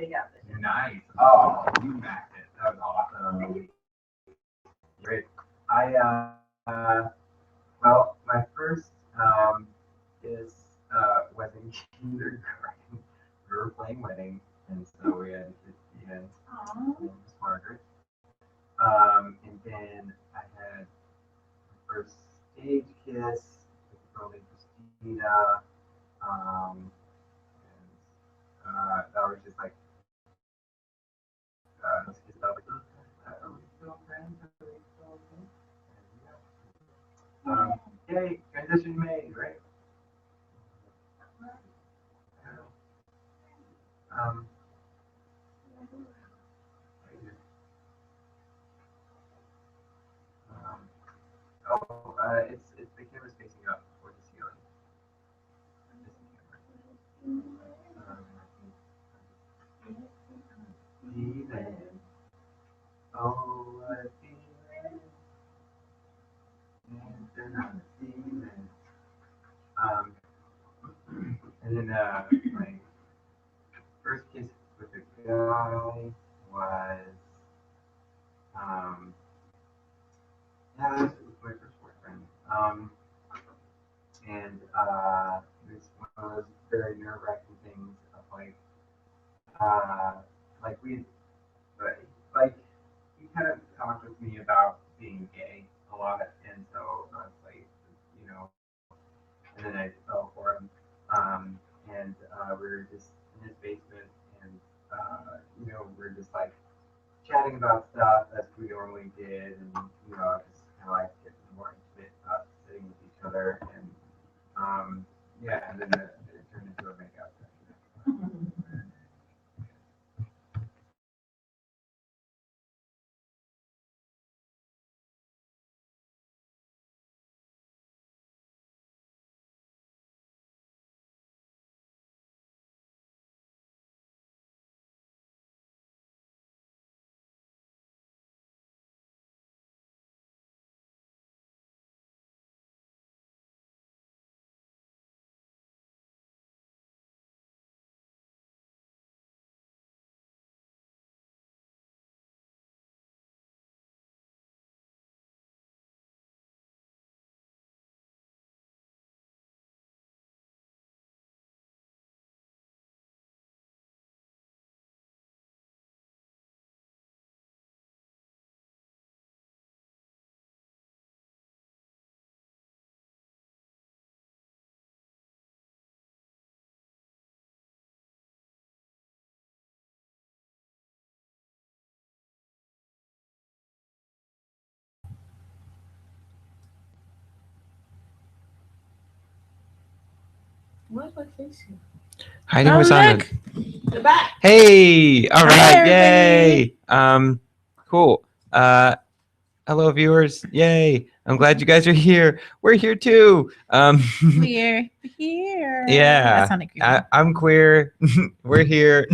Yeah. Nice. Oh, you macked it. That was awesome. Great. Well, my first was in kindergarten. We were playing wedding, and so we had the aunt and Miss Margaret. And then I had my first stage kiss with a girl named Christina. And that was just like, let's just like, are we still friends? Are we still okay? And, yay, transition made, right? Um, it's the camera's facing up toward the ceiling. Feeling. Oh, what a feeling. And then I'm feeling. And then my first kiss with a guy was that was my first boyfriend. And it was one of those very nerve-wracking things of like we, like he kind of talked with me about being gay a lot, and so I was like, you know, and then I fell for him, and we were just in his basement, and we were just like chatting about stuff as we normally did, and just kind of like getting more intimate about sitting with each other, and yeah, and then it turned into a makeout session. What location? Hiding was on The back. Hey, all right, Hey, yay. Cool. Hello, viewers. Yay. I'm glad you guys are here. We're here too. We're here. Yeah. That sounded creepy. I'm queer. We're here.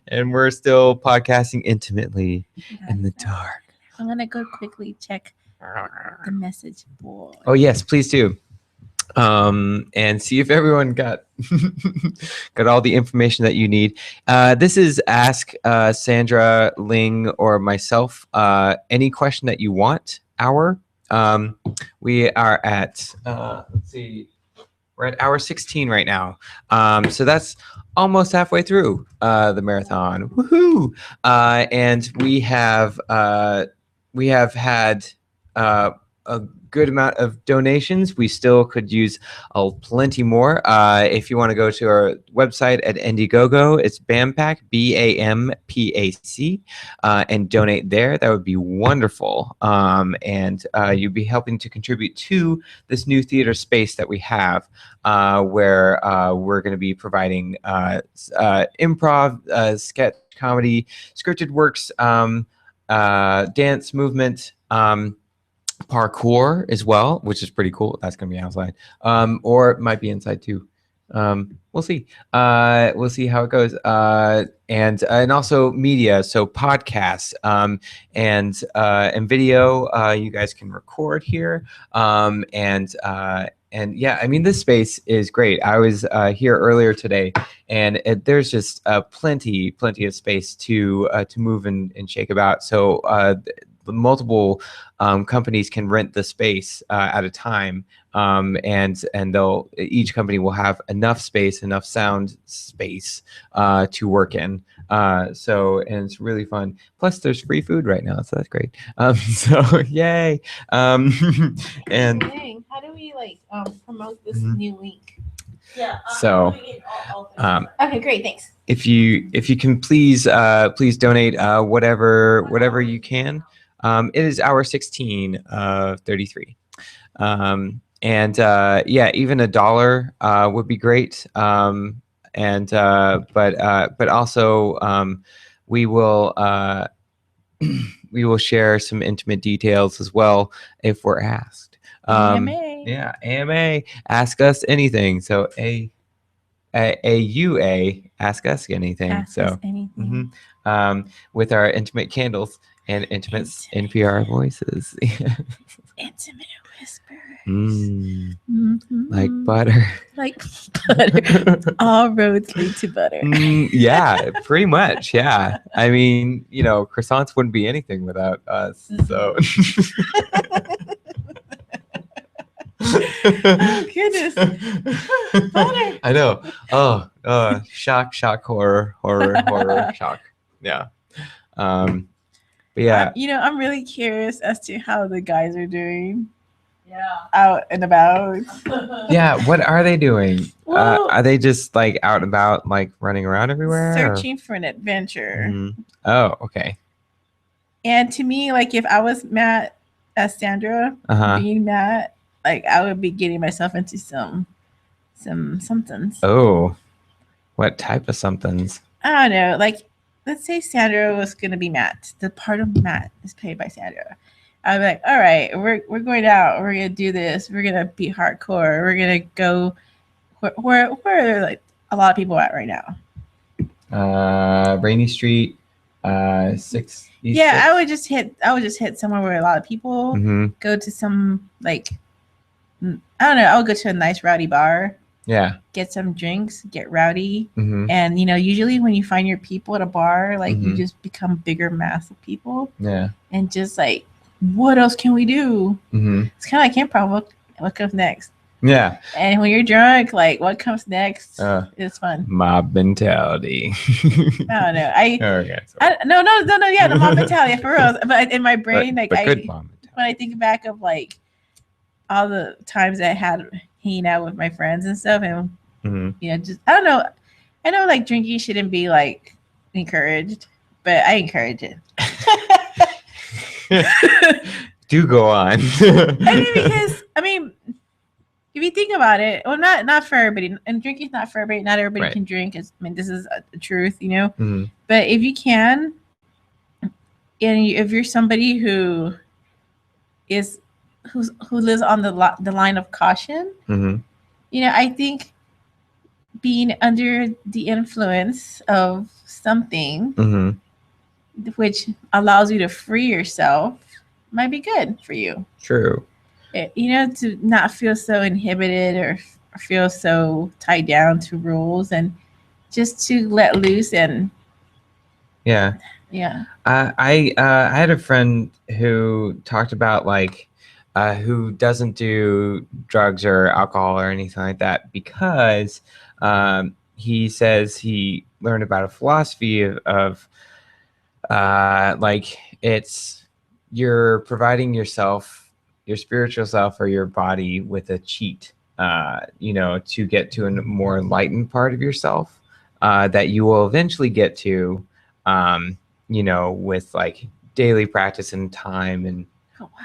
And we're still podcasting intimately in the dark. I'm going to go quickly check the message board. Oh, yes, please do. And see if everyone got all the information that you need. This is Ask Sandra, Leng, or myself any question that you want. We are at let's see, we're at hour 16 right now. So that's almost halfway through the marathon. Woohoo! And we have had a good amount of donations. We still could use plenty more. If you want to go to our website at Indiegogo, it's BAMPAC, BAMPAC, and donate there. That would be wonderful. And you'd be helping to contribute to this new theater space that we have, where we're going to be providing improv, sketch comedy, scripted works, dance, movement, parkour as well, which is pretty cool. That's gonna be outside, or it might be inside too. We'll see. We'll see how it goes. And also media, so podcasts, and video. You guys can record here, and yeah, I mean, this space is great. I was here earlier today, and there's just plenty of space to move and shake about. So multiple companies can rent the space at a time, and each company will have enough space, enough sound space to work in. So, and it's really fun. Plus, there's free food right now, so that's great. So yay! And Dang, how do we promote this Mhm. new link? Yeah. So, Okay, great, thanks. if you can please donate whatever you can. It is hour 16 of 33. And yeah, even $1 would be great. But also we will we will share some intimate details as well if we're asked. AMA. Yeah, AMA. Ask us anything. So AUA, ask us anything. Ask us anything. With our intimate candles and intimate NPR voices. Intimate whispers. Like butter. Like butter. All roads lead to butter. Yeah, pretty much. Yeah. I mean, croissants wouldn't be anything without us. So. Oh, goodness. Butter. I know. Oh, shock, horror, shock. Yeah. But yeah. I'm really curious as to how the guys are doing Yeah. out and about. Yeah, what are they doing? Well, are they just like out and about, like running around everywhere? searching for an adventure. Oh, okay. And to me, like if I was Matt as Sandra, being Matt, like I would be getting myself into some somethings. Oh, what type of somethings? I don't know. Like, let's say Sandra was gonna be Matt. The part of Matt is played by Sandra. I'd be like, all right, we're going out. We're gonna do this. We're gonna be hardcore. We're gonna go where are like a lot of people at right now. Rainy Street, 6. Yeah, I would just hit somewhere where a lot of people go to some like I don't know. I would go to a nice rowdy bar. Yeah. Get some drinks, get rowdy, Mm-hmm. and usually when you find your people at a bar, like you just become bigger mass of people. Yeah. And just like, what else can we do? It's kind of like improv. What comes next? Yeah. And when you're drunk, like what comes next is fun. Mob mentality. I don't know. Okay. No. Yeah, the mob mentality for real. But in my brain, but like good mob mentality. when I think back of like all the times I had hanging out with my friends and stuff, and just I don't know. I know like drinking shouldn't be like encouraged, but I encourage it. Do go on. Because if you think about it, well, not for everybody, and drinking's not for everybody. Not everybody can drink. This is the truth, But if you can, and if you're somebody who lives on the line of caution, I think being under the influence of something, which allows you to free yourself, might be good for you. True. To not feel so inhibited or feel so tied down to rules, and just to let loose and yeah. I had a friend who talked about like who doesn't do drugs or alcohol or anything like that because he says he learned about a philosophy of like it's you're providing yourself, your spiritual self or your body with a cheat, to get to a more enlightened part of yourself that you will eventually get to, with like daily practice and time and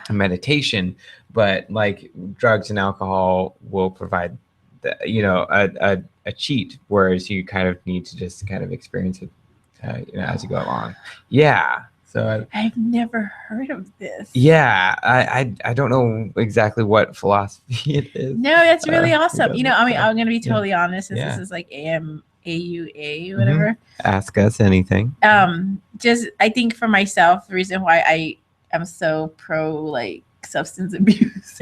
meditation. But like drugs and alcohol will provide, a cheat, whereas you kind of need to just kind of experience it, as you go along. Yeah. So I've never heard of this. Yeah, I don't know exactly what philosophy it is. No, that's really awesome. I'm gonna be totally honest. This is like AUA, whatever. Ask us anything. Just I think for myself, the reason why I am so pro like substance abuse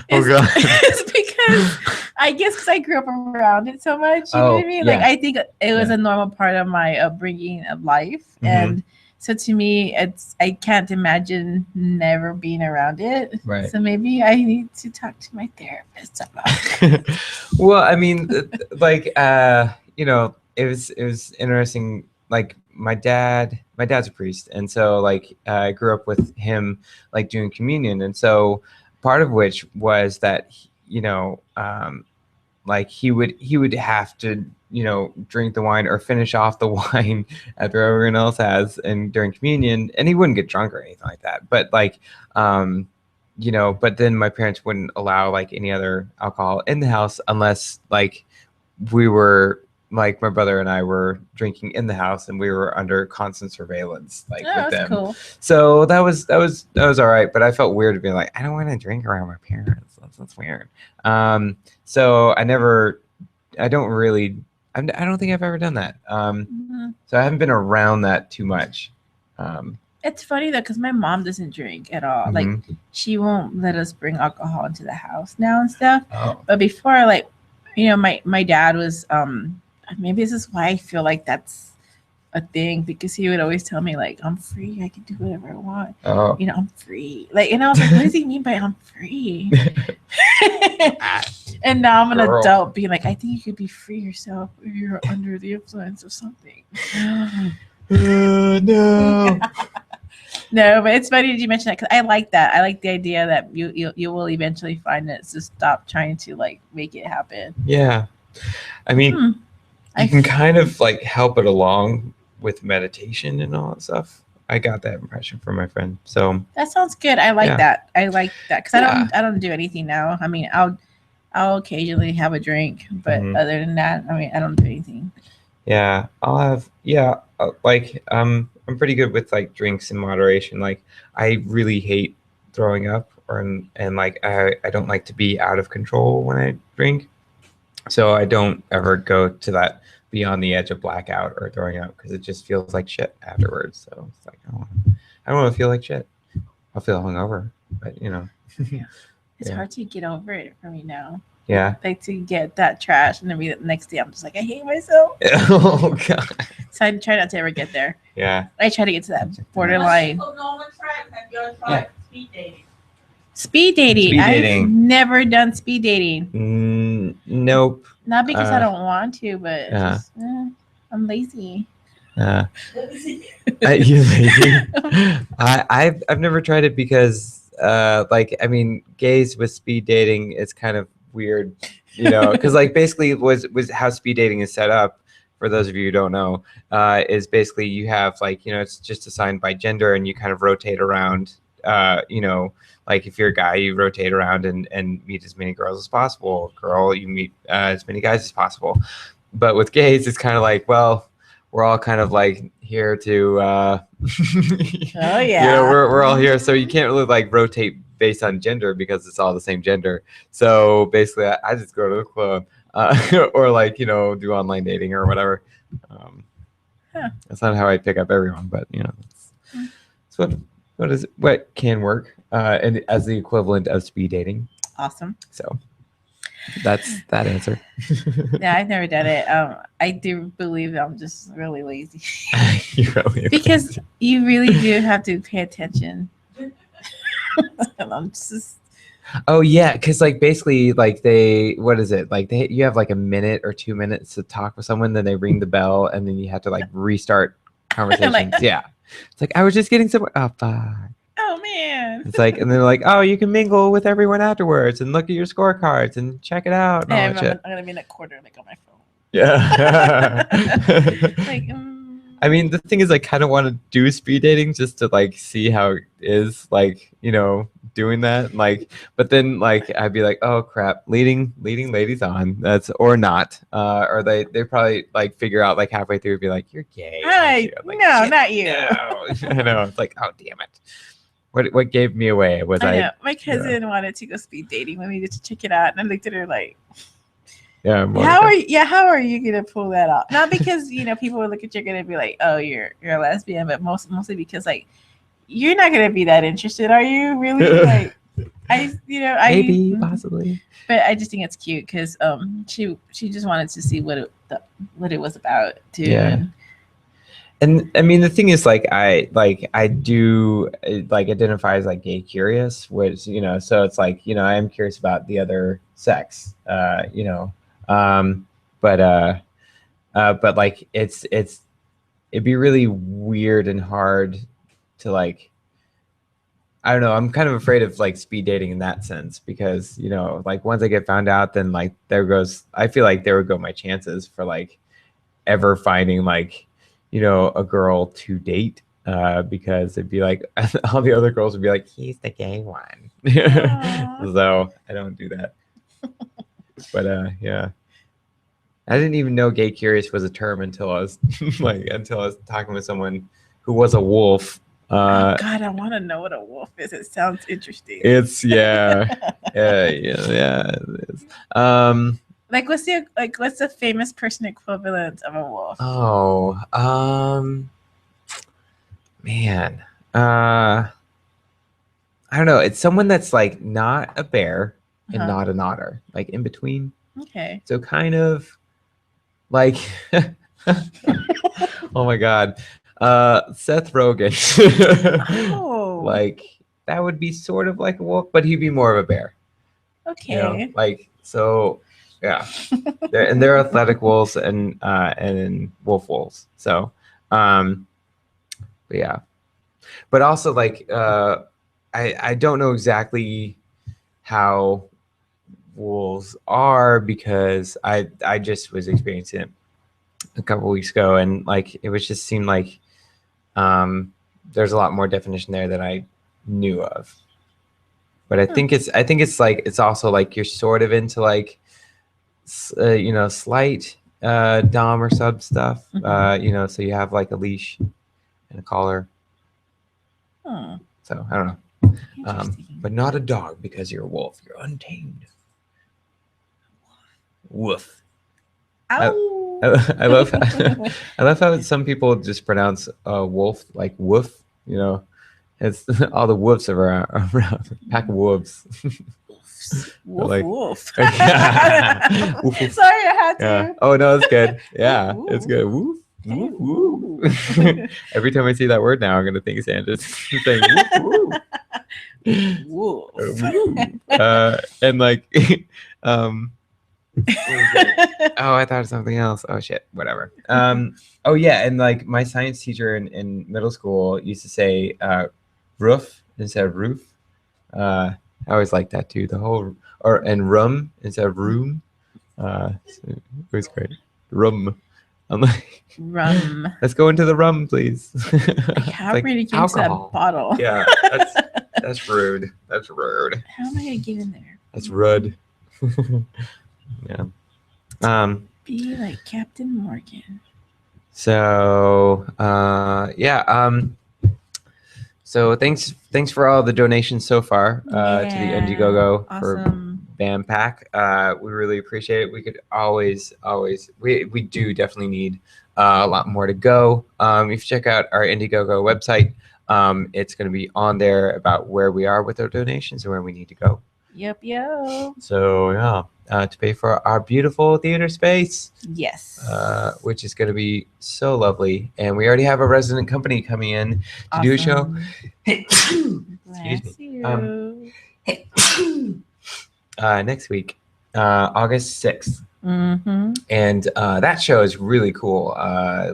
God. It's because I guess because I grew up around it so much. You know what I mean? Like I think it was a normal part of my upbringing of life, and so to me, I can't imagine never being around it. Right. So maybe I need to talk to my therapist about it. Well, I mean, like you know, it was interesting. Like my dad's a priest, and so like I grew up with him like doing communion, and so part of which was that you know like he would have to drink the wine or finish off the wine after everyone else has and during communion, and he wouldn't get drunk or anything like that, but like but then my parents wouldn't allow like any other alcohol in the house unless like we were like my brother and I were drinking in the house and we were under constant surveillance with them. Cool. So that was all right, but I felt weird being like, I don't want to drink around my parents. That's weird. So I don't think I've ever done that. So I haven't been around that too much. It's funny though, because my mom doesn't drink at all. Like she won't let us bring alcohol into the house now and stuff. But before, like, my dad was maybe this is why I feel like that's a thing, because he would always tell me like, I'm free, I can do whatever I want. I'm free. Like, and I was like, what does he mean by I'm free? And now I'm an adult being like, I think you could be free yourself if you're under the influence of something. No. No, but it's funny that you mentioned that, because I like that. I like the idea that you will eventually find it, so stop trying to like make it happen. Yeah. I mean, you can kind of like help it along with meditation and all that stuff. I got that impression from my friend. So that sounds good. I like that. I like that, because I don't do anything now. I mean, I'll occasionally have a drink, but other than that, I mean, I don't do anything. Yeah, I'll have I'm pretty good with like drinks in moderation. Like I really hate throwing up and like I don't like to be out of control when I drink. So I don't ever go to that beyond the edge of blackout or throwing up, because it just feels like shit afterwards. So it's like I don't want to feel like shit. I'll feel hungover, but It's hard to get over it for me now. Yeah. Like to get that trash and then the next day I'm just like, I hate myself. Oh God. So I try not to ever get there. Yeah. I try to get to that borderline. Speed dating. Speed dating. I've never done speed dating. Nope. Not because I don't want to, but just, I'm lazy. You're lazy. I've never tried it because gays with speed dating is kind of weird, because like basically was how speed dating is set up. For those of you who don't know, is basically you have like it's just assigned by gender and you kind of rotate around. Like if you're a guy, you rotate around and meet as many girls as possible. Girl, you meet as many guys as possible. But with gays, it's kind of like, well, we're all kind of like here to we're all here, so you can't really like rotate based on gender because it's all the same gender. So basically I just go to the club or like do online dating or whatever. That's not how I pick up everyone, but that's what can work and as the equivalent of speed dating. Awesome. So that's that answer. Yeah, I've never done it. I do believe I'm just really lazy. Because you really do have to pay attention. I'm just. Oh yeah, because like basically like you have like a minute or 2 minutes to talk with someone, then they ring the bell and then you have to like restart conversations. Yeah, it's like I was just getting somewhere. Oh fuck. Oh man. It's like, and they're like, oh, you can mingle with everyone afterwards and look at your scorecards and check it out. And I'm gonna be in a quarter like on my phone. Yeah. Like. I mean, the thing is, I kind of want to do speed dating just to like see how it is, like doing that. Like, but then like I'd be like, oh crap, leading ladies on. That's or not, or they probably like figure out like halfway through, be like, you're gay. Like, no, not you. No. I know. It's like, oh damn it. What gave me away was I know. My cousin wanted to go speed dating with me just to check it out, and I looked at her like. Yeah. How are you gonna pull that off? Not because people would look at you and gonna be like, oh, you're a lesbian, but mostly because like you're not gonna be that interested, are you? Really? Like Maybe, possibly. But I just think it's cute because she just wanted to see what it was about too. Yeah. And I mean, the thing is, like, I do like identify as like gay curious, which, so it's like, I am curious about the other sex, but like it'd be really weird and hard to like, I don't know. I'm kind of afraid of like speed dating in that sense because, like once I get found out, then like I feel like there would go my chances for like ever finding like, a girl to date, because it'd be like all the other girls would be like, he's the gay one. So I don't do that. But yeah, I didn't even know gay curious was a term until I was talking with someone who was a wolf. God, I want to know what a wolf is. It sounds interesting. It's yeah. It is. Like what's the famous person equivalent of a wolf? Oh, man. I don't know. It's someone that's like not a bear and not an otter, like in between. Okay. So kind of like, oh my God, Seth Rogen. Oh. Like that would be sort of like a wolf, but he'd be more of a bear. Okay. Like so. Yeah, they're athletic wolves and wolves. So, but yeah, but also like I don't know exactly how wolves are because I just was experiencing it a couple weeks ago and like it was just seemed like there's a lot more definition there than I knew of. But I think it's like it's also like you're sort of into like. Slight dom or sub stuff. Mm-hmm. So you have like a leash and a collar. Oh. So I don't know. But not a dog because you're a wolf. You're untamed. Woof. Ow. I love I love how some people just pronounce wolf like woof. It's all the wolves around pack of wolves. Woof, like, woof. Woof, woof. Sorry, I had to. Yeah. Oh no, it's good. Yeah, Woof, it's good. Woof, woof, woof. Every time I see that word now, I'm gonna think Sandra's saying woof, woof. Woof. And like, oh, I thought of something else. Oh shit, whatever. Oh yeah, and like my science teacher in middle school used to say roof instead of roof. I always liked that too. And rum instead of room. So it was great. Rum. I'm like, rum. Let's go into the rum, please. How like really came to that bottle? Yeah, that's rude. That's rude. How am I gonna get in there? That's rude. Yeah. Be like Captain Morgan. So yeah. So thanks for all the donations so far to the Indiegogo for BAMPAC. We really appreciate it. We could always we do definitely need a lot more to go. If you check out our Indiegogo website, it's going to be on there about where we are with our donations and where we need to go. Yep. So yeah, to pay for our beautiful theater space. Yes. Which is going to be so lovely, and we already have a resident company coming in to do a show. Excuse me. Next week, August 6th. Mm-hmm. And that show is really cool.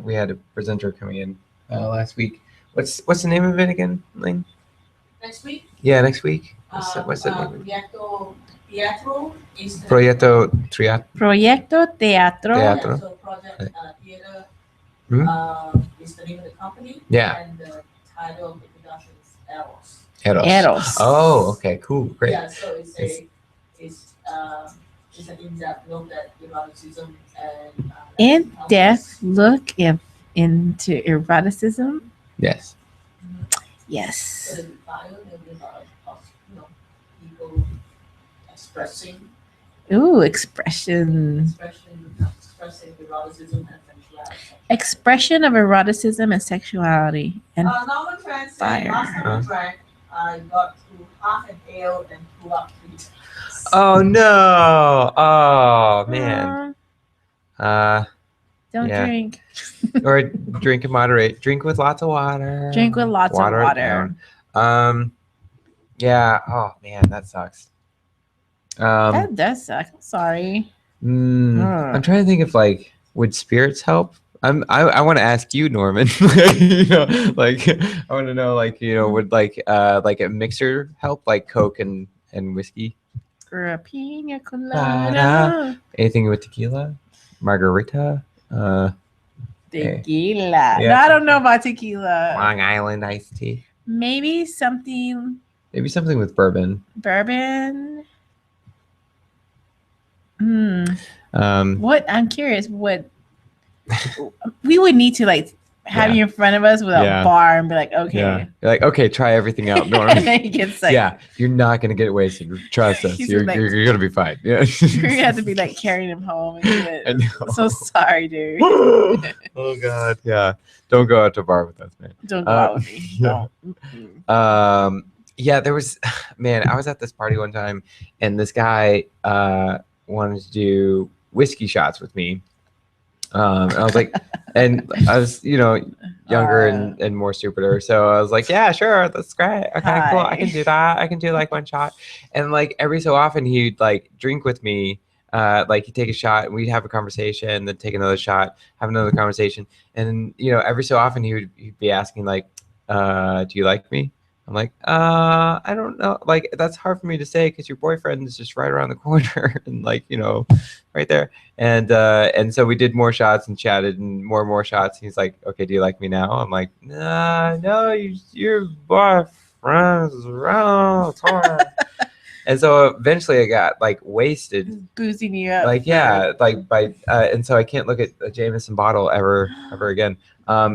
We had a presenter coming in last week. What's the name of it again, Leng? Next week? Yeah, next week. What's the name? Proyecto Teatro. So Project Theater is the name of the company. Yeah. And the title of the production is Eros. Oh, okay, cool, great. Yeah, so it's an in-depth look at eroticism and in-depth look into eroticism. Yes. Yes. So there'll be a lot of people expressing. Ooh, expressing eroticism and sexuality. Expression of eroticism and sexuality. And Normal trends. Last time I got to half an ale and pull up 3 times. Oh no! Oh man. Don't yeah. drink. Or drink and moderate. Drink with lots of water. Drink with lots of Water it water. down. Yeah. Oh man, that sucks. That does suck. I'm sorry. I'm trying to think if like would spirits help. I want to ask you, Norman. Like I want to know, like would like a mixer help, like Coke and whiskey? Or a pina colada. Anything with tequila, margarita, Tequila. Yeah. No, I don't know about tequila. Long Island iced tea. Maybe something. Maybe something with bourbon. Bourbon. What? I'm curious. What we would need to like have you in front of us with a bar and be like, okay. Yeah. You're like, okay, try everything out, Norman. And then he gets like, yeah, you're not gonna get wasted. Trust us. You're gonna be fine. Yeah. You're gonna have to be like carrying him home and shit. I know. I'm so sorry, dude. Oh God, yeah. Don't go out to a bar with us, man. Don't go out with me. Yeah. Don't. Yeah, there was, man, I was at this party one time and this guy wanted to do whiskey shots with me. And I was like, and I was, younger and more stupider. So I was like, yeah, sure. That's great. Okay, cool. I can do that. I can do like one shot. And like every so often he'd like drink with me. Like he'd take a shot and we'd have a conversation, then take another shot, have another conversation. And, every so often he'd be asking like, do you like me? I'm like, I don't know. Like, that's hard for me to say because your boyfriend is just right around the corner and like, right there. And so we did more shots and chatted and more shots. He's like, okay, do you like me now? I'm like, nah, no, your boyfriend's around the corner. And so eventually I got like wasted. Boozing you up. Like, yeah, like by, and so I can't look at a Jameson bottle ever again.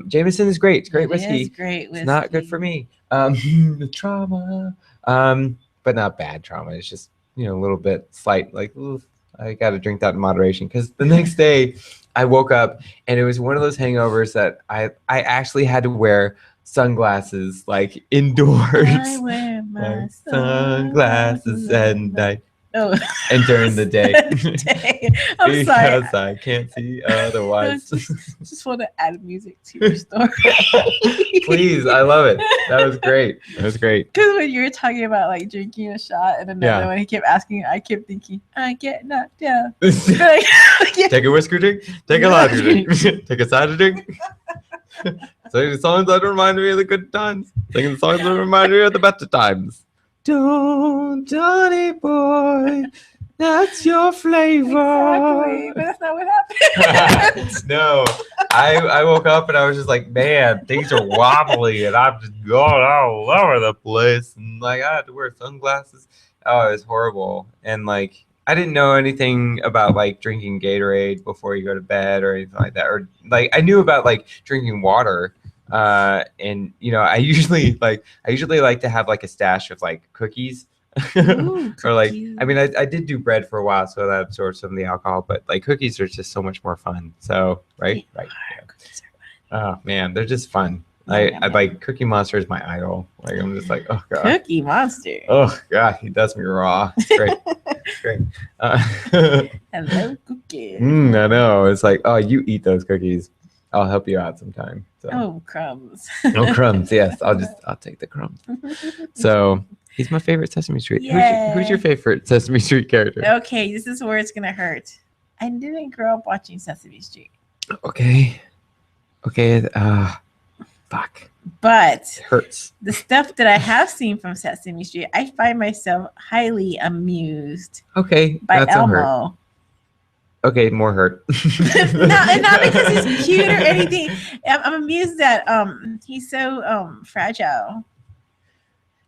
Jameson is great. It's great whiskey. It is great whiskey. It's not good for me. The trauma, but not bad trauma. It's just, a little bit slight, like, oof, I got to drink that in moderation. Because the next day I woke up and it was one of those hangovers that I actually had to wear sunglasses like indoors. I wear my sunglasses at night. Oh. And during the day. I'm because sorry. I can't see otherwise. Just want to add music to your story. Please, I love it. That was great. Because when you were talking about like drinking a shot and another one, he kept asking, I kept thinking, I get knocked down. Take a whiskey drink, take a lager drink, take a cider drink. Sing the songs that remind me of the good times. Sing the songs that remind me of the better times. Don't, Johnny boy, that's your flavor. Exactly, but that's not what happened. No, I woke up and I was just like, man, things are wobbly and I'm just going all over the place. And like, I had to wear sunglasses. Oh, it was horrible. And like, I didn't know anything about like drinking Gatorade before you go to bed or anything like that. Or like, I knew about like drinking water. And I usually like to have like a stash of like cookies. Ooh, or like cookies. I mean I did do bread for a while, so that absorbs some of the alcohol, but like cookies are just so much more fun. So right. Oh man, they're just fun. I like Cookie Monster is my idol. Like I'm just like, oh god, Cookie Monster. Oh god, he does me raw. It's great. It's great. Hello, cookie. I know. It's like, oh, you eat those cookies, I'll help you out sometime. So. Oh, crumbs. Oh, crumbs. Yes, I'll take the crumbs. So he's my favorite Sesame Street. Who's your favorite Sesame Street character? Okay, this is where it's gonna hurt. I didn't grow up watching Sesame Street. Okay. Fuck. But it hurts. The stuff that I have seen from Sesame Street, I find myself highly amused. Okay, by that's Elmo. Hurt. Okay, more hurt. not because he's cute or anything. I'm amused that he's so fragile.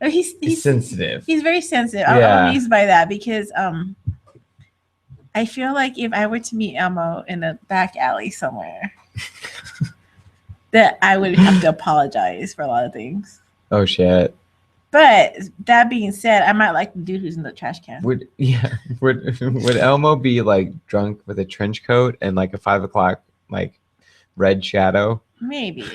He's sensitive. He's very sensitive. Yeah. I'm amused by that because I feel like if I were to meet Elmo in a back alley somewhere, that I would have to apologize for a lot of things. Oh shit. But that being said, I might like the dude who's in the trash can. Would Elmo be like drunk with a trench coat and like a 5 o'clock like red shadow? Maybe.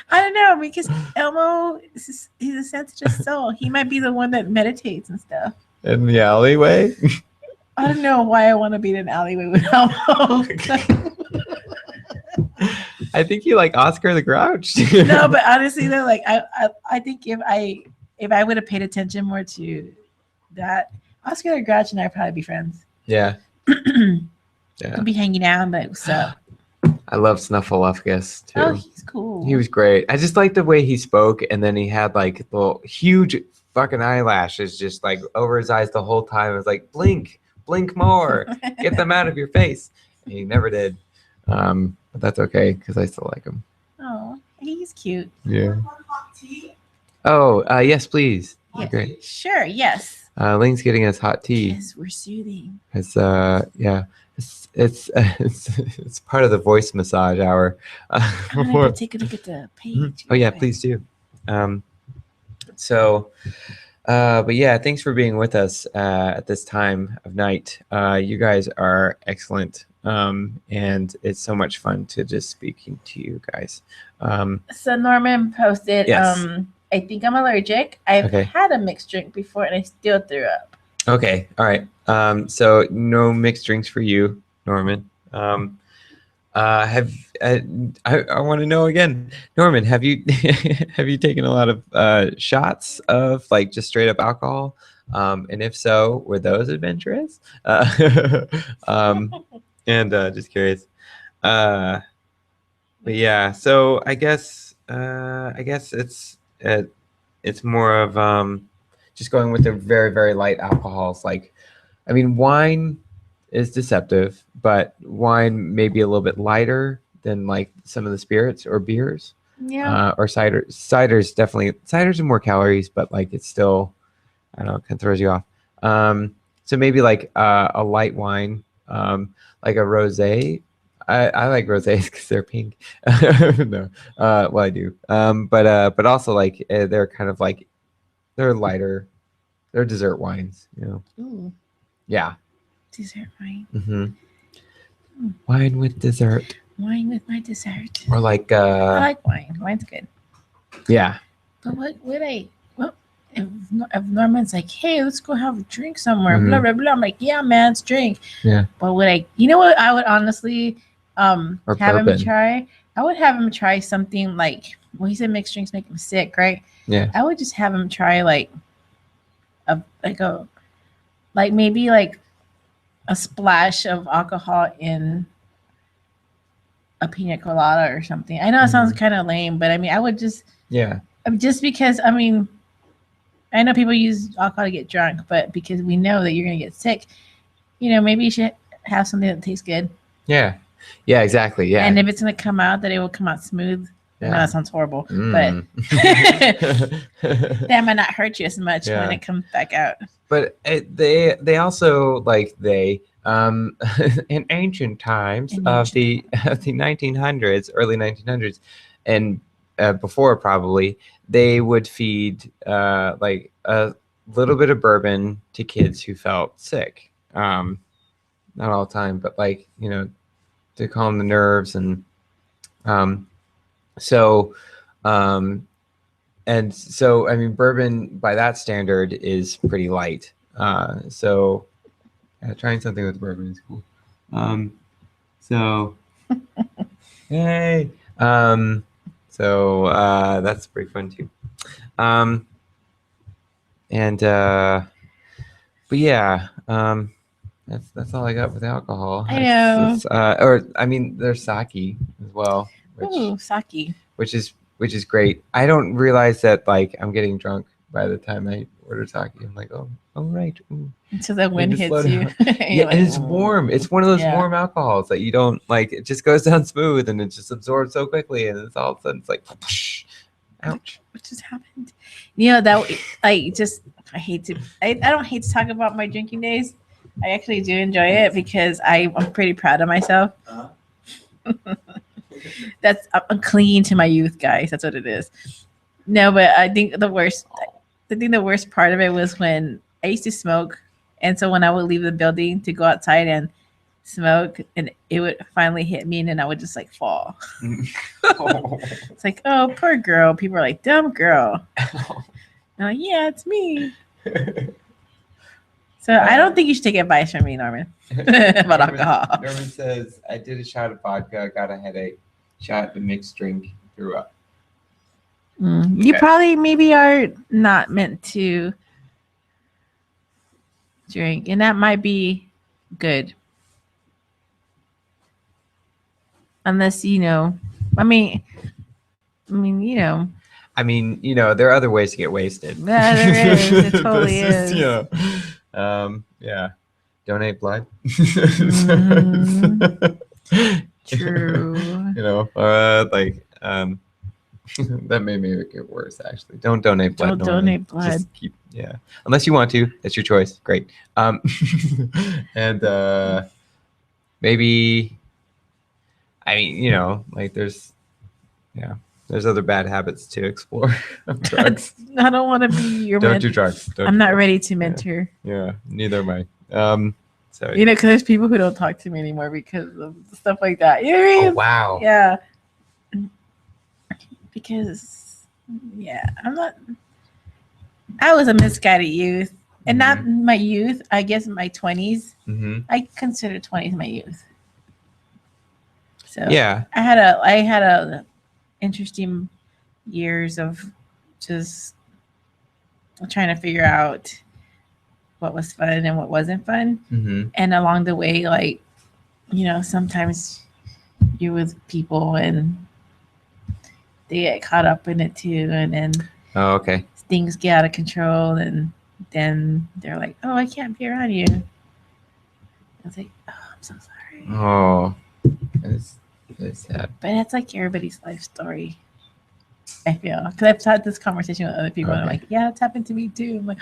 I don't know, because Elmo, he's a sensitive soul. He might be the one that meditates and stuff. In the alleyway? I don't know why I want to be in an alleyway with Elmo. I think you like Oscar the Grouch. No, but honestly though, like I think if I would have paid attention more to that, Oscar the Grouch and I would probably be friends. Yeah. Yeah. We'd be hanging out, but what's up? I love Snuffleupagus too. Oh, he's cool. He was great. I just liked the way he spoke, and then he had like little huge fucking eyelashes just like over his eyes the whole time. It was like, blink more, get them out of your face. And he never did. But that's okay because I still like him. Oh, he's cute. Yeah. Oh, yes, please. Yeah. Great. Sure. Yes. Ling's getting us hot tea. Yes, we're soothing. It's yeah. It's part of the voice massage hour. I'm gonna take a look at the page. Oh yeah, please do. But yeah, thanks for being with us at this time of night. You guys are excellent, and it's so much fun to just speaking to you guys. So Norman posted, Yes. I think I'm allergic. I've Okay. had a mixed drink before and I still threw up. Okay, all right. So no mixed drinks for you, Norman. I want to know again, Norman, have you have you taken a lot of shots of like just straight up alcohol? And if so, were those adventurous? And just curious. But yeah, so I guess it's more of just going with the very, very light alcohols. Like, I mean, wine is deceptive, but wine may be a little bit lighter than like some of the spirits or beers. Yeah. Or cider. Ciders are more calories, but like it's still, I don't know, kind of throws you off. So maybe like a light wine, like a rosé. I like rosés because they're pink. No, well I do. But also like they're kind of like they're lighter. They're dessert wines, you know. Ooh, Yeah. dessert wine. Mm-hmm. Wine with dessert. Wine with my dessert. Or like I like wine. Wine's good. yeah. But what would I? Well, if Norman's like, hey, let's go have a drink somewhere, Mhm. blah blah blah. I'm like, yeah, man, let's drink. Yeah. But would I? You know what? I would honestly Or have him bourbon. try. I would have him try something like, well, he said mixed drinks make him sick, right? Yeah. I would just have him try like maybe like a splash of alcohol in a pina colada or something. I know it sounds kind of lame, but I mean, I would just because I mean, I know people use alcohol to get drunk, but because we know that you're gonna get sick, you know, maybe you should have something that tastes good. Yeah. Yeah, exactly. Yeah. And if it's gonna come out, that it will come out smooth. I know Yeah. that sounds horrible, Mm. but that might not hurt you as much Yeah. when it comes back out. But they also like in ancient times of the 1900s, early 1900s, and before probably they would feed like a little bit of bourbon to kids who felt sick. Not all the time, but like, you know, to calm the nerves and and so I mean bourbon by that standard is pretty light. So trying something with bourbon is cool. So yay. So that's pretty fun too. But yeah, that's all I got with alcohol. I know. Or I mean, there's sake as well, Ooh, sake. which is great. I don't realize that like I'm getting drunk by the time I order sake. I'm like, oh right. Ooh. Until the wind Maybe slow hits you. down. You're Yeah, like, and it's "Oh." warm. It's one of those Yeah. warm alcohols that you don't like. It just goes down smooth and it just absorbs so quickly, and it's all of a sudden it's like, whoosh, ouch. What just happened? You know, that I don't hate to talk about my drinking days. I actually do enjoy it because I'm pretty proud of myself. I'm clinging to my youth, guys. That's what it is. No, but I think the worst part of it was when I used to smoke, and so when I would leave the building to go outside and smoke, and it would finally hit me, and then I would just like fall. Oh. It's like, oh, poor girl. People are like, dumb girl. I'm like, yeah, it's me. So I don't think you should take advice from me, Norman, about alcohol. Norman says, I did a shot of vodka, got a headache, shot the mixed drink, threw up. You Okay. probably maybe are not meant to drink, and that might be good. Unless, you know, I mean, you know. There are other ways to get wasted. Yeah, there is. It totally This is. Yeah. Donate blood. True. That may make it worse, actually. Don't donate blood. Don't Norman. donate blood. Just unless you want to. That's your choice. Great. And maybe, there's other bad habits to explore. Drugs. I don't want to be your Don't mentor. do drugs. I'm not ready to mentor. Yeah, neither am I. So Because there's people who don't talk to me anymore because of stuff like that. You know what I mean? Oh, wow. Yeah. Because, I was a misguided youth. And not my youth, I guess my 20s. Mm-hmm. I consider 20s my youth. So Yeah. I had a interesting years of just trying to figure out what was fun and what wasn't fun. Mm-hmm. And along the way, sometimes you're with people and they get caught up in it too, and then things get out of control, and then they're like, oh, I can't be around you. I was like, oh, I'm so sorry. Oh, that's sad. But it's like everybody's life story, I feel. Because I've had this conversation with other people, and I'm like, yeah, it's happened to me too. I'm like,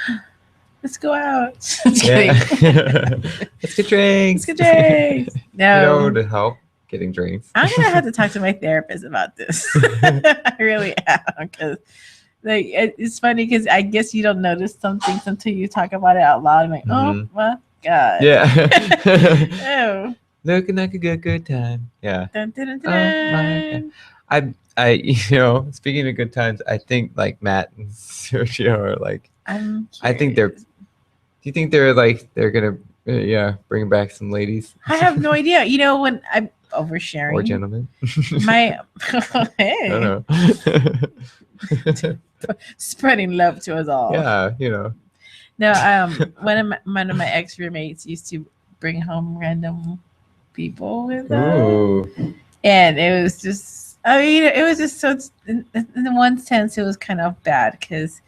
let's go out. Let's get drinks. No. To help getting drinks. I'm going to have to talk to my therapist about this. I really am. Because it's funny because I guess you don't notice some things until you talk about it out loud. I'm like, oh my God. Yeah. Oh. Looking like a good time. Yeah. Dun, dun, dun, dun. I speaking of good times, I think like Matt and Sergio are like, I think do you think they're gonna bring back some ladies? I have no idea. When I'm oversharing or gentlemen, hey, I don't know. Spreading love to us all. Yeah, No, one of my ex roommates used to bring home random people with them. Ooh. And it was just, it was just so, in one sense, it was kind of bad because,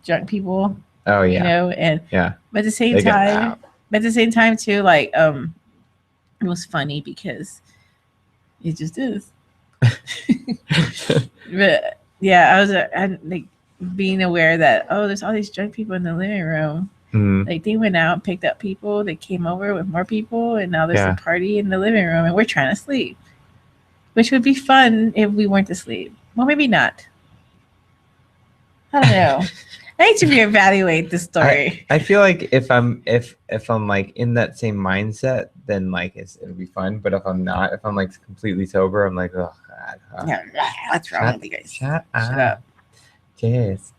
drunk people. Oh yeah. And yeah. But at the same time, too, like, it was funny because it just is. But yeah, I like being aware that there's all these drunk people in the living room. Like they went out and picked up people. They came over with more people, and now there's a party in the living room, and we're trying to sleep, which would be fun if we weren't asleep. Well, maybe not. I don't know. I need to reevaluate this story. I feel like if I'm like in that same mindset, then like it'll be fun. But if I'm not, if I'm like completely sober, I'm like, oh God. What's wrong with you guys? Shut up. Yes.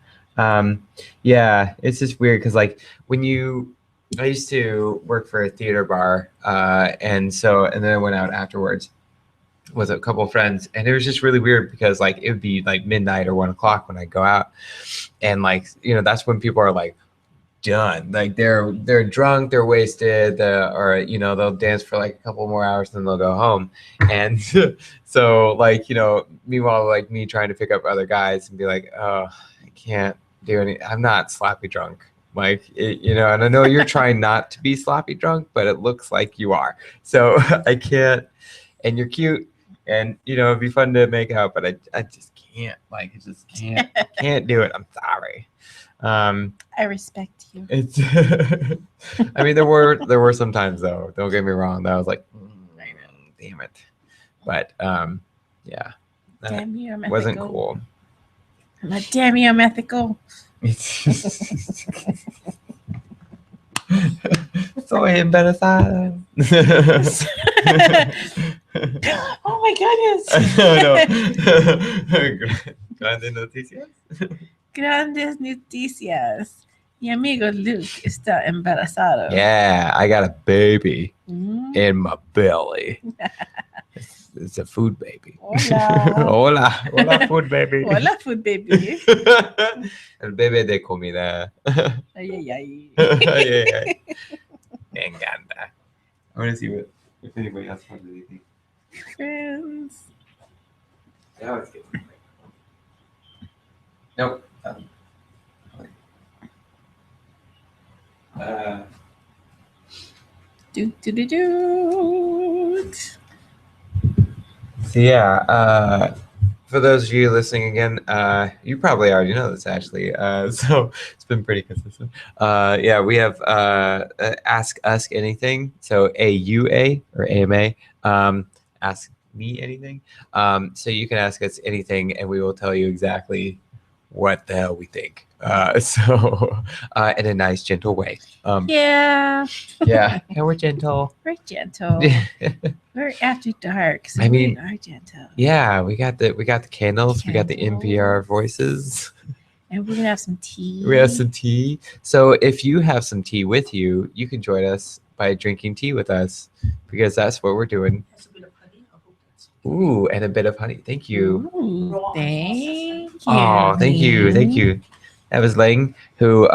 Yeah, it's just weird because like I used to work for a theater bar, and then I went out afterwards with a couple of friends, and it was just really weird because like it would be like midnight or 1 o'clock when I go out, and like that's when people are like done, like they're drunk, they're wasted, or they'll dance for like a couple more hours, then they'll go home, and so like meanwhile like me trying to pick up other guys and be like, oh, I can't do any, I'm not sloppy drunk, like and I know you're trying not to be sloppy drunk, but it looks like you are, so I can't, and you're cute, and it'd be fun to make out, but I just can't, like, I just can't do it. I'm sorry. I respect you. It's I mean there were some times though, don't get me wrong, that I was like, damn it, but yeah, that damn you, I'm wasn't ethical. cool. I'm like, damn you, I'm ethical. Soy embarazada. Oh my goodness. No. Grandes noticias. Grandes noticias. Mi amigo Luke está embarazado. Yeah, I got a baby Mm. in my belly. It's a food baby. Hola. Hola, food baby. Hola, food baby. El bebé de comida. Ay, ay, ay. Yeah. Me encanta. I want to see if anybody else has anything. Friends. Now it's getting nope. Do. So yeah, for those of you listening again, you probably already know this actually. So it's been pretty consistent. Yeah, we have Ask Us Anything. So AUA or AMA. Ask me anything. So you can ask us anything, and we will tell you exactly what the hell we think. In a nice, gentle way. Yeah. Yeah, and we're gentle. We're gentle. We're after dark, so I mean, we are gentle. Yeah, we got the candles, we got the Candles. NPR voices. And we're gonna have some tea. We have some tea. So if you have some tea with you, you can join us by drinking tea with us because that's what we're doing. Has a bit of honey. I hope that's Ooh, and a bit of honey. Thank you. Ooh, thank you. Oh, thank you. Thank you. That was Leng, who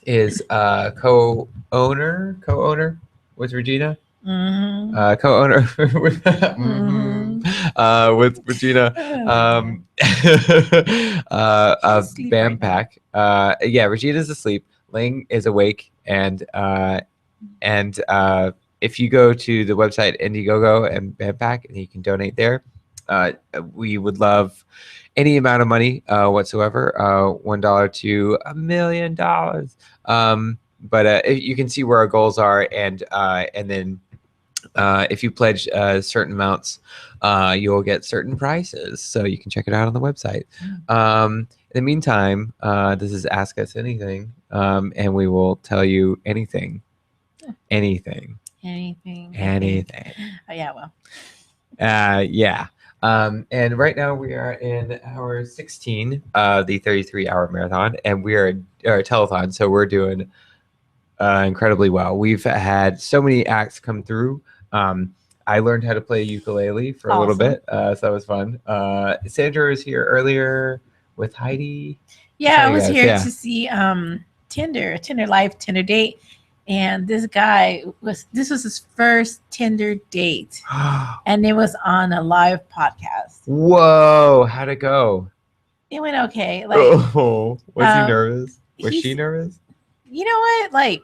is co-owner with Regina. Mm-hmm. Co-owner with, with Regina of She's asleep right BAMPAC. Yeah, Regina's asleep. Leng is awake, and if you go to the website Indiegogo and BAMPAC, and you can donate there, we would love any amount of money whatsoever, $1 to $1 million. But you can see where our goals are, and then if you pledge certain amounts, you'll get certain prices. So you can check it out on the website. In the meantime, this is Ask Us Anything, and we will tell you anything. Anything. Oh, yeah, well. Yeah. And right now we are in hour 16 of the 33-hour marathon, and we are a telethon, so we're doing incredibly well. We've had so many acts come through. I learned how to play ukulele for a little bit, so that was fun. Sandra was here earlier with Heidi. Yeah, I was here to see Tinder Live Tinder date, and this was his first Tinder date, and it was on a live podcast. Whoa, how'd it go? It went okay. Was he nervous? Was she nervous? You know what? Like,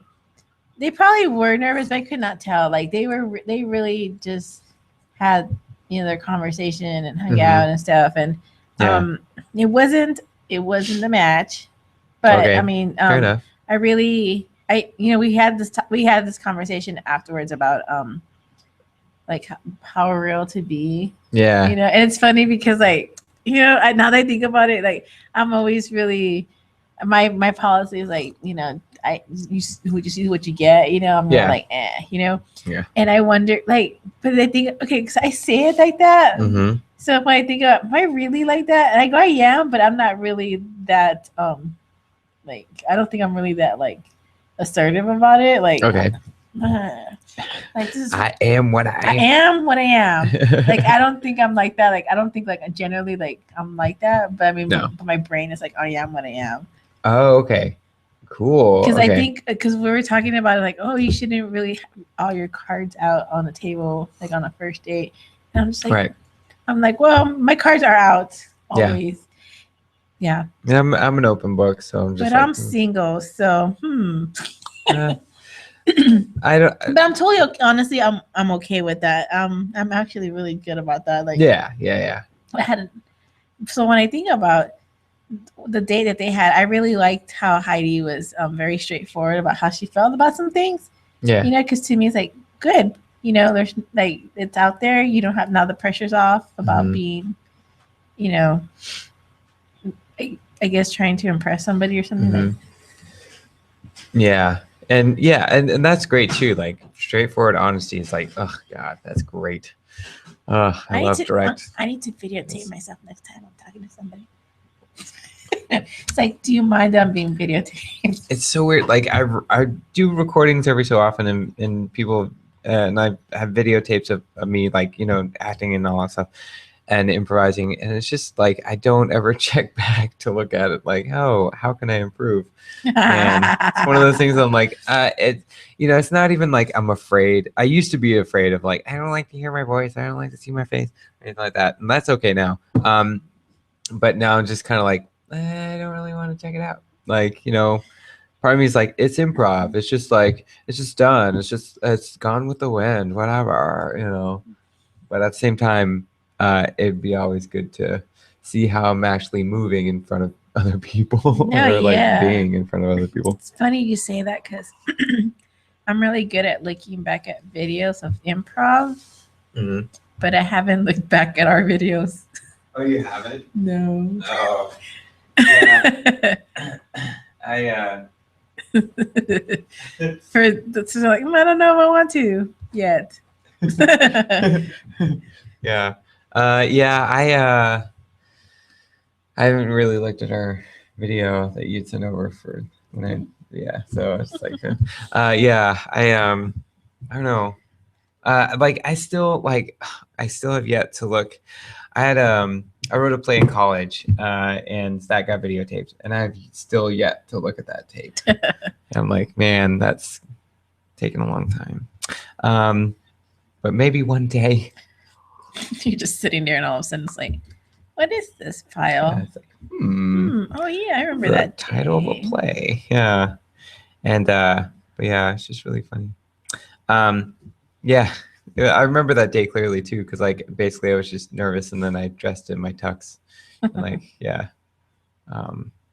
they probably were nervous, but I could not tell. Like, they really just had their conversation and hung out and stuff, and it wasn't the match, but okay. I mean, fair enough. we had this conversation afterwards about like how real to be. Yeah. And it's funny because now that I think about it, like, I'm always really my policy is like, you see what you get, I'm like, Yeah. And I wonder, like, but I think, okay, because I say it like that. Mm-hmm. So if I think, am I really like that? And I go, I am, but I'm not really that, like, I don't think I'm really that, like, assertive about it. Like, okay. Like, this is, I am what I am. I am what I am. Like, I don't think I'm like that. Like, I don't think, like, generally, like, I'm like that. But I mean, but my brain is like, I am what I am. Oh, okay. Cool. Because I think, because we were talking about it, like, oh, you shouldn't really have all your cards out on the table, like, on a first date. And I'm just like, right. I'm like, well, my cards are out always. Yeah. I'm an open book, so I'm just. But I'm single, so I don't. But I'm totally honestly, I'm okay with that. I'm actually really good about that. Like, yeah. So when I think about the date that they had, I really liked how Heidi was very straightforward about how she felt about some things. Yeah. Because to me, it's like, good. There's like, it's out there. You don't have, now the pressure's off about being, I guess trying to impress somebody or something. Like. Yeah. And yeah, and that's great too. Like straightforward honesty is like, oh God, that's great. I love direct. I need to videotape myself next time I'm talking to somebody. It's like, do you mind that I'm being videotaped? It's so weird. Like I do recordings every so often, and people and I have videotapes of me, like, you know, acting and all that stuff and improvising, and it's just like I don't ever check back to look at it. Like, oh, how can I improve? And it's one of those things I'm like, it, you know, it's not even like I'm afraid. I used to be afraid of like, I don't like to hear my voice, I don't like to see my face, anything like that, and that's okay now. But now I'm just kind of like, I don't really want to check it out. Like, you know, part of me is like, it's improv. It's just like, it's just done. It's gone with the wind, whatever, you know. But at the same time, it'd be always good to see how I'm actually moving in front of other people or like being in front of other people. It's funny you say that because I'm really good at looking back at videos of improv, but I haven't looked back at our videos. Oh, you haven't? No. Oh. Yeah. I so like, I don't know if I want to yet. Yeah. I haven't really looked at our video that you'd sent over for when so it's like I don't know. Like I still have yet to look. I wrote a play in college, and that got videotaped, and I've still yet to look at that tape. I'm like, man, that's taken a long time. But maybe one day. You're just sitting there, and all of a sudden it's like, what is this file? Yeah, it's like, oh yeah, I remember the that title of a play. Yeah, and but yeah, it's just really funny. Yeah, I remember that day clearly too, because like basically I was just nervous, and then I dressed in my tux, and like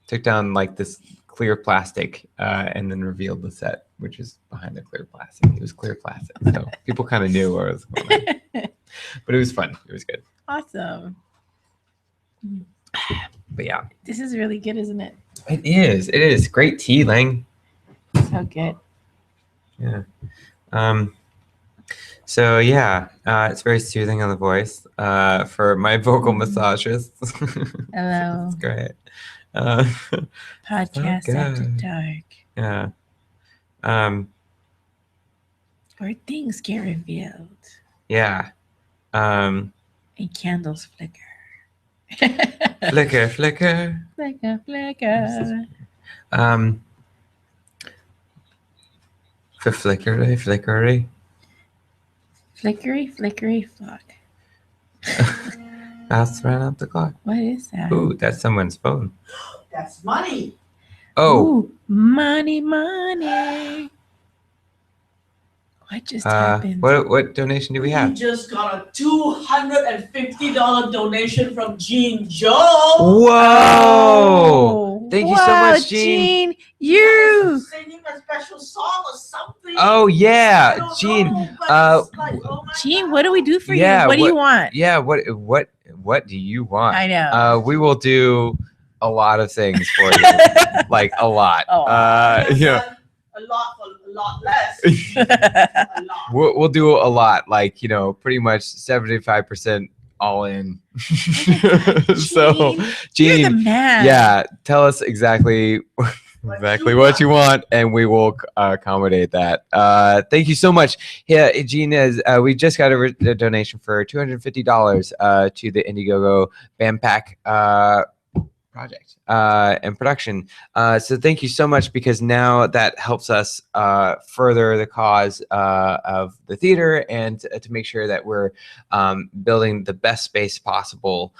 took down like this clear plastic, and then revealed the set, which is behind the clear plastic. It was clear plastic, so people kind of knew what was going on. But it was fun. It was good. Awesome. But yeah, this is really good, isn't it? It is. It is great tea, Leng. So good. Yeah. So yeah, it's very soothing on the voice for my vocal massages. Hello. It's great. Podcast after dark. Yeah. Where things get revealed. Yeah. And candles flicker. Flicker, flicker. Flicker, flicker. Flickery, flickery. Flickery, flickery, flock. Fast ran up the clock. What is that? Ooh, that's someone's phone. That's money. Oh. Ooh, money, money. What just happened? What donation do we have? We just got a $250 donation from Jean Joe. Whoa! Thank you so much, Jean. You singing a special song or something. Oh yeah, Jean. Jean, what do we do for you? What do you want? Yeah, what do you want? I know. We will do a lot of things for you, like a lot. Yeah. A lot less. A lot. We'll do a lot, like, you know, pretty much 75% all in. So, Jean, you're the man. Yeah, tell us exactly what you want, and we will accommodate that. Thank you so much. Yeah, Jean, we just got a donation for $250 to the Indiegogo BAMPAC project and production. So thank you so much, because now that helps us further the cause of the theater, and to make sure that we're building the best space possible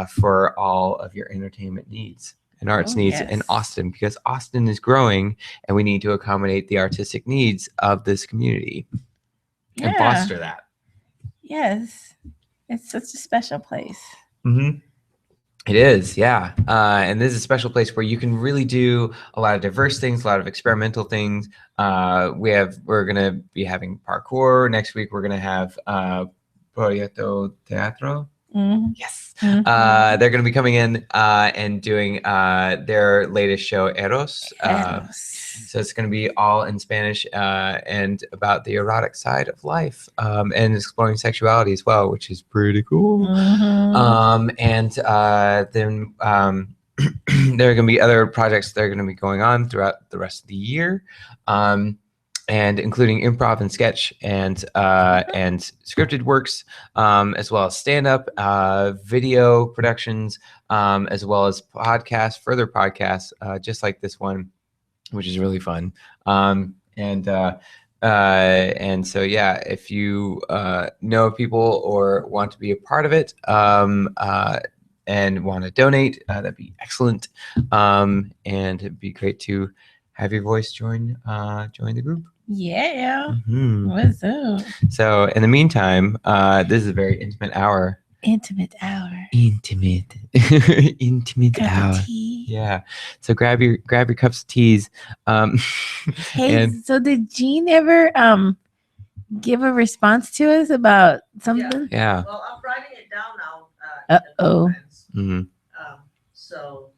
for all of your entertainment needs and arts needs in Austin, because Austin is growing and we need to accommodate the artistic needs of this community and foster that. Yes, it's such a special place. Mm-hmm. It is, yeah. And this is a special place where you can really do a lot of diverse things, a lot of experimental things. We're gonna be having parkour next week. We're gonna have Proyecto Teatro. Yes. They're going to be coming in and doing their latest show, Eros. So it's going to be all in Spanish and about the erotic side of life and exploring sexuality as well, which is pretty cool. And then there are going to be other projects that are going to be going on throughout the rest of the year. And including improv and sketch and scripted works, as well as stand-up, video productions, as well as further podcasts, just like this one, which is really fun. And so, yeah, if you know people or want to be a part of it and want to donate, that'd be excellent. And it'd be great to have your voice join the group. Yeah. What's up? So in the meantime, this is a very intimate hour. Intimate hour. Intimate Cup hour. of tea. Yeah. So grab your cups of teas. Hey, so did Jean ever give a response to us about something? Yeah. Well, I'm writing it down now. Uh-oh. So,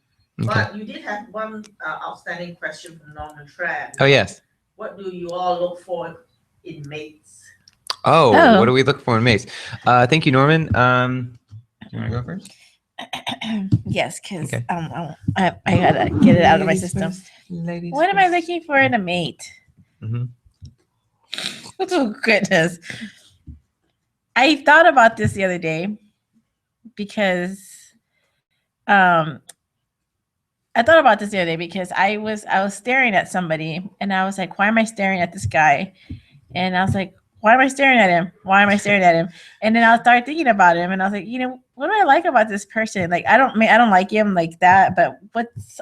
Okay. but you did have one outstanding question from Norman Tran. Oh yes. What do you all look for in mates? Oh, what do we look for in mates? Thank you, Norman. Do you want to go first? Yes, because Okay. I gotta get it out of my system. What am I looking for in a mate? Oh goodness. I thought about this the other day because I was staring at somebody and I was like, why am I staring at this guy? And I was like, why am I staring at him? Why am I staring at him? And then I'll start thinking about him and I was like, what do I like about this person? Like, I don't like him like that, but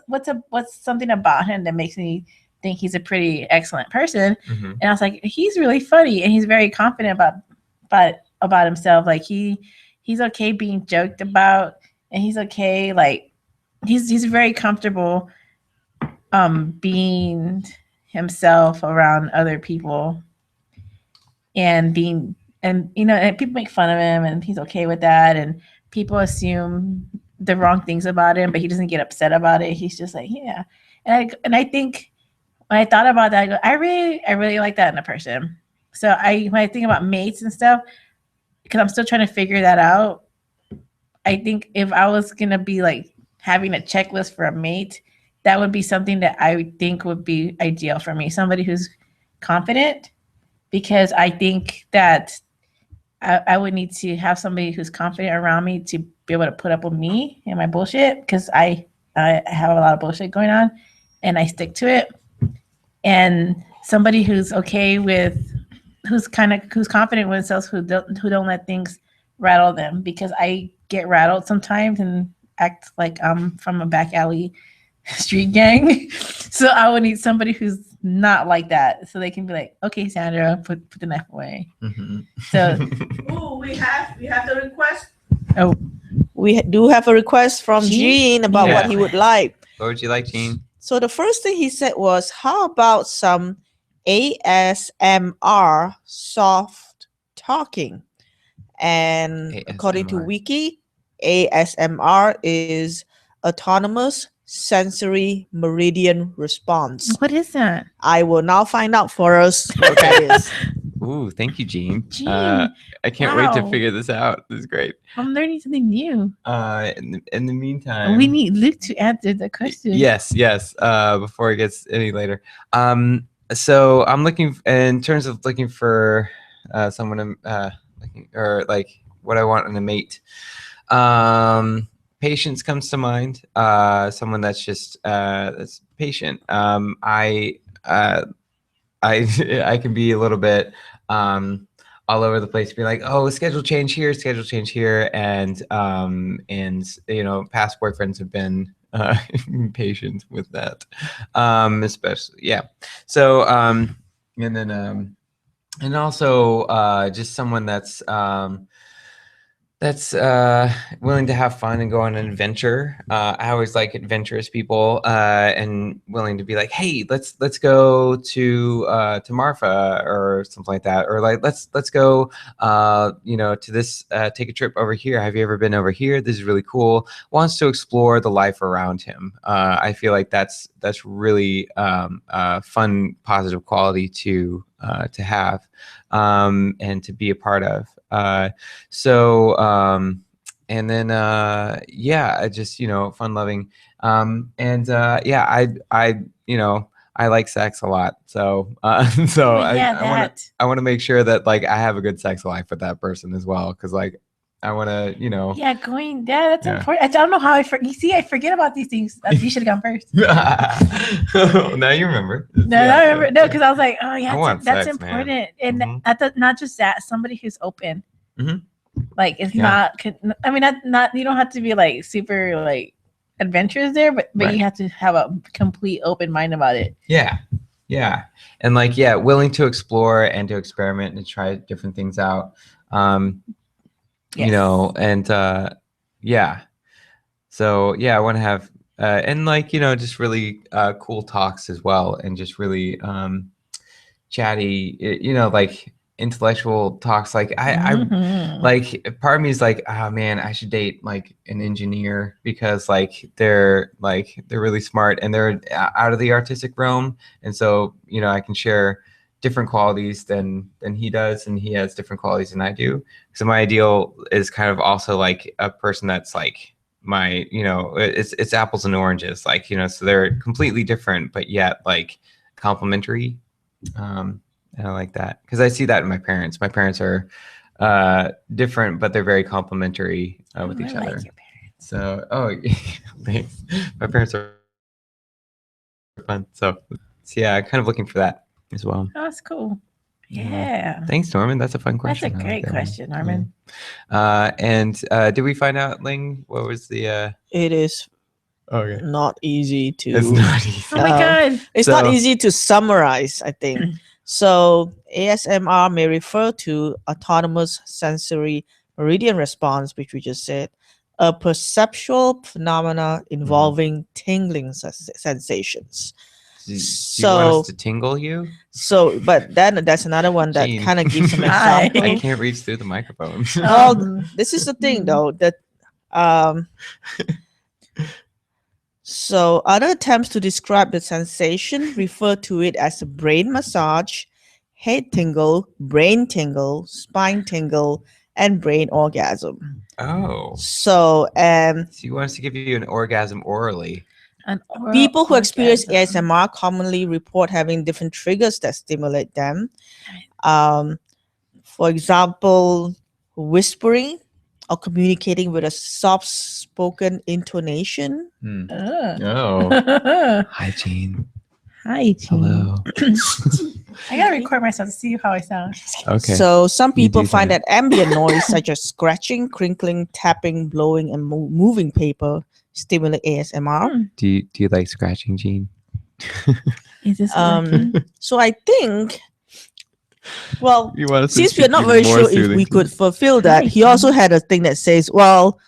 what's something about him that makes me think he's a pretty excellent person? And I was like, he's really funny and he's very confident about himself. Like he's okay being joked about and he's okay. Like he's very comfortable being himself around other people and people make fun of him and he's okay with that. And people assume the wrong things about him, but he doesn't get upset about it. He's just like, yeah. And I think when I thought about that, I go, I really like that in a person. So when I think about mates and stuff, because I'm still trying to figure that out, I think if I was going to be like having a checklist for a mate, that would be something that I would think would be ideal for me. Somebody who's confident, because I think that I would need to have somebody who's confident around me to be able to put up with me and my bullshit, because I have a lot of bullshit going on and I stick to it. And somebody who's okay with, who's confident with themselves, who don't let things rattle them, because I get rattled sometimes and act like I'm from a back alley street gang. So I would need somebody who's not like that, so they can be like, okay, Sandra, put the knife away. So we have the request. Oh, we do have a request from Gene about what he would like. What would you like, Gene? So the first thing he said was, how about some ASMR soft talking? And ASMR. According to Wiki, ASMR is autonomous sensory meridian response. what is that? I will now find out for us what that is. Ooh, thank you, Gene. Gene, I can't wait to wow. figure this out. This is great. I'm learning something new. In the meantime, We need Luke to answer the question. Yes. Before it gets any later. So I'm looking in terms of looking for someone or like what I want in a mate. Patience comes to mind. Someone that's just that's patient. I can be a little bit all over the place, be like, oh, schedule change here, and past boyfriends have been patient with that, especially, yeah. So and also just someone that's that's willing to have fun and go on an adventure. I always like adventurous people and willing to be like, hey, let's go to Marfa or something like that, or like let's go to this take a trip over here. Have you ever been over here? This is really cool. Wants to explore the life around him. I feel like that's really fun, positive quality to have and to be a part of. And then I just fun loving I like sex a lot, so I want to make sure that like I have a good sex life with that person as well, because like I want to that's important. I don't know how I forget about these things. You should have gone first. Now you remember. I remember. No, because I was like, oh yeah, that's sex, important. man. And Mhm. I thought not just that, somebody who's open. Mhm. Like it's not. I mean, not. You don't have to be like super like adventurous there, but Right. you have to have a complete open mind about it. Yeah, and like willing to explore and to experiment and try different things out. Yes. So I want to have and like just really cool talks as well, and just really chatty, like intellectual talks. Like I like, part of me is like, oh man, I should date like an engineer, because like they're really smart and they're out of the artistic realm, and so I can share different qualities than he does, and he has different qualities than I do. So my ideal is kind of also like a person that's like my it's apples and oranges, like so they're completely different but yet like complementary. And I like that because I see that in my parents. My parents are different, but they're very complementary with each other. Your parents. So thanks. My parents are fun, so yeah, kind of looking for that as well. Oh, that's cool. Yeah. Thanks, Norman. That's a fun question. That's a great question, Norman. And did we find out, Leng, what was the It is okay. not easy to. It's not easy. Oh my god. It's not easy to summarize, I think. So ASMR may refer to autonomous sensory meridian response, which we just said, a perceptual phenomena involving tingling sensations. Do you want us to tingle you? So, but then there's another one that kind of gives an example. I can't reach through the microphone. This is the thing, though, that so other attempts to describe the sensation refer to it as a brain massage, head tingle, brain tingle, spine tingle, and brain orgasm. Oh. So you want us to give you an orgasm orally? People who experience ASMR commonly report having different triggers that stimulate them. For example, whispering or communicating with a soft-spoken intonation. Oh. Hi, Jean. Hi, Jean. Hello. I gotta record myself to see how I sound. Okay. So some people find that ambient noise such as scratching, crinkling, tapping, blowing, and moving paper stimulate ASMR. Do you like scratching, Jean? Is this working? So I think, well, since since we're not very sure if we could fulfill that, he also had a thing that says, well,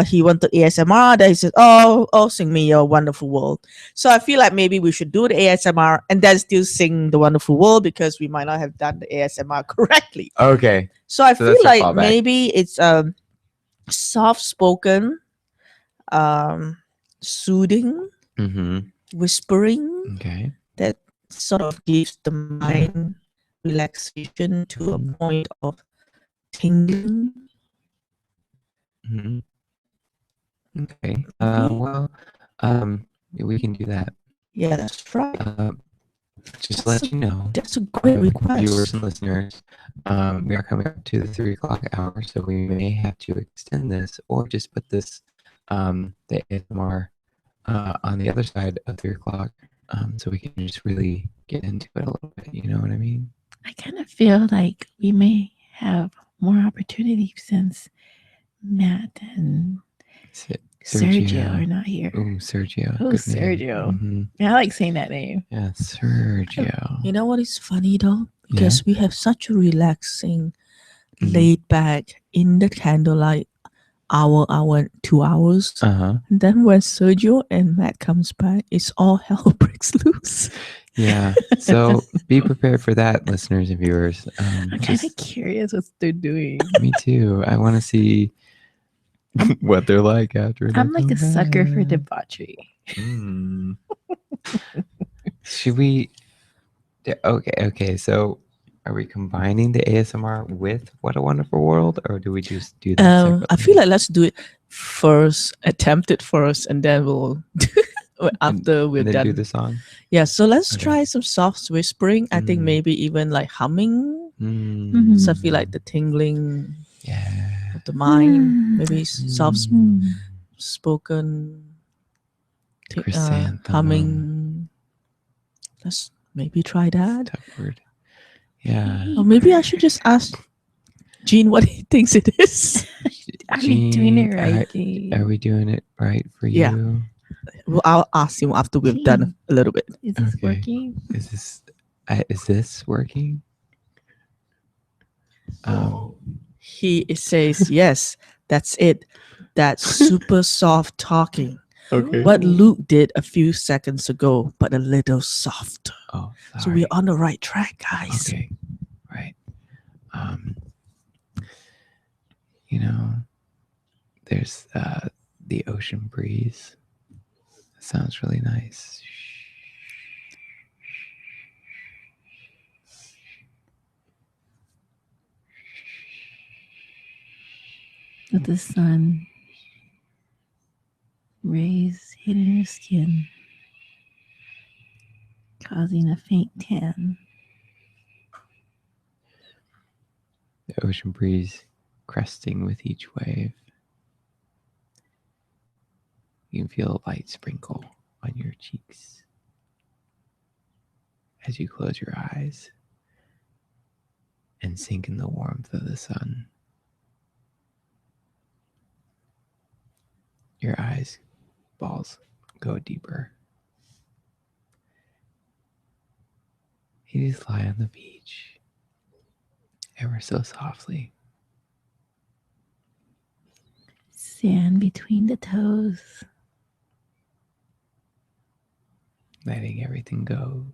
he wanted ASMR. Then he says, oh, sing me your wonderful world. So I feel like maybe we should do the ASMR and then still sing the wonderful world, because we might not have done the ASMR correctly. Okay. So I feel like maybe it's soft-spoken, soothing, whispering. Okay. That sort of gives the mind relaxation to a point of tingling. Okay. We can do that. Yeah, that's right. Just to let you know, that's a great request. Viewers and listeners, we are coming up to the 3 o'clock hour, so we may have to extend this or just put this the ASMR on the other side of 3 o'clock, so we can just really get into it a little bit. You know what I mean? I kind of feel like we may have more opportunity since Matt and Sergio are not here. Ooh, Sergio. Oh, Sergio. Yeah, I like saying that name. Yeah, Sergio. You know what is funny though? Because we have such a relaxing laid back in the candlelight, hour, 2 hours. Uh-huh. And then when Sergio and Matt comes back, it's all hell breaks loose. Yeah. So be prepared for that, listeners and viewers. I'm kind of curious what they're doing. Me too. I want to see what they're like after. I'm like a sucker for the. debauchery. Should we? Okay. So, are we combining the ASMR with What a Wonderful World, or do we just do that? I feel separately? like let's do it first, attempt it first, and then we'll after we're then done. do the song. Yeah, so let's Okay. try some soft whispering. I think maybe even like humming. So I feel like the tingling of the mind. Maybe soft spoken Chrysanthemum. humming. Let's maybe try that. Tough word. Yeah. Or maybe I should just ask Gene what he thinks it is. Are we doing it Gene, right? Are we doing it right for you? Yeah. Well, I'll ask him after we've done a little bit. Is this Okay. working? Is this working? He says, yes, that's it. That's super soft talking. Okay. What Luke did a few seconds ago, but a little softer. Oh, sorry. So we're on the right track, guys. Okay. Right. You know, there's the ocean breeze. That sounds really nice. With the sun rays hitting your skin, causing a faint tan. The ocean breeze cresting with each wave. You can feel a light sprinkle on your cheeks as you close your eyes and sink in the warmth of the sun. Your eyes balls go deeper. You just lie on the beach ever so softly. Sand between the toes. Letting everything go.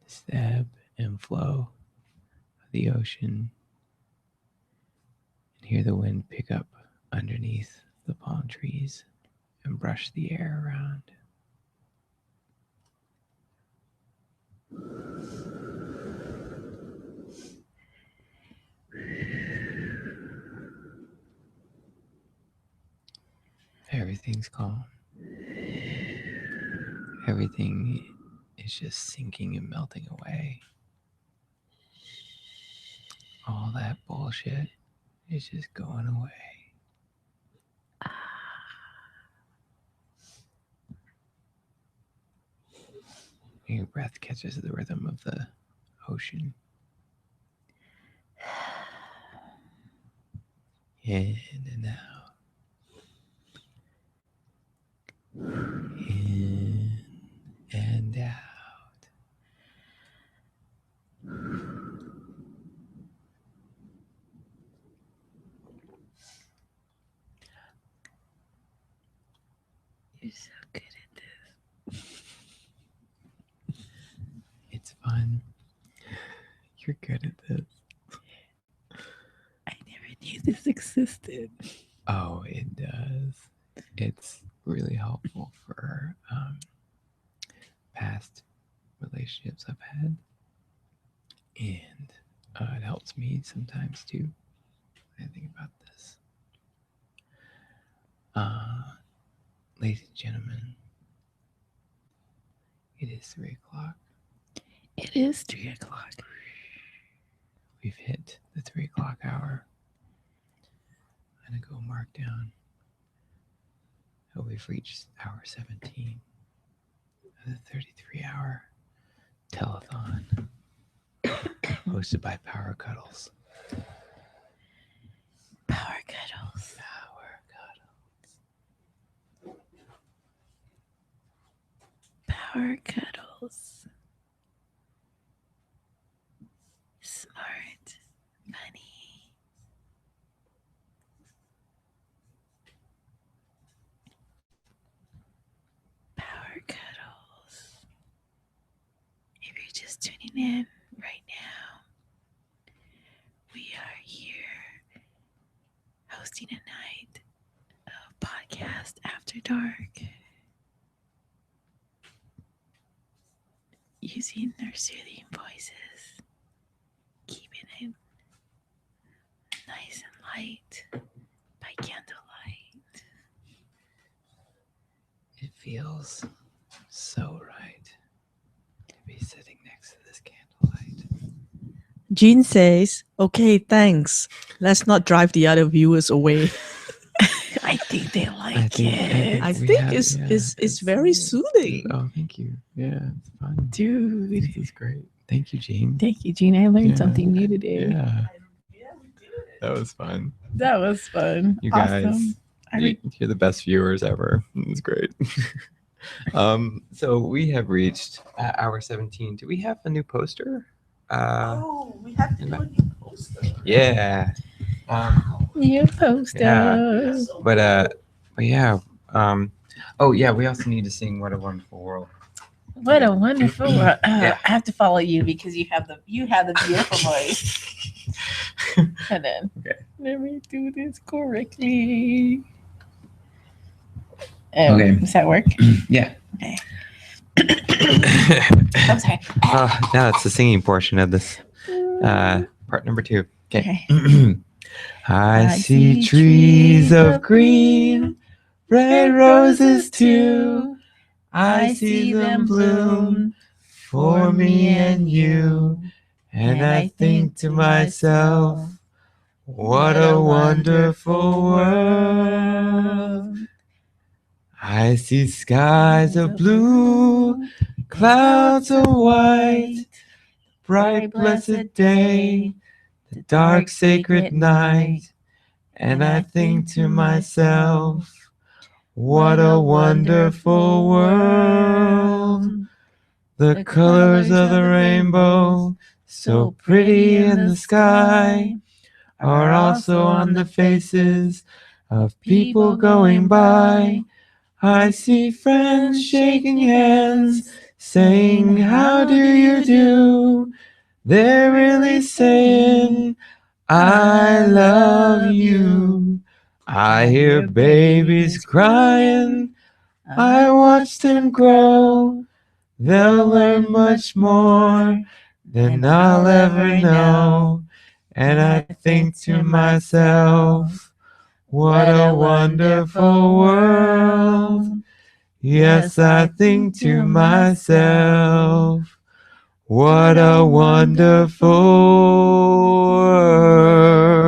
This ebb and flow of the ocean. And hear the wind pick up underneath the palm trees and brush the air around. Everything's calm. Everything is just sinking and melting away. All that bullshit is just going away. Your breath catches the rhythm of the ocean. In and out. In and out. You're so good at this. It's fun. You're good at this. I never knew this existed. Oh, it does. It's really helpful for past relationships I've had. And it helps me sometimes too when I think about this. Ladies and gentlemen, it is 3 o'clock. It is 3 o'clock. We've hit the 3 o'clock hour. I'm going to go mark down that we've reached hour 17 of the 33-hour telethon hosted by Power Cuddles. Power Cuddles. Power Cuddles. Power Cuddles. in right now. We are here hosting a night of podcast after dark using their soothing voices, keeping it nice and light by candlelight. It feels so right to be sitting next to this candlelight. Jean says, "Okay, thanks. Let's not drive the other viewers away." I think they like it. I think it's very soothing. Oh, thank you. Yeah, it's fun. Dude. This is great. Thank you, Jean. Thank you, Gene. I learned something new today. Yeah. That was fun. That was fun. You Awesome. guys, you're the best viewers ever. It was great. So we have reached hour 17. Do we have a new poster? We have to do a new poster. Yeah. New poster. Yeah. But yeah. Oh yeah, we also need to sing "What a Wonderful World." What a wonderful world. Yeah. I have to follow you because you have the beautiful voice. And then let me do this correctly. Okay. Does that work? Yeah. Okay. I'm sorry. Now it's the singing portion of this part number 2. Okay. I see trees of green, red roses too. I see them bloom for me and you. And I think to myself, what a wonderful world. I see skies of blue, clouds of white, bright blessed day, the dark sacred night. And I think to myself, what a wonderful world. The colors of the rainbow, so pretty in the sky, are also on the faces of people going by. I see friends shaking hands, saying, how do you do? They're really saying, I love you. I hear babies crying, I watch them grow. They'll learn much more than I'll ever know. And I think to myself, what a wonderful world. Yes, I think to myself, what a wonderful world.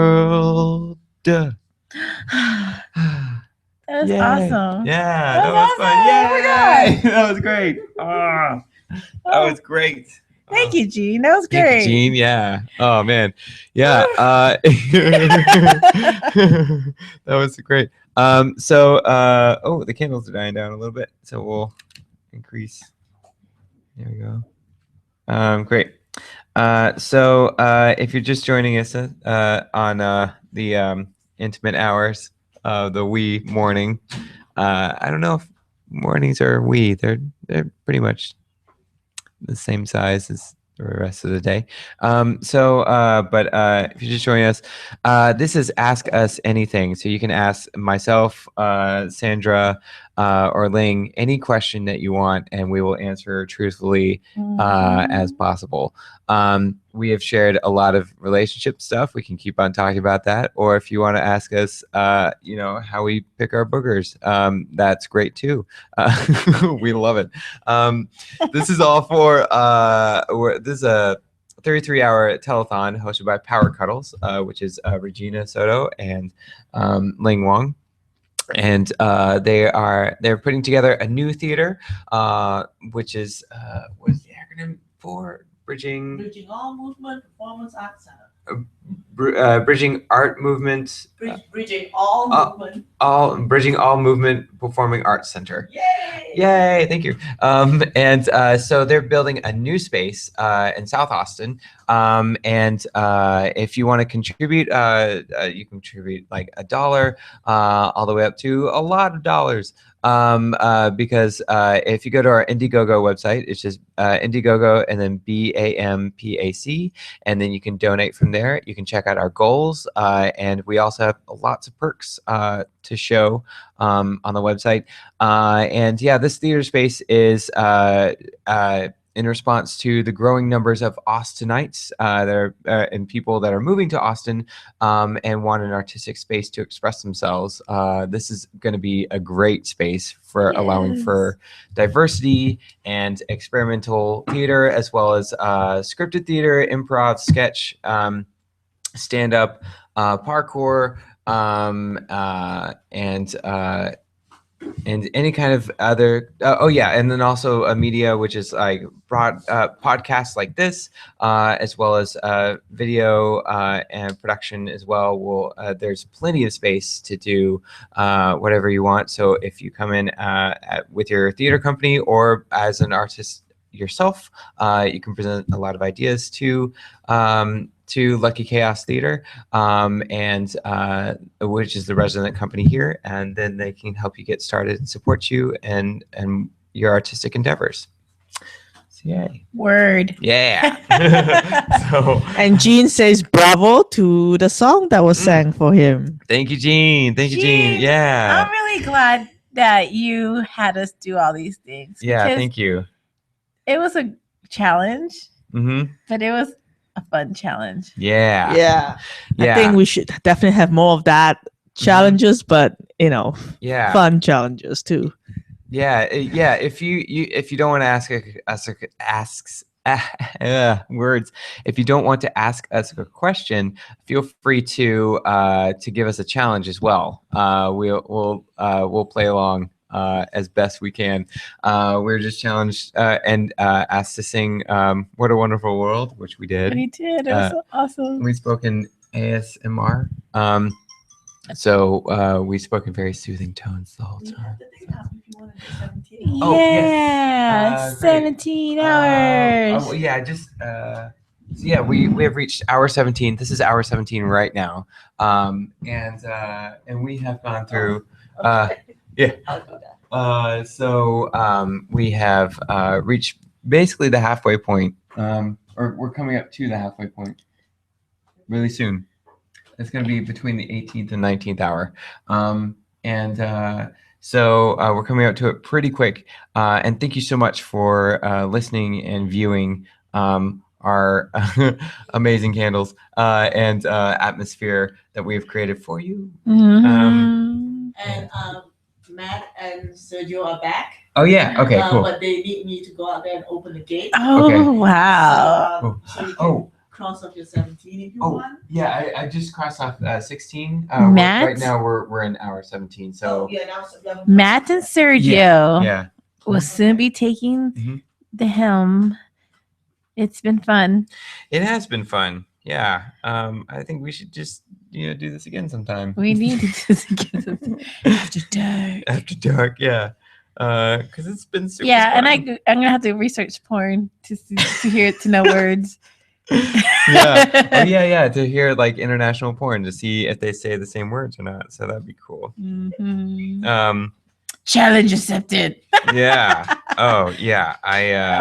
That was awesome. Yeah, That was fun. awesome. Yay! Oh my God. That was great. That was great. Thank you, Gene. That was Thank great. you, Gene. Yeah. Oh man. Yeah. That was great. So the candles are dying down a little bit, so we'll increase. There we go. Great. So if you're just joining us on the intimate hours of the wee morning, I don't know if mornings are wee. They're pretty much the same size as the rest of the day. But if you're just joining us, this is Ask Us Anything. So you can ask myself, Sandra, or Leng any question that you want, and we will answer truthfully as possible. We have shared a lot of relationship stuff. We can keep on talking about that. Or if you want to ask us, how we pick our boogers, that's great too. We love it. This is all for this is a 33-hour telethon hosted by Power Cuddles, which is Regina Soto and Leng Wong. And they're putting together a new theater, which is what is the acronym for? Bridging all movement performance art center. Bridging art movement. Bridging all movement. Bridging all movement performing arts center. Yay! Yay! Thank you. So they're building a new space in South Austin. If you want to contribute, you can contribute like $1 all the way up to a lot of dollars. because if you go to our Indiegogo website, it's just Indiegogo and then BAMPAC, and then you can donate from there. You can check out our goals, and we also have lots of perks to show on the website. And yeah, this theater space is in response to the growing numbers of Austinites and people that are moving to Austin and want an artistic space to express themselves. This is going to be a great space for allowing for diversity and experimental theater, as well as scripted theater, improv, sketch, stand-up, parkour, and any kind of other and then also a media, which is like podcasts like this, as well as video and production as well. There's plenty of space to do whatever you want. So if you come in with your theater company or as an artist yourself, you can present a lot of ideas to Lucky Chaos Theater, and which is the resident company here, and then they can help you get started and support you and your artistic endeavors. So yay. Word. Yeah. And Gene says bravo to the song that was sang for him. Thank you, Gene. Thank you, Gene. Yeah. I'm really glad that you had us do all these things. Yeah, thank you. It was a challenge, Mm-hmm. but it was a fun challenge. Yeah. I think we should definitely have more of that challenges, but fun challenges too. Yeah. If you don't want to ask words, if you don't want to ask us a question, feel free to give us a challenge as well. We'll play along as best we can. We're just challenged and asked to sing "What a Wonderful World," which we did. We did. It was so awesome. We spoke in ASMR. So we spoke in very soothing tones the whole time. Oh, yes. 17 hours. We have reached hour 17. This is hour 17 right now. And we have gone through so we have reached basically the halfway point, or we're coming up to the halfway point really soon. It's going to be between the 18th and 19th hour. So we're coming up to it pretty quick. And thank you so much for listening and viewing our amazing candles and atmosphere that we have created for you. Mm-hmm. And Matt and Sergio are back. Oh, yeah. Okay, cool. But they need me to go out there and open the gate. Oh, okay. wow. So you can cross off your 17 if you want. Yeah, I just crossed off 16. Matt? Right now we're in hour 17. So Matt and Sergio will Mm-hmm. soon be taking the helm. It's been fun. It has been fun. Yeah. I think we should just do this again sometime. We need to do this again after dark. After dark, yeah. Because it's been super Yeah, fun. and I'm gonna have to research porn to know words. Yeah. To hear like international porn to see if they say the same words or not. So that'd be cool. Mm-hmm. Challenge accepted. Yeah. Oh yeah.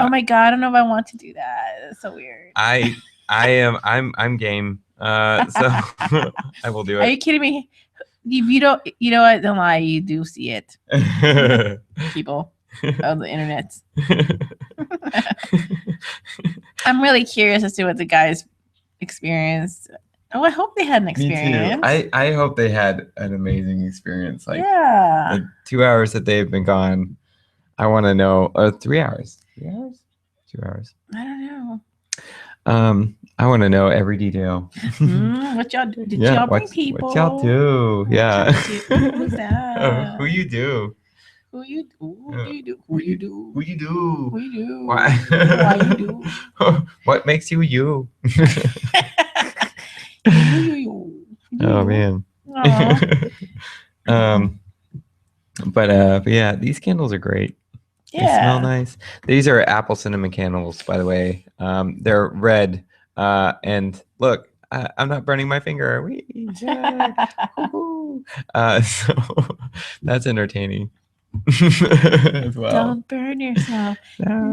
Oh my god, I don't know if I want to do that. It's so weird. I'm game. So I will do it. Are you kidding me? If you don't, you know what? Don't lie. You do see it, people on the internet. I'm really curious as to what the guys experienced. Oh, I hope they had an experience. Me too. I hope they had an amazing experience. Like yeah. the 2 hours that they've been gone. I want to know. 3 hours. 3 hours? 2 hours. I don't know. I want to know every detail. What y'all do? Did y'all bring people? What y'all do? Yeah. Who's that? Who you do? Who you do? Who you do? Who you do? Who you do? Who you do? Why? Why you do? What makes you you? You. Oh man. But yeah, these candles are great. They smell nice. These are apple cinnamon candles, by the way. They're red. And look, I'm not burning my finger. So that's entertaining. as well. Don't burn yourself. No.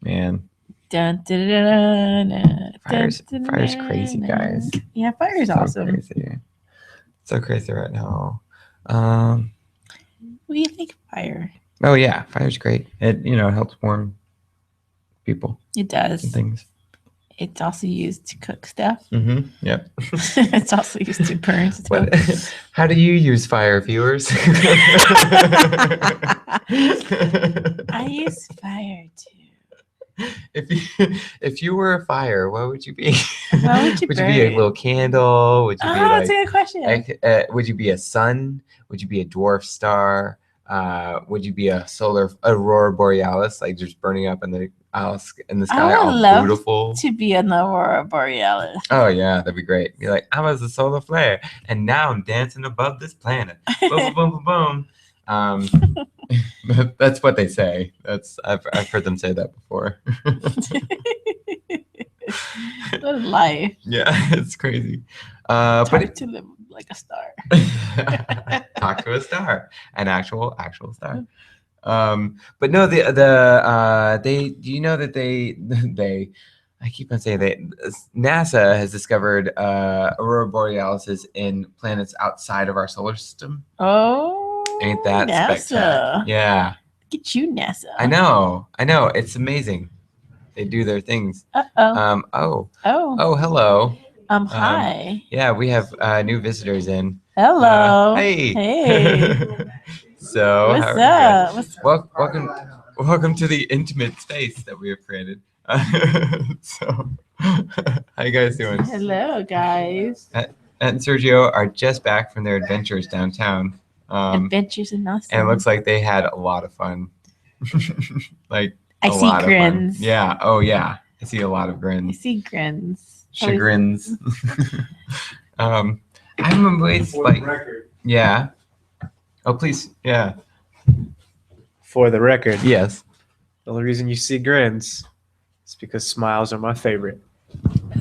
Man, Dun, dun, dun, dun, fire's dun, crazy, dun, guys. Yeah, fire's So awesome. crazy. So crazy right now. What do you think of fire? Oh yeah, fire's great. It helps warm people It does. and things. It's also used to cook stuff. Mm-hmm. Yep. It's also used to burn stuff. What, how do you use fire, viewers? I use fire too. If you were a fire, what would you be? What would you Would you be a burn? little candle? Would you be That's a good question. would you be a sun? Would you be a dwarf star? Would you be a solar aurora borealis, like just burning up in the sky, I would all love beautiful? to be an aurora borealis. Oh yeah, that'd be great. Be like, I was a solar flare, and now I'm dancing above this planet. Boom, boom, boom, boom. That's what they say. I've heard them say that before. What a life. Yeah, it's crazy. Talk to live like a star. Talk to a star, an actual star. But no, they do you know that they I keep on saying NASA has discovered aurora borealis in planets outside of our solar system. Oh, Ain't that NASA. spectacular? Yeah, Look at you, NASA. I know, it's amazing. They do their things. Oh, Hello. hi. Yeah, we have new visitors in. Hello. Hey. So, What's how are you guys? Welcome to the intimate space that we have created. So, how you guys doing? Hello, guys. Matt and Sergio are just back from their adventures downtown. Adventures in Austin. And it looks like they had a lot of fun. Like I a see lot grins. of fun. Yeah. Oh yeah. I see a lot of I grins. see grins. Chagrins. I remember it's like record. yeah. Oh please. Yeah. For the record, Yes. the only reason you see grins is because smiles are my favorite.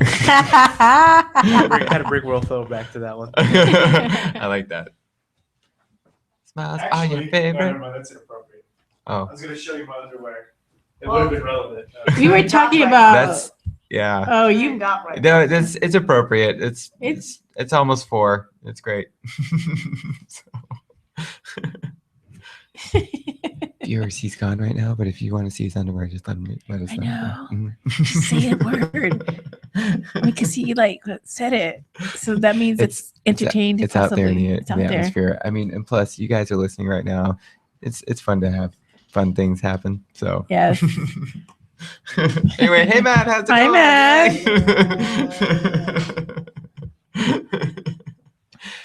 Had a brick world throwback to that one. I like that. Smiles are your favorite. That's inappropriate. Oh. I was going to show you my underwear. It would have been relevant. We were talking about. That's yeah. Oh, you. No, it's appropriate. It's almost 4. It's great. Viewers, he's gone right now, but if you want to see his underwear, just let us I know. know. Mhm. Just say a word. Because he said it, so that means it's entertained. It's out there in possibly. the It's out there. atmosphere. I mean, and plus, you guys are listening right now. It's fun to have fun things happen. So Yes. Anyway, hey Matt, how's it Hi, going? Matt.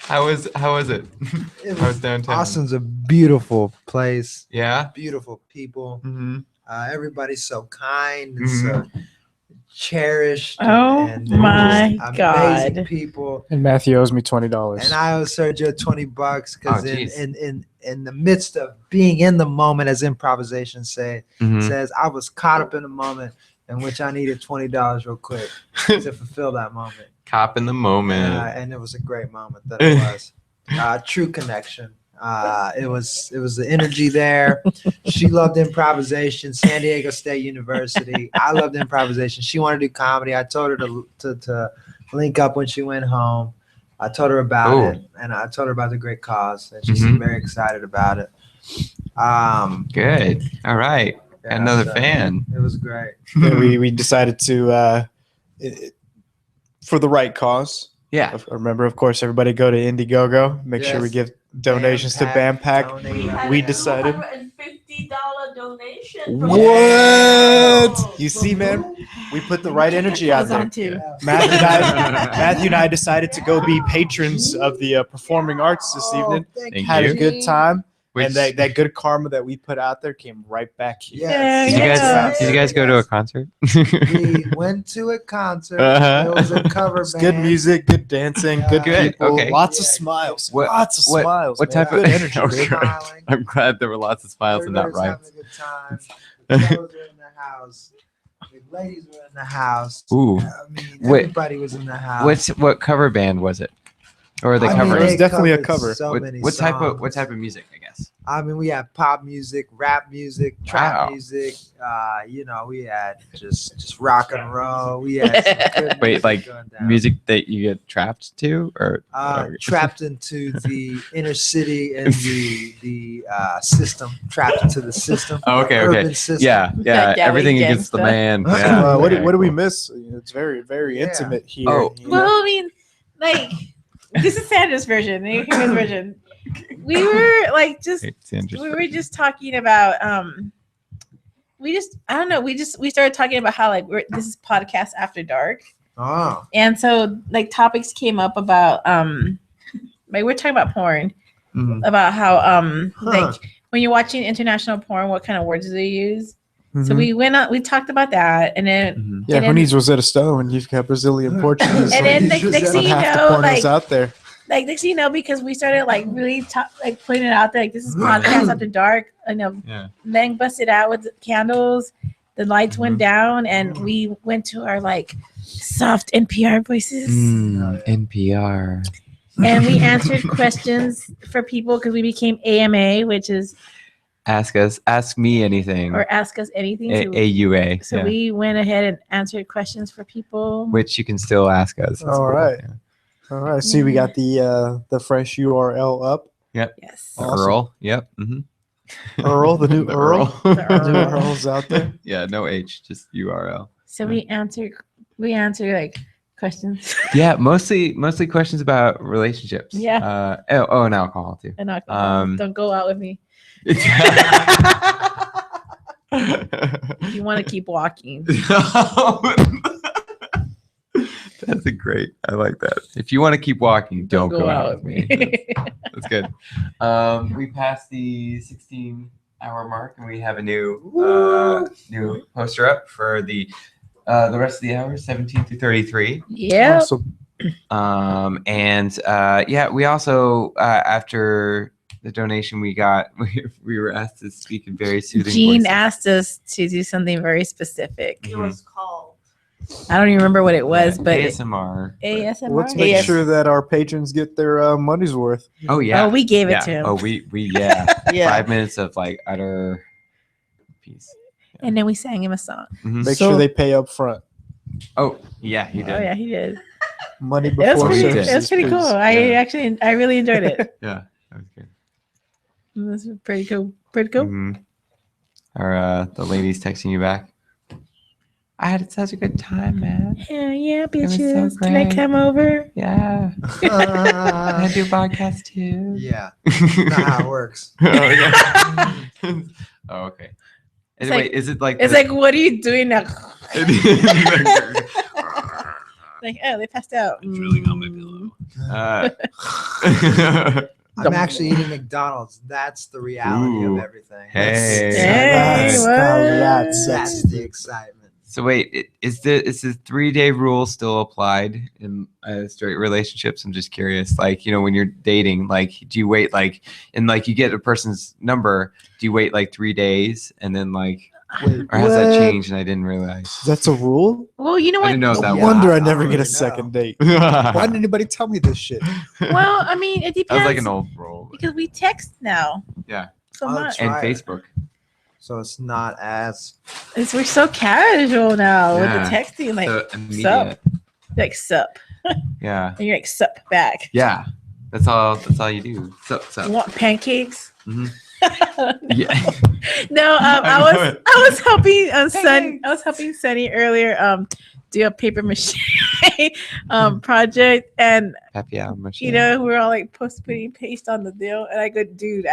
How was it? It How was downtown? Austin's a beautiful place. Yeah. Beautiful people. Mm-hmm. Everybody's so kind and so cherished. Oh and my just God. Amazing people. And Matthew owes me $20. And I owe Sergio $20 because Oh, geez. in the midst of being in the moment, as improvisation says, I was caught up in the moment in which I needed $20 real quick to fulfill that moment. Cop in the moment. And it was a great moment that it was. True connection. It was the energy there. She loved improvisation. San Diego State University. I loved improvisation. She wanted to do comedy. I told her to link up when she went home. I told her about it, and I told her about the great cause, and she seemed very excited about it. Good. All right. Yeah, Another so fan. It was great. we decided to, for the right cause. Yeah. Remember, of course, everybody go to Indiegogo. Make sure we give donations to BAMPAC. Donate. We decided. $250 donation. from What? You see, man, we put the right energy out there. Too. Matthew and I decided to go be patrons of the performing arts this evening. Thank Had you. a good time, Which- and that good karma that we put out there came right back here. Yes. Did you guys go to a concert? We went to a concert. Uh-huh. It was a cover It's band. good music, good dancing, good Good, people, okay. lots of smiles, What- lots of smiles. what man. type of good energy? Oh, dude. good. Smiling. I'm glad there were lots of smiles in that Everybody ride. was having a good time. The fellas were in the house. The ladies were in the house. Ooh. I mean, Wait. everybody was in the house. What cover band was it? Or they I cover mean, It was it? definitely a covered cover. so many What type songs. of music, I guess? I mean, we had pop music, rap music, trap Wow. music. We had just rock and roll. We had some good Wait, music like going down. music that you get trapped to, or Trapped into the inner city and the system. Trapped into the system. Oh, okay, urban okay. system. Yeah, That everything weekend against the stuff. man. So, Yeah. What Okay, do we cool. miss? It's very, very Yeah. intimate here. Oh. you know? Well, I mean, like, this is Sandra's version. Here's version. We were like just It's interesting. we were just talking about we started talking about how like this is podcast after dark, Oh. and so like topics came up about like we're talking about porn, Mhm. about how Huh. like when you're watching international porn, what kind of words do they use? So Mhm. we talked about that, and then Mhm. Yeah, and who then- needs Rosetta Stone when you've got Brazilian Portuguese? and then next On thing on you half the know, pornos like out there. next thing you know, because we started like really like putting it out there, like this is podcast after dark. I know Yeah. Leng busted out with the candles, the lights went Mhm. down, and we went to our like soft NPR voices, NPR. and we answered questions for people because we became AMA, which is Ask me anything. or ask us anything. AUA. So yeah. we went ahead and answered questions for people. Which you can still ask us. It's All right. All right. See, we got the fresh URL up. Yes. Awesome. Earl. Yep. Mm-hmm. Earl, the new Earl. The The new Earl. Earl's out there. Yeah. No H. Just URL. So we answered like questions Yeah. Mostly questions about relationships. Yeah. And alcohol too. and alcohol. Don't go out with me. If you want to keep walking. That's a great. I like that. If you want to keep walking, don't go out with me. That's good. We passed the 16-hour mark, and we have a new poster up for the rest of the hours, 17 through 33. Yeah. Awesome. We also after the donation we got, we were asked to speak in very soothing Jean voices. asked us to do something very specific. It was called. I don't even remember what it was, but ASMR. ASMR. Let's make sure that our patrons get their money's worth. Oh yeah. Oh, we gave it yeah. to him. Oh, we yeah. Yeah. 5 minutes of like utter peace. And then we sang him a song. Mhm. Make So- sure they pay up front. Oh yeah, he did. Oh yeah, he did. Money It was before pretty. services. It was pretty cool. please. I really enjoyed it. Yeah, that was good. It was pretty cool. Pretty cool. Mhm. Are the ladies texting you back? I had such a good time, man. Yeah, was so bitches. Can I great. come over? Yeah. Can I do podcast too? Yeah. Not how it works. Oh, yeah. Oh, okay. It's Wait, like- is it like It's the- like, what are you doing now? Like, oh, they passed out. Drilling on my pillow. I'm actually eating McDonald's. That's the reality Ooh. of everything. Hey. Hey, what? That's the excitement. So wait, is the 3-day rule still applied in straight relationships? I'm just curious. Like, when you're dating, like, do you wait you get a person's number? Do you wait like 3 days and then like, Wait, or has that what? changed and I didn't realize? That's a rule? Well, you know I what? didn't know if No that wonder I I never don't get a really second know. date. was. Why didn't anybody tell me this shit? Well, I mean, it That depends. was like an old rule. Because we text now. Yeah. So Oh, much. that's And right. Facebook. So it's not as We're so casual now with Yeah. the texting. Like, So immediate. like sup. Yeah. And you're like, sup back. Yeah. That's all you do. So. You want pancakes? Mhm. Yeah. No, I I know was it. I was helping Sun. Pancakes. I was helping Sunny earlier do a paper mache project, and Happy machine. we're all like putting paste on the deal, and I go, dude,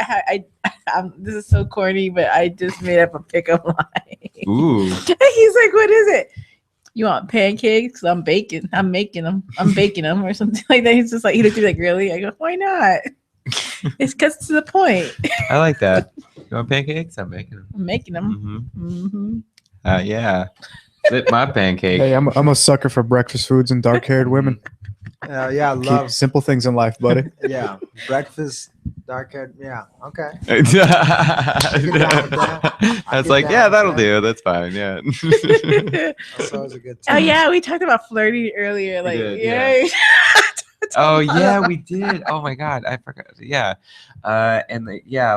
this is so corny, but I just made up a pickup line. Ooh. He's like, what is it? You want pancakes? I'm making them, or something like that. He's just like, he looked at me like, really? I go, why not? It's because to the point. I like that. You want pancakes? I'm making them. I'm making them. Mm-hmm. Mm-hmm. Yeah. Flip my pancake. Hey, I'm a sucker for breakfast foods and dark-haired women. yeah, I Keep love simple things in life, buddy. yeah. Breakfast, dark haired. Yeah, okay. I was like, yeah, down with that'll that. do. That's fine. Yeah. That's always a good Oh time. yeah, we talked about flirting earlier. Like, did, yeah. Oh yeah, we did. Oh my God, I forgot. Yeah, and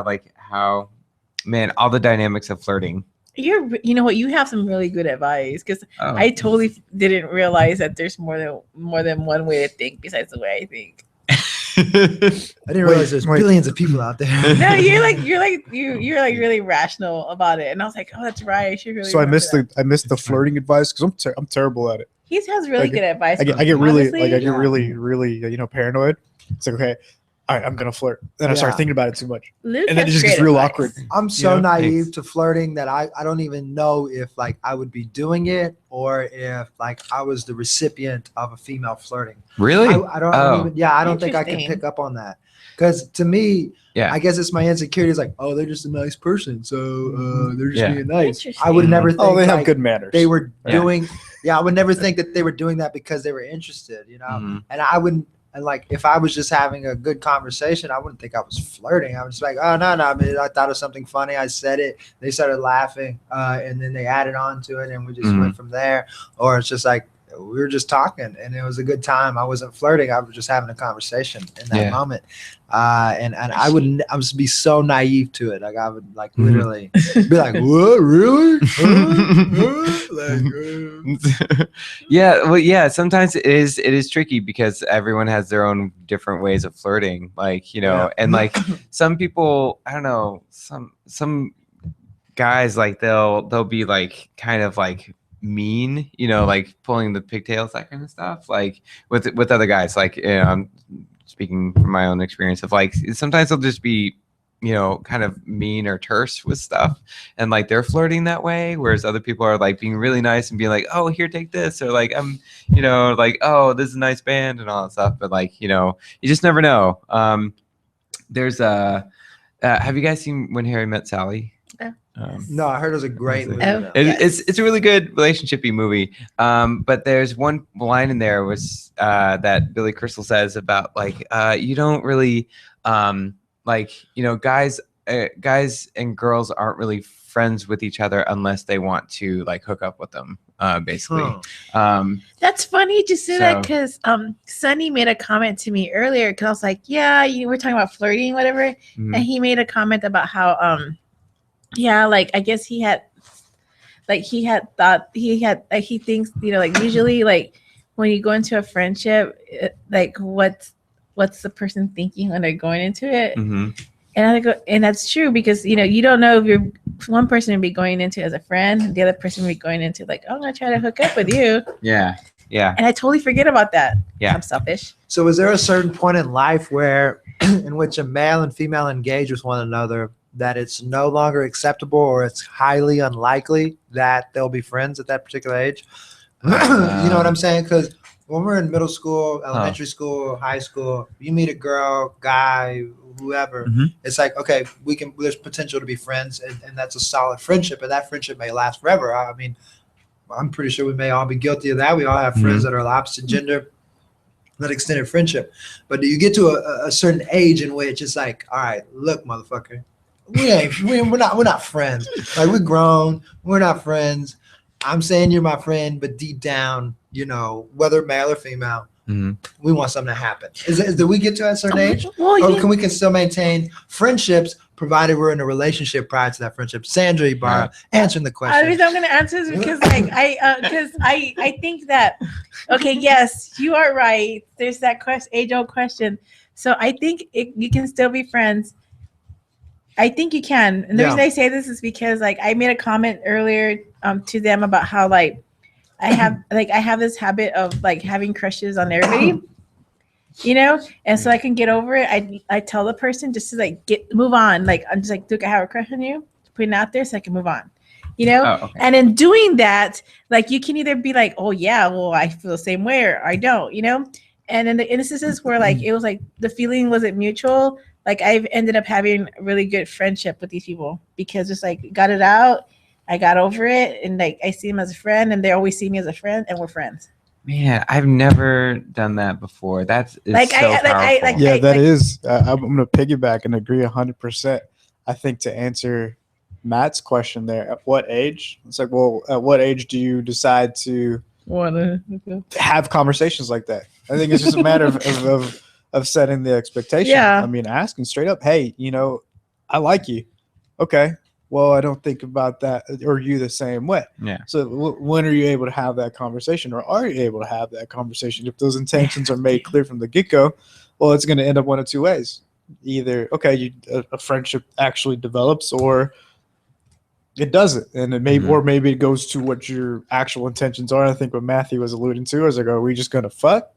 like how, man, all the dynamics of flirting. You know what? You have some really good advice because Oh. I totally didn't realize that there's more than one way to think besides the way I think. I didn't realize there's billions of people out there. No, you're like really rational about it, and I was like, oh, that's right. I should really. So I missed the flirting advice because I'm terrible at it. He has really good advice. I get really honestly. really paranoid. It's like, okay, all right, I'm gonna flirt. Then I start thinking about it too much, Luke and then it has just gets great real advice. awkward. I'm so naive Thanks. to flirting that I don't even know if like I would be doing it or if like I was the recipient of a female flirting. Really? I don't even, I don't think I can Interesting. pick up on that. Because to me, Yeah. I guess it's my insecurity. It's like, oh, they're just a nice person, so they're just Yeah. being nice. Interesting. I would never think Oh, they have like, good manners. they were Yeah. doing. Yeah, I would never think that they were doing that because they were interested. You know, Mhm. and I wouldn't. And like, if I was just having a good conversation, I wouldn't think I was flirting. I was just like, oh no, I mean, I thought of something funny. I said it. They started laughing, and then they added on to it, and we just went from there. Or it's just like we were just talking, and it was a good time. I wasn't flirting. I was just having a conversation in that moment. And I would be so naive to it. Like I would like literally be like, what, really? Yeah, well, yeah. Sometimes it is tricky because everyone has their own different ways of flirting. Like, you know, and like some people, I don't know, some guys like they'll be like kind of like mean, you know, like pulling the pigtails, that kind of stuff. Like with other guys, like, you know, I'm speaking from my own experience of like sometimes they'll just be, you know, kind of mean or terse with stuff, and like they're flirting that way, whereas other people are like being really nice and being like, oh, here, take this, or like, I'm, you know, like, oh, this is a nice band and all that stuff. But like, you know, you just never know. There's have you guys seen When Harry Met Sally? No, I heard it was a great movie. Oh. It's a really good relationship-y movie. But there's one line in there was that Billy Crystal says about like you don't really like, you know, guys and girls aren't really friends with each other unless they want to like hook up with them, basically. That's funny to say that So- because Sonny made a comment to me earlier because I was like, yeah, you were talking about flirting, whatever, Mhm. and he made a comment about how yeah, like I guess he thinks, you know, like usually like when you go into a friendship, like what's the person thinking when they're going into it? Mhm. And I go, and that's true because you know you don't know if one person would be going into as a friend, and the other person would be going into like, oh, I'm gonna try to hook up with you, Yeah. and I totally forget about that. Yeah. I'm selfish. So is there a certain point in life where in which a male and female engage with one another that it's no longer acceptable or it's highly unlikely that they'll be friends at that particular age? You know what I'm saying? Because when we're in middle school, elementary school, high school, you meet a girl, guy, whoever, it's like, okay, there's potential to be friends, and that's a solid friendship, and that friendship may last forever. I mean, I'm pretty sure we may all be guilty of that. We all have friends that are the opposite gender, that extended friendship. But do you get to a certain age in which it's like, all right, look, motherfucker, we're not friends. Like, we're grown, we're not friends. I'm saying you're my friend, but deep down, you know, whether male or female, we want something to happen. Do we get to a certain age? Well, Or can we still maintain friendships provided we're in a relationship prior to that friendship? Sandra Ibarra, answering the The question. reason I'm going to answer is because like I think that okay, yes, you are right. There's that age-old question. So I think you can still be friends. I think you can. And the reason I say this is because like I made a comment earlier to them about how like I have this habit of like having crushes on everybody. You know, and so I can get over it. I tell the person just to like move on. Like I'm just like, Duke, I have a crush on you. Putting it out there so I can move on. You know, and in doing that, like you can either be like, oh yeah, well I feel the same way, or I don't. You know, and in the instances where like it was like the feeling wasn't mutual, like I've ended up having a really good friendship with these people because it's like got it out. I got over it, and like I see them as a friend, and they always see me as a friend, and we're friends. Man, I've never done that before. That's Like, so powerful. Yeah, that is. I'm going to piggyback and agree 100%. I think to answer Matt's question there, at what age? It's like, well, at what age do you decide to have conversations like that? I think it's just a matter of setting the expectation. Yeah. I mean, asking straight up, hey, I like you. Okay. Well, I don't think about that or you the same way. Yeah. So when are you able to have that conversation, or are you able to have that conversation? If those intentions are made clear from the get-go, well, it's going to end up one of two ways. Either, okay, a friendship actually develops, or it doesn't. And it may, or maybe it goes to what your actual intentions are. I think what Matthew was alluding to is like, are we just going to fuck?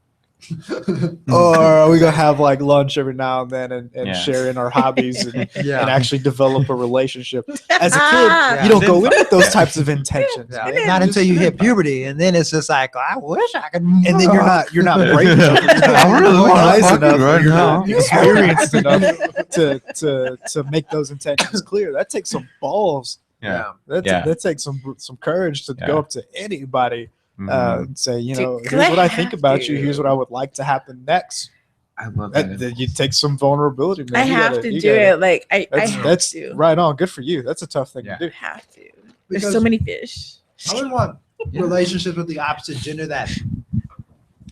Or are we gonna have like lunch every now and then and share in our hobbies and actually develop a relationship? As a kid, you don't go in with those types of intentions. Not until you hit puberty, and then it's just like, I wish I could. And then you're not brave enough. I really wise enough. Right now. Experienced enough to make those intentions clear. That takes some balls. That takes some courage to go up to anybody. And say, here's what I think about you. Here's what I would like to happen next. I love that. You take some vulnerability. Man. I have to do it. Like that's to. Right on. Good for you. That's a tough thing to do. I have to. There's so many fish. I would want relationships with the opposite gender that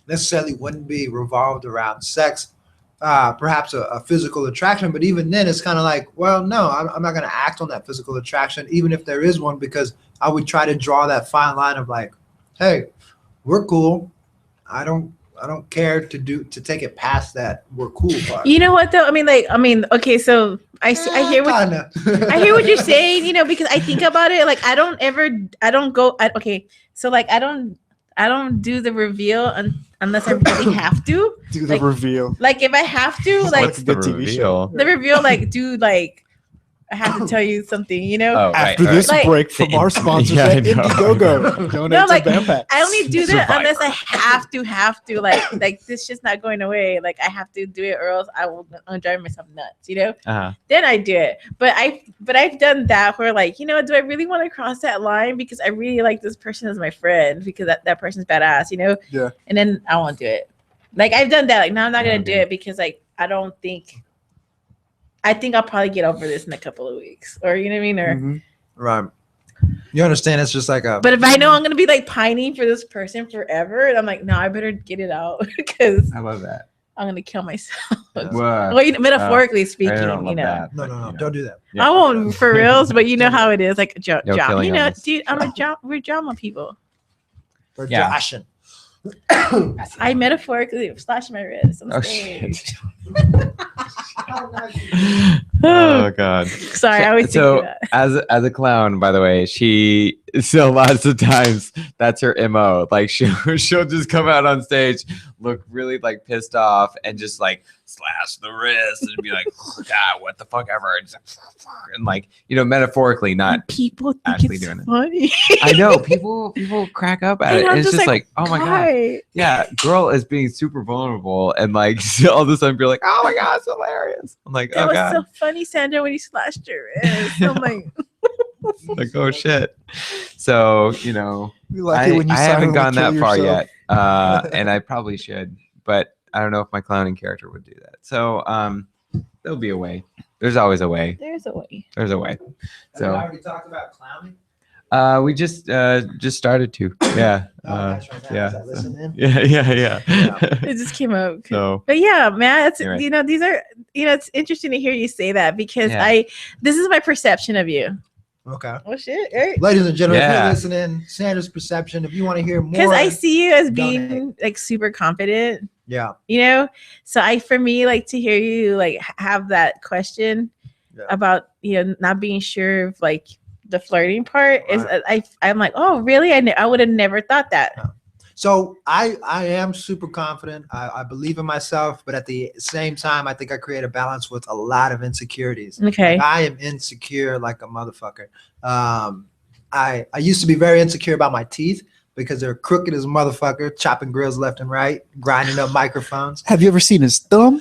necessarily wouldn't be revolved around sex, perhaps a physical attraction. But even then, it's kind of like, well, no, I'm not going to act on that physical attraction, even if there is one, because I would try to draw that fine line of like, hey, we're cool. I don't care to take it past that we're cool part. You know what though? I mean, okay, so I hear what you're saying, because I think about it, like I don't do the reveal unless I really have to. Do the reveal. Like if I have to, like what's the reveal? The reveal, like dude, like I have to tell you something, Oh, after this break from our sponsors at Indiegogo, donate to BAMPAC. I only do that unless I have to. Like this just not going away. Like I have to do it, or else I'm driving myself nuts. Then I do it. But I've done that where like, do I really want to cross that line because I really like this person as my friend because that person's badass, Yeah. And then I won't do it. Like I've done that. Like now I'm not gonna do it because like I think I'll probably get over this in a couple of weeks, or you know what I mean, or right. You understand? It's just like a. But if I know I'm gonna be like pining for this person forever, I'm like, no, I better get it out because I love that. I'm gonna kill myself. Well, metaphorically speaking, No, don't do that. I won't for reals, but you know how it is, like drama. Dude, we're drama people. We're joshing. I metaphorically slashed my wrist on stage. Oh god. Sorry, I always so do that. as a clown, by the way, so lots of times that's her MO. Like she'll just come out on stage, look really like pissed off, and just like slash the wrist and be like, God, what the fuck ever, and like metaphorically, not people think actually it's doing funny. it. I know people crack up at it, and it's just like, oh my god, yeah, girl is being super vulnerable, and like all of a sudden you're like, oh my god, it's hilarious. I'm like, that oh god, was so funny, Sandra, when you slashed your wrist. I'm like. Like, oh shit. So I haven't gone that far yet, and I probably should, but I don't know if my clowning character would do that. So there'll be a way. There's always a way. There's a way. So have we already talked about clowning? We just started to. Yeah. Yeah. It just came out. So, but yeah, man, it's right. These are it's interesting to hear you say that because this is my perception of you. Okay. Oh shit! Right. Ladies and gentlemen, if you're listening, Sandra's perception. If you want to hear more, because I see you as being like super confident. Yeah. So for me, like to hear you like have that question about not being sure of like the flirting part is I'm like, oh really? I would have never thought that. No. So I am super confident. I believe in myself, but at the same time, I think I create a balance with a lot of insecurities. Okay. Like, I am insecure like a motherfucker. I used to be very insecure about my teeth because they're crooked as a motherfucker, chopping grills left and right, grinding up microphones. Have you ever seen his thumb?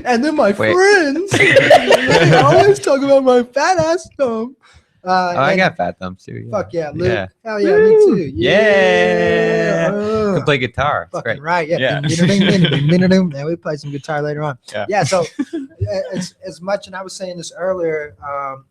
And then my friends, they always talk about my fat ass thumb. I got fat thumbs too. Yeah. Fuck yeah, Luke. Yeah. Hell yeah, me too. Yeah. Can play guitar. It's Fucking great. right. Yeah. Yeah. And we play some guitar later on. Yeah. So as much, and I was saying this earlier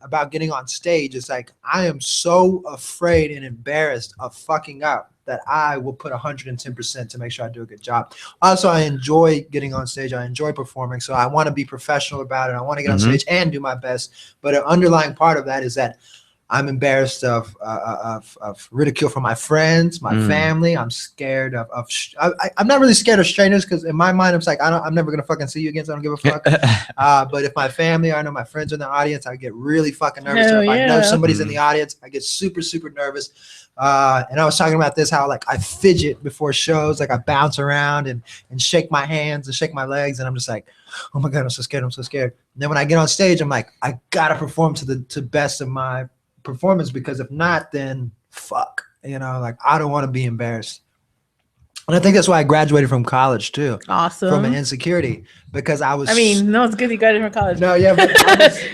about getting on stage, it's like I am so afraid and embarrassed of fucking up that I will put 110% to make sure I do a good job. Also, I enjoy getting on stage. I enjoy performing. So I want to be professional about it. I want to get on stage and do my best. But an underlying part of that is that I'm embarrassed of ridicule from my friends, my family. I'm scared I'm not really scared of strangers because in my mind, I'm like, I'm never going to fucking see you again. So I don't give a fuck. But if my family or I know my friends are in the audience, I get really fucking nervous. Or if I know somebody's in the audience, I get super, super nervous. And I was talking about this, how like I fidget before shows, like I bounce around and shake my hands and shake my legs. And I'm just like, oh my God, I'm so scared. I'm so scared. And then when I get on stage, I'm like, I got to perform to best of my performance, because if not, then fuck, like I don't want to be embarrassed. And I think that's why I graduated from college too. Awesome. From an insecurity, because no, it's good you graduated from college. No, yeah, but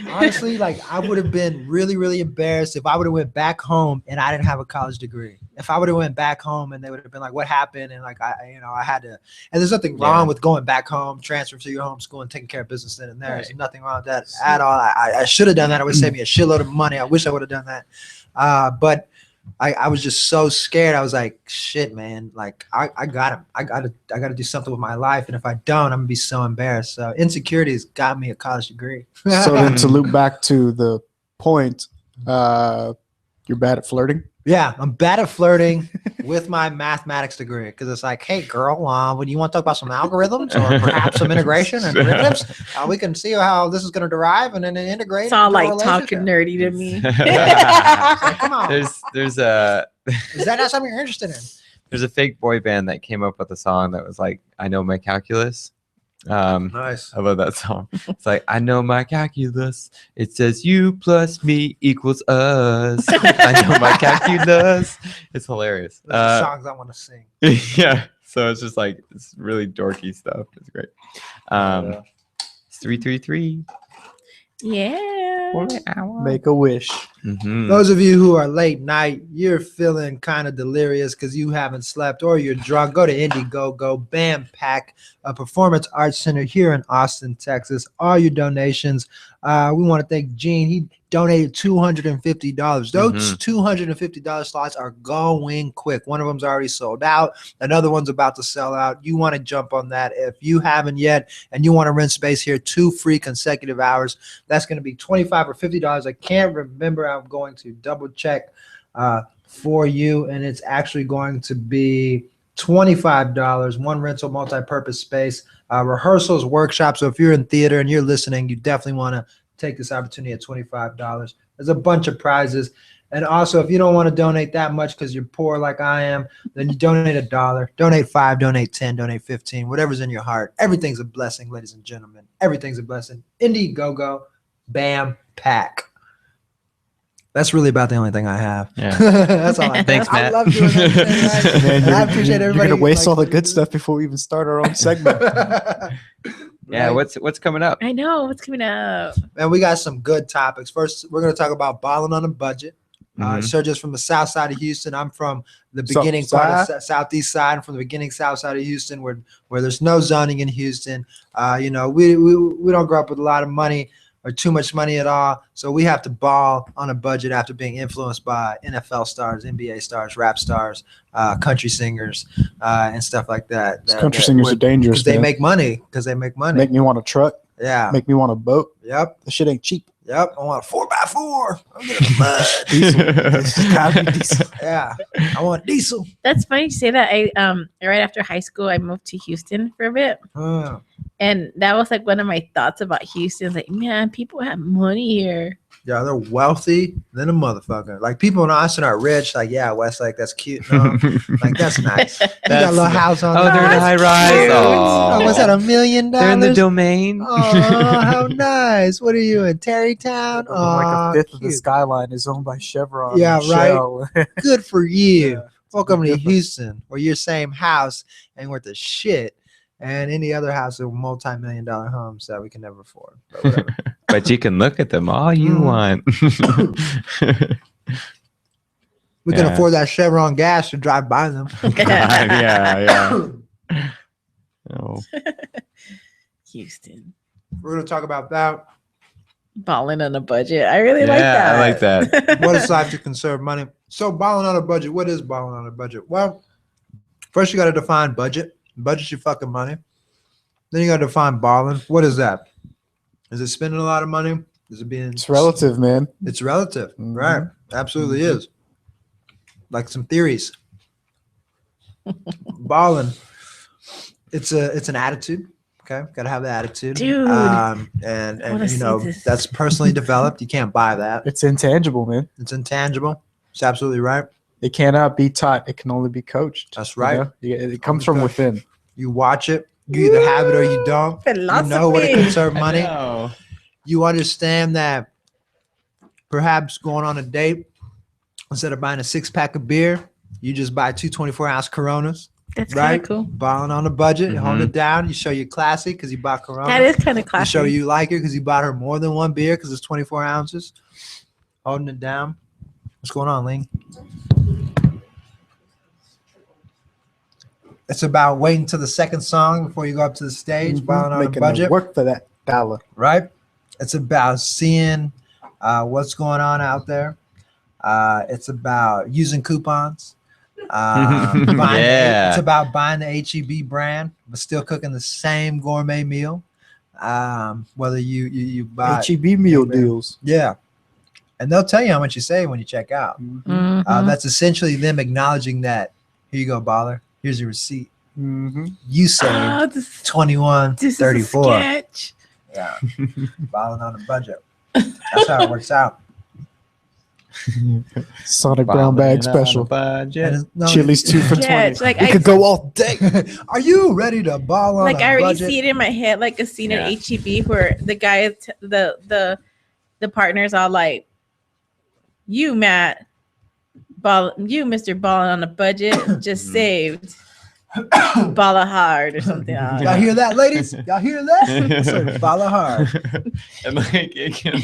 honestly, like I would have been really, really embarrassed if I would have went back home and I didn't have a college degree. If I would have went back home and they would have been like, what happened? And like, I had to, and there's nothing wrong with going back home, transferring to your home school and taking care of business then and there. There's nothing wrong with that at all. I should have done that. It would save me a shitload of money. I wish I would have done that. But I was just so scared. I was like, shit, man, like I gotta do something with my life. And if I don't, I'm gonna be so embarrassed. So insecurities got me a college degree. So then to loop back to the point, you're bad at flirting? Yeah, I'm bad at flirting with my mathematics degree, because it's like, hey, girl, would you want to talk about some algorithms or perhaps some integration and derivatives? We can see how this is going to derive and then integrate. It's all like talking nerdy to me. Like, come on. There's a Is that not something you're interested in? There's a fake boy band that came up with a song that was like, I know my calculus. Nice. I love that song. It's like, I know my calculus. It says you plus me equals us. I know my calculus. It's hilarious. Those are songs I want to sing. Yeah. So it's just like, it's really dorky stuff. It's great. It's 333. Yeah. Make a wish. Mm-hmm. Those of you who are late night, you're feeling kind of delirious because you haven't slept or you're drunk, go to Indiegogo, BAMPAC, a performance arts center here in Austin, Texas. All your donations. We want to thank Gene. He donated $250. Those $250 slots are going quick. One of them's already sold out. Another one's about to sell out. You want to jump on that. If you haven't yet and you want to rent space here 2 free consecutive hours, that's going to be $25 or $50. I can't remember. I'm going to double check for you, and it's actually going to be $25, one rental multi-purpose space, rehearsals, workshops. So if you're in theater and you're listening, you definitely want to take this opportunity at $25. There's a bunch of prizes. And also, if you don't want to donate that much because you're poor like I am, then you donate $1, donate $5, donate $10, donate $15, whatever's in your heart. Everything's a blessing, ladies and gentlemen. Everything's a blessing. Indiegogo, BAMPAC. That's really about the only thing I have. Yeah. That's all I have. Thanks, Matt. I love doing that. Man, I appreciate everybody. You're going to waste all the good stuff before we even start our own segment. Yeah, what's coming up? I know what's coming up. And we got some good topics. First, we're going to talk about balling on a budget. Sergio's from the south side of Houston. I'm from the beginning part of southeast side. I'm from the beginning south side of Houston, where there's no zoning in Houston. We don't grow up with a lot of money or too much money at all. So we have to ball on a budget after being influenced by NFL stars, NBA stars, rap stars, country singers, and stuff like that. Country singers are dangerous. They make money. Make me want a truck. Yeah. Make me want a boat. Yep. The shit ain't cheap. Yep. I want a 4x4. I'm getting mud. Diesel. Yeah. I want diesel. That's funny you say that. I right after high school, I moved to Houston for a bit. And that was like one of my thoughts about Houston. Like, man, people have money here. Yeah, they're wealthy than a motherfucker. Like, people in Austin are rich. Like, yeah, Westlake, that's cute. No, like, that's nice. You got a little house on there. Oh, they're in a high rise. Oh, what's that, $1 million? They're in the Domain. Oh, how nice. What are you in, Terrytown? Oh, like a fifth of the skyline is owned by Chevron. Yeah, right. Good for you. Yeah, welcome to Houston, where your same house ain't worth a shit. And any other house are multi-million-dollar homes that we can never afford. But whatever. But you can look at them all you want. We can afford that Chevron gas to drive by them. Yeah. Oh. Houston. We're going to talk about that. Balling on a budget. I really like that. I like that. What it's like to conserve money. So balling on a budget. What is balling on a budget? Well, first you got to define budget. Budget's your fucking money. Then you got to define balling. What is that? Is it spending a lot of money? Is it being? It's relative, man. It's relative, Mhm. right? Absolutely is. Like some theories. Balling. It's an attitude. Okay, gotta have the attitude, Dude. And wanna you see know this. that's personally developed. You can't buy that. It's intangible, man. It's intangible. It's absolutely right. It cannot be taught. It can only be coached. That's right. It comes from within. You watch it. You either have it or you don't. You know what it can serve money. You understand that perhaps going on a date, instead of buying a 6-pack of beer, you just buy 2 24-ounce Coronas. That's Right? kind of cool. Balling on a budget, you hold Mhm. it down. You show you classy because you bought Corona. That is kind of You classy. show you like her because you bought her more than one beer because it's 24 ounces. Holding it down. What's going on, Leng? It's about waiting till the second song before you go up to the stage, balling on a Making budget, it work for that dollar. right? It's about seeing what's going on out there. It's about using coupons. Yeah. It's about buying the HEB brand, but still cooking the same gourmet meal. Whether you buy HEB meal deals. yeah, and they'll tell you how much you save when you check out. Mhm. That's essentially them acknowledging that here you go, baller. Here's your receipt. Mm-hmm. You saved Oh, this 21, is a 34. sketch. Yeah, balling on a budget. That's how it works out. Sonic Brown Bag Special. And it's- no, Chili's 2 for 20. Yeah, it's like it I could go all day. Are you ready to ball on like a I already budget? see it in my head, like a scene Yeah. at HEB where the guy, the partners all like, "You Matt, you Mr. Ballin' on a budget, just saved Balla hard or something." Y'all hear that, ladies? Y'all hear that? So, balla hard. And like it can,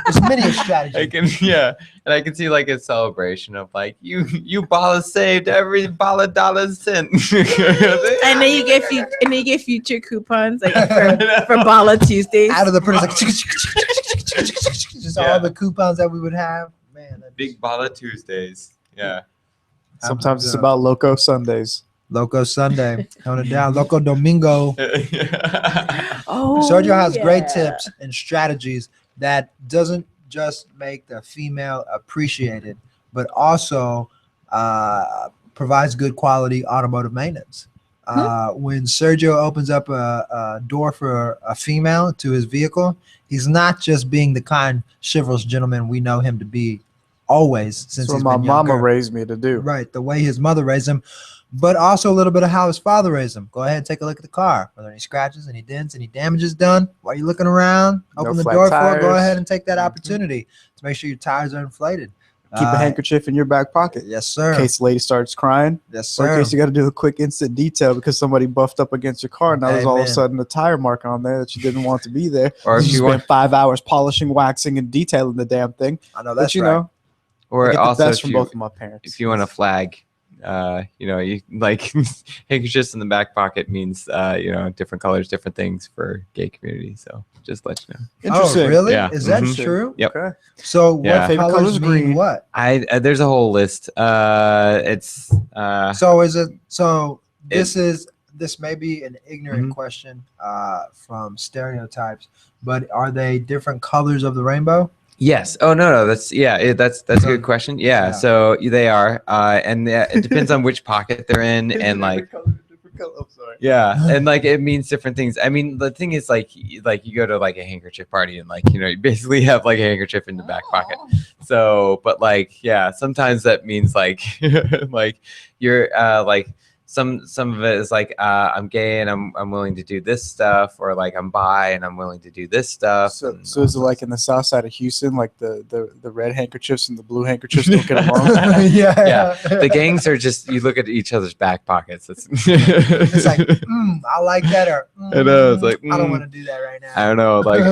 There's many a strategy. I can, yeah, and I can see like a celebration of like you balla saved every balla dollar cent. And then you get future coupons like for Balla Tuesdays. Out of the printers, like just Yeah. all the coupons that we would have. Man, that'd be Big balla Tuesdays. Yeah. Sometimes it's about Loco Sundays. Loco Sunday. Tone it down. Loco Domingo. Oh, Sergio has great yeah. tips and strategies that doesn't just make the female appreciated, but also provides good quality automotive maintenance. When Sergio opens up a door for a female to his vehicle, he's not just being the kind, chivalrous gentleman we know him to be always since That's what he's my been mama younger. raised me to do. Right, the way his mother raised him, but also a little bit of how his father raised him. Go ahead and take a look at the car. Are there any scratches, any dents, any damages done? While you're looking around, No open the flat door for it. Go tires. ahead and take that Mhm. opportunity to make sure your tires are inflated. Keep a handkerchief in your back pocket. Yes, In sir. case the lady starts crying. Yes, Or in sir. case you got to do a quick instant detail because somebody buffed up against your car. Now there's all of a Amen. sudden a tire mark on there that you didn't want to be there. Or if you you spent want, 5 hours polishing, waxing, and detailing the damn thing. I know that's But you right. know, I or get the also best if from you, both of my parents. if you want a flag, you like handkerchiefs in the back pocket means different colors, different things for gay community. So just let you know. Interesting. Oh, really? Yeah. Is that Mhm. true? Yep. Okay. So what Yeah. Favorite colors color's mean green. what? There's a whole list. It's So is it? So this may be an ignorant question from stereotypes, but are they different colors of the rainbow? yes. Oh no, that's that's a good question. Yeah, Yeah. so they are, and it depends on which pocket they're in, and like yeah, and like it means different things. I mean, the thing is like you go to like a handkerchief party, and like you basically have like a handkerchief in the back pocket. So, but like yeah, sometimes that means like like you're like. Some of it is like I'm gay and I'm willing to do this stuff, or like I'm bi and I'm willing to do this stuff. So, and so is it like in the south side of Houston, like the red handkerchiefs and the blue handkerchiefs don't get along? Yeah. The gangs are just you look at each other's back pockets. It's It's like, I like that, or I know, it's like, I don't want to do that right now. I don't know, like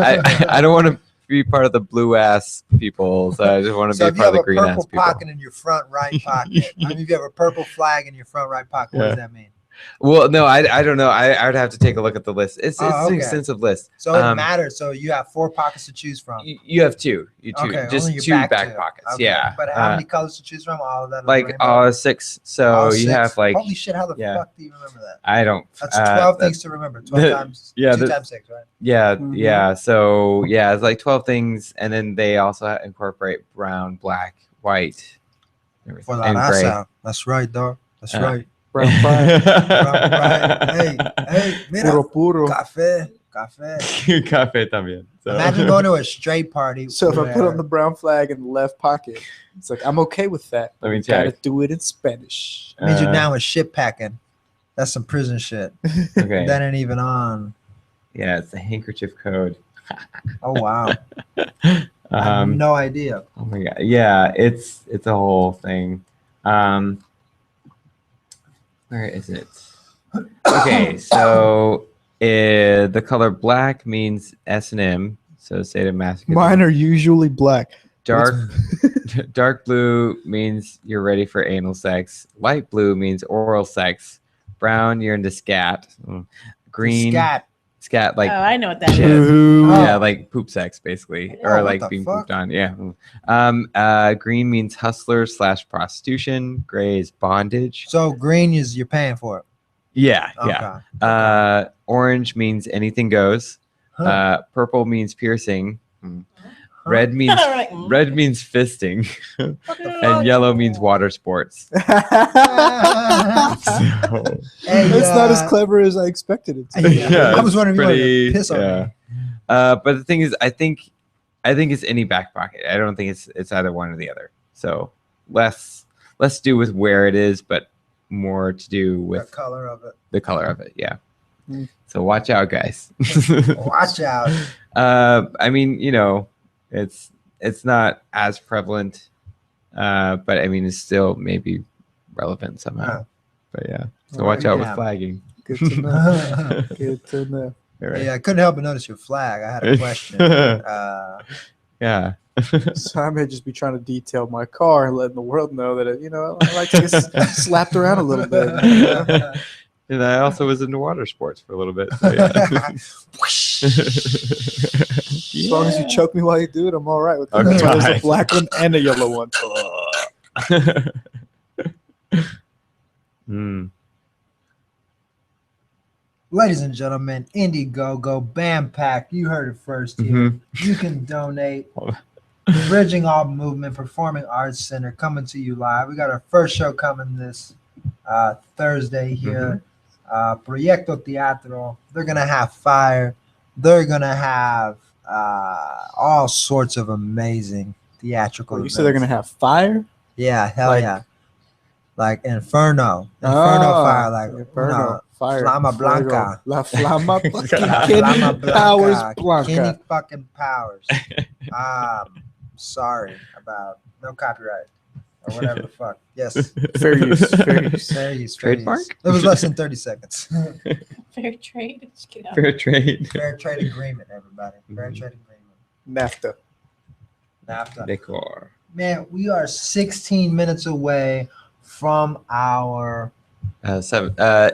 I don't want to be part of the blue ass people, so I just want to So be if you part of have the a green ass purple people. pocket in your front right pocket, I mean, if you have a purple flag in your front right pocket, what does that mean? Well, no, I don't know. I would have to take a look at the list. It's an okay. extensive list. So it matters. So you have 4 pockets to choose from. You have two. Okay, just only your 2 back pockets. Okay. Yeah. But how many colors to choose from? All of that. Like 6. So All you 6? have like. Holy shit! How the fuck do you remember that? I don't. That's 12 things to remember. 12 times. Yeah, 2 times 6, right? Yeah, yeah. So yeah, it's like 12 things, and then they also incorporate brown, black, white, For and la gray. raza. That's right, dog. That's right. Brown fry. Brown fry. Hey, mira. Puro. Café. Café también. So. Imagine going to a straight party. So if I put on the brown flag in the left pocket, it's like I'm okay with that. Let me Gotta check. do it in Spanish. means you're down with shit packing. That's some prison shit. Okay. That ain't even on. Yeah, it's the handkerchief code. Oh wow. I have no idea. Oh my god. Yeah, it's a whole thing. Where is it? Okay, so the color black means S&M, so sadomasochism. Mine are usually black. Dark blue means you're ready for anal sex. Light blue means oral sex. Brown, you're into scat. Green, scat like. Oh, I know what that is. Yeah, like poop sex basically, Oh, or what like the being fuck? pooped on. Yeah. Green means hustler / prostitution. Gray is bondage. So green is you're paying for it. Yeah, Okay. yeah. Orange means anything goes. Huh. Purple means piercing. Red means Like, red means fisting, and yellow means water sports. So, Hey, It's not as clever as I expected it to be. Yeah, I was wondering if you wanted to piss on yeah. me. But the thing is, I think it's any back pocket. I don't think it's either one or the other. So less to do with where it is, but more to do The with color of it. the color of it. Yeah. Mm. So watch out, guys. Watch out. I mean, it's not as prevalent, but I mean, it's still maybe relevant somehow. But yeah. So watch out with flagging. Good to know. Good to know. All right. Yeah, I couldn't help but notice your flag. I had a question. Yeah. So I may just be trying to detail my car and letting the world know that I like to get slapped around a little bit. And I also was into water sports for a little bit. So yeah. As long as you choke me while you do it, I'm all right with that. Okay. That's why there's a black one and a yellow one. Ladies and gentlemen, Indiegogo, BAMPAC, you heard it first here. You can donate. Bridging All Movement Performing Arts Center coming to you live. We got our first show coming this Thursday here. Proyecto Teatro. They're going to have fire. They're going to have all sorts of amazing theatrical You said they're going to have fire? Yeah, hell Like- yeah. Like Inferno. Fire. Like Inferno. Fire. Flama Blanca. La Flama Flama Kenny Blanca. Powers Kenny Blanca. fucking Powers. Sorry about no copyright or whatever the fuck. Yes. Fair use. Fair use. Fair use. Trademark? It was less than 30 seconds. Fair trade. Just get out. Fair trade. Fair trade agreement, everybody. Fair trade agreement. NAFTA. NAFTA. Decor. Man, we are 16 minutes away from our 18th hour.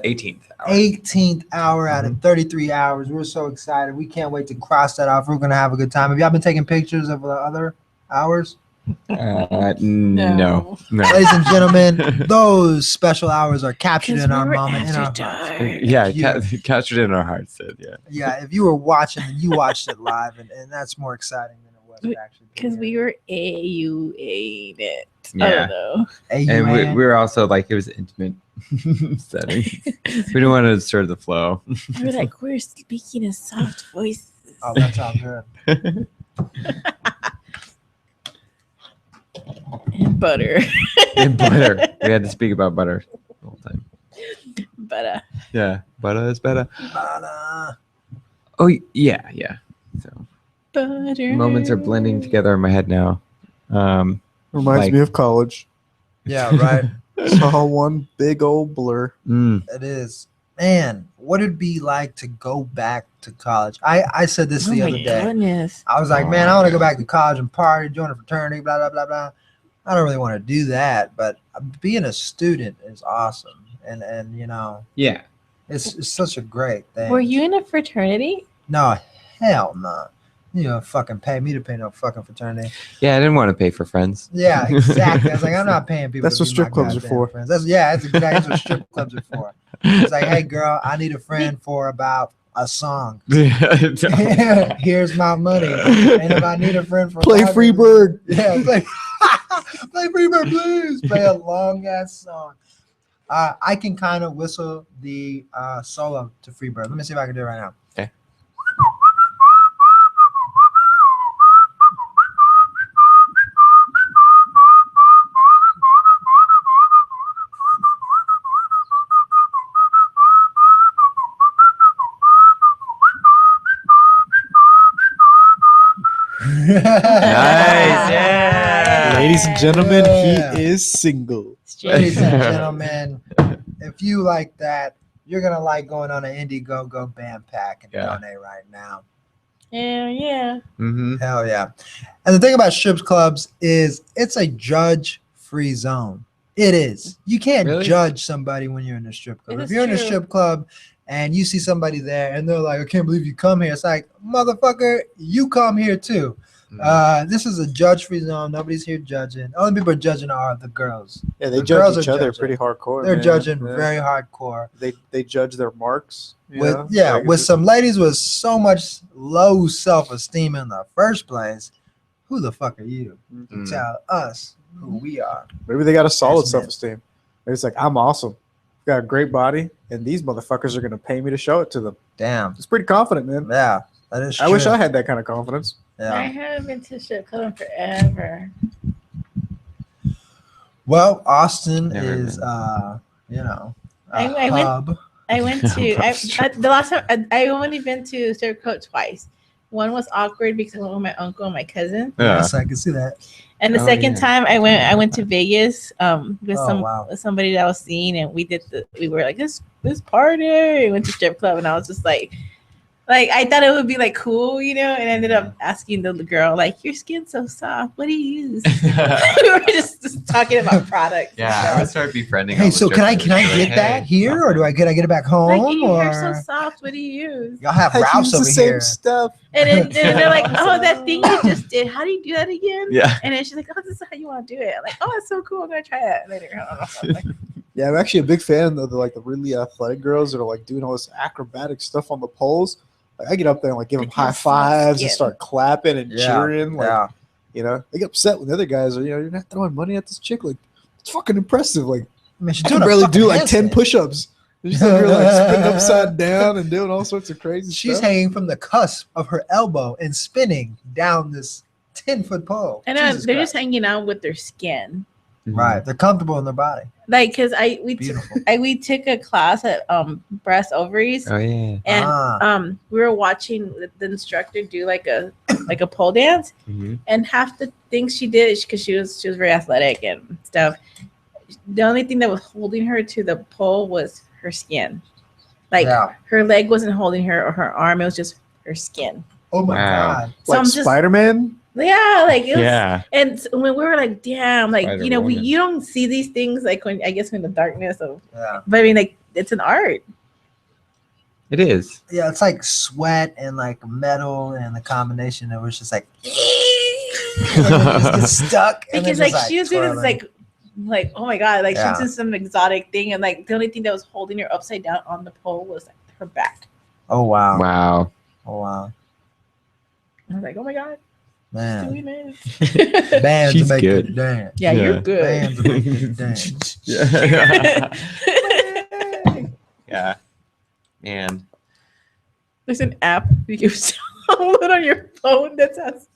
18th hour out of 33 hours. We're so excited. We can't wait to cross that off. We're going to have a good time. Have y'all been taking pictures of the other hours? No. Ladies and gentlemen, those special hours are captured 'Cause in we our were moment. In our after hearts. dark. Yeah, You- captured in our hearts. Yeah. Yeah, if you were watching, then you watched it live, and that's more exciting than it was to actually. Because we were AUA'd it. I Yeah. don't know. And we were also like, it was intimate setting. We didn't want to disturb the flow. We were like, we're speaking in soft voices. Oh, that sounds good. And butter. And butter. We had to speak about butter the whole time. Butter. Yeah, butter is better. But, Oh yeah. So Butter. moments are blending together in my head now. Reminds Like- me of college. yeah, right. It's all one big old blur. It is. Man, what it'd be like to go back to college. I said this Oh the my other day. goodness. I was like, man, I want to go back to college and party, join a fraternity, blah, blah, blah, blah. I don't really want to do that, but being a student is awesome. and you know, Yeah. it's such a great thing. Were you in a fraternity? No, hell no. You know, fucking pay me to pay no fucking fraternity. Yeah, I didn't want to pay for friends. Yeah, exactly. I was like, I'm not paying people. That's to what be strip my clubs are goddamn for. Friends. That's exactly what strip clubs are for. It's like, hey girl, I need a friend for about a song. Here's my money. And if I need a friend for Play longer- Freebird. Yeah, play Freebird, please. Play a long ass song. I can kind of whistle the solo to Freebird. Let me see if I can do it right now. Okay. Nice, yeah. Ladies and gentlemen, Yeah. he is single. Ladies and gentlemen, if you like that, you're gonna like going on an Indiegogo BAMPAC and Yeah. donate right now. Yeah. Mm-hmm. Hell yeah! And the thing about strip clubs is it's a judge-free zone. It is. You can't Really? judge somebody when you're in a strip club. It If is you're in a true. strip club and you see somebody there and they're like, "I can't believe you come here," it's like, motherfucker, you come here too. This is a judge-free zone. Nobody's here judging. Only people are judging are the girls. Yeah, they The judge girls each are other judging. pretty hardcore. They're man. judging Yeah. very hardcore. They judge their marks. you With know? Like, with it's- some ladies with so much low self-esteem in the first place. Who the fuck are you to Mm. tell us who we are? maybe they got a solid That's it. self-esteem. Maybe it's like, I'm awesome. Got a great body, and these motherfuckers are gonna pay me to show it to them. Damn. It's pretty confident, man. Yeah, that is true. I wish I had that kind of confidence. I Yeah. haven't been to a strip club in forever. Well, Austin Never is, been. you know, I a went- hub. I went to the last time I only been to strip club twice. One was awkward because I went with my uncle and my cousin, Yeah. Yes, I can see that. and the Oh, second yeah. time I went to Vegas with Oh, wow. with somebody that I was seeing, and we were like this party. We went to strip club, and I was just like I thought it would be like cool, you know, and I ended up asking the girl like, "Your skin's so soft. What do you use?" We were just talking about products. Yeah, I and would stuff. start befriending. Hey, all the so can I strippers. get Like, that hey, here, or do I get it back home? Like, your hair's so or soft. What do you use? y'all have I Ralph's use the over same here? stuff. And then they're like, "Oh, that thing you just did. How do you do that again?" Yeah. And then she's like, "Oh, this is how you want to do it." I'm like, "Oh, that's so cool. I'm gonna try that later." Like, Yeah, I'm actually a big fan of the really athletic girls that are like doing all this acrobatic stuff on the poles. Like I get up there and like give them They have high soft fives skin. and start clapping and Yeah, cheering. Like yeah. you know, they get upset when the other guys are you're not throwing money at this chick. Like it's fucking impressive. Like I mean, she's I doing can a barely fucking do like 10 handstand. push-ups. They're just over here like spinning upside down and doing all sorts of crazy She's stuff. hanging from the cusp of her elbow and spinning down this 10-foot pole. and Jesus they're just Christ. hanging out with their skin, Right. They're comfortable in their body. like because Beautiful. we took a class at breast ovaries, Oh yeah. and we were watching the instructor do like a pole dance, Mhm. and half the things she did because she was very athletic and stuff. The only thing that was holding her to the pole was her skin. Like Yeah. her leg wasn't holding her or her arm; it was just her skin. Oh my Wow. God. So Like I'm just Spider-Man. yeah, like it was, Yeah. And when we were like, damn, like you know, Spider-Woman. you don't see these things like when in the darkness of, Yeah. but I mean, like it's an art. It is. Yeah, it's like sweat and like metal and the combination. It was just like, and then you just get stuck. And Because then like just, she was doing this twirling. like oh my god, like she Yeah. was doing some exotic thing, and like the only thing that was holding her upside down on the pole was like her back. Oh wow. Wow. Oh wow. I was like, oh my god, she's Man. doing it. Bands She's make good. it dance. Yeah, Yeah. you're good. Bands make it dance. Yeah. Yeah. Man. There's an app you can download on your phone that has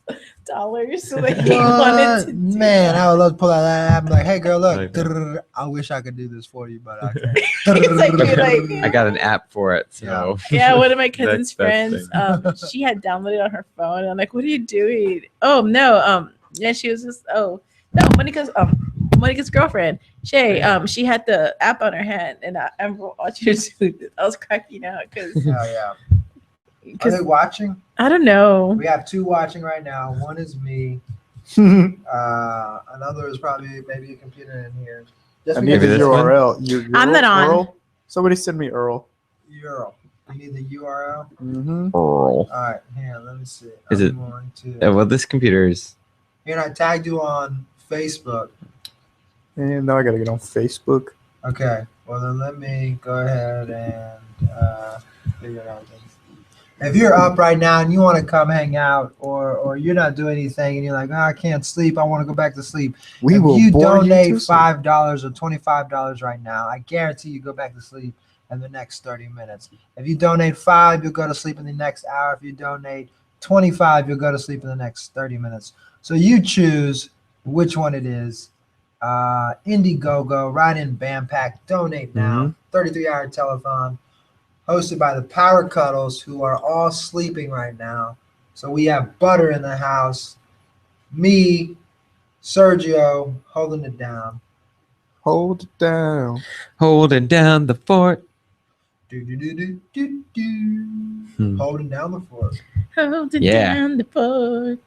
dollars. So like you wanted to do Man, that. I would love to pull out that app and be like, hey girl, look, Like that. drrrr, I wish I could do this for you, but I can't. It's like you're like I got an app for it, so yeah, one of my cousin's That's friends, she had downloaded on her phone. And I'm like, what are you doing? Oh no, yeah, she was just Monica's girlfriend, Shay, she had the app on her hand, and I watching her do this. I was cracking out because Hell yeah. Are they watching? I don't know. We have two watching right now. One is me. Another is probably maybe a computer in here. Just I we need got the Maybe this one? URL. I'm not on. Earl? Somebody send me Earl. URL. You need the URL. Mm-hmm. Earl. All right, here. Let me see. Is it- Going to. Well, this computer is. Here, I tagged you on Facebook. And now I gotta get on Facebook. Okay. Well, then let me go ahead and figure it out. If you're up right now and you want to come hang out, or you're not doing anything and you're like, I can't sleep, I want to go back to sleep. We If will you bore donate you to sleep. $5 or $25 right now, I guarantee you go back to sleep in the next 30 minutes. If you donate $5, you'll go to sleep in the next hour. If you donate $25, you'll go to sleep in the next 30 minutes. So you choose which one it is. Indiegogo, write in BAMPAC, donate now. 33-hour telethon, hosted by the Power Cuddles, who are all sleeping right now. So we have Butter in the house, me, Sergio, holding it down. Hold it down. Holding down the fort. Do, do, do, do, do, do. Hmm. Holding down the fort. Holding Yeah. down the fort.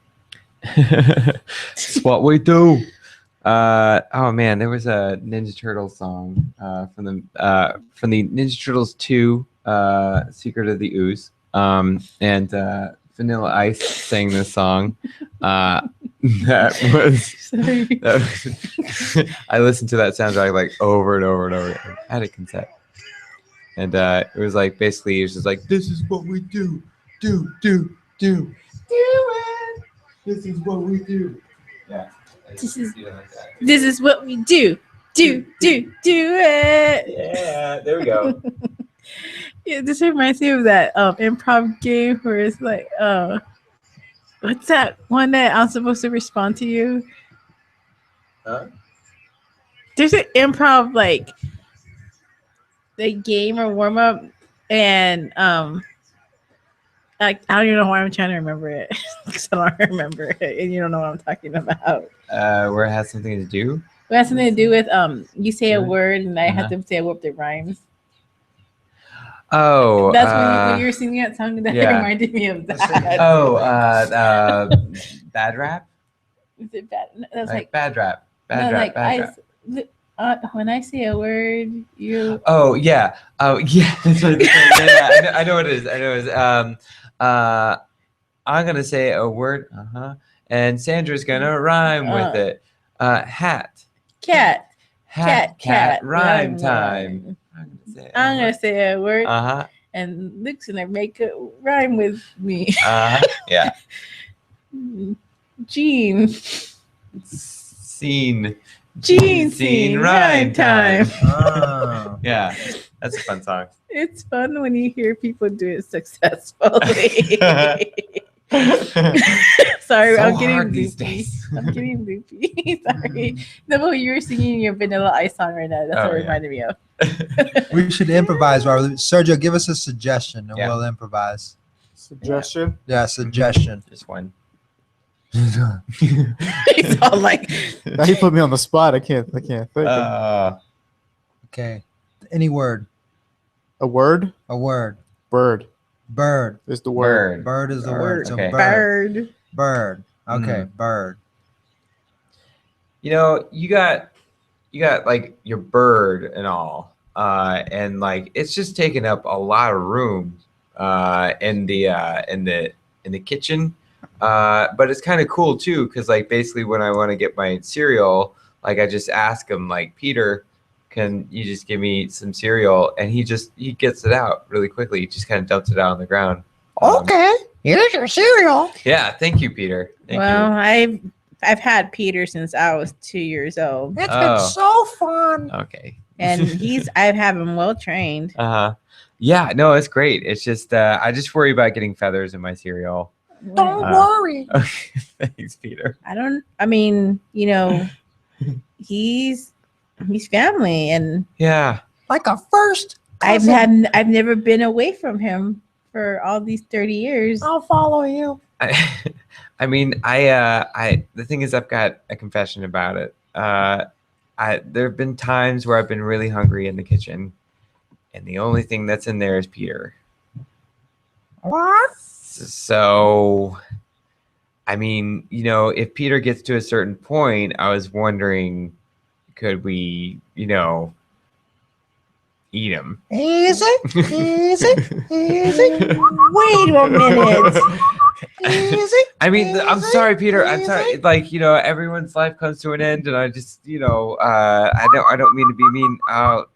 It's what we do. Oh man, there was a Ninja Turtles song from the Ninja Turtles 2, Secret of the Ooze. And Vanilla Ice sang this song. That was I listened to that soundtrack like over and over and over. I had a cassette. And it was like basically it was just like, this is what we do. Do it. This is what we do. Yeah. This is what we do. Do it. Yeah, there we go. Yeah, this reminds me of that improv game where it's like, what's that one that I'm supposed to respond to you? Huh? There's an improv like game or warm up, and like I don't even know why I'm trying to remember it because I don't remember it, and you don't know what I'm talking about. Where it has something to do. It has something to do with you say a Really? word and I have to say a word that rhymes. Oh, That's when you were singing that song that yeah. reminded me of that. Oh, bad rap. Is it bad? That's Like like bad rap. Bad no, rap. like bad rap. when I say a word, you. Oh yeah. Oh yeah. That's right. Yeah, I know what it is. I know it is. I'm gonna say a word. And Sandra's gonna rhyme with it. Hat. Cat. Cat. Rhyme time. I'm gonna say a word, Uh-huh. and Luke's gonna make it rhyme with me. Yeah. Gene. Scene. Scene. Rhyme time. Oh. Yeah. That's a fun song. It's fun when you hear people do it successfully. Sorry, So I'm getting hard these loopy. days. I'm getting loopy. Sorry. No, but you were singing your Vanilla Ice song right now. That's Oh, what it yeah. reminded me of. We should improvise, Robert. Sergio, give us a suggestion and Yeah. we'll improvise. Suggestion? Yeah, suggestion. Just one. It's all like, Now you put me on the spot. I can't think. Okay. Any word. A word? A word. Bird Bird. is the word. Bird is the Bird, word. So okay. bird. bird. Bird. Okay, bird. You know, you got like your bird and all, and like it's just taking up a lot of room in the kitchen. But it's kind of cool too, because like basically when I want to get my cereal, like I just ask him like, Peter, can you just give me some cereal? And he gets it out really quickly. He just kind of dumps it out on the ground. Okay. Here's your cereal. Yeah, thank you, Peter. Thank Well, you. I've had Peter since I was 2 years old, It's Oh. been so fun. Okay. and I've had him well trained. Yeah, no, it's great. It's just I just worry about getting feathers in my cereal. Don't worry. Thanks, Peter. I mean, you know, he's family, and Yeah. Like a first. I've cousin. never been away from him for all these 30 years. I'll follow you. I mean, the thing is, I've got a confession about it. There have been times where I've been really hungry in the kitchen, and the only thing that's in there is Peter. What? So, I mean, you know, if Peter gets to a certain point, I was wondering, could we, you know, eat him? Easy. Wait a minute. Easy. I mean, I'm sorry, Peter. I'm sorry. Like, you know, everyone's life comes to an end, and I just, you know, I don't mean to be mean. Oh.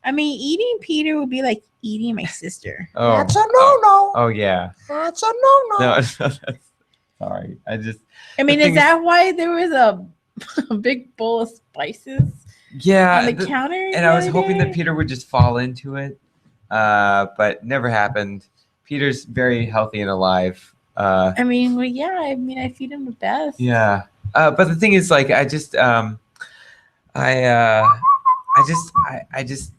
I mean, eating Peter would be like eating my sister. Oh. That's a no-no. Oh yeah. That's a no-no. No. Sorry. I mean, the is thing that why there was a big bowl of spices yeah. on the counter? And I was hoping that Peter would just fall into it, but never happened. Peter's very healthy and alive. I mean, well, yeah. I mean, I feed him the best. Yeah. But the thing is, like, I just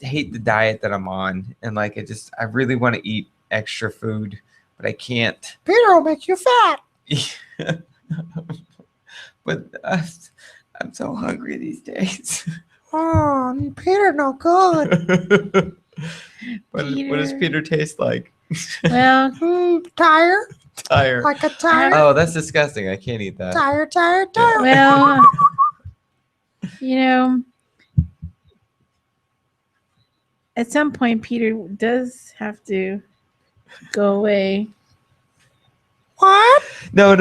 hate the diet that I'm on, and like, I really want to eat extra food, but I can't. Peter will make you fat. But I'm so hungry these days. Oh, Peter, no good. What does Peter taste like? Well, Tire. Tire. Like a tire. Oh, that's disgusting. I can't eat that. Tire. well, you know, at some point, Peter does have to go away. What? No.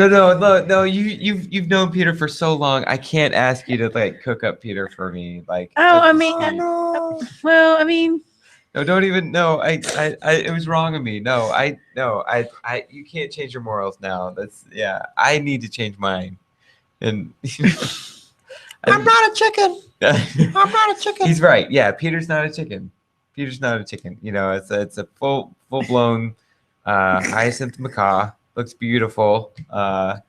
You've known Peter for so long. I can't ask you to like cook up Peter for me. Like. Oh, I mean, No. well, I mean. No, don't even. No, I it was wrong of me. No, you can't change your morals now. I need to change mine. And I'm not a chicken. I'm not a chicken. He's right. Yeah, Peter's not a chicken. Peter's not a chicken. You know, it's a full blown hyacinth macaw. Looks beautiful. Yeah.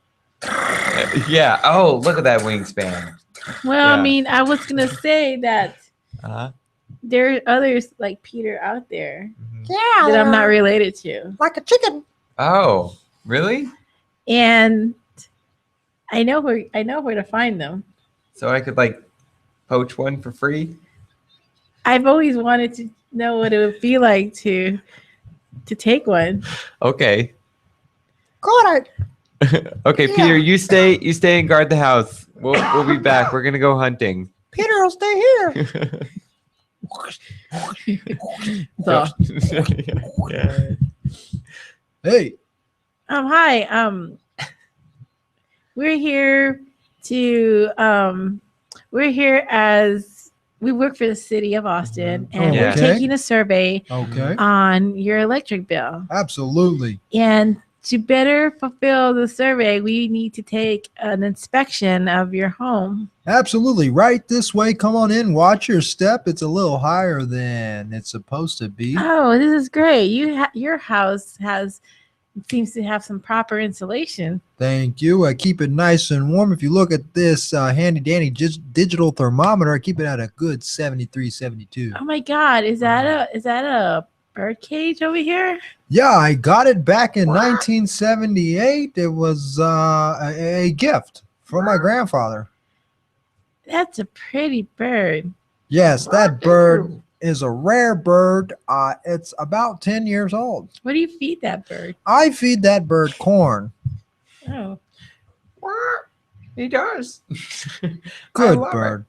Oh, look at that wingspan. Well, Yeah. I mean, I was gonna say that Uh-huh. there are others like Peter out there Yeah. that I'm not related to, like a chicken. Oh, really? and I know where to find them. So I could like poach one for free? I've always wanted to know what it would be like to take one. Okay. Good. Okay, Yeah. Peter, you stay and guard the house. We'll be back. We're gonna go hunting. Peter will stay here. So, Yeah. Hey, hi. We're here as we work for the city of Austin, and Yeah. we're taking a survey okay. on your electric bill. Absolutely. And to better fulfill the survey, we need to take an inspection of your home. Absolutely. Right this way. Come on in. Watch your step. It's a little higher than it's supposed to be. Oh, this is great. Your house seems to have some proper insulation. Thank you. I keep it nice and warm. If you look at this handy dandy digital thermometer, I keep it at a good 73, 72. Oh my God, is that a bird cage over here? Yeah, I got it back in 1978. It was a gift from my grandfather. That's a pretty bird. Yes, that bird is a rare bird. It's about 10 years old. What do you feed that bird? I feed that bird corn. Oh, He does. Good love bird.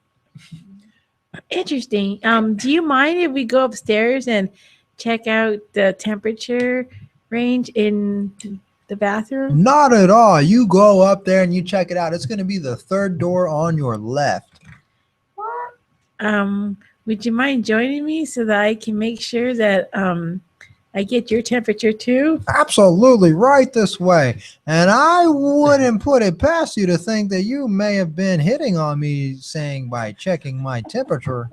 interesting. Do you mind if we go upstairs and check out the temperature range in the bathroom? Not at all. You go up there and you check it out. It's going to be the third door on your left. Would you mind joining me so that I can make sure that I get your temperature too? Absolutely, right this way. And I wouldn't put it past you to think that you may have been hitting on me saying by checking my temperature.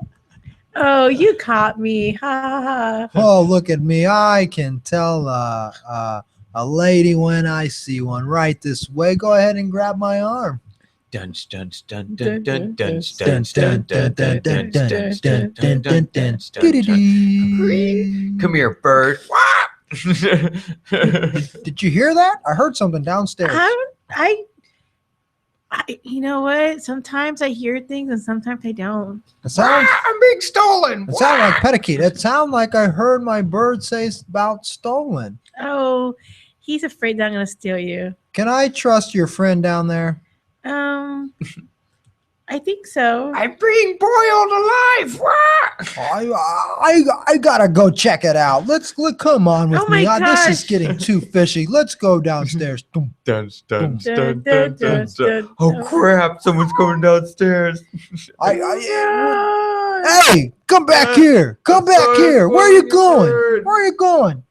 Oh, you caught me. Ha ha ha. Oh, look at me. I can tell a lady when I see one. Right this way. Go ahead and grab my arm. Dun dun dun dun dun dun dun dun dun dun dun dun dun. Come here, bird. Did you hear that? I heard something downstairs. I you know what? Sometimes I hear things and sometimes I don't. It sounds, I'm being stolen. it sounded like Petticoat. It sounded like I heard my bird say about stolen. Oh, he's afraid that I'm gonna steal you. Can I trust your friend down there? I think so. I'm being boiled alive. I gotta go check it out. Come on with Oh my me. This is gosh. getting too fishy. Let's go downstairs. Dun, Dun, dun, Dun, dun, dun, dun. Oh crap! Someone's going downstairs. Hey, come back here. Come back here. Where are you going? Where are you going?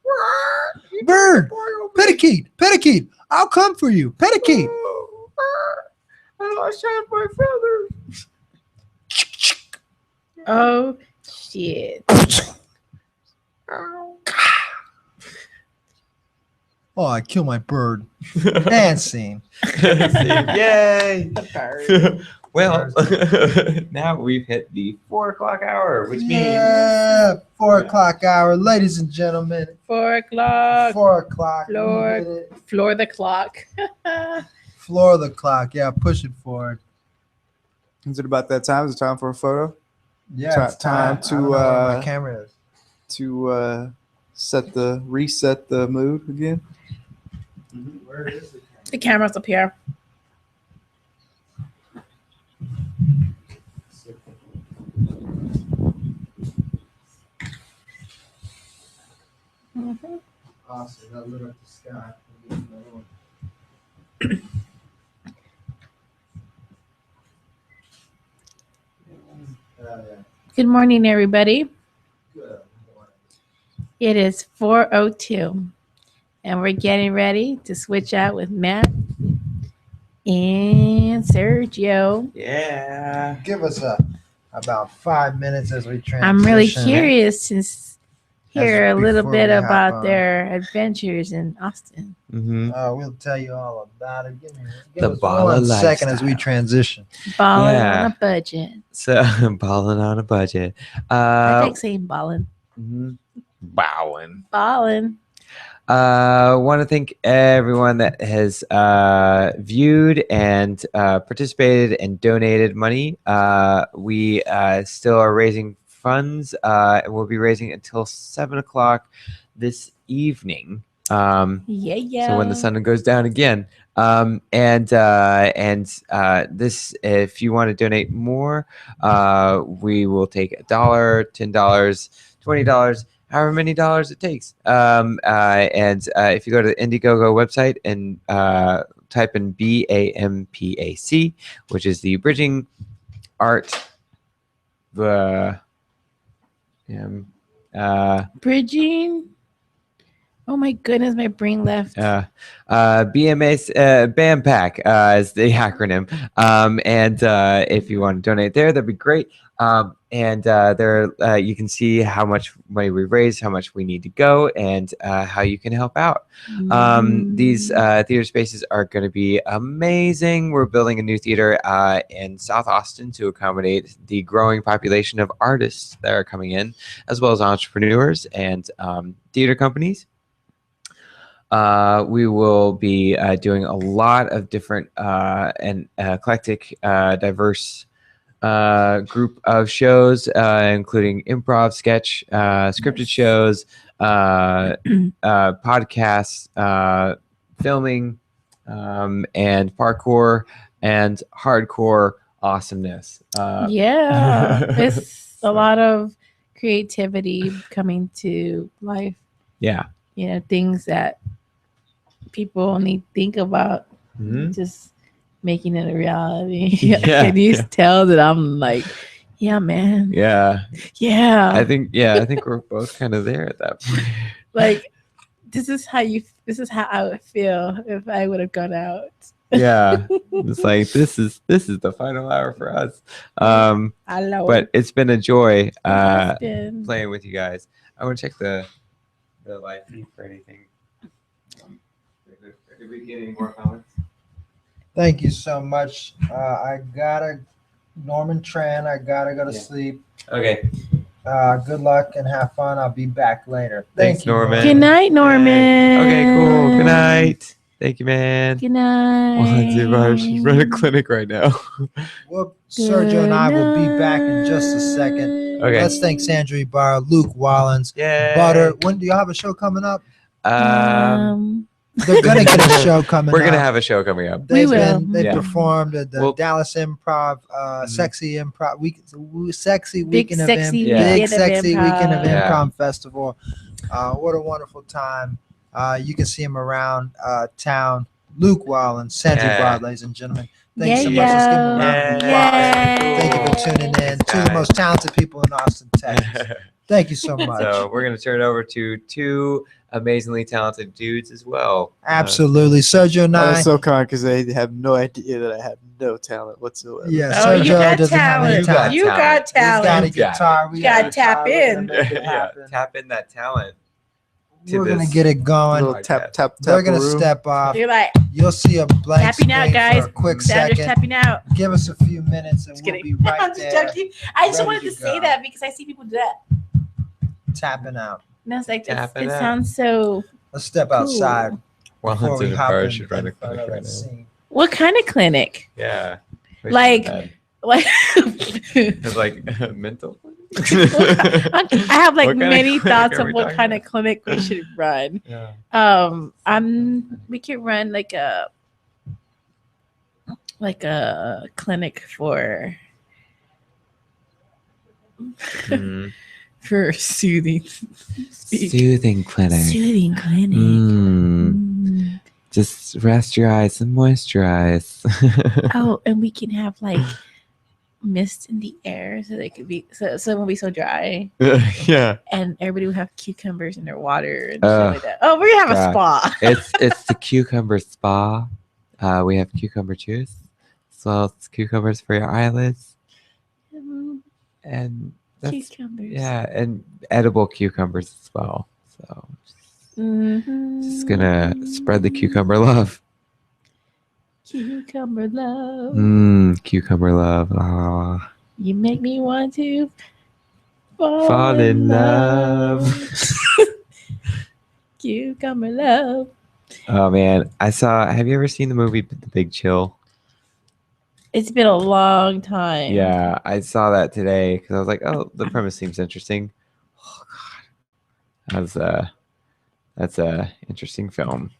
Bird. Petticoat. I'll come for you. Petticoat. I lost half my feathers. Oh shit. Oh, I killed my bird. And scene. Yay! The bird. Well, now we've hit the 4 o'clock hour, which means Yeah, 4 o'clock hour. Ladies and gentlemen, 4 o'clock. 4 o'clock. Floor. We did it. Floor the clock. Floor the clock. Yeah, push it forward. Is it about that time? Is it time for a photo? Yeah, It's time to, I don't know where my camera is. To reset the mood again? Where is it? The camera's up here. Mhm. Awesome. That lit up the sky. Good morning, everybody. Good. It is 4:02, and we're getting ready to switch out with Matt and Sergio. yeah. Give us about 5 minutes as we transition. I'm really curious to hear a little before bit we hop about on. their adventures in Austin. Mm-hmm. We'll tell you all about it. Give The us baller 1 second as we lifestyle. transition. Balling Yeah. on a budget. So balling on a budget. I like saying balling. Bowing. Balling. Want to thank everyone that has viewed and participated and donated money. We still are raising funds, and we'll be raising until 7 o'clock this evening. Yeah. So when the sun goes down again. This, if you want to donate more, we will take $1, $10, $20, however many dollars it takes. If you go to the Indiegogo website and type in BAMPAC, which is the Bridging Art, Bridging. Oh my goodness, my brain left. BAMPAC is the acronym. If you want to donate there, that'd be great. There you can see how much money we raised, how much we need to go, and how you can help out. These theater spaces are going to be amazing. We're building a new theater in South Austin to accommodate the growing population of artists that are coming in, as well as entrepreneurs and theater companies. We will be doing a lot of different and eclectic, diverse group of shows, including improv, sketch, scripted shows, podcasts, filming, and parkour and hardcore awesomeness. Yeah. It's a lot of creativity coming to life. Yeah. You know, things that people only think about, just making it a reality. Yeah, Can you yeah. tell that I'm like, yeah, man. Yeah. Yeah. I think we're both kind of there at that point. Like, this is how I would feel if I would have gone out. Yeah. It's like this is the final hour for us. I know. But it's been a joy It's been- playing with you guys. I want to check the live feed for anything. Did we get any more comments? Thank you so much. Norman Tran, I gotta go to sleep. Okay. Good luck and have fun. I'll be back later. Thanks, Thank you, Norman. Good night, Norman. Okay, cool. Good night. Thank you, man. Good night. She's running a clinic right now. Well, Sergio and I will be back in just a second. Okay. Let's thank Sandra Ibarra, Luke Wallens, Yay. Butter. When do you have a show coming up? They're gonna get a show coming. We're gonna up. have a show coming up. They Yeah. performed at the Well- Dallas Improv, Sexy Improv Week, Sexy Big Weekend of Sexy Yeah. Big Weekend of Sexy Weekend of Improv. Yeah. Improv Festival. What a wonderful time! You can see him around town. Luke Wall and Sandra Yeah. Broad, ladies and gentlemen. Thanks so Yeah, much. Let's give them a round of applause. Yay. Thank you for tuning in. Two of the most talented people in Austin, Texas. Thank you so much. So we're gonna turn it over to two amazingly talented dudes as well. Absolutely, Sergio and I. That's so kind because they have no idea that I have no talent whatsoever. Yeah, Oh, you Sergio got doesn't have any talent. You got He's got a talent. guitar. We Gotta got a tap guitar. We're in. gonna make it Yeah, happen. tap in that talent. to We're gonna this. get it going. Little tap tap tap. They're gonna room. step off. You're like You'll see a blank tapping out, screen guys. for a quick Sandra's second. tapping out. Give us a few minutes and Just we'll kidding. be right I'm just there joking. I just ready wanted to to say go. that because I see people do that. tapping out. And I was like, Tapping it out. sounds so. Let's step outside Well, before it's we in the hop car. in Should run a front clinic of right the now. scene. What kind of clinic? Yeah. Like- Like, It's like mental. I have like What kind of many clinic thoughts are of we what talking kind about? of clinic we should run. Yeah. We could run like a clinic for Mhm. for soothing Soothing clinic. soothing clinic. Mm. Just rest your eyes and moisturize. Oh, and we can have like mist in the air so they could be so it won't be so dry, Yeah. and everybody would have cucumbers in their water and shit Ugh, like that. Oh, we're gonna have a God. spa. It's the cucumber spa. We have cucumber juice as well as cucumbers for your eyelids, and that's Cucumbers. yeah, and edible cucumbers as well. So just gonna spread the cucumber love. Cucumber love. Cucumber love. Ah. You make me want to Fall in love. Cucumber love. Oh man, have you ever seen the movie The Big Chill? It's been a long time. Yeah, I saw that today because I was like, oh, the premise seems interesting. Oh god, that's a interesting film.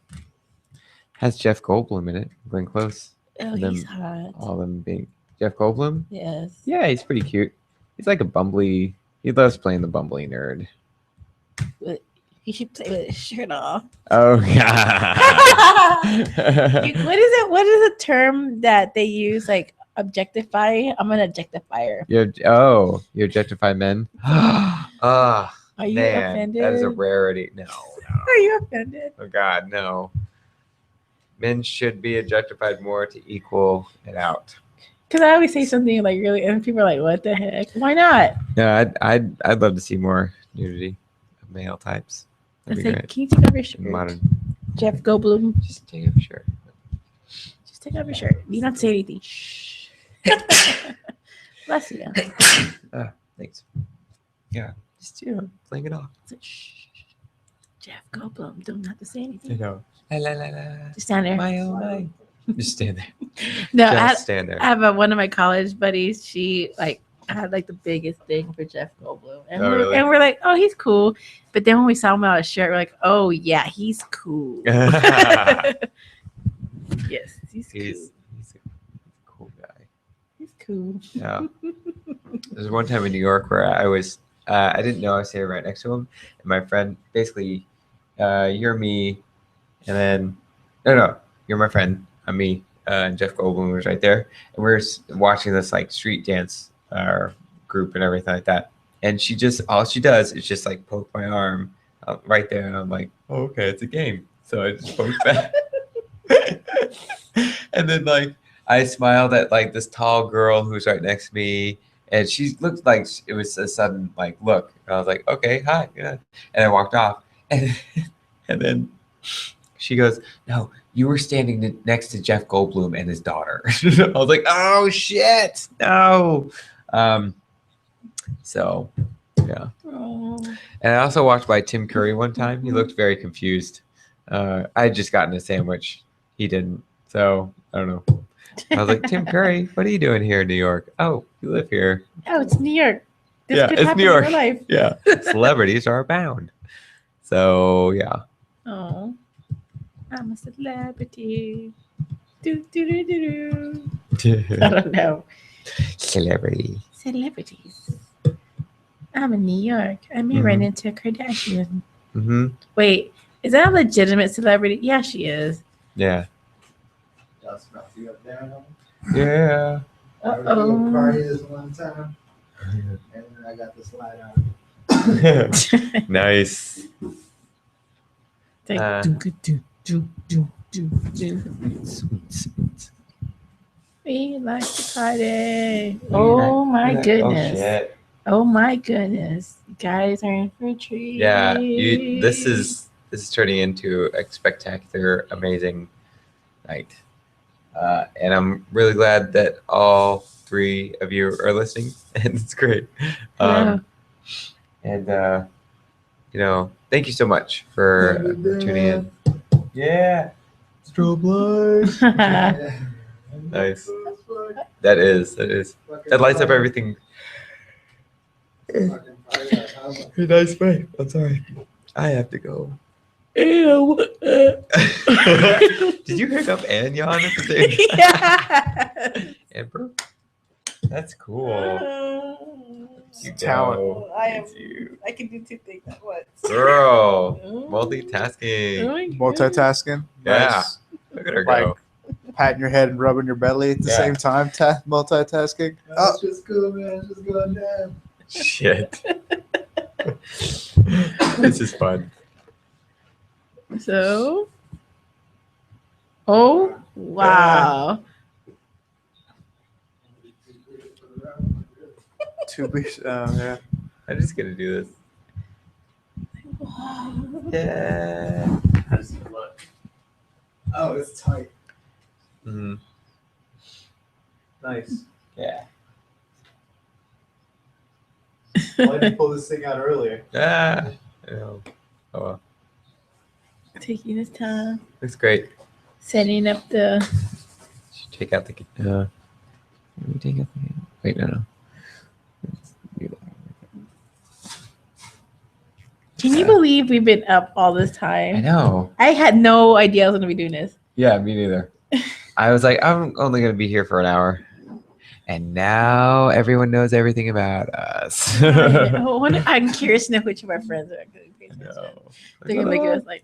Has Jeff Goldblum in it, Glenn Close. Oh, And he's then hot. all of them being Jeff Goldblum. Yes. Yeah, he's pretty cute. He's like a bumbly. He loves playing the bumbly nerd. He should play with his shirt off. Oh god. What is it? What is a term that they use? Like objectify? I'm an objectifier. You objectify men. Ah, Are you man, offended? that is a rarity. No. Are you offended? Oh god, no. Men should be objectified more to equal it out. Because I always say something like really, and people are like, "What the heck? Why not?" Yeah, I'd love to see more nudity of male types. That'd It's be like, great. can you take off your shirt? Modern. Jeff Goldblum, Just take off your shirt. just take off your shirt. You don't say anything. Shh. Bless you. Thanks. Yeah, just playing it off. Shh. Jeff Goldblum, don't have to say You anything. know, la la la la. Just stand there. My oh my. Just stand there. No, Just stand there. I have one of my college buddies. She had like the biggest thing for Jeff Goldblum, and Oh, really? we're like, oh, he's cool. But then when we saw him without a shirt, we're like, oh yeah, he's cool. Yes, he's cool. He's a cool guy. He's cool. Yeah. There's one time in New York where I was, I didn't know I was sitting right next to him, and my friend basically, you're me, and then no, you're my friend, I'm me, and Jeff Goldblum was right there, and we were watching this like street dance group and everything like that, and all she does is just like poke my arm right there, and I'm like, oh, okay, it's a game, so I just poked back, and then like I smiled at like this tall girl who's right next to me. And she looked like it was a sudden like look. And I was like, okay, hi. Yeah. And I walked off. And then she goes, no, you were standing next to Jeff Goldblum and his daughter. I was like, oh shit. No. So yeah. Oh. And I also walked by Tim Curry one time. He looked very confused. I had just gotten a sandwich. He didn't. So I don't know. I was like, Tim Curry, what are you doing here in New York? Oh, you live here. Oh, it's New York. This Yeah, could it's happen New York. in real life. Yeah. Celebrities are abound. So yeah. Oh. I'm a celebrity. Do, do, do, do, do. I don't know. Celebrity. Celebrities. I'm in New York. I may run into a Kardashian. Mm-hmm. Wait, is that a legitimate celebrity? Yeah, she is. Yeah. That's about to go down. Yeah. I was doing a party this one time, and then I got this light on. Nice. It's like, Uh, do. We like to party. Oh my goodness. Oh my goodness. You guys are in for a treat. Yeah. This is turning into a spectacular, amazing night. And I'm really glad that all 3 of you are listening, and it's great. And thank you so much for tuning in. Yeah. Strobe lights. Nice. That is. That lights up everything. Nice, babe. I'm sorry. I have to go. Ew. Did you hiccup and yawn at the same time? Yeah. Amber? That's cool. You Talent. go. I can do 2 things at once. Girl. Oh. Multitasking. Multitasking. Yeah. Nice. Look at her Like, go. patting your head and rubbing your belly at the same time. Multitasking. That's just cool, man. It's just going down. Shit. This is fun. So. Oh, wow. Yeah. I'm just gonna do this. Yeah. How does it look? Oh, it's tight. Mm-hmm. Nice. Yeah. Why did you pull this thing out earlier? Ah. I know. Oh well. Taking his time. Looks great. Setting up the. Should take out the. Let me take out the. Wait, no. Can you believe we've been up all this time? I know. I had no idea I was going to be doing this. Yeah, me neither. I was like, I'm only going to be here for an hour. And now everyone knows everything about us. I'm curious to know which of our friends are going to be paying attention. They're going to make us like,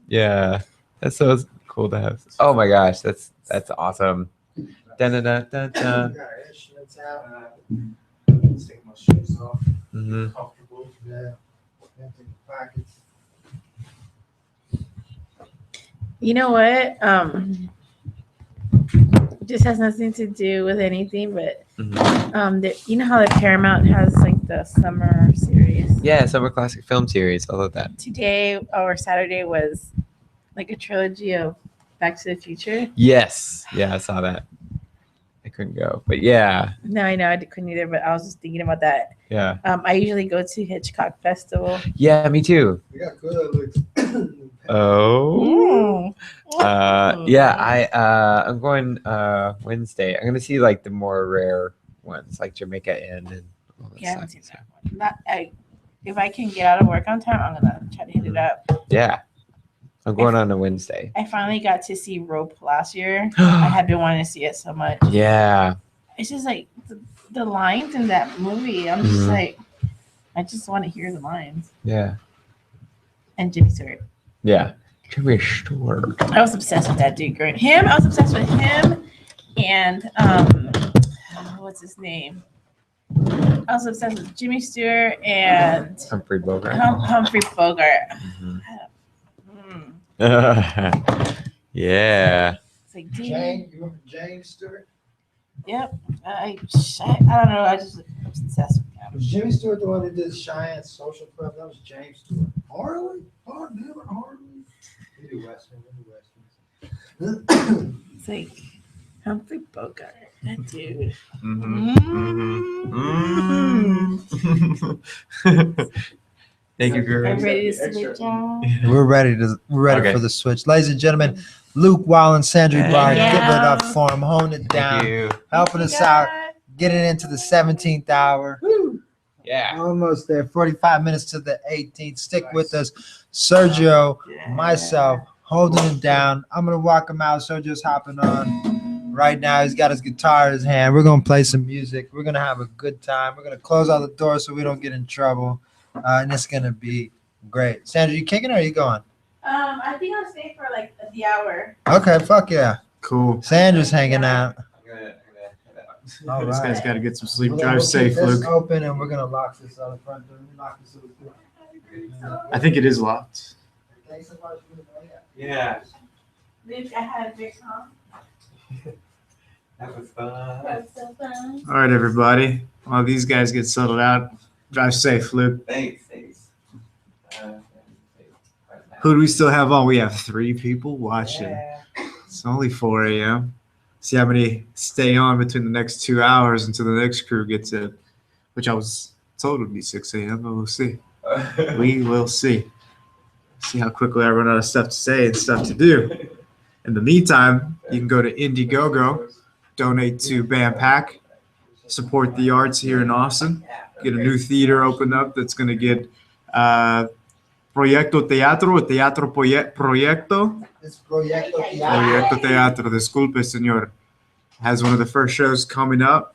Yeah, that's so cool to have. Oh my gosh, that's awesome. Dun, dun, dun, dun, dun. Got our instruments out. Take my shoes off. Mhm. Comfortable. Yeah. Empty pockets. You know what? This has nothing to do with anything, but you know how the Paramount has like the summer series? Yeah, summer classic film series. I love that. Today or Saturday was like a trilogy of Back to the Future. Yes. Yeah, I saw that. I couldn't go, but yeah. No, I know I couldn't either, but I was just thinking about that. Yeah. I usually go to Hitchcock Festival. Yeah, me too. We got good looks. Oh. Yeah, I'm going Wednesday. I'm gonna see like the more rare ones, like Jamaica Inn and all that Yeah, I haven't stuff. seen that one. If I can get out of work on time, I'm gonna try to hit it up. Yeah. I'm going on a Wednesday. I finally got to see Rope last year. I had been wanting to see it so much. Yeah. It's just like the lines in that movie. I'm just like, I just want to hear the lines. Yeah. And Jimmy Stewart. Yeah. Jimmy Stewart. I was obsessed with that dude. I was obsessed with him and what's his name? I was obsessed with Jimmy Stewart and Humphrey Bogart. Humphrey Bogart. Yeah. It's like, Jane, you remember James Stewart? Yep. I don't know. I just obsessed with him. Was Jimmy Stewart the one that did Cheyenne Social Club? That was James Stewart. Harley? Oh, never Harley. We do Westerns. It's like Humphrey Bogart. That dude. Thank you, I'm girls. ready to switch on. We're ready Okay. for the switch. Ladies and gentlemen, Luke Wall and Sandra Barr, Yeah. give it up for him, holding it down, Thank you. helping us out, getting into the 17th hour. Yeah. Almost there, 45 minutes to the 18th. Stick with us. Sergio, myself, holding it down. I'm gonna walk him out. Sergio's hopping on right now. He's got his guitar in his hand. We're gonna play some music. We're gonna have a good time. We're gonna close all the doors so we don't get in trouble, and it's gonna be great. Sandra, you kicking or are you going? I think I'll stay for like the hour. Okay, fuck yeah. Cool. Sandra's hanging out. All This right. guy's got to get some sleep. We'll Drive keep safe, this Luke. open, and we're gonna lock this on the front door. Lock this door. I think it is locked. Thanks so much. Yeah, Luke, I had a big song. that was fun. That was so fun. All right, everybody. While these guys get settled out, drive safe, Luke. Thanks. Who do we still have on? We have 3 people watching. Yeah. It's only 4 a.m. See how many stay on between the next 2 hours until the next crew gets in, which I was told would be 6 a.m., but we'll see. We will see. See how quickly I run out of stuff to say and stuff to do. In the meantime, you can go to Indiegogo, donate to BAMPAC, support the arts here in Austin, get a new theater opened up that's going to get Proyecto Teatro, Proyecto. It's Proyecto Proyecto Teatro, disculpe, señor. Has one of the first shows coming up.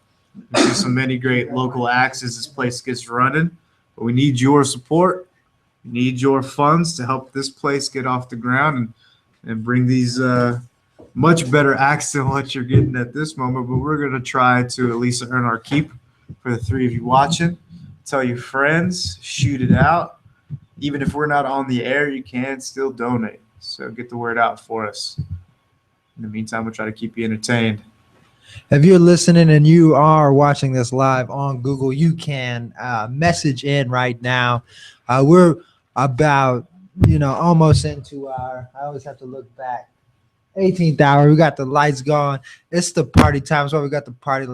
There's some many great local acts as this place gets running. But we need your support. We need your funds to help this place get off the ground and bring these much better acts than what you're getting at this moment. But we're going to try to at least earn our keep for the 3 of you watching. Tell your friends, shoot it out. Even if we're not on the air, you can still donate. So get the word out for us. In the meantime, we'll try to keep you entertained. If you're listening and you are watching this live on Google, you can message in right now. We're about, almost into our, I always have to look back, 18th hour. We got the lights going. It's the party time. So we got the party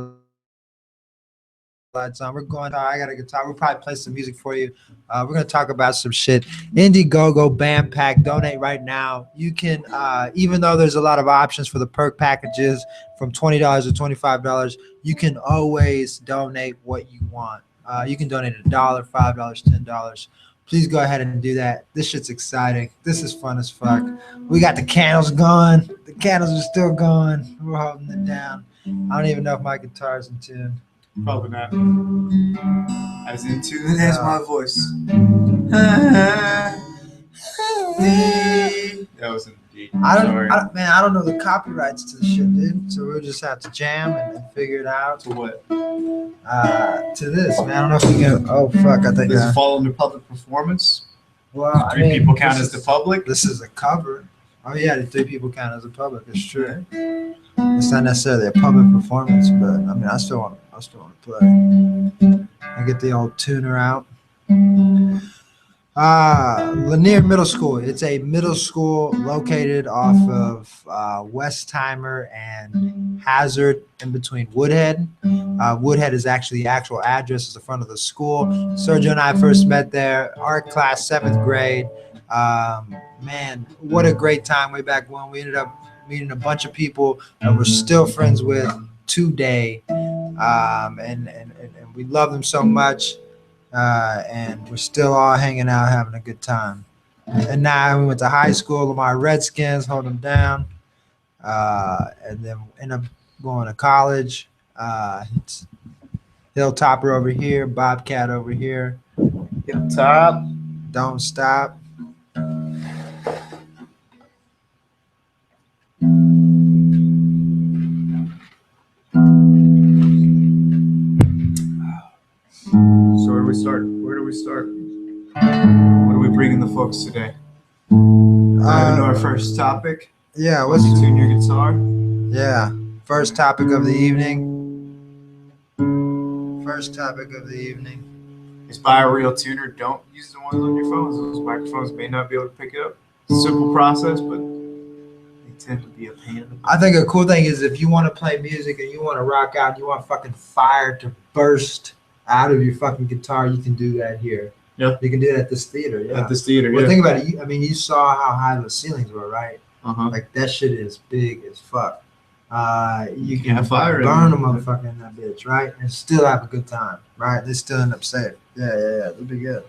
lights on. We're going, I got a guitar. We'll probably play some music for you. We're going to talk about some shit. Indiegogo, BAMPAC, donate right now. You can, even though there's a lot of options for the perk packages from $20 to $25, you can always donate what you want. You can donate $1, $5, $10. Please go ahead and do that. This shit's exciting. This is fun as fuck. We got the candles going. The candles are still going. We're holding it down. I don't even know if my guitar's in tune. Probably not. As in tune as my voice. That was indeed. I don't know the copyrights to the shit, dude. So we'll just have to jam and figure it out. To what? To this, man. I don't know if we can. Oh fuck! I think. Does it fall under public performance? Well, 3 people count as the public. This is a cover. Oh yeah, the 3 people count as a public. It's true. It's not necessarily a public performance, but I mean, I still want to play. I get the old tuner out. Lanier Middle School. It's a middle school located off of Westheimer and Hazard in between Woodhead. Woodhead is actually the actual address is the front of the school. Sergio and I first met there. Art class, 7th grade. Man, what a great time way back when. We ended up meeting a bunch of people that we're still friends with today. And we love them so much. And we're still all hanging out, having a good time. And now we went to high school, Lamar Redskins, hold them down. And then end up going to college. It's Hilltopper over here, Bobcat over here. Hilltop. Don't stop. So where do we start? What are we bringing the folks today? I don't know our first topic. Yeah, What's you tune your guitar? Yeah, first topic of the evening. Is buy a real tuner. Don't use the ones on your phones. Those microphones may not be able to pick it up. It's a simple process, but they tend to be a pain in the butt. I think a cool thing is if you want to play music and you want to rock out, you want fucking fire to burst out of your fucking guitar, you can do that here. Yeah. You can do it at this theater. Yeah. At this theater, Well, yeah. think about it. You saw how high the ceilings were, right? Uh-huh. Like that shit is big as fuck. You can can have fire in burn a there. motherfucker in that bitch, right? And still have a good time, right? They still end up safe. Yeah. It'll be good.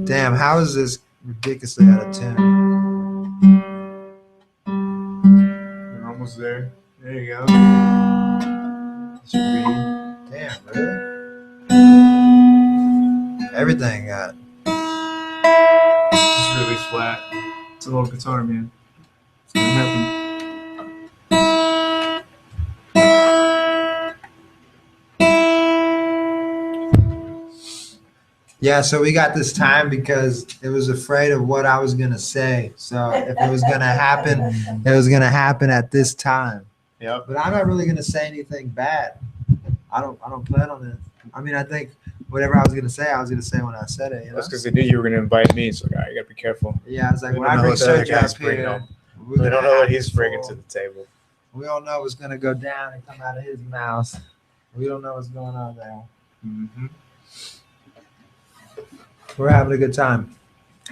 Damn, how is this ridiculously out of tune. We're almost there. There you go. Damn, really? Everything got. It's really flat. It's a little guitar, man. It's gonna happen. Yeah, so we got this time because it was afraid of what I was gonna say. So if it was gonna happen, it was gonna happen at this time. Yep. But I'm not really gonna say anything bad. I don't plan on it. I mean, I think whatever I was gonna say when I said it. You know? That's because they knew you were gonna invite me, so you gotta be careful. Yeah, it's like We when don't I know bring what the other Sergio guy's up bringing here, home. we're We gonna don't know what act he's bringing full. to the table. We don't know what's gonna go down and come out of his mouth. We don't know what's going on there. Mm-hmm. We're having a good time.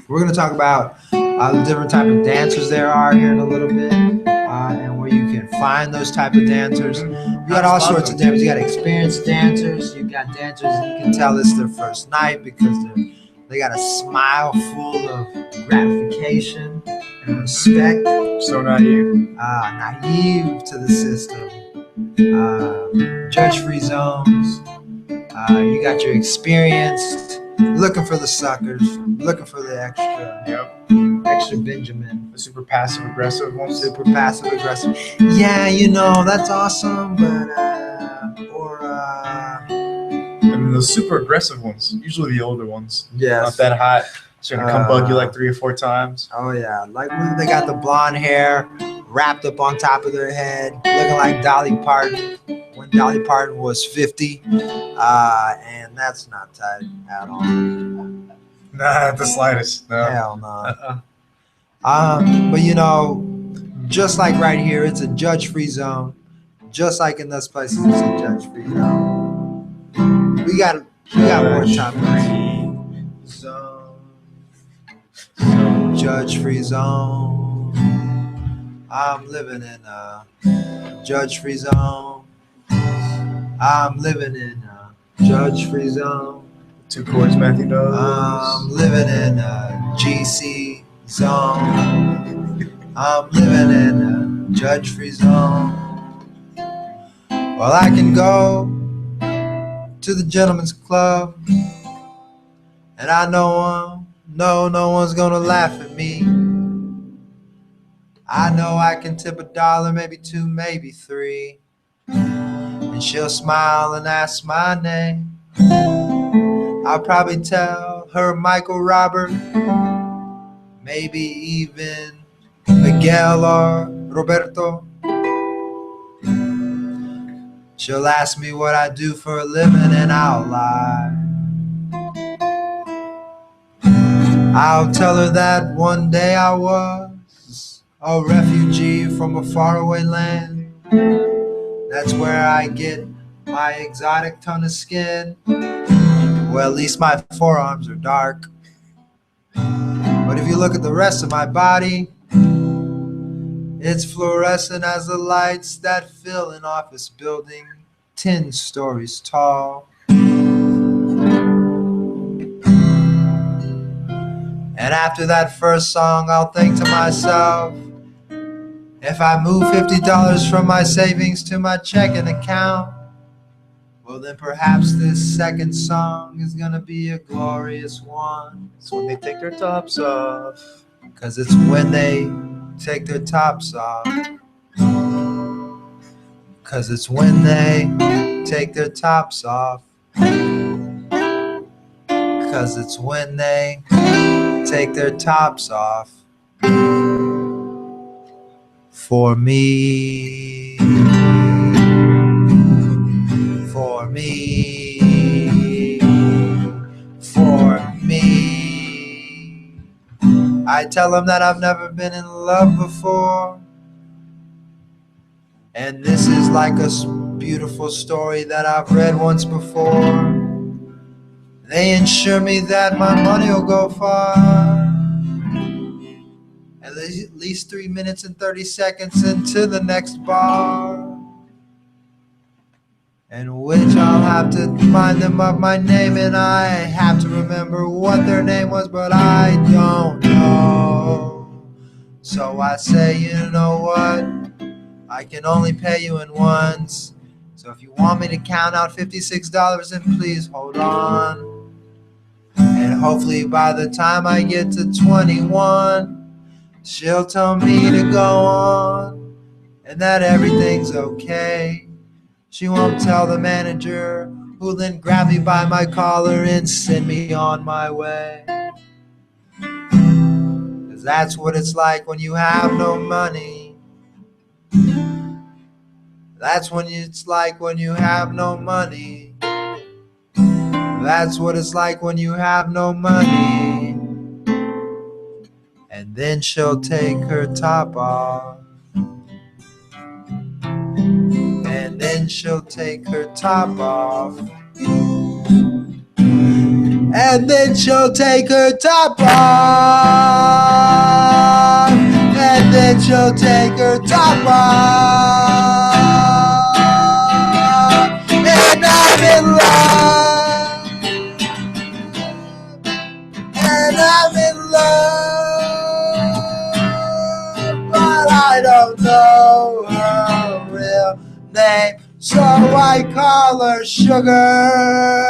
We're going to talk about the different type of dancers there are here in a little bit, and where you can find those type of dancers. You got all sorts of dancers. You got experienced dancers. You got dancers you can tell it's their first night because they got a smile full of gratification and respect. So naive. Naive to the system. Judge-free zones. You got your experienced. Looking for the suckers, looking for the extra Benjamin. The super passive aggressive ones. Super passive aggressive. Yeah, that's awesome, but and then the super aggressive ones, usually the older ones. Yes. Not that hot. It's gonna come bug you like 3 or 4 times. Oh yeah, like when they got the blonde hair wrapped up on top of their head, looking like Dolly Parton when Dolly Parton was 50, and that's not tight at all. Nah, not the slightest. No. Hell no. But just like right here, it's a judge-free zone. Just like in those places, it's a judge-free zone. We got more topics. Zone. Judge-free zone. I'm living in a judge-free zone. I'm living in a judge-free zone. 2 chords, Matthew knows. I'm living in a GC zone. I'm living in a judge-free zone. Well, I can go to the gentleman's club, and I know no one's gonna laugh at me. I know I can tip $1, maybe 2, maybe 3, and she'll smile and ask my name. I'll probably tell her Michael Robert, maybe even Miguel or Roberto. She'll ask me what I do for a living and I'll lie. I'll tell her that one day I was a refugee from a faraway land. That's where I get my exotic tone of skin. Well, at least my forearms are dark. But if you look at the rest of my body, it's fluorescent as the lights that fill an office building 10 stories tall. And after that first song, I'll think to myself, if I move $50 from my savings to my checking account, well then perhaps this second song is gonna be a glorious one. It's when they take their tops off. 'Cause it's when they take their tops off. 'Cause it's when they take their tops off. 'Cause it's when they take their tops off. For me. For me. For me. I tell them that I've never been in love before. And this is like a beautiful story that I've read once before. They ensure me that my money will go far. At least 3 minutes and 30 seconds into the next bar. in which I'll have to remind them of my name, and I have to remember what their name was, but I don't know. So I say, you know what? I can only pay you in ones. So if you want me to count out $56, then please hold on. And hopefully by the time I get to 21, she'll tell me to go on and that everything's okay. She won't tell the manager, who'll then grab me by my collar and send me on my way. 'Cause that's what it's like when you have no money. That's when it's like when you have no money. That's what it's like when you have no money. And then she'll take her top off. And then she'll take her top off. And then she'll take her top off. And then she'll take her top off. And I'm in love. And I'm in love. But I don't know her real name, so I call her Sugar.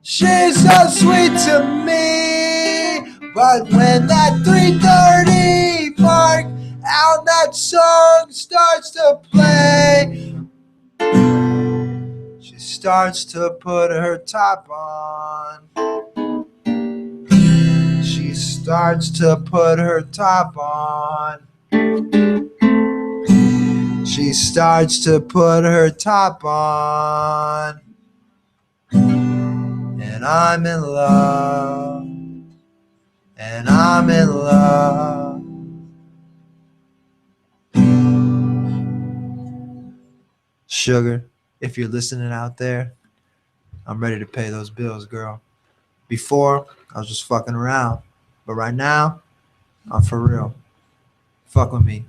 She's so sweet to me, but when that 3:30 mark out that song starts to play, she starts to put her top on. She starts to put her top on. She starts to put her top on. And I'm in love. And I'm in love. Sugar, if you're listening out there, I'm ready to pay those bills, girl. Before, I was just fucking around. But right now, I'm for real. Fuck with me.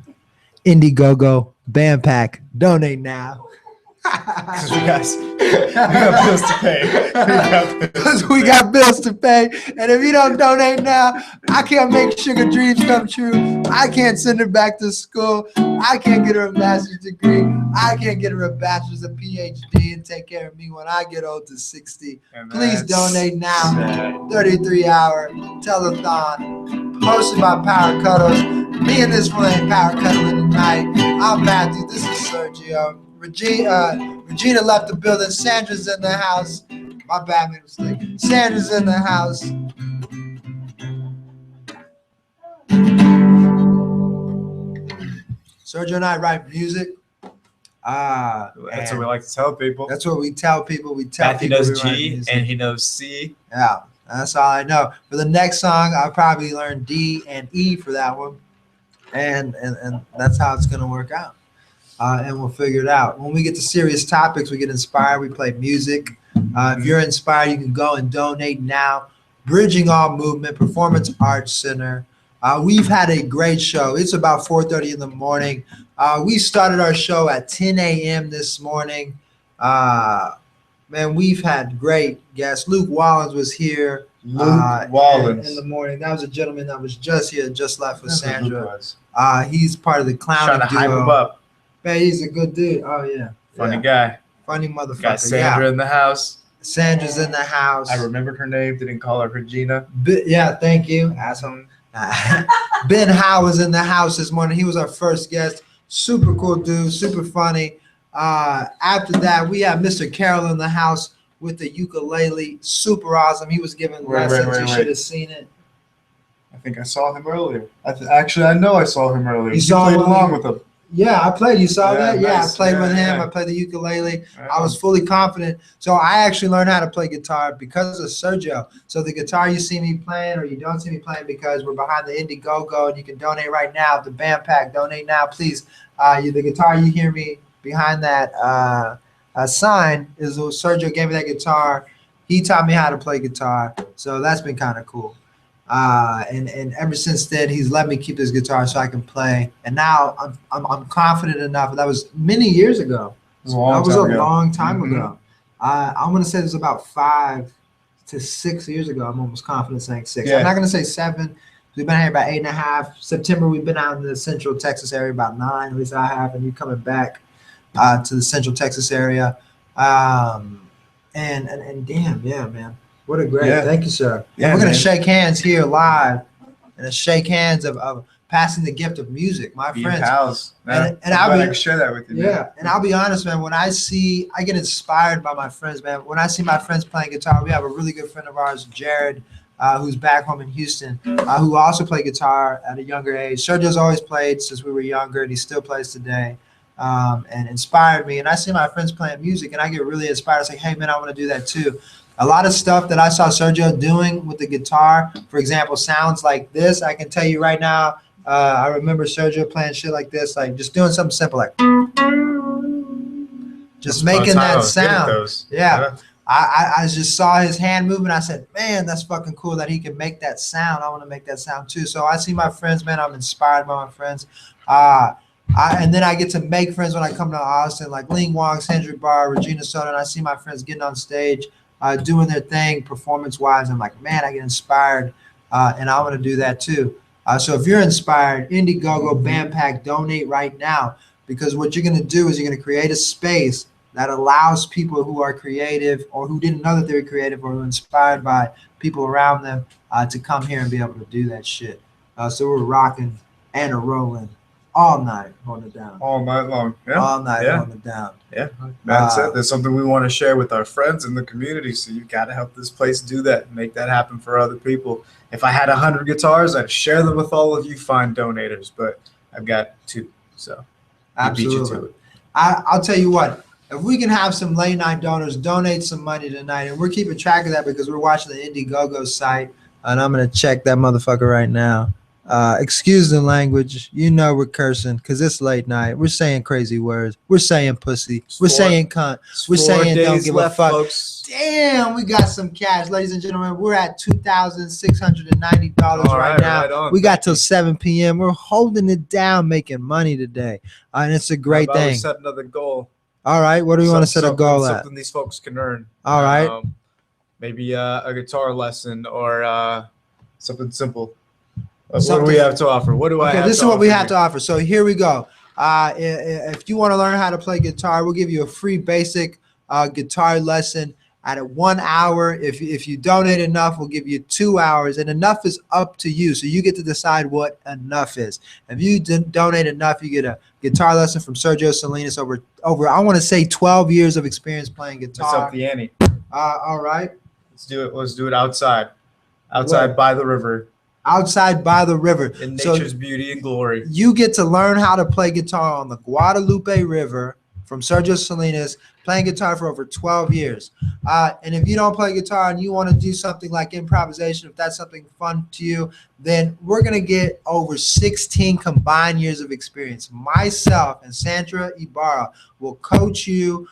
Indiegogo, BAMPAC, donate now. Because we got bills to pay. Because we got bills to pay. And if you don't donate now, I can't make Sugar dreams come true. I can't send her back to school. I can't get her a master's degree. I can't get her a bachelor's, a PhD, and take care of me when I get old to 60. Please donate now. 33-hour telethon hosted by Power Cuddles. Me and this one ain't Power Cuddling tonight. I'm Matthew. This is Sergio. Regina left the building. Sandra's in the house. My bad, made a mistake. Sandra's in the house. Sergio and I write music. That's what we like to tell people. That's what we tell people. We tell Matthew people knows we write G music. and he knows C. Yeah, that's all I know. For the next song, I'll probably learn D and E for that one. And that's how it's going to work out. And we'll figure it out. When we get to serious topics, we get inspired. We play music. If you're inspired, you can go and donate now. Bridging All Movement, Performance Arts Center. We've had a great show. It's about 4:30 in the morning. We started our show at 10 a.m. this morning. Man, we've had great guests. Luke Wallens was here. Wallens. In the morning. That was a gentleman that was just here, just left with Sandra. He's part of the clown Trying to hype him up. Man, he's a good dude. Oh, yeah. Funny guy. Funny motherfucker. Got Sandra in the house. Sandra's in the house. I remembered her name. Didn't call her Regina. Yeah, thank you. Asshole. Ben Howe was in the house this morning. He was our first guest. Super cool dude. Super funny. After that, we have Mr. Carroll in the house with the ukulele. Super awesome. He was giving lessons. You should have seen it. I think I saw him earlier. Actually, I know I saw him earlier. You saw played him along with him. Yeah, I played. You saw that? Yeah, nice. I played with him. Yeah. I played the ukulele. I was fully confident. So I actually learned how to play guitar because of Sergio. So the guitar you see me playing or you don't see me playing because we're behind the Indiegogo and you can donate right now. The BAMPAC, donate now, please. The guitar you hear me behind that sign is Sergio gave me that guitar. He taught me how to play guitar. So that's been kind of cool. And ever since then, he's let me keep this guitar so I can play. And now I'm confident enough. That was many years ago. was a long That was time a ago. long time Mhm. ago. I'm going to say it was about 5 to 6 years ago. I'm almost confident saying 6. Yeah. I'm not going to say 7. We've been here about 8.5. September, we've been out in the Central Texas area about 9. At least I have. And you coming back to the Central Texas area. And damn, yeah, man. What a great. Yeah. Thank you, sir. Yeah, And we're going man. to shake hands here live. And a shake hands of passing the gift of music, my Being friends. pals. And I'm I'll glad be- I can share that with you. man. Yeah, and I'll be honest, man. When I get inspired by my friends, man. When I see my friends playing guitar, we have a really good friend of ours, Jared, who's back home in Houston, who also played guitar at a younger age. Sergio's always played since we were younger, and he still plays today, and inspired me. And I see my friends playing music, and I get really inspired. I say, hey, man, I want to do that too. A lot of stuff that I saw Sergio doing with the guitar, for example, sounds like this. I can tell you right now. I remember Sergio playing shit like this, like just doing something simple, like just making that sound. Yeah. I just saw his hand moving. I said, man, that's fucking cool that he can make that sound. I want to make that sound too. So I see my friends, man. I'm inspired by my friends. And then I get to make friends when I come to Austin, like Leng, Wong, Sandra Barr, Regina, Soto, and I see my friends getting on stage, doing their thing performance-wise. I'm like, man, I get inspired, and I want to do that too. So if you're inspired, Indiegogo, BAMPAC, donate right now, because what you're going to do is you're going to create a space that allows people who are creative or who didn't know that they were creative or were inspired by people around them to come here and be able to do that shit. So we're rocking and a rolling all night, holding it down. All night long. Yeah. All night, Yeah. holding it down. Yeah, that's it. There's something we want to share with our friends in the community. So you got to help this place do that, make that happen for other people. If I had 100 guitars, I'd share them with all of you fine donators, but I've got 2, so I beat you to it. I'll tell you what. If we can have some late night donors donate some money tonight, and we're keeping track of that because we're watching the Indiegogo site, and I'm gonna check that motherfucker right now. Excuse the language, you know we're cursing because it's late night. We're saying crazy words. We're saying pussy. We're saying cunt. We're saying don't give a fuck. Folks. Damn, we got some cash, ladies and gentlemen. We're at $2,690 right now. Right on. We got till 7 p.m. We're holding it down, making money today, and it's a great How about we thing. set another goal. All right, what do we want to set a goal at? Something these folks can earn. All right. Maybe a guitar lesson or something simple. What do Something- we have to offer? What do I have This to is what we offer have to you? offer. So here we go. If you want to learn how to play guitar, we'll give you a free basic guitar lesson at 1 hour. If you donate enough, we'll give you 2 hours, and enough is up to you. So you get to decide what enough is. If you donate enough, you get a guitar lesson from Sergio Salinas over I want to say 12 years of experience playing Let's guitar. up the ante. All right. Let's do it. Let's do it outside. Outside by the river. Outside by the river. In So nature's beauty and glory. you get to learn how to play guitar on the Guadalupe River from Sergio Salinas, playing guitar for over 12 years. And if you don't play guitar and you want to do something like improvisation, if that's something fun to you, then we're going to get over 16 combined years of experience. Myself and Sandra Ibarra will coach you,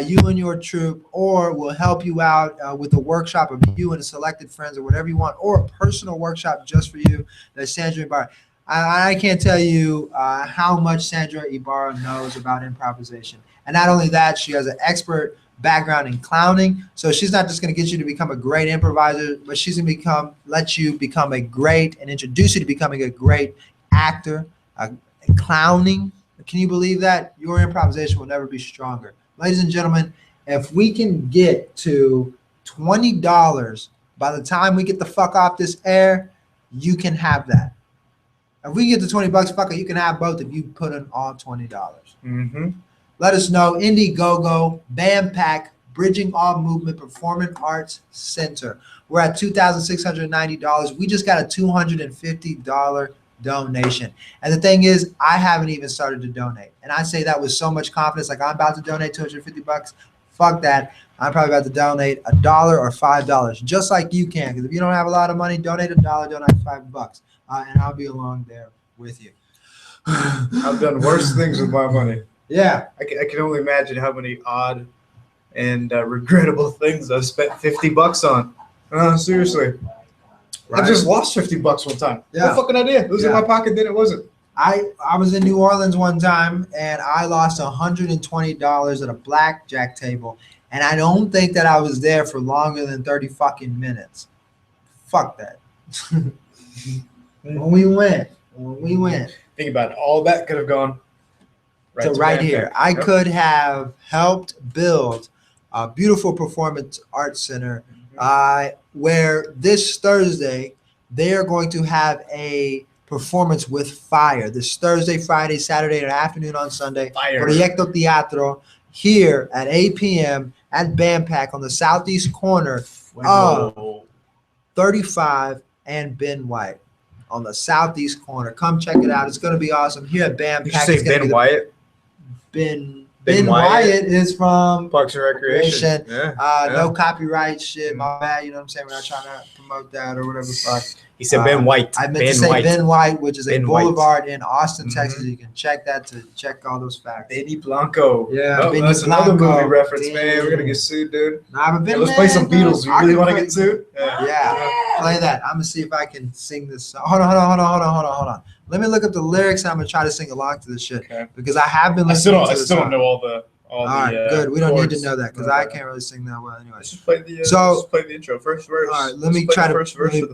you and your troupe, or will help you out with a workshop of you and selected friends or whatever you want, or a personal workshop just for you. That's Sandra Ibarra. I can't tell you how much Sandra Ibarra knows about improvisation. And not only that, she has an expert background in clowning. So she's not just going to get you to become a great improviser, but she's going to let you become a great and introduce you to becoming a great actor, clowning. Can you believe that? Your improvisation will never be stronger. Ladies and gentlemen, if we can get to $20 by the time we get the fuck off this air, you can have that. If we get to $20, fuck it, you can have both if you put in all $20. Mm-hmm. Let us know. Indiegogo, BAMPAC, Bridging All Movement Performing Arts Center. We're at $2,690. We just got a $250 donation. And the thing is, I haven't even started to donate. And I say that with so much confidence, like I'm about to donate $250. Fuck that. I'm probably about to donate $1 or $5, just like you can. Because if you don't have a lot of money, donate $1, donate $5. And I'll be along there with you. I've done worse things with my money. Yeah. I can only imagine how many odd and regrettable things I've spent $50 on. Seriously. Right. I just lost $50 one time. Yeah. No fucking idea. It was in Yeah. my pocket, then it wasn't. I was in New Orleans one time and I lost $120 at a blackjack table, and I don't think that I was there for longer than 30 fucking minutes. Fuck that. When we went. Think about it. All that could have gone to right here. I could have helped build a beautiful performance arts center where this Thursday they are going to have a performance with fire. This Thursday, Friday, Saturday, and afternoon on Sunday. Fire. Proyecto Teatro here at 8 p.m. at BAMPAC on the southeast corner of 35 and Ben White. On the southeast corner. Come check it out. It's going to be awesome. Here at BAMPAC. Did you say Ben Wyatt? Ben Wyatt is from Parks and Recreation. No copyright shit. My bad. You know what I'm saying? We're not trying to promote that or whatever the fuck. He said Ben White. I meant to say Ben White, which is a boulevard in Austin, Mm-hmm. Texas. You can check that to check all those facts. Benny Blanco. Yeah, Oh, Benny that's another Blanco. movie reference, man. We're gonna get sued, dude. Nah, but Ben Let's play some Beatles. You really want to get sued? Yeah, play that. I'm gonna see if I can sing this song. Hold on. Let me look up the lyrics. And I'm gonna try to sing along to this shit because I have been listening. I still don't know all the. All right, good. We don't need to know that because I can't really sing that well anyway. Let's just play the intro, first verse. All right, let me try to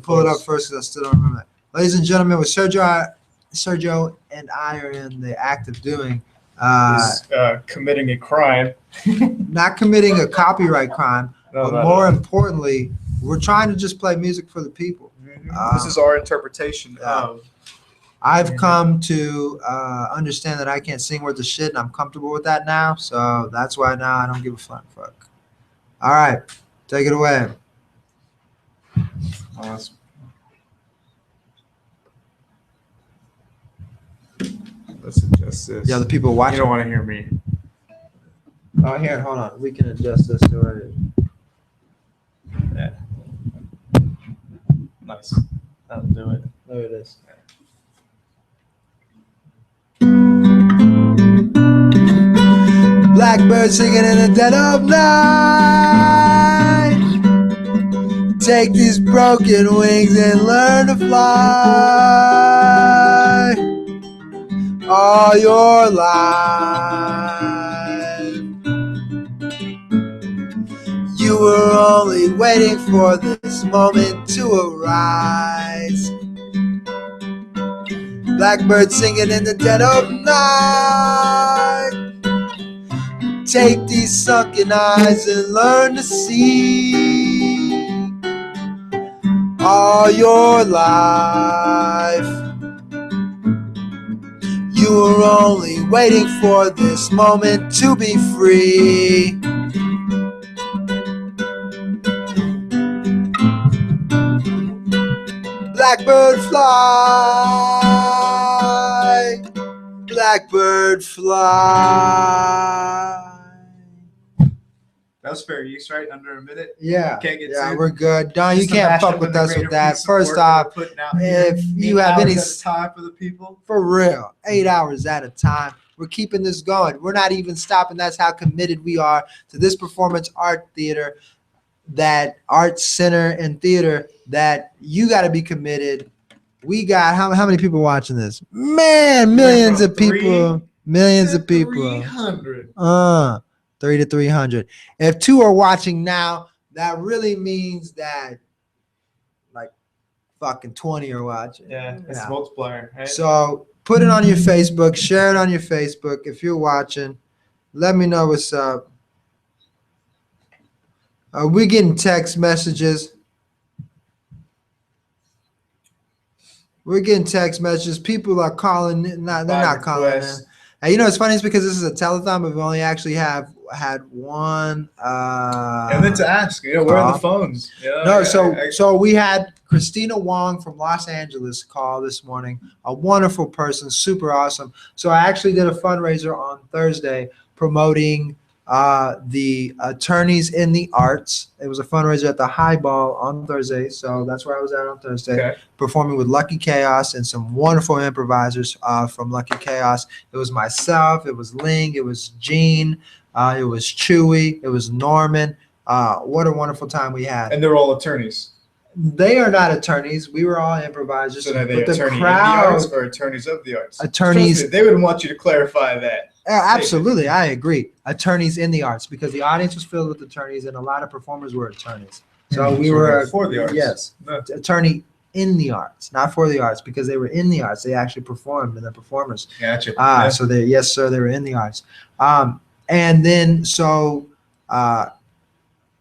pull it up first because I still don't remember that. Ladies and gentlemen, what Sergio and I are in the act of doing is committing a crime. Not committing a copyright crime, but more importantly, we're trying to just play music for the people. This is our interpretation of. I've come to understand that I can't sing worth of shit, and I'm comfortable with that now. So that's why now I don't give a fuck. All right, take it away. Awesome. Let's adjust this. Yeah, the people watching. You don't want to hear me. Oh, here, hold on. We can adjust this to it. Yeah. Nice. That'll do it. There it is. Blackbird singing in the dead of night. Take these broken wings and learn to fly all your life. You were only waiting for this moment to arise. Blackbird singing in the dead of night. Take these sunken eyes and learn to see all your life. You were only waiting for this moment to be free. Blackbird fly, blackbird fly. That was fair use, right? Under a minute. Yeah, Can't get yeah, sued. we're good. Don, you Just a can't mashup fuck with of the us with greater that. piece of First work off, we're putting out if here, you have any, hours at a time for the people. for real, 8 hours at a time, we're keeping this going. We're not even stopping. That's how committed we are to this performance art theater, that art center and theater, that you got to be committed. We got how many people watching this? Man, millions of people. Millions of people. 300. 3 to 300. If 2 are watching now, that really means that like fucking 20 are watching. Yeah, it's a multiplier, right? So put it on your Facebook, share it on your Facebook. If you're watching, let me know what's up. We're getting text messages. People are calling. They're not calling in. And you know, it's funny. It's because this is a telethon, but we only actually had one. And then to ask, where are the phones? So we had Christina Wong from Los Angeles call this morning. A wonderful person, super awesome. So I actually did a fundraiser on Thursday promoting the attorneys in the arts. It was a fundraiser at the Highball on Thursday, so that's where I was at on Thursday, performing with Lucky Chaos and some wonderful improvisers from Lucky Chaos. It was myself, it was Leng, it was Gene, it was Chewy, it was Norman. What a wonderful time we had. And they're all attorneys. They are not attorneys. We were all improvisers. So are they but the attorney crowd, in the arts or attorneys of the arts? Attorneys. Trust me, they would want you to clarify that. Absolutely, I agree. Attorneys in the arts, because the audience was filled with attorneys, and a lot of performers were attorneys. So we were for the arts. Yes, No. attorney in the arts, not for the arts, because they were in the arts. They actually performed, and they're performers. Gotcha. So they, yes, sir, they were in the arts. And then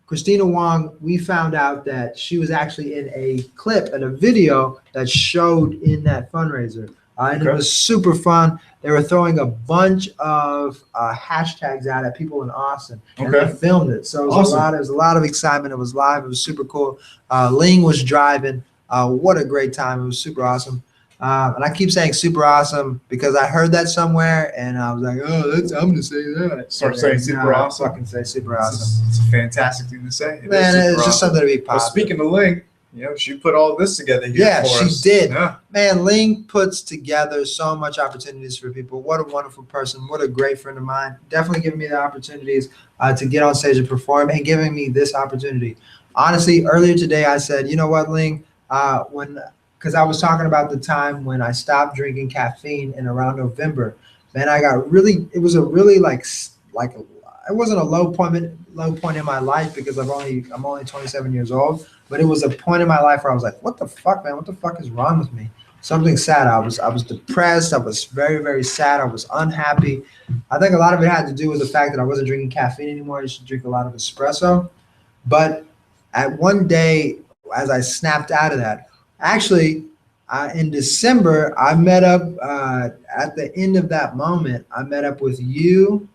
Christina Wong, we found out that she was actually in a clip and a video that showed in that fundraiser. And it was super fun. They were throwing a bunch of hashtags out at people in Austin, and they filmed it. So it was awesome. There was a lot of excitement. It was live. It was super cool. Leng was driving. What a great time. It was super awesome. And I keep saying super awesome because I heard that somewhere, and I was like, oh, I'm going to say that. Start saying super awesome. Fucking say super awesome. It's a fantastic thing to say. Man, it's just something to be positive. Well, speaking of Leng, she put all this together here yeah, for she us. did. Yeah. Man, Leng puts together so much opportunities for people. What a wonderful person. What a great friend of mine. Definitely giving me the opportunities to get on stage and perform, and giving me this opportunity. Honestly, earlier today I said, you know what, Leng, because I was talking about the time when I stopped drinking caffeine in around November. Man, it was a really it wasn't a low point in my life because I'm only 27 years old, but it was a point in my life where I was like, what the fuck, man? What the fuck is wrong with me? Something sad. I was depressed. I was very, very sad. I was unhappy. I think a lot of it had to do with the fact that I wasn't drinking caffeine anymore. I used to drink a lot of espresso. But at one day, as I snapped out of that, actually, in December, I met up at the end of that moment. I met up with you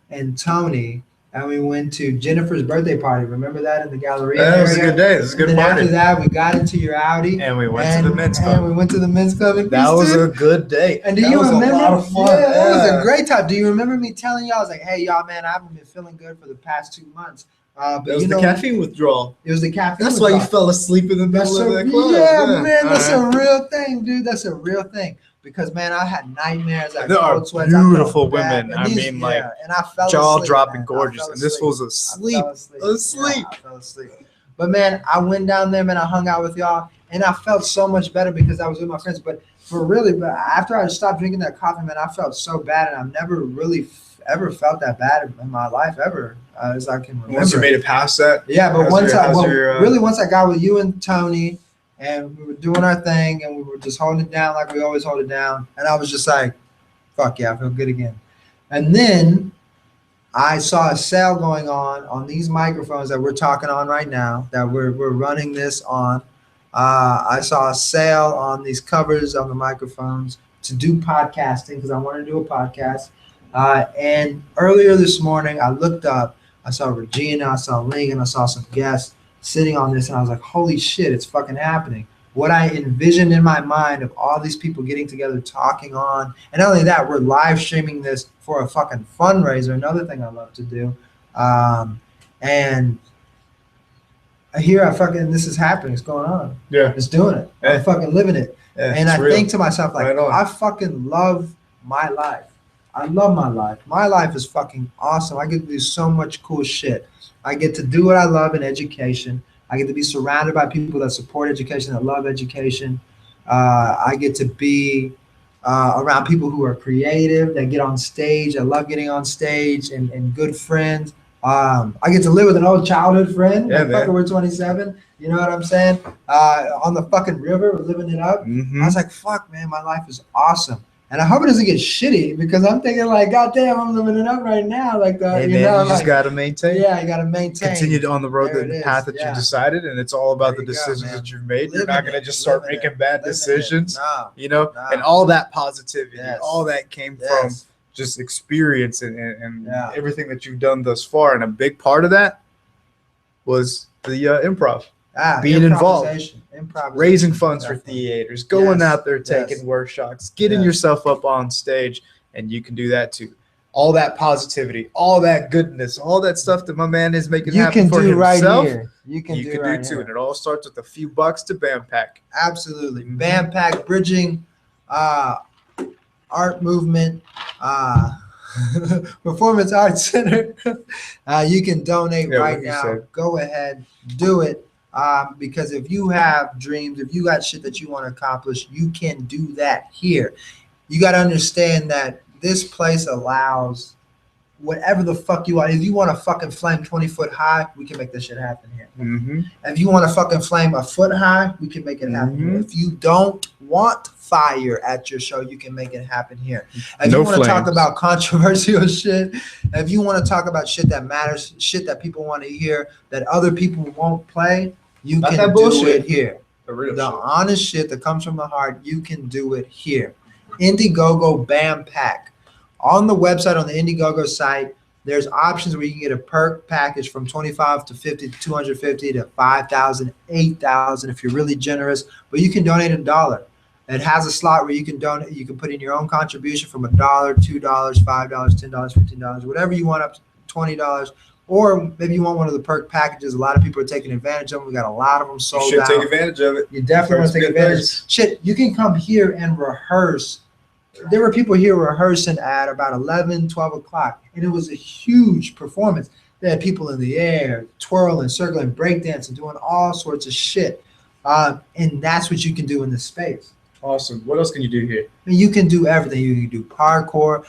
and Tony, and we went to Jennifer's birthday party. Remember that in the Galleria? That was a good day. It was a good party. After that, we got into your Audi, and we went to the men's club. And we went to the men's club. That was a good day. And do you remember? A lot of fun. Yeah, it was a great time. Do you remember me telling you? I was like, "Hey, y'all, man, I haven't been feeling good for the past 2 months." But it was the caffeine withdrawal. It was the caffeine. That's why you fell asleep in the middle of that club. Yeah, man, that's a real thing, dude. That's a real thing. Because man, I had nightmares. There are beautiful women. I mean, like, and I fell jaw asleep, dropping man. gorgeous, and this was asleep. Asleep. I fell asleep. But man, I went down there, man. I hung out with y'all, and I felt so much better because I was with my friends. But after I stopped drinking that coffee, man, I felt so bad, and I've never really ever felt that bad in my life ever, as I can remember. Once you made it past that. Yeah, but once I got with you and Tony, and we were doing our thing, and we were just holding it down like we always hold it down. And I was just like, fuck yeah, I feel good again. And then I saw a sale going on these microphones that we're talking on right now, that we're running this on. I saw a sale on these covers on the microphones to do podcasting because I wanted to do a podcast. And earlier this morning, I looked up, I saw Regina, I saw Leng, and I saw some guests sitting on this, and I was like, holy shit, it's fucking happening. What I envisioned in my mind of all these people getting together, talking on, and not only that, we're live streaming this for a fucking fundraiser, another thing I love to do. And here this is happening, it's going on. Yeah. It's doing it. Yeah. I'm fucking living it. Yeah, and I real. think to myself, like, I fucking love my life. I love my life. My life is fucking awesome. I get to do so much cool shit. I get to do what I love in education. I get to be surrounded by people that support education, that love education. I get to be around people who are creative, that get on stage. I love getting on stage, and good friends. I get to live with an old childhood friend. Yeah, fucking we're 27. You know what I'm saying? On the fucking river, we're living it up. Mm-hmm. I was like, fuck, man, my life is awesome. And I hope it doesn't get shitty because I'm thinking like, goddamn, I'm living it up right now. Like, you just got to maintain. Yeah, you got to maintain. Continue on the road, the path that you decided, and it's all about the decisions that you've made. You're not going to just start making bad decisions, and all that positivity, all that came from just experience and everything that you've done thus far. And a big part of that was the improv. Being involved, raising funds for theaters, going out there, taking workshops, getting yourself up on stage, and you can do that too. All that positivity, all that goodness, all that stuff that my man is making happen for himself, you can do too. And it all starts with a few bucks to BAMPAC. Absolutely. BAMPAC, Bridging Art Movement, Performance Arts Center. You can donate right now. Go ahead, do it. Because if you have dreams, if you got shit that you want to accomplish, you can do that here. You got to understand that this place allows whatever the fuck you want. If you want to fucking flame 20 foot high, we can make this shit happen here. Mm-hmm. If you want to fucking flame a foot high, we can make it happen here. If you don't want fire at your show, you can make it happen here. If you want to talk about controversial shit, if you want to talk about shit that matters, shit that people want to hear, that other people won't play, you can do it here. The honest shit that comes from the heart, you can do it here. Indiegogo BAMPAC. On the website, on the Indiegogo site, there's options where you can get a perk package from 25 to 50 to 250 to 5,000, 8,000 if you're really generous. But you can donate $1. It has a slot where you can donate. You can put in your own contribution from $1, $2, $5, $10, $15, whatever you want, up to $20. Or maybe you want one of the perk packages. A lot of people are taking advantage of them. We got a lot of them sold out. You should take advantage of it. You definitely want to take advantage. Shit, you can come here and rehearse. There were people here rehearsing at about 11, 12 o'clock, and it was a huge performance. They had people in the air, twirling, circling, breakdancing, doing all sorts of shit. And that's what you can do in this space. Awesome. What else can you do here? You can do everything. You can do parkour.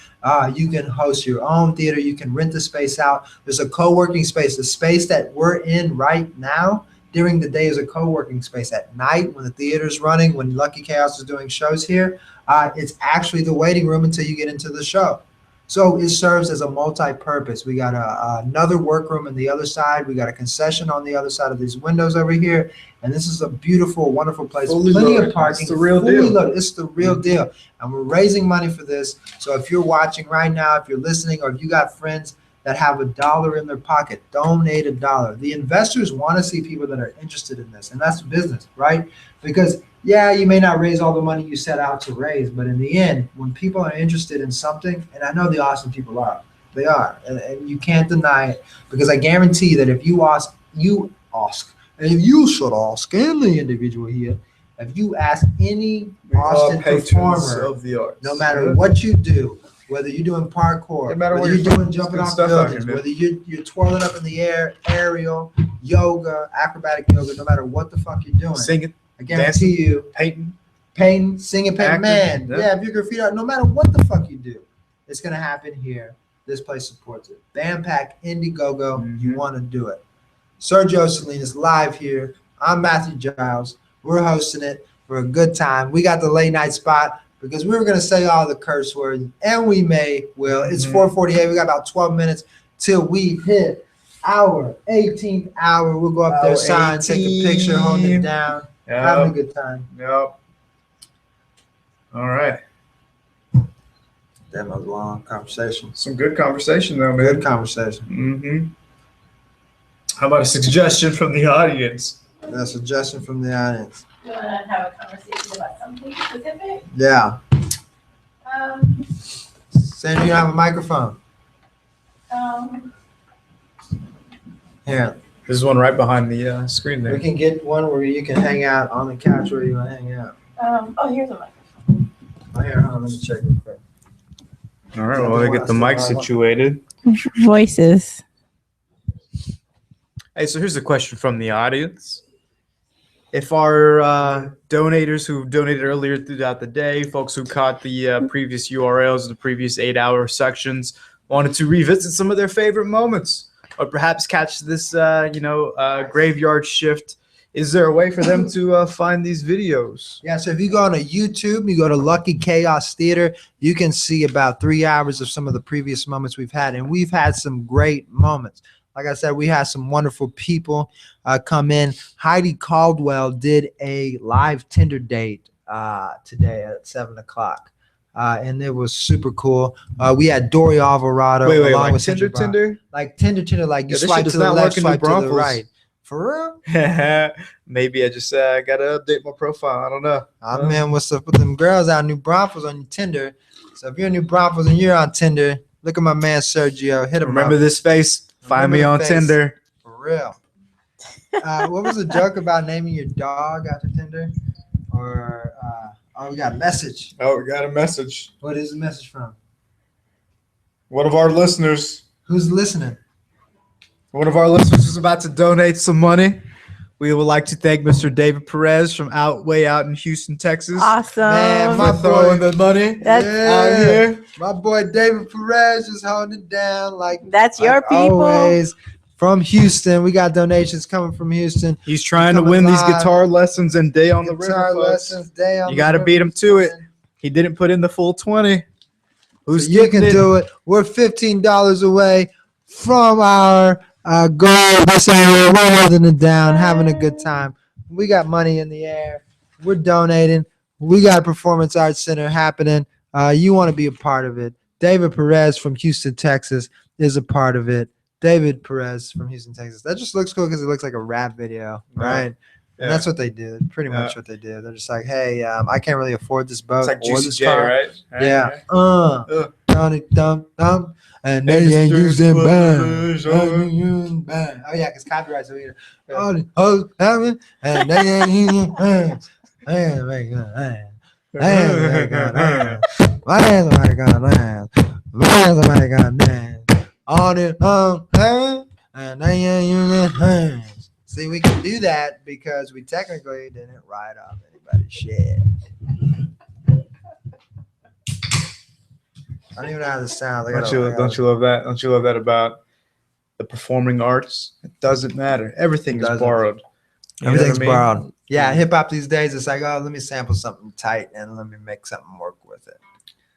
You can host your own theater. You can rent the space out. There's a co-working space. The space that we're in right now during the day is a co-working space. At night, when the theater's running, when Lucky Chaos is doing shows here, it's actually the waiting room until you get into the show. So it serves as a multi-purpose. We got another workroom on the other side. We got a concession on the other side of these windows over here. And this is a beautiful, wonderful place. Plenty of parking. It's the real deal. It's the real deal. And we're raising money for this. So if you're watching right now, if you're listening, or if you got friends that have $1 in their pocket, donate $1. The investors want to see people that are interested in this. And that's business, right? Because yeah, you may not raise all the money you set out to raise, but in the end, when people are interested in something, and I know the awesome people are, they are, and you can't deny it, because I guarantee that if you ask, and if you should ask any individual here, if you ask any Austin performer of the arts, no matter what you do, whether you're doing parkour, whether you're doing jumping off buildings, whether you're twirling up in the air, aerial, yoga, acrobatic yoga, no matter what the fuck you're doing, singing, I guarantee you, painting, singing, painting, man. Yeah, if you're graffiti art, no matter what the fuck you do, it's gonna happen here. This place supports it. BAMPAC, Indiegogo, you want to do it. Sergio Salinas live here. I'm Matthew Giles. We're hosting it for a good time. We got the late night spot because we were gonna say all the curse words, and we will. It's 4:48. We got about 12 minutes till we hit our 18th hour. We'll go up there, sign, take a picture, hold it down. Yep. Having a good time. Yep. All right. That was a long conversation. Some good conversation, though, man. Good conversation. Mm-hmm. How about a suggestion from the audience? A suggestion from the audience. You want to have a conversation about something specific? Yeah. Sandra, you don't have a microphone. Here. There's one right behind the screen there. We can get one where you can hang out on the couch where you want to hang out. Here's a microphone. Oh, here, hold on, let me check real quick. All right, well, they get the mic situated. Voices. Hey, so here's a question from the audience. If our donators who donated earlier throughout the day, folks who caught the previous URLs, the previous 8-hour sections, wanted to revisit some of their favorite moments, or perhaps catch this, graveyard shift, is there a way for them to find these videos? Yeah, so if you go on YouTube, you go to LuckyChaosTheater, you can see about 3 hours of some of the previous moments we've had, and we've had some great moments. Like I said, we had some wonderful people come in. Heidi Caldwell did a live Tinder date today at 7 o'clock. And it was super cool. We had Dory Alvarado. Wait, like Tinder? Like Tinder, like you swipe to the left, swipe to the right. For real? Maybe I just gotta update my profile. I don't know. Man, what's up with them girls out in New Braunfels on your Tinder? So if you're in New Braunfels and you're on Tinder, look at my man Sergio. Hit him. Remember up. This face. Find me on Tinder. For real. What was the joke about naming your dog after Tinder? Or we got a message. Oh, we got a message. What is the message from? One of our listeners. Who's listening? One of our listeners is about to donate some money. We would like to thank Mr. David Perez from way out in Houston, Texas. Awesome. Man, my For throwing the money That's- out here. My boy David Perez is holding it down That's your like people. always. From Houston, we got donations coming from Houston. He's trying to Coming win these live. guitar lessons and day on the Guitar river. folks. lessons, day on You the got to river, beat him to it. man. He didn't put in the full 20. Who's So you can getting it? do it. We're $15 away from our goal this hour. We're holding it down, having a good time. We got money in the air. We're donating. We got a performance arts center happening. You want to be a part of it. David Perez from Houston, Texas is a part of it. David Perez from Houston, Texas. That just looks cool because it looks like a rap video, right? Yeah. And that's what they did. Pretty much what they did. They're just like, hey, I can't really afford this boat It's like or Juicy this J, car. right? Yeah. Ugh. Dum, and they Hey, ain't Mr. using Buzz, band. Oh yeah, because copyright. So we all the hoes having, and they ain't using bands. Man, make good land. Man, make good land. Man, make good land. Man, make good land. All the hoes having, and they ain't using hands. See, we can do that because we technically didn't write off anybody's shit. I don't even know how this sounds. Don't you love that? Don't you love that about the performing arts? It doesn't matter. Everything is Doesn't. borrowed. You know Everything's what I mean? borrowed. Yeah, hip hop these days, it's like, oh, let me sample something tight and let me make something work with it.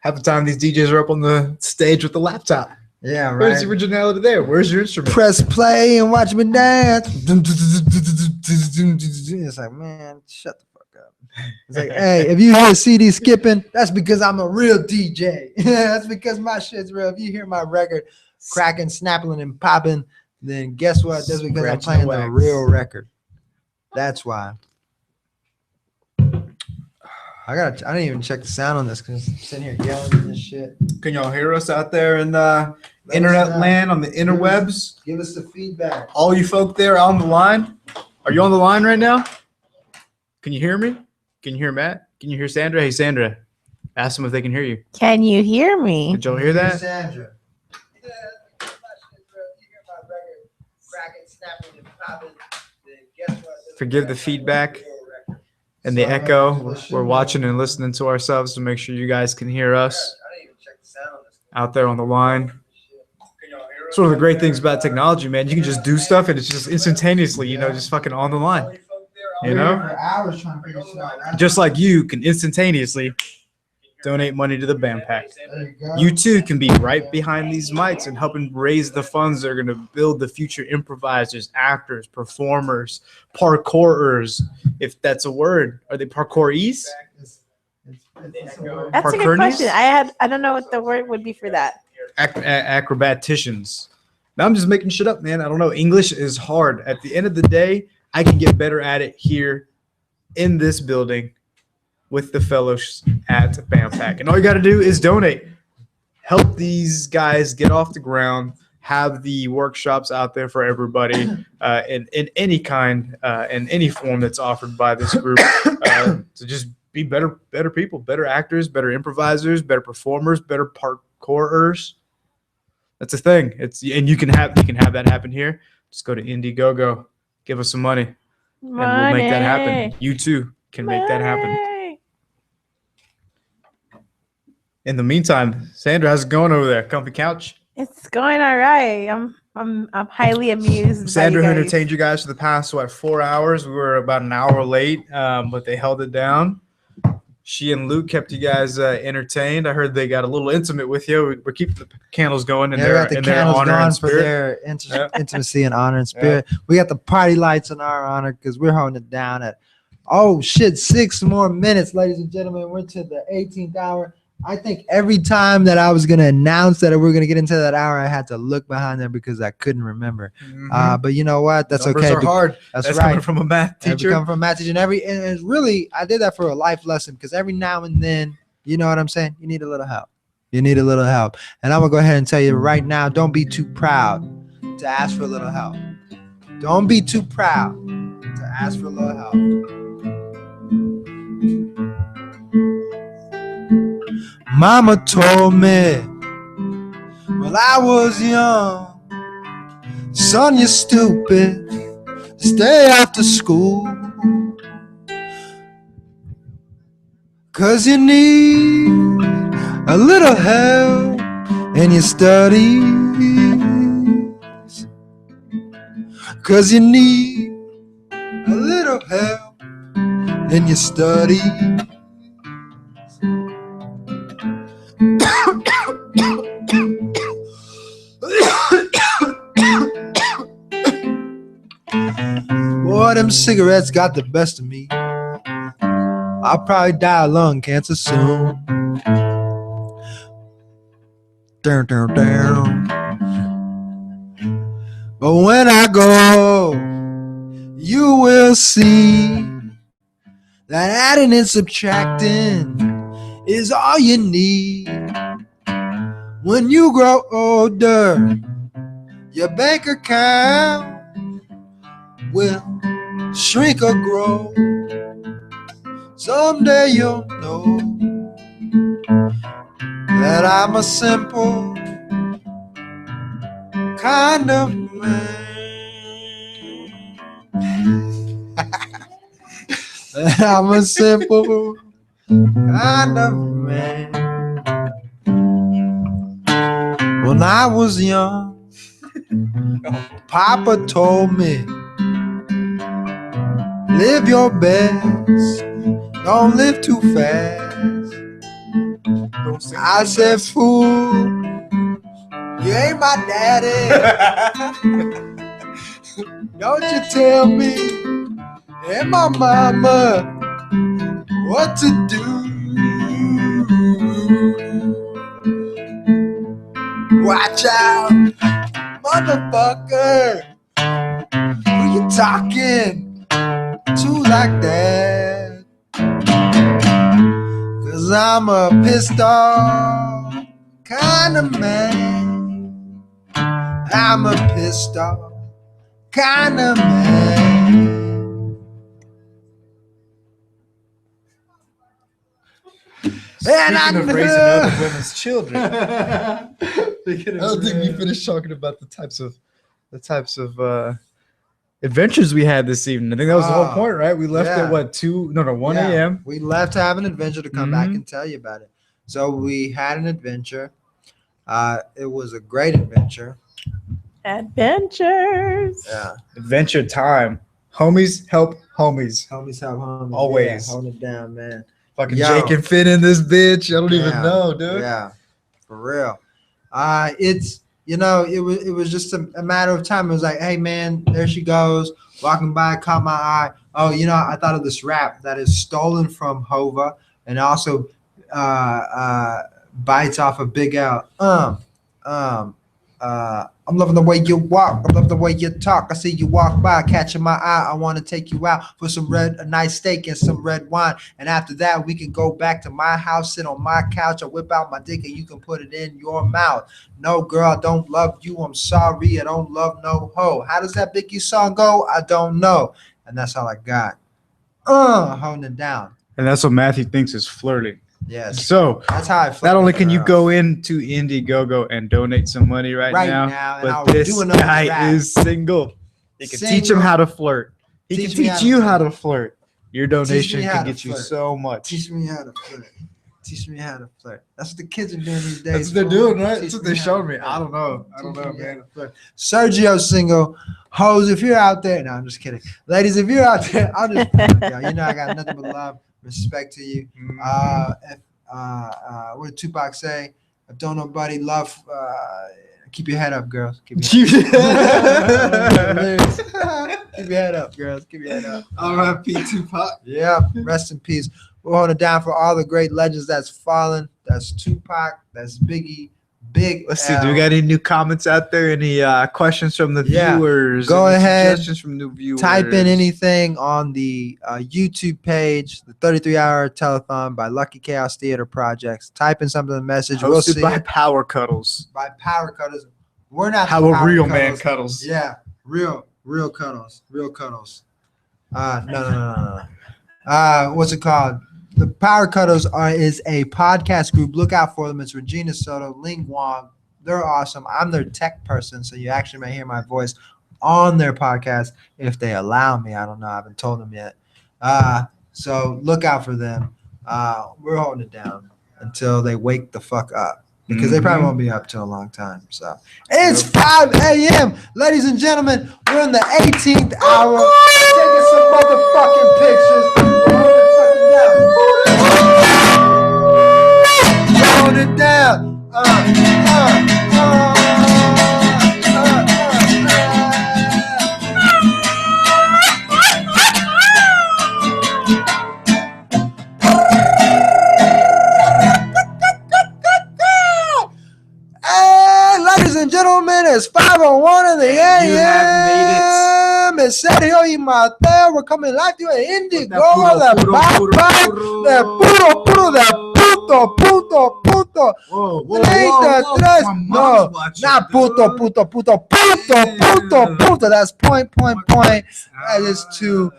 Half the time, these DJs are up on the stage with the laptop. Yeah, Where's right. the originality there? Where's your instrument? Press play and watch me dance. It's like, man, shut the fuck up. It's like, hey, if you hear CD skipping, that's because I'm a real DJ. That's because my shit's real. If you hear my record cracking, snapping, and popping, then guess what? That's because I'm Scratching playing the the wax. real record. That's why. I didn't even check the sound on this because I'm sitting here yelling and this shit. Can y'all hear us out there in us internet know. land on the interwebs? Give us the feedback. All you folk there on the line, are you on the line right now? Can you hear me? Can you hear Matt? Can you hear Sandra? Hey, Sandra, ask them if they can hear you. Can you hear me? Did y'all hear that? Sandra. Yeah, my shit's real. You hear my record cracking, snapping, and popping, then guess what? That's Forgive the because feedback I'm a real record. and the Sorry, echo. this We're shit- watching and listening to ourselves to make sure you guys can hear us I didn't even check the sound on this. out there on the line. Can y'all hear us? It's one of the great things about technology, man. You can just do stuff and it's just instantaneously, just fucking on the line. You know? For hours trying to figure shit out. Just like you can instantaneously donate money to the BAMPAC. There you go. You too can be right behind these mics and helping raise the funds that are going to build the future improvisers, actors, performers, parkourers, if that's a word. Are they parkourees? That's a good Parkournies? question. I don't know what the word would be for that. Acrobaticians. Now I'm just making shit up, man. I don't know. English is hard. At the end of the day, I can get better at it here in this building with the fellows at BAMPAC. And all you got to do is donate. Help these guys get off the ground. Have the workshops out there for everybody in any kind, in any form that's offered by this group. To just be better people, better actors, better improvisers, better performers, better parkourers. That's a thing. And you can have that happen here. Just go to Indiegogo, give us some money, and we'll make that happen. You too can make that happen. Money. In the meantime, Sandra, how's it going over there? Comfy couch? It's going all right. I'm highly amused. Sandra by you guys. entertained you guys for the past 4 hours. We were about an hour late, but they held it down. She and Luke kept you guys entertained. I heard they got a little intimate with you. We're keeping the candles going in Yeah, we their got the in their candles honor going and for spirit. their Yeah. intimacy and honor and spirit. We got the party lights in our honor because we're holding it down at 6 more minutes, ladies and gentlemen. We're to the 18th hour. I think every time that I was going to announce that we were going to get into that hour, I had to look behind there because I couldn't remember. But you know what? That's Numbers okay. are hard. That's That's right. coming from a math teacher. Come from a math teacher, and it's really, I did that for a life lesson because every now and then, you know what I'm saying? You need a little help. You need a little help. And I'm going to go ahead and tell you right now, don't be too proud to ask for a little help. Don't be too proud to ask for a little help. Mama told me when I was young, son, you're stupid. stay after school. 'Cause you need a little help in your studies. 'Cause you need a little help in your studies. Boy, them cigarettes got the best of me. I'll probably die of lung cancer soon. Down, down, down. But when I go, you will see that adding and subtracting is all you need. When you grow older, your bank account will shrink or grow. Someday you'll know that I'm a simple kind of man. That I'm a simple kind of man. When I was young, Papa told me, live your best, don't live too fast. I said, fool, you ain't my daddy. Don't you tell me and my mama what to do. Watch out, motherfucker. Who you talking to like that? 'Cause I'm a pissed off kind of man. I'm a pissed off kind of man. And Speaking of raising other women's children, I don't think we finished talking about the types of adventures we had this evening. I think that was the whole point, right? We left at what, 1 a.m. We left to have an adventure to come back and tell you about it. So we had an adventure. It was a great adventure. Adventures. Yeah. Adventure time. Homies help homies. Homies help homies. Always. Yeah, hold it down, man. Fucking Jake and Finn in this bitch. I don't even know, dude. Yeah, for real. It's, it was just a matter of time. It was like, hey man, there she goes, walking by, caught my eye. Oh, I thought of this rap that is stolen from Hova and also bites off of Big L. I'm loving the way you walk. I love the way you talk. I see you walk by, catching my eye. I want to take you out for a nice steak and some red wine. And after that, we can go back to my house, sit on my couch. I whip out my dick and you can put it in your mouth. No, girl, I don't love you. I'm sorry. I don't love no hoe. How does that Biggie song go? I don't know. And that's all I got. Holding it down. And that's what Matthew thinks is flirting. Yes. So that's how I flirt. Not only can you go into Indiegogo and donate some money right now, but this guy is single. He can teach him how to flirt. He can teach you how to flirt. Your donation can get you so much. Teach me how to flirt. Teach me how to flirt. That's what the kids are doing these days. That's what they're doing, right? That's what they showed me. I don't know, man. Sergio single. Hoes, if you're out there. No, I'm just kidding. Ladies, if you're out there, I'll just y'all. I got nothing but love. Respect to you. What did Tupac say? If don't nobody love, keep your head up, girls. Keep your head up, girls. Keep your head up. R.I.P. Tupac. Yeah, rest in peace. We're holding it down for all the great legends that's fallen. That's Tupac. That's Biggie. Let's see. Do we got any new comments out there? Any questions from the viewers? Go ahead. Suggestions from new viewers. Type in anything on the YouTube page, the 33-hour telethon by LuckyChaosTheater Projects. Type in something in the message. Hosted we'll see by it. Power Cuddles. By Power Cuddles. We're not how a real man cuddles. Yeah, real cuddles. Real cuddles. No. What's it called? The Power Cuddles is a podcast group. Look out for them. It's Regina, Soto, Leng, Wong. They're awesome. I'm their tech person, so you actually may hear my voice on their podcast if they allow me. I don't know. I haven't told them yet. So look out for them. We're holding it down until they wake the fuck up because they probably won't be up till a long time. So it's 5 a.m. Ladies and gentlemen, we're in the 18th hour. Taking some motherfucking pictures. Hold it down. Hey, ladies and gentlemen, it's 5:01 in the a.m. It's Sergio y Mateo. We're coming live to an Indigo. The puto. Whoa. No, not puto. That's point. That is to,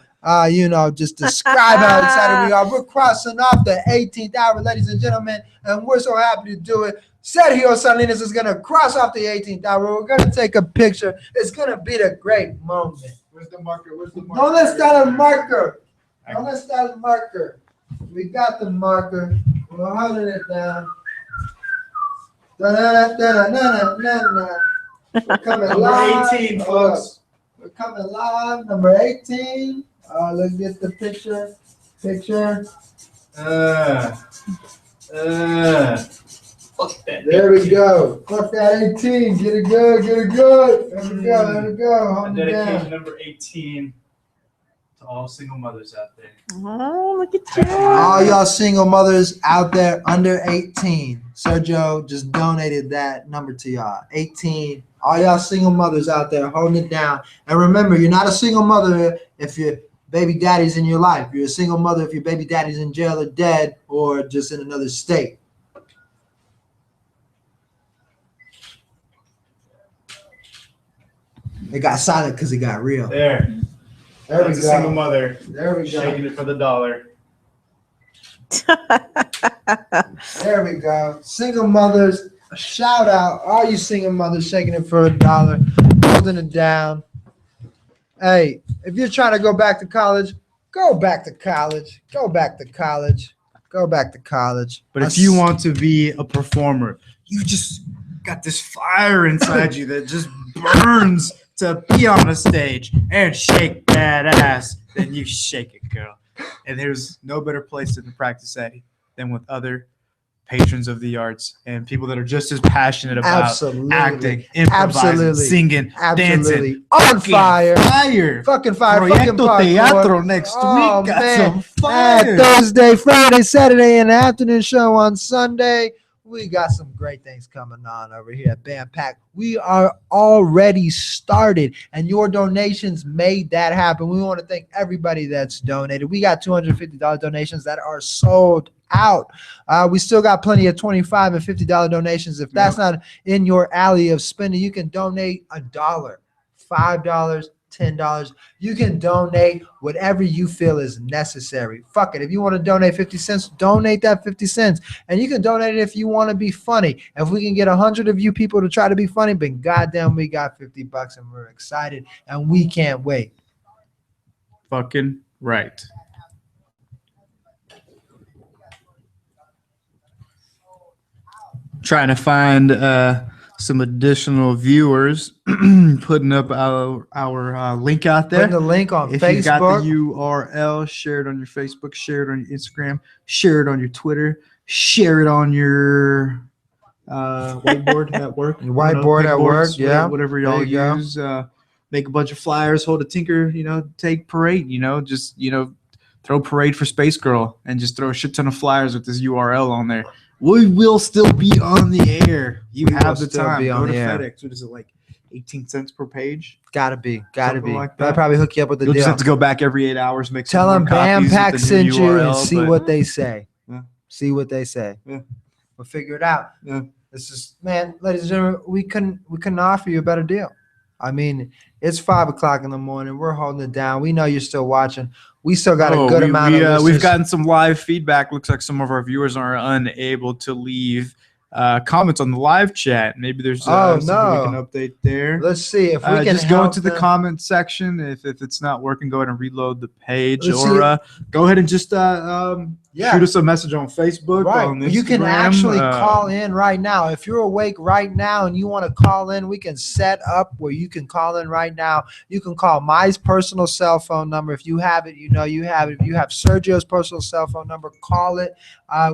just describe how excited we are. We're crossing off the 18th hour, ladies and gentlemen, and we're so happy to do it. Sergio Salinas is going to cross off the 18th hour. We're going to take a picture. It's going to be the great moment. Where's the marker? No, let's start a marker. We got the marker. We're holding it down. We're coming live. 18, folks. We're coming live. Number 18. Let's get the picture. There we go. Fuck that 18. Get it good. There we go. Hold it Dedication down. number 18 to all single mothers out there. Oh, look at that. All y'all single mothers out there under 18. Sergio just donated that number to y'all. 18. All y'all single mothers out there holding it down. And remember, you're not a single mother if your baby daddy's in your life. You're a single mother if your baby daddy's in jail or dead or just in another state. It got silent because it got real. There we That's go. a Single mother. There we go. Shaking it for the dollar. There we go. Single mothers, a shout out. All you single mothers shaking it for $1, holding it down. Hey, if you're trying to go back to college, go back to college. But if you want to be a performer, you just got this fire inside you that just burns to be on a stage and shake that ass, then you shake it, girl. And there's no better place to practice that than with other patrons of the arts and people that are just as passionate about acting, improvising, singing, dancing. On fire. Fucking fire. Proyecto Teatro next week. Got some fire. Thursday, Friday, Saturday, and afternoon show on Sunday. We got some great things coming on over here at BAMPAC. We are already started, and your donations made that happen. We want to thank everybody that's donated. We got $250 donations that are sold out. We still got plenty of $25 and $50 donations. If that's not in your alley of spending, you can donate $1, $5, $10. You can donate whatever you feel is necessary. Fuck it. If you want to donate 50 cents, donate that 50 cents. And you can donate it if you want to be funny. If we can get 100 of you people to try to be funny, then goddamn, we got $50 and we're excited and we can't wait. Fucking right. Trying to find some additional viewers, putting up our link out there. Putting the link on if Facebook. You got the URL, share it on your Facebook, share it on your Instagram, share it on your Twitter, share it on your whiteboard at work. Whiteboard at work, yeah. Whatever y'all use. Make a bunch of flyers, hold a tinker, take parade, just, throw parade for Space Girl and just throw a shit ton of flyers with this URL on there. We will still be on the air. You have the time. Go to FedEx. What is it, like 18 cents per page? Gotta be. Like I'll probably hook you up with the You'll deal. just have to go back every 8 hours, make Tell them BAMPAC sent you and see but what they say. Yeah. See what they say. Yeah. We'll figure it out. Yeah. This is, man, ladies and gentlemen, we couldn't offer you a better deal. I mean, it's 5 o'clock in the morning. We're holding it down. We know you're still watching. We still got a good amount of listeners. We've gotten some live feedback. Looks like some of our viewers are unable to leave comments on the live chat. Maybe there's Oh, something no. we can update there. Let's see if we can just go help into the them. comment section. If it's not working, go ahead and reload the page, Let's or go ahead and just Yeah. shoot us a message on Facebook. Right. On Instagram. You can actually call in right now. If you're awake right now and you want to call in, we can set up where you can call in right now. You can call my personal cell phone number. If you have it, you know you have it. If you have Sergio's personal cell phone number, call it.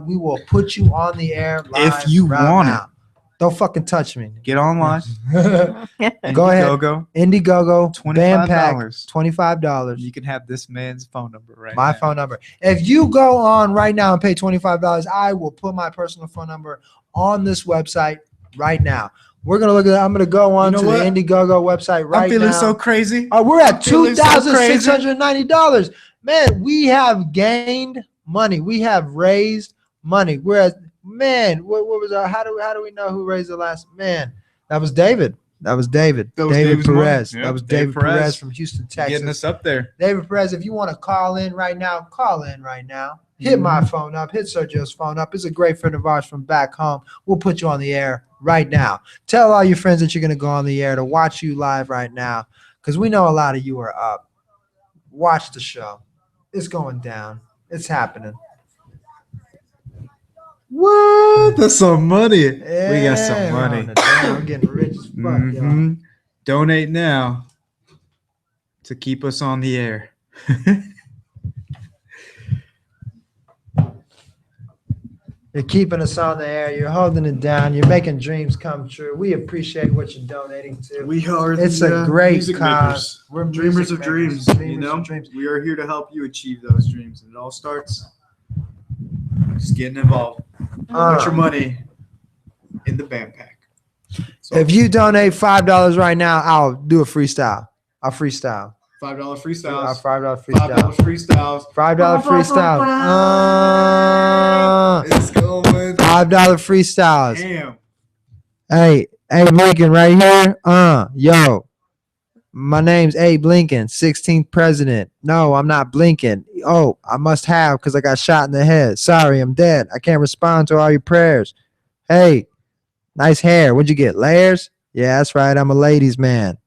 We will put you on the air live If you want now. Don't fucking touch me. Get online. Go ahead. Indiegogo, BAMPAC, $25. You can have this man's phone number right My now. phone number. If you go on right now and pay $25, I will put my personal phone number on this website right now. We're gonna look at that. I'm gonna go on to the Indiegogo website right now. I'm feeling so crazy. We're at $2,690. Man, we have gained money. We have raised money. We're at what was our how do we know who raised the last man? That was David. David Perez. Yep, That was David Perez from Houston, Texas. Getting us up there. David Perez, if you want to call in right now, call in right now. Hit my phone up. Hit Sergio's phone up. It's a great friend of ours from back home. We'll put you on the air right now. Tell all your friends that you're going to go on the air to watch you live right now, because we know a lot of you are up. Watch the show. It's going down. It's happening. What? That's some money. Yeah, we got some money. I'm getting rich as fuck, y'all. Donate now to keep us on the air. You're keeping us on the air. You're holding it down. You're making dreams come true. We appreciate what you're donating to. We are It's a great music cause. makers. We're Dreamers music of dreams. makers. You Dreamers know, of dreams. we are here to help you achieve those dreams. And it all starts just getting involved. Put your money in the BAMPAC. So If you donate $5 right now, I'll do a freestyle. I'll freestyle. $5 $5 freestyles. freestyle. $5 freestyles. $5 freestyle. It's going. $5 freestyles. Damn. Hey, Lincoln, right here. Yo. My name's Abe Lincoln, 16th president. No, I'm not blinking. Oh, I must have because I got shot in the head. Sorry, I'm dead. I can't respond to all your prayers. Hey, nice hair. What'd you get? Layers? Yeah, that's right. I'm a ladies' man.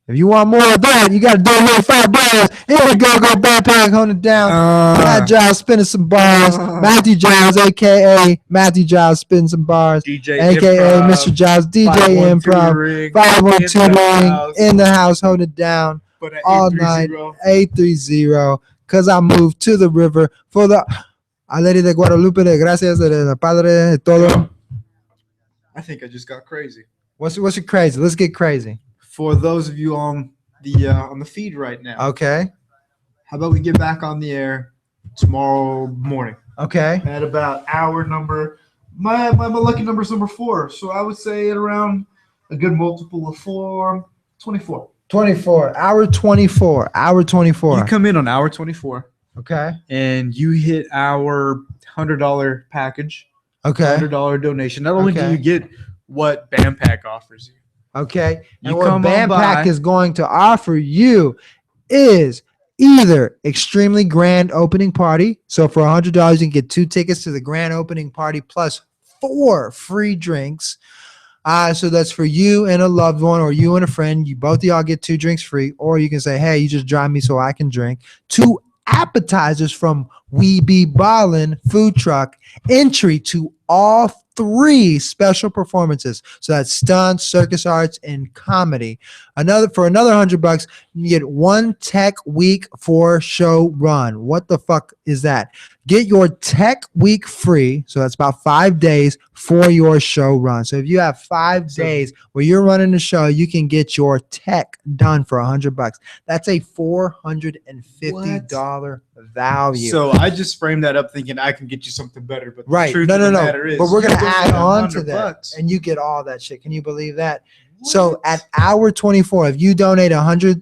If you want more of that, you got to donate $5. Here we go BAMPAC, hold it down. Matt Giles spinning some bars. Matthew Giles, a.k.a. Matthew Giles spinning some bars. DJ a.k.a. Improv. Mr. Giles, DJ 512 Improv. ring. 512 ring house. in the house, hold it down But at all 830. night. 830, because I moved to the river for the A Lady de Guadalupe de Gracias de Padre de Todo. I think I just got crazy. What's it crazy? Let's get crazy. For those of you on the feed right now, Okay. how about we get back on the air tomorrow morning Okay. at about hour number. My lucky number is number 4, so I would say at around a good multiple of 4, 24. 24. Hour 24. Hour 24. You come in on hour 24 Okay. and you hit our $100 package, Okay. $100 donation. Not only do Okay. you get what BAMPAC offers you, Okay. You And what come on BAMPAC by. is going to offer you is either extremely grand opening party. So for $100, you can get 2 tickets to the grand opening party plus 4 free drinks. So that's for you and a loved one, or you and a friend. You both of y'all get 2 drinks free, or you can say, hey, you just drive me so I can drink. 2 appetizers from We Be Ballin' food truck. Entry to all 3 special performances. So that's stunts, circus arts, and comedy. For another $100, you get 1 tech week for show run. What the fuck is that? Get your tech week free. So that's about 5 days for your show run. So if you have 5 days where you're running the show, you can get your tech done for $100. That's a $450 value. So I just framed that up thinking I can get you something better, but Right. the truth No. of the matter is, But we're gonna you're add on to $100 that, bucks. and you get all that shit. Can you believe that? So at hour 24, if you donate $100,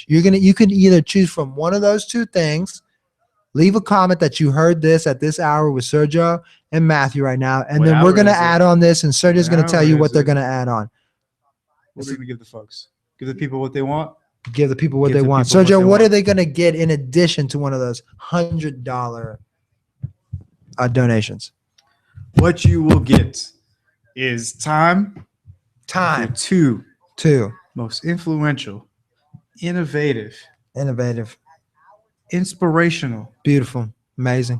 you can either choose from one of those 2 things. Leave a comment that you heard this at this hour with Sergio and Matthew right now, and What then we're hour gonna is it? add on this, and Sergio's What gonna tell hour you is what they're it? gonna add on. What are we gonna give the folks? Give the people what they want. Give the people what Give they the want. people what Sergio, they what are want. they gonna get in addition to one of those $100 donations? what you will get is time. Time. Two Two. most influential, innovative, inspirational, beautiful, amazing,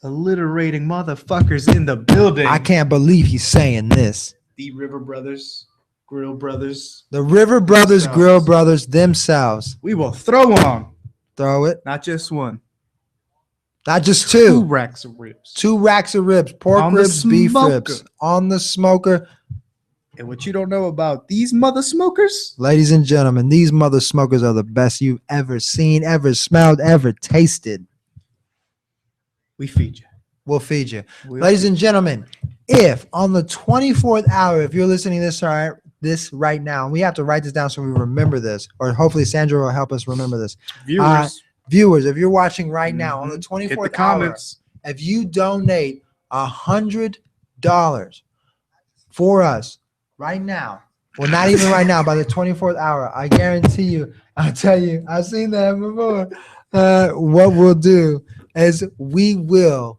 alliterating motherfuckers in the building. I can't believe he's saying this. The River Brothers, Grill Brothers. The River Brothers, Themselves. Grill Brothers themselves. We will throw on. Throw it. Not just one. Not just 2 racks of ribs. 2 racks of ribs. Pork On the ribs, beef smoker. ribs. On the smoker. And what you don't know about these mother smokers? Ladies and gentlemen, these mother smokers are the best you've ever seen, ever smelled, ever tasted. We feed you. We'll feed you. Ladies and gentlemen, if on the 24th hour, if you're listening to this right now, and we have to write this down so we remember this, or hopefully Sandra will help us remember this. Viewers, if you're watching right now on the 24th Hit the hour, comments. if you donate $100 for us right now, well, not even right now, by the 24th hour, I guarantee you, I'll tell you, I've seen that before. What we'll do is the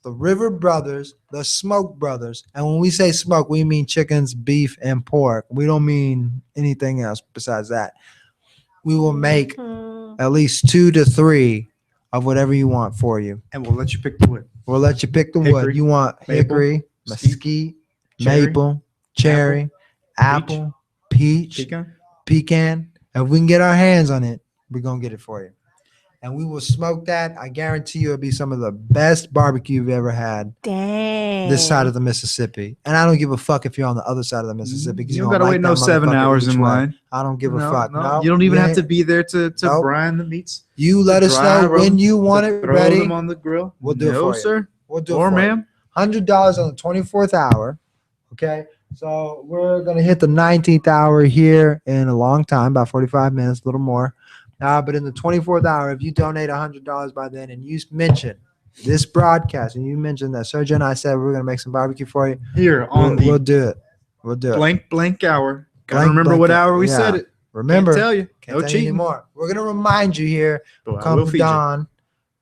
River Brothers, the Smoke Brothers, and when we say smoke, we mean chickens, beef, and pork. We don't mean anything else besides that. We will make at least 2 to 3 of whatever you want for you. And we'll let you pick the wood. We'll let you pick the Hickory, wood. You want hickory, mesquite, maple, cherry, apple, peach, pecan. If we can get our hands on it, we're going to get it for you. And we will smoke that. I guarantee you it'll be some of the best barbecue you've ever had. Dang. This side of the Mississippi. And I don't give a fuck if you're on the other side of the Mississippi. You don't got to wait no 7 hours in line. I don't give a fuck. No, you don't even have to be there to brine the meats. You let us know when you want it ready. Throw them on the grill. We'll do it for you. Sir. We'll do or it for ma'am. you. $100 on the 24th hour. Okay. So we're going to hit the 19th hour here in a long time, about 45 minutes, a little more. But in the 24th hour, if you donate $100 by then and you mention this broadcast and you mention that Sergio and I said we're going to make some barbecue for you, here on we'll do it. We'll do it. Blank hour. Gotta remember what hour we said it. Remember. Can't tell you. Can't No tell you cheating. anymore. We're going to remind you here. But I Come will feed you. dawn.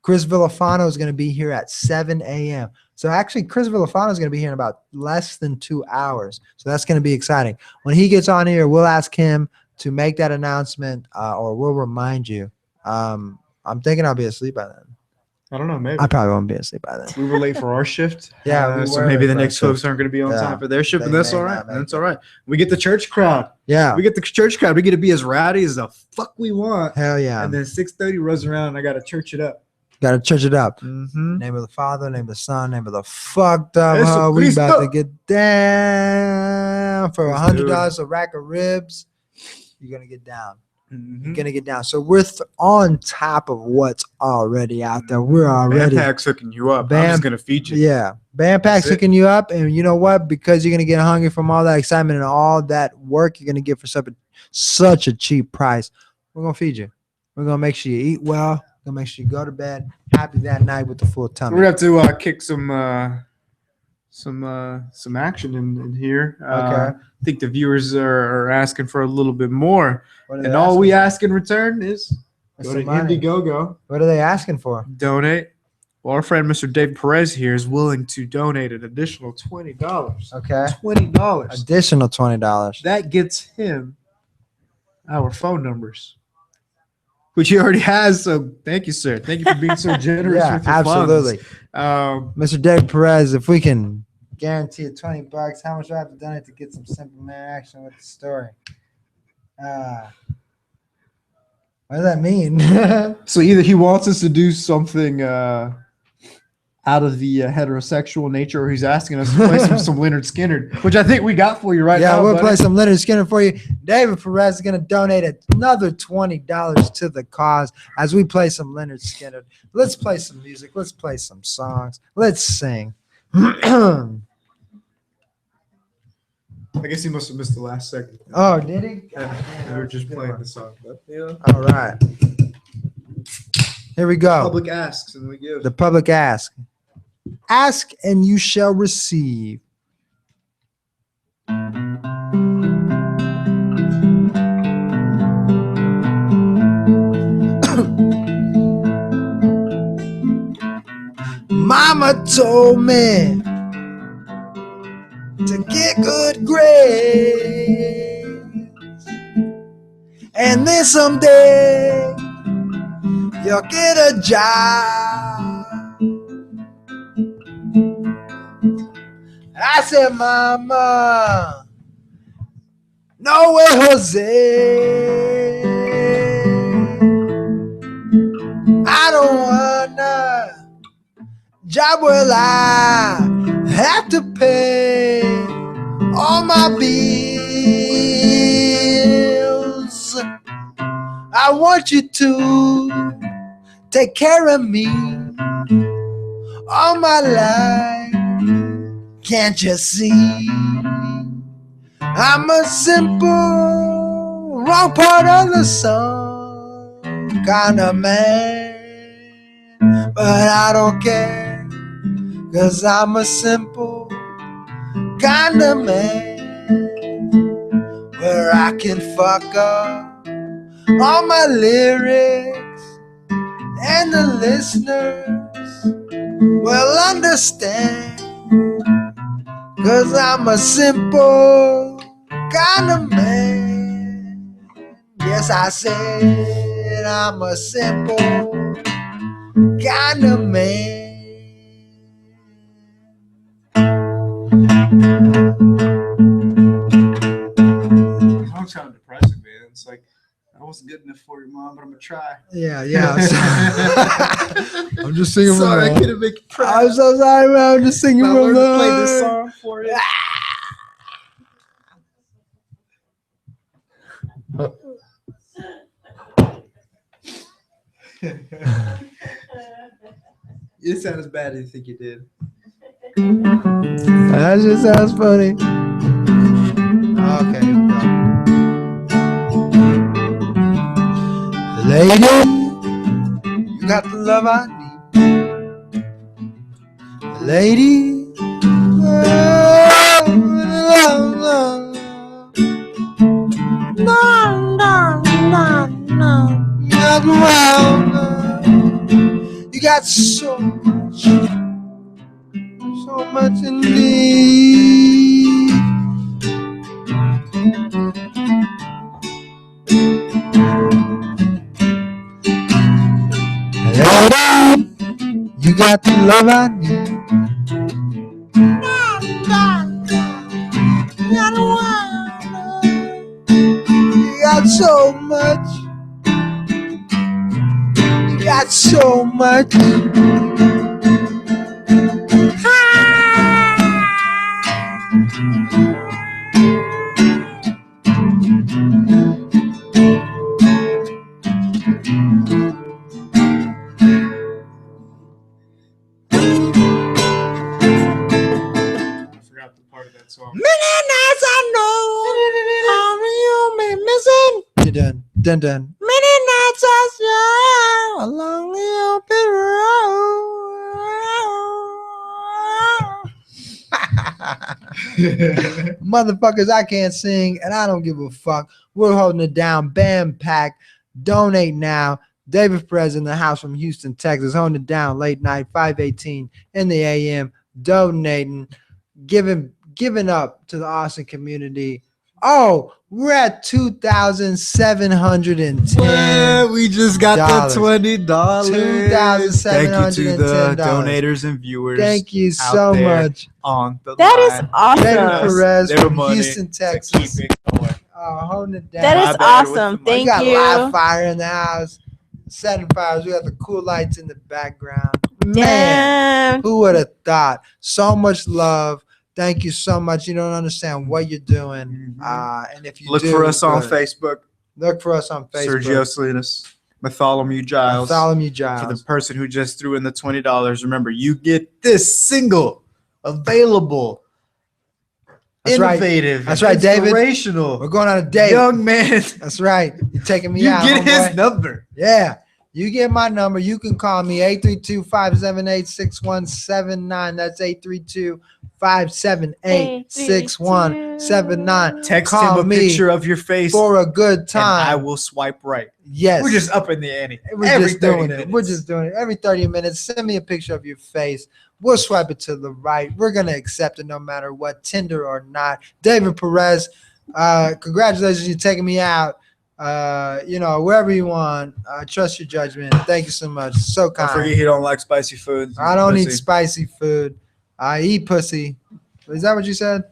Chris Villafano is going to be here at 7 a.m. So actually, Chris Villafano is going to be here in about less than 2 hours. So that's going to be exciting. When he gets on here, we'll ask him to make that announcement, or we'll remind you. I'm thinking I'll be asleep by then. I don't know. Maybe. I probably won't be asleep by then. We were late for our shift. Yeah, we so were maybe late the for next our folks shift. aren't going to be on Yeah. time for their shift, They and that's may all not right. make That's all right. We get the church crowd. Yeah. We get the church crowd. We get to be as rowdy as the fuck we want. Hell yeah. And then 6:30 rolls around, and I got to church it up. Got to church it up. Mm-hmm. Name of the Father, name of the Son, name of the fucked up. Eso hoe. We about to Cristo. get down for Let's do $100 a rack of ribs. You're gonna get down. Mm-hmm. You're gonna get down. So we're on top of what's already out there. We're already BAMPAC's hooking you up. I'm Bam- just gonna feed you. yeah. BAMPAC's That's it. hooking you up, and you know what? Because you're gonna get hungry from all that excitement and all that work you're gonna get for such a cheap price. We're gonna feed you. We're gonna make sure you eat well. We're gonna make sure you go to bed happy that night with the full We're tummy. gonna have to kick some action in here. Okay. I think the viewers are asking for a little bit more, What are they and all asking we for? ask in return is What's go the to money? Indiegogo, What are they asking for? donate. Well, our friend Mr. Dave Perez here is willing to donate an additional $20. Okay. $20. Additional $20. That gets him our phone numbers, which he already has. So thank you, sir. Thank you for being so generous Yeah, with your absolutely. funds. Mr. Dave Perez, if we can guarantee you $20, how much do I have to donate to get some simple man action with the story? What does that mean? So either he wants us to do something out of the heterosexual nature, or he's asking us to play some Leonard Skinner, which I think we got for you right yeah, now. we'll buddy. play some Leonard Skinner for you. David Perez is going to donate another $20 to the cause as we play some Leonard Skinner. Let's play some music. Let's play some songs. Let's sing. I guess he must have missed the last second. Oh, did he? We were just playing the song. But yeah. All right. Here we go. Public asks and we give. The public ask. Ask and you shall receive. Mama told me to get good grades. And then someday you'll get a job. I said, Mama, no way, Jose. I don't want a job where I have to pay all my bills. I want you to take care of me all my life. Can't you see? I'm a simple, wrong part of the song kind of man, but I don't care, 'cause I'm a simple kind of man, where I can fuck up all my lyrics and the listeners will understand. 'Cause I'm a simple kind of man. Yes, I said I'm a simple kind of man. Song's kind of depressing, man. It's like, I wasn't good enough for you, Mom, but I'm gonna try. Yeah. I'm just singing from Sorry, I love. couldn't make you proud. I'm so sorry, man. I'm just singing I from learned to play this love. song for you. You sound as bad as you think you did. That just sounds funny. Okay. Lady, you got the love I need. Lady, you got so much indeed. Lady, you got the love I need. You got so much. You got so much. Song. Many nights I know how you may missing. Dun dun dun. Many nights I saw along the open road. Motherfuckers, I can't sing and I don't give a fuck. We're holding it down. BAMPAC. Donate now. David Perez in the house from Houston, Texas, holding it down late night, 5:18 in the AM, donating, giving up to the Austin community. Oh, we're at $2,710. Well, we just got the $20. $2,710. Thank you to the donators and viewers. Thank you out so there much. On the That is line. David awesome. Perez Their from money Houston, to Texas. keep it going. Holding it down. That My is bad with awesome. the mic. We Thank got you. live fire in the house, setting fires. We got the cool lights in the background. Man, Damn. who would have thought? So much love. Thank you so much. You don't understand what you're doing. And if you Look do, for us on good. Facebook. Look for us on Facebook. Sergio Salinas, Bartholomew Giles. Bartholomew For the Giles. person who just threw in the $20, remember, you get this single available. That's right. Innovative. That's right, David. Inspirational. We're going on a date. Young man. That's right. You're taking me You out. get homeboy. his number. Yeah. You get my number. You can call me 832-578-6179. That's 832-578-6179. Text Call him a me picture of your face for a good and time. I will swipe right. Yes. We're just up in the ante. We're just doing it. We're just doing it. Every 30 minutes, send me a picture of your face. We'll swipe it to the right. We're going to accept it no matter what, Tinder or not. David Perez, congratulations. You're taking me out. Wherever you want. I trust your judgment. Thank you so much. So kind. Don't forget he don't like spicy food. I don't eat spicy food. I eat pussy. Is that what you said?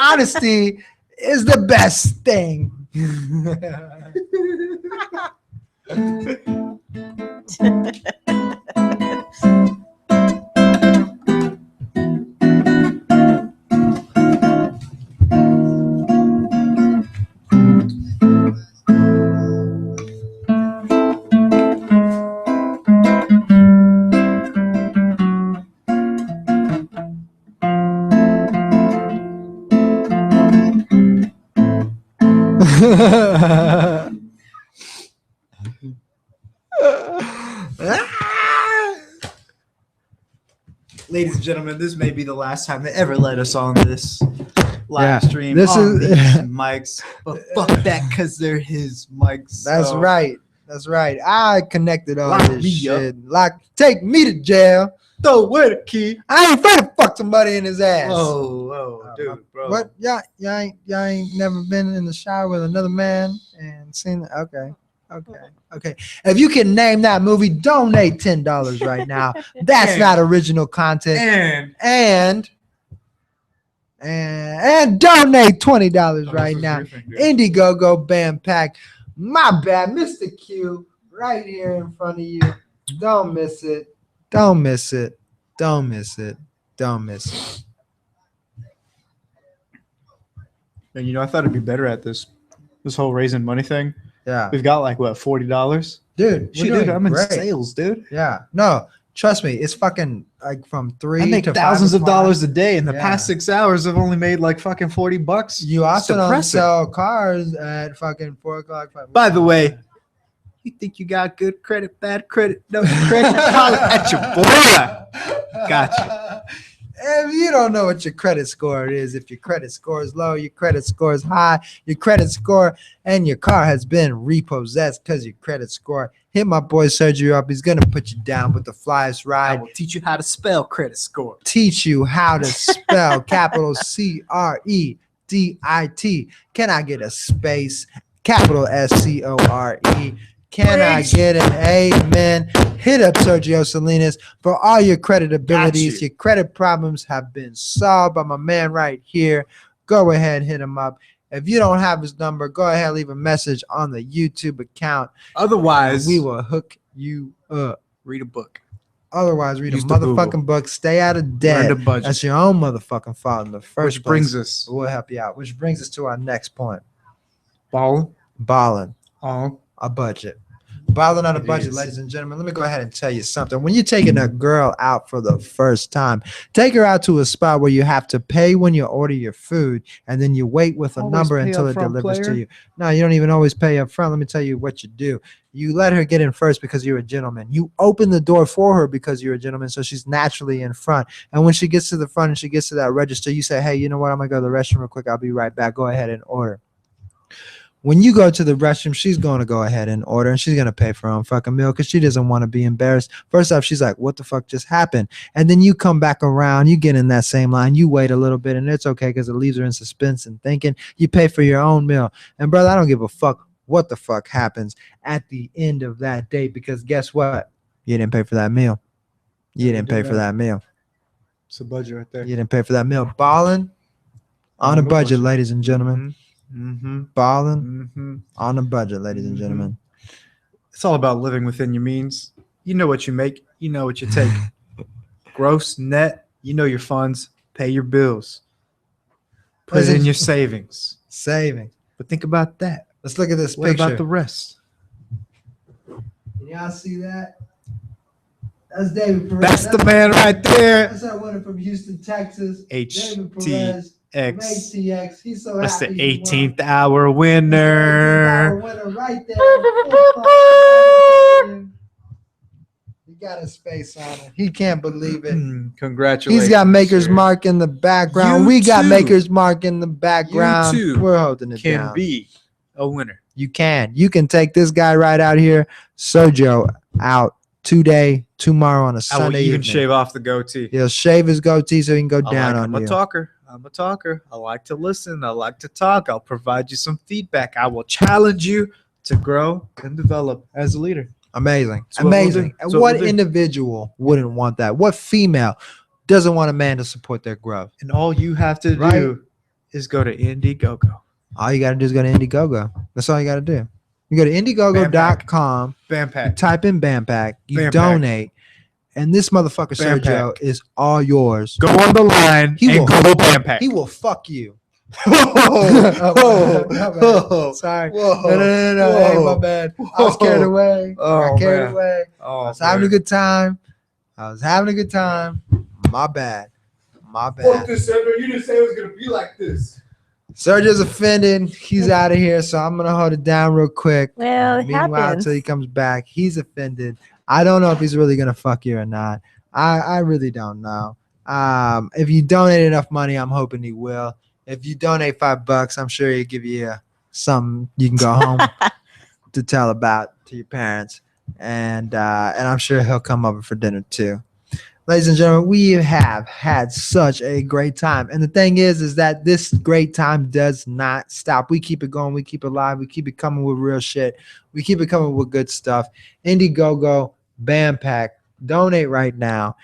Honesty is the best thing. Ladies and gentlemen, this may be the last time they ever let us on this live stream. This on is- these mics, but fuck that, because they're his mics. That's so- right. That's right. I connected all Lock this me shit. Take me to jail. Throw away the key. I ain't finna fuck somebody in his ass. Whoa, dude, bro. What? Y'all ain't never been in the shower with another man and seen? Okay. If you can name that movie, donate $10 right now. That's not original content. And donate $20 right now. Indiegogo BAMPAC. My bad, Mr. Q, right here in front of you. Don't miss it. Don't miss it. Don't miss it. Don't miss it. And I thought it'd be better at this whole raising money thing. Yeah. We've got like what, $40? Dude, Shit, dude, I'm in sales, dude. Yeah. No, trust me, it's fucking like from 3 I make to thousands of 5 o'clock. dollars a day. In the Yeah. past 6 hours, I've only made like fucking $40. You also don't depressing. sell cars at fucking 4 o'clock. By the way, you think you got good credit, bad credit, no credit? Holler at your boy. Gotcha. If you don't know what your credit score is, if your credit score is low, your credit score is high, your credit score and your car has been repossessed because your credit score, hit my boy Sergio up. He's going to put you down with the flyest I ride. will teach you how to spell credit score. Teach you how to spell capital CREDIT. Can I get a space? Capital SCORE. Can I get an amen? Hit up Sergio Salinas for all your credit abilities. Your credit problems have been solved by my man right here. Go ahead, hit him up. If you don't have his number, go ahead, leave a message on the YouTube account. Otherwise, We will hook you up. read a book. Otherwise, read Use a the Google. motherfucking book. Stay out of Learn debt. to budget. That's your own motherfucking fault in the first Which place. brings us We'll help you out. Which brings us to our next point. ball Balling on. a budget. Balling on a It budget, is. ladies and gentlemen. Let me go ahead and tell you something. When you're taking a girl out for the first time, take her out to a spot where you have to pay when you order your food, and then you wait with a Always number pay until up it front, delivers to player. you. No, you don't even always pay up front. Let me tell you what you do. You let her get in first because you're a gentleman. You open the door for her because you're a gentleman, so she's naturally in front. And when she gets to the front and she gets to that register, you say, hey, you know what? I'm going to go to the restroom real quick. I'll be right back. Go ahead and order. When you go to the restroom, she's going to go ahead and order, and she's going to pay for her own fucking meal because she doesn't want to be embarrassed. First off, she's like, what the fuck just happened? And then you come back around, you get in that same line, you wait a little bit, and it's okay because it leaves her in suspense and thinking. You pay for your own meal. And brother, I don't give a fuck what the fuck happens at the end of that date, because guess what? You didn't pay for that meal. You didn't pay for that meal. It's a budget right there. You didn't pay for that meal. Balling on a budget, ladies and gentlemen. Mm-hmm. Balling Mm-hmm. on a budget, ladies and gentlemen. It's all about living within your means. You know what you make. You know what you take. Gross, net. You know your funds. Pay your bills. Put it in your savings. Saving. But think about that. Let's look at this What picture. about the rest? Can y'all see that? That's David Perez. That's the man right there. That's our winner from Houston, Texas. David HT. Perez. X. TX, he's so That's the happy he won. 18th hour winner. Winner right there. He got his face on it. He can't believe it. Congratulations. He's got Maker's sir. Mark in the background. You We got too. Maker's Mark in the background. You too We're holding it Can down. be a winner. You can. You can take this guy right out here, Sergio, out today, tomorrow on a I will Sunday even evening. shave off the goatee. He'll shave his goatee so he can go down on I'm you. a talker. I'm a talker. I like to listen. I like to talk. I'll provide you some feedback. I will challenge you to grow and develop as a leader. Amazing. That's what we'll Amazing. do. And That's what what we'll do. individual wouldn't want that? What female doesn't want a man to support their growth? And all you have to Right. do is go to Indiegogo. All you got to do is go to Indiegogo. That's all you got to do. You go to Indiegogo.com, you BAMPAC. type in BAMPAC, you BAMPAC. donate, and this motherfucker BAMPAC. Sergio is all yours. Go on the line He and will- go BAMPAC. He will fuck you. Whoa. Sorry. Whoa. No. Hey, my bad. I was carried away. Oh, I got carried man. away. I was having a good time. My bad. this, Sandra. You didn't say it was going to be like this. Sergio's offended. He's out of here, so I'm gonna hold it down real quick. Well, it Meanwhile, happens. until he comes back, he's offended. I don't know if he's really gonna fuck you or not. I really don't know. If you donate enough money, I'm hoping he will. If you donate $5, I'm sure he'll give you something you can go home to tell about to your parents, and I'm sure he'll come over for dinner too. Ladies and gentlemen, we have had such a great time. And the thing is that this great time does not stop. We keep it going. We keep it live. We keep it coming with real shit. We keep it coming with good stuff. Indiegogo, BAMPAC, donate right now.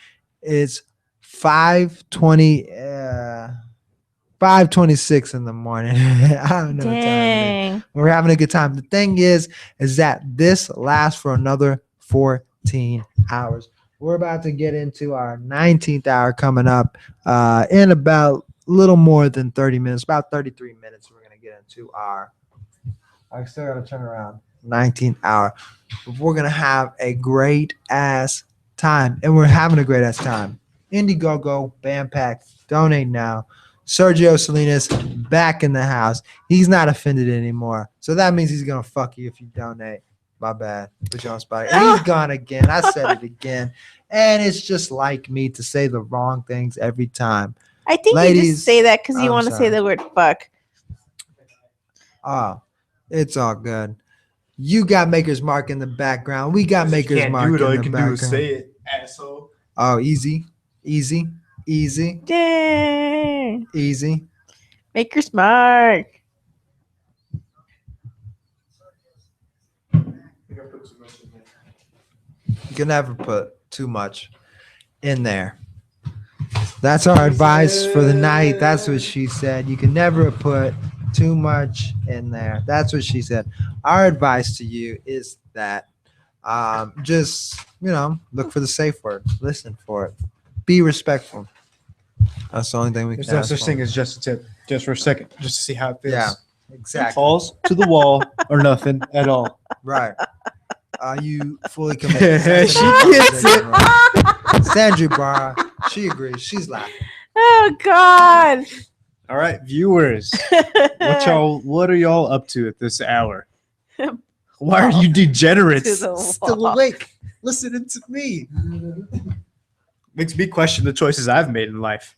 It's 5:26 in the morning. I don't know what time it is. Dang. We're having a good time. The thing is that this lasts for another 14 hours. We're about to get into our 19th hour coming up in about a little more than 30 minutes, about 33 minutes. We're going to get into our, I still got to turn around, 19th hour. We're going to have a great ass time, and we're having a great ass time. Indiegogo, BAMPAC, donate now. Sergio Salinas back in the house. He's not offended anymore. So that means he's going to fuck you if you donate. My bad. Put you on spot. And he's gone again. I said it again. And it's just like me to say the wrong things every time. I think you Ladies, just say that because you I'm want to sorry. say the word fuck. Oh, it's all good. You got Maker's Mark in the background. We got Maker's Mark in the background. it, asshole. Oh, easy. Dang. Maker's Mark. You can never put too much in there. That's our advice for the night. That's what she said. You can never put too much in there. That's what she said. Our advice to you is that just, look for the safe word. Listen for it. Be respectful. That's the only thing we can There's no ask such for. thing as just a tip. Just for a second. Just to see how it feels. Yeah, exactly. Falls to the wall or nothing at all. Right. Are you fully committed? She gets it. Sandra Barra, she agrees. She's laughing. Oh God. All right, viewers. What are y'all up to at this hour? Why are you degenerates To the still wall. awake listening to me? Makes me question the choices I've made in life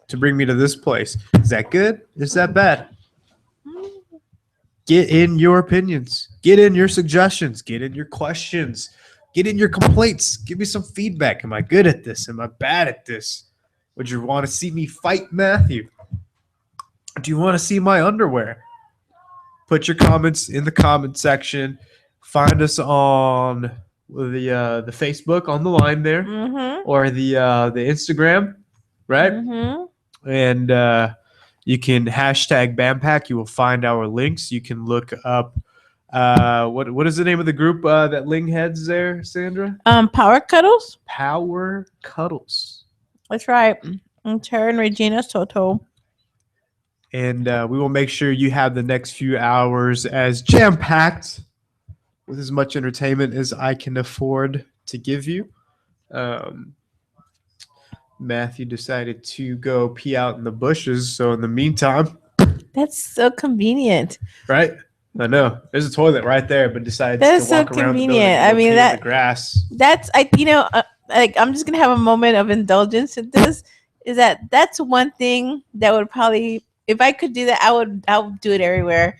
to bring me to this place. Is that good? Is that bad? Get in your opinions. Get in your suggestions. Get in your questions. Get in your complaints. Give me some feedback. Am I good at this? Am I bad at this? Would you want to see me fight Matthew? Do you want to see my underwear? Put your comments in the comment section. Find us on the Facebook on the line there, Mm-hmm. or the Instagram, right? Mm-hmm. And you can hashtag BAMPAC. You will find our links. You can look up what is the name of the group that Leng heads there, Sandra? Power Cuddles. Power Cuddles. That's right. And her and Regina Soto. And we will make sure you have the next few hours as jam-packed with as much entertainment as I can afford to give you. Matthew decided to go pee out in the bushes. So in the meantime, That's so convenient. right? I know there's a toilet right there, but decides That is to walk so around the building. convenient. And I go mean, pee in that- the grass. That's like I'm just gonna have a moment of indulgence with this. That's one thing that would probably, if I could do that, I would do it everywhere.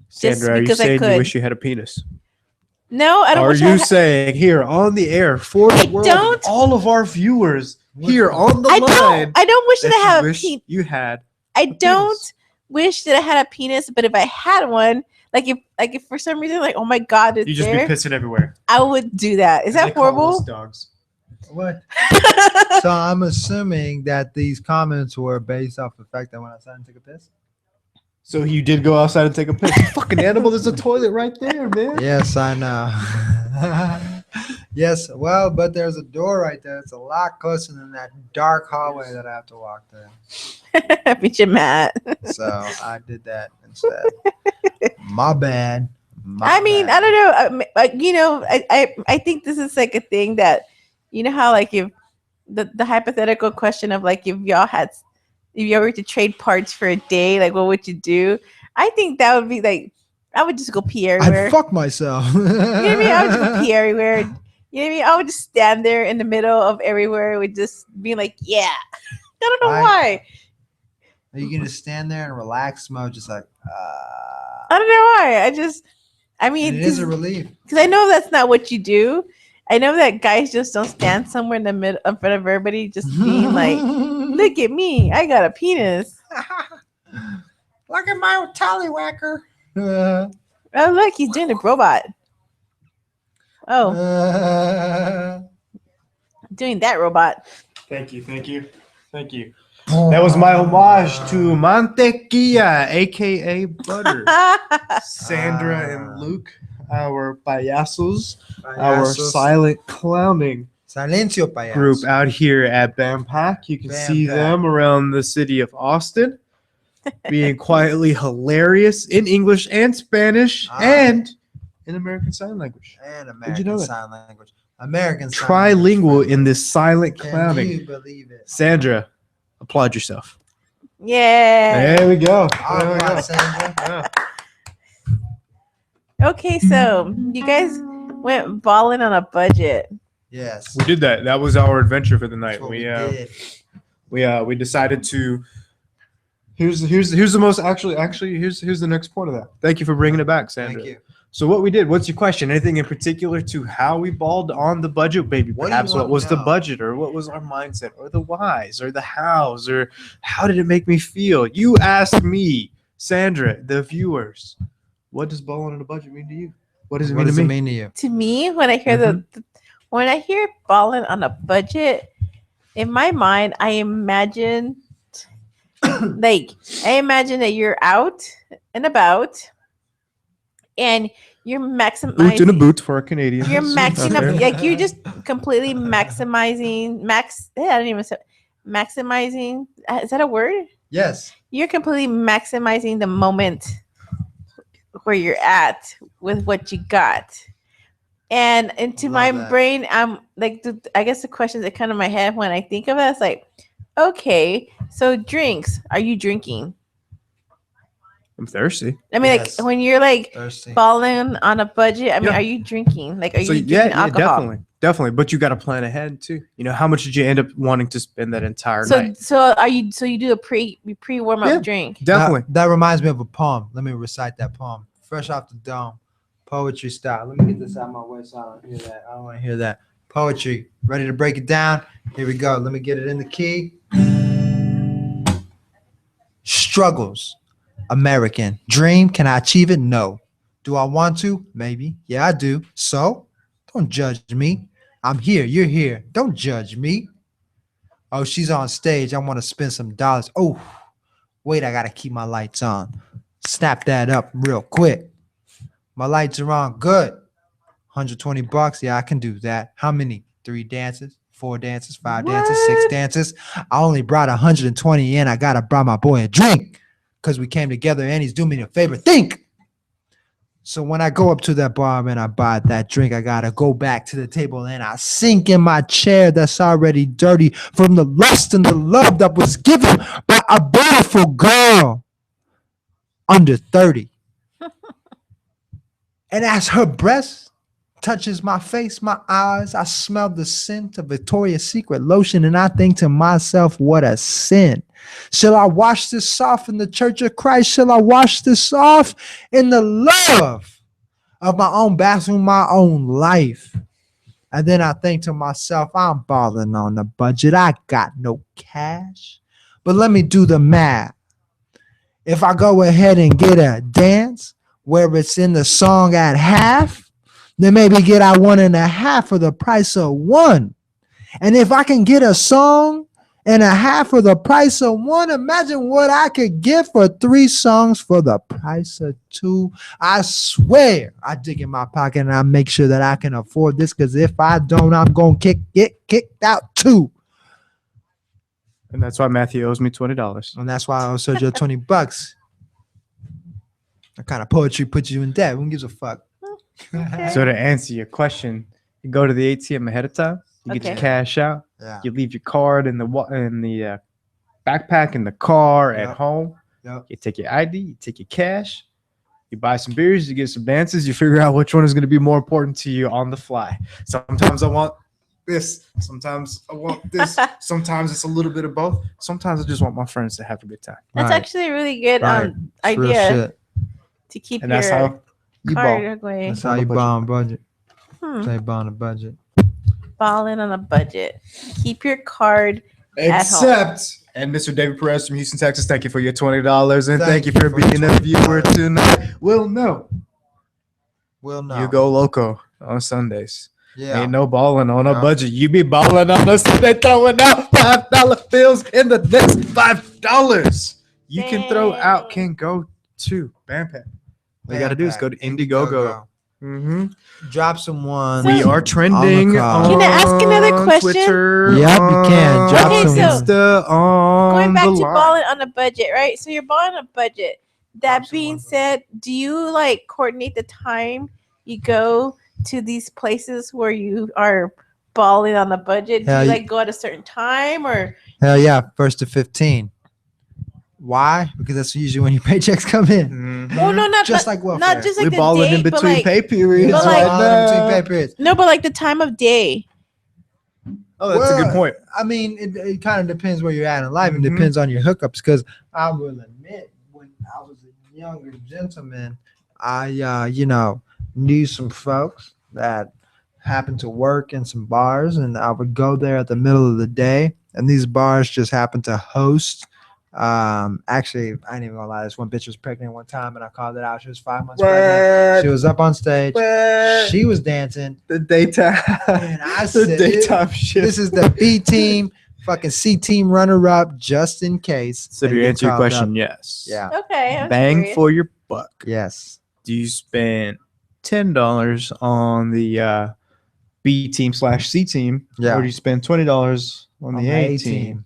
Sandra, are you because I saying you could. wish you had a penis? No, I don't. Are wish you I saying here on the air for the world, and don't. all of our viewers here on the I line? don't wish that I you have a wish penis. you had. I don't penis. wish that I had a penis, but if I had one, if for some reason, like, oh my god, it's You just there, be pissing everywhere. I would do that. Is They that call us horrible? dogs. What? So I'm assuming that these comments were based off the fact that when I sat and took a piss. So you did go outside and take a piss. You fucking animal, there's a toilet right there, man. Yes, I know. Yes, well, but there's a door right there. It's a lot closer than that dark hallway that I have to walk through. Beat you, Matt. So I did that instead. My bad. I mean, I don't know. I think this is like a thing that, you know how like if the hypothetical question of like if y'all were to trade parts for a day, like what would you do? I think that would be like I would just go pee everywhere. I'd fuck myself. You know what I mean? I would just go pee everywhere. You know what I mean? I would just stand there in the middle of everywhere with just being like, yeah. I don't know why. Are you gonna stand there and relax mode, just like? I don't know why. I mean, It is a relief. because I know that's not what you do. I know that guys just don't stand somewhere in the middle in front of everybody, just being like, "Look at me, I got a penis." Look at my tallywhacker. Oh, look, he's doing the robot. Oh, doing that robot. Thank you. That was my homage to Mantequilla, aka butter. Sandra and Luke, our payasos, our silent clowning Silencio payaso. group out here at BAMPAC. You can see BAMPAC. them around the city of Austin, being quietly hilarious in English and Spanish and in American Sign Language. And Did American you know that? Sign Language. American Sign Trilingual Language. in this silent Can clowning. you believe it? Sandra, applaud yourself. Yeah. There we go. All There we go. right, Sandra. Yeah. Okay, so you guys went balling on a budget. Yes. We did that. That was our adventure for the night. That's what We did. we decided to. Here's the most actually here's the next point of that. Thank you for bringing it back, Sandra. Thank you. So what we did? What's your question? Anything in particular to how we balled on the budget, baby? What do you Perhaps want what was to the know? budget, or what was our mindset, or the whys, or the hows, or how did it make me feel? You asked me, Sandra, the viewers. What does balling on a budget mean to you? What does it What mean does to it me? mean to you? To me, when I hear when I hear balling on a budget, in my mind, I imagine that you're out and about, and you're maximizing. Boot in a boot for a Canadian. You're maxing Okay. up, like you're just completely maximizing. I don't even say maximizing. Is that a word? Yes. You're completely maximizing the moment where you're at with what you got. And into Love my that. brain, I'm like, I guess the questions that come to my head when I think of it, it's like, okay, so drinks. Are you drinking? I'm thirsty. I mean, Yes. like when you're like Thirsty. balling on a budget. I mean, Yeah. are you drinking? Like, are you So drinking yeah, alcohol? definitely. But you got to plan ahead too. You know, how much did you end up wanting to spend that entire night? So you do a pre warm up Yeah. drink? Definitely. That reminds me of a poem. Let me recite that poem. Fresh off the dome. Poetry style. Let me get this out of my way so I don't hear that. I don't want to hear that. Poetry. Ready to break it down? Here we go. Let me get it in the key. Struggles. American. Dream. Can I achieve it? No. Do I want to? Maybe. Yeah, I do. So don't judge me. I'm here. You're here. Don't judge me. Oh, she's on stage. I want to spend some dollars. Oh, wait, I got to keep my lights on. Snap that up real quick. My lights are on. Good. $120. Yeah, I can do that. How many? 3 dances, 4 dances, 5 dances, 6 dances. I only brought 120 in. I got to buy my boy a drink because we came together and he's doing me a favor. Think. So when I go up to that bar and I buy that drink, I gotta go back to the table and I sink in my chair that's already dirty from the lust and the love that was given by a beautiful girl under 30. And as her breast touches my face, my eyes, I smell the scent of Victoria's Secret lotion, and I think to myself, what a sin. Shall I wash this off in the Church of Christ? Shall I wash this off in the love of my own bathroom, my own life? And then I think to myself, I'm balling on the budget. I got no cash. But let me do the math. If I go ahead and get a dance where it's in the song at half, then maybe get out 1.5 for the price of one. And if I can get a song and a half for the price of one, imagine what I could get for 3 songs for the price of 2. I swear I dig in my pocket and I make sure that I can afford this, because if I don't, I'm going to get kicked out too. And that's why Matthew owes me $20. And that's why I owe Sergio $20. That kind of poetry puts you in debt. Who gives a fuck? Okay. So to answer your question, you go to the ATM ahead of time. You get your Okay. cash out. Yeah. You leave your card in the backpack in the car Yep. at home. Yep. You take your ID. You take your cash. You buy some beers. You get some dances. You figure out which one is going to be more important to you on the fly. Sometimes I want this. Sometimes I want this. Sometimes it's a little bit of both. Sometimes I just want my friends to have a good time. That's Right. actually a really good Right. It's real idea shit. to keep And that's your how you card ball. away. That's how you buy on a budget. Hmm. That's how you buy on a budget. Balling on a budget. Keep your card at home. Except, and Mr. David Perez from Houston, Texas, thank you for your $20. And Thank thank you you for for being your a viewer $20. tonight. Well, no. Well, no. You go loco on Sundays. Yeah. Ain't no balling on a Yeah. budget. You be balling on a Sunday, throwing out $5 bills in the next $5. You can throw out, can go to BAMPAC. All you got to do is go to Indiegogo. Mm-hmm. Drop someone. So- We are trending On on Can I ask another question? Twitter. Yep, you can. Drop Okay, some. so Insta, on going back the to line. balling on a budget, right? So you're balling on a budget. That being said, do you like coordinate the time you go to these places where you are balling on a budget? Do Yeah, you you- like go at a certain time or? Hell yeah, 1st to 15. Why? Because that's usually when your paychecks come in. Mhm. Well, no, not Just not, like welfare. not just like We the balling date, in but between like pay periods but right like- All in now. between pay periods. no, but like the time of day. Oh, that's a Well, good point. I mean, it kind of depends where you're at in life. It Mhm. depends on your hookups. Because I will admit, when I was a younger gentleman, I, knew some folks that happened to work in some bars, and I would go there at the middle of the day, and these bars just happened to host. Actually, I ain't even gonna lie. This one bitch was pregnant one time, and I called it out. She was 5 months pregnant. She was up on stage. She was dancing, The daytime. and I the said, daytime shit. "This is the B team, fucking C team runner-up, just in case." So they to get answer your called question, up. yes. Yeah. Okay. I'm Bang curious. for your buck. Yes. Do you spend $10 on the B team / C team? Yeah. Or do you spend $20 on the A team?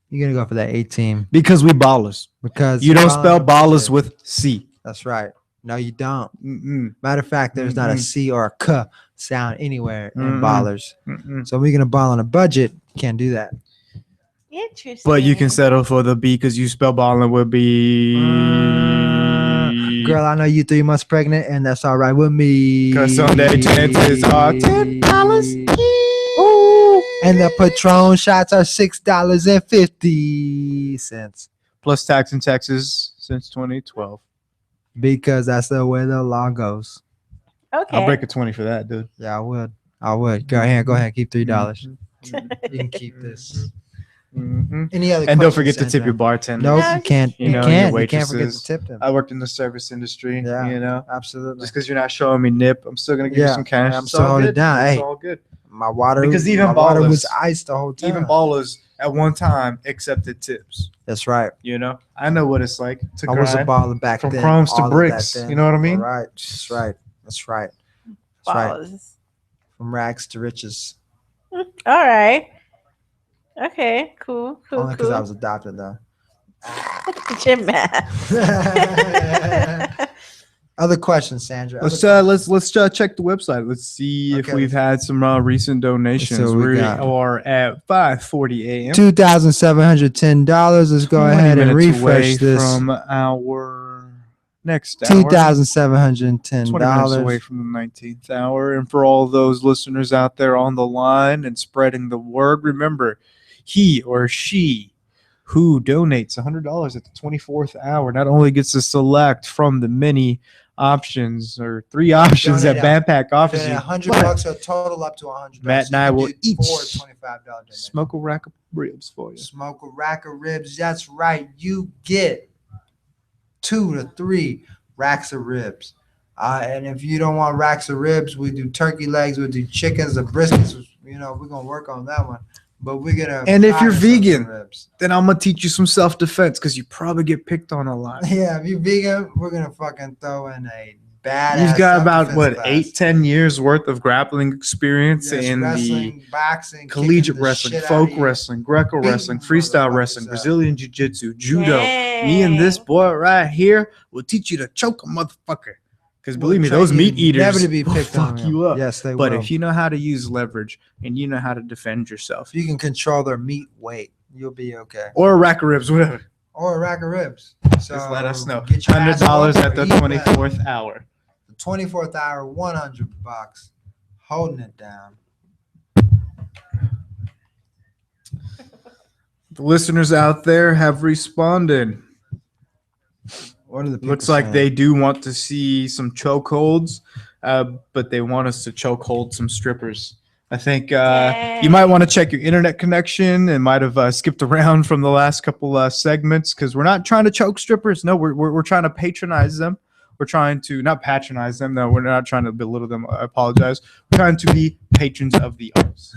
You're gonna go for that A team Because we ballers. because You don't ballin' spell up ballers shit. with C. That's right. No, you don't. Mm-mm. Matter of fact, there's not a Mhm. C or a K sound anywhere in Mm-mm. ballers. Mm-mm. So we're gonna ball on a budget. Can't do that. Interesting. But you can settle for the B because you spell balling with B. Girl, I know you 3 months pregnant, and that's all right with me. 'Cause Sunday chances are $10. And the Patron shots are $6.50. Plus tax in Texas since 2012. Because that's the way the law goes. Okay. I'll break a 20 for that, dude. Yeah, I would. Go ahead. Keep $3. Mm-hmm. You can keep this. Mhm. Any other And don't questions, forget to tip Sandra? your bartender. Nope, No, you can't. you You, know, can't. your You can't forget to waitresses. tip them. I worked in the service industry, Yeah. you know. Absolutely. Just because you're not showing me nip, I'm still gonna give you Yeah, some cash. I'm It's still all holding it good. down. It's Hey. all good. My water, Because even my water was ballers- iced the whole time. Even ballers at one time accepted tips. That's right. You know, I know what it's like to I was a grind baller back from then. crumbs to all of that bricks. then. You know what I mean? All right. That's right. That's right. That's right. Balls. From rags to riches. All right. Okay. Cool. Only because Cool. I was adopted, though. Jim Matt. Other questions, Sandra? Let's check the website. Let's see if we've had some recent donations. So we are at 5:40 a.m. $2,710. Let's go ahead and refresh this. From our next hour. $2,710. 20 minutes away from the 19th hour. And for all those listeners out there on the line and spreading the word, remember, he or she who donates $100 at the 24th hour not only gets to select from the many options or 3 options that BAMPAC offers you. $100 a total up to $100. Matt and I will each $25 smoke a rack of ribs for you. Smoke a rack of ribs. That's right. You get 2 to 3 racks of ribs. And if you don't want racks of ribs, we do turkey legs, we do chickens, the briskets. You know, we're gonna work on that one. But we're gonna. And if you're vegan, then I'm gonna teach you some self-defense because you probably get picked on a lot. Yeah, if you're vegan, we're gonna fucking throw in a badass. You've got about 8-10 years worth of grappling experience in wrestling, the boxing, collegiate wrestling, folk wrestling, Greco wrestling, freestyle wrestling, Brazilian jiu-jitsu, judo. Me and this boy right here will teach you to choke a motherfucker. Because believe me, those meat eaters never to be picked fuck you up. Yes, they will. But if you know how to use leverage and you know how to defend yourself, you can control their meat weight. You'll be okay. Or a rack of ribs, whatever. Or a rack of ribs. So just let us know. $100 at the 24th hour. The 24th hour, $100. Holding it down. The listeners out there have responded. What are the people Looks like saying? they do want to see some chokeholds, but they want us to chokehold some strippers. I think you might want to check your internet connection and might have skipped around from the last couple segments because we're not trying to choke strippers. No, we're trying to patronize them. We're trying to not patronize them. No, we're not trying to belittle them. I apologize. We're trying to be patrons of the arts.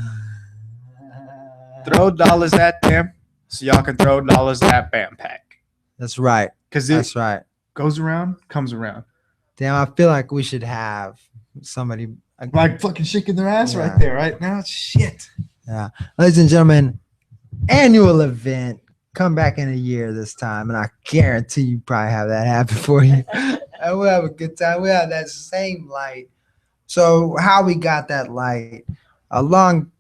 Throw dollars at them so y'all can throw dollars at BAMPAC. That's right. That's right. Goes around, comes around. Damn, I feel like we should have somebody like fucking shaking their ass right there, right now. Shit. Yeah, ladies and gentlemen, annual event. Come back in a year this time, and I guarantee you probably have that happen for you. And we'll have a good time. We'll have that same light. So how we got that light?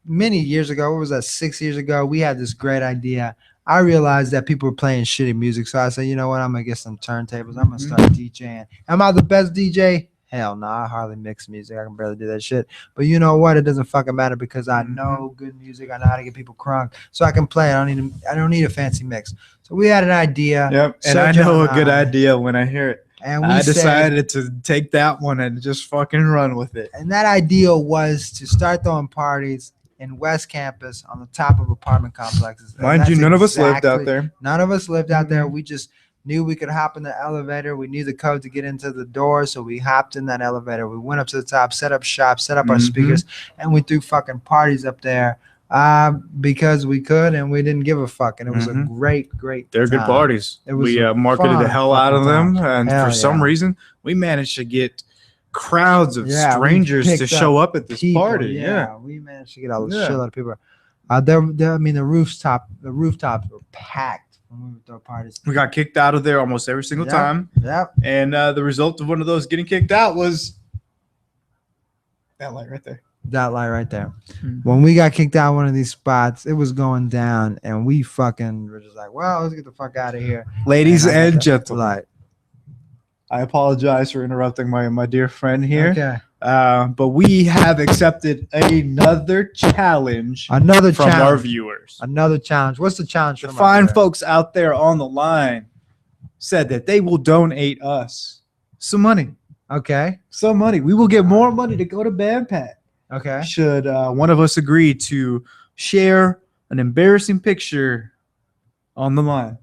Many years ago, what was that? 6 years ago, we had this great idea. I realized that people were playing shitty music. So I said, you know what? I'm going to get some turntables. I'm going to start DJing. Am I the best DJ? Hell no. I hardly mix music. I can barely do that shit. But you know what? It doesn't fucking matter because I know good music. I know how to get people crunk. So I can play. I don't need a fancy mix. So we had an idea. Yep. And I know a good idea when I hear it. And I decided to take that one and just fucking run with it. And that idea was to start throwing parties in West Campus on the top of apartment complexes. Mind you, none of us lived out there. None of us lived out there. We just knew we could hop in the elevator. We knew the code to get into the door, so we hopped in that elevator. We went up to the top, set up shop, set up our speakers, and we threw fucking parties up there because we could, and we didn't give a fuck. And it was a great They're time. Good parties. It was we marketed the hell out of them, and for some reason, reason, we managed to get crowds of strangers to show up at this party. Yeah, we managed to get a shit lot of people. The rooftops were packed when we would throw parties. We got kicked out of there almost every single time. Yep. And the result of one of those getting kicked out was that light right there. That light right there. When we got kicked out of one of these spots, it was going down, and we fucking were just like, well, let's get the fuck out of here. Ladies and gentlemen. I apologize for interrupting my dear friend here. Okay. But we have accepted another challenge from our viewers. Another challenge. What's the challenge? The fine folks out there on the line said that they will donate us some money. Okay. Some money. We will get more money to go to BAMPAC. Okay. Should one of us agree to share an embarrassing picture on the line?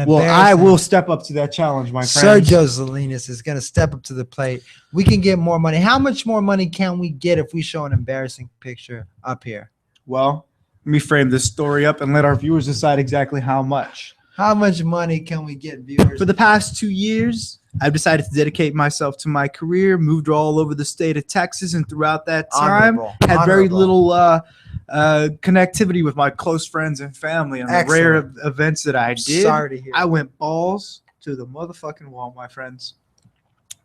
Well, I will step up to that challenge, my friend. Sergio Salinas is going to step up to the plate. We can get more money. How much more money can we get if we show an embarrassing picture up here? Well, let me frame this story up and let our viewers decide exactly how much. How much money can we get, viewers? For the past 2 years, I've decided to dedicate myself to my career, moved all over the state of Texas, and throughout that time, had very little connectivity with my close friends and family on the rare events that I did. Sorry to hear. I went balls to the motherfucking wall, my friends.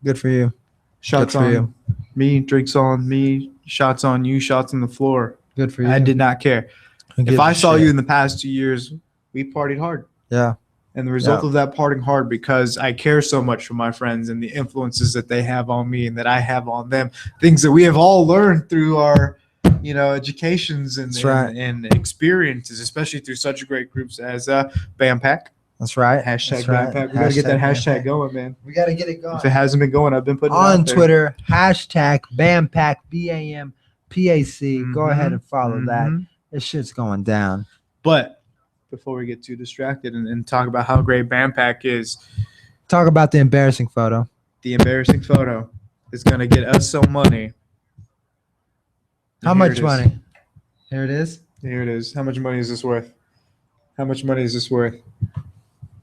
Good for you. Shots Good for on you. me, drinks on me, shots on you, shots on the floor. Good for you. I did not care. Who If gives I a saw shit? you in the past 2 years, we partied hard. Yeah. And the result Yeah. of that partying hard, because I care so much for my friends and the influences that they have on me and that I have on them, things that we have all learned through our, educations and, That's right. and experiences, especially through such great groups as BAMPAC. That's right. Hashtag That's right. BAMPAC. We got to get that Hashtag hashtag going, man. We got to get it going. If it hasn't been going, I've been putting it On out there. Twitter, hashtag BAMPAC, BAMPAC. Go ahead and follow that. Mhm. This shit's going down. But before we get too distracted and talk about how great BAMPAC is, Talk about the embarrassing photo. the embarrassing photo is going to get us some money. How Here much it is. money? Here it is. Here it is. How much money is this worth? How much money is this worth?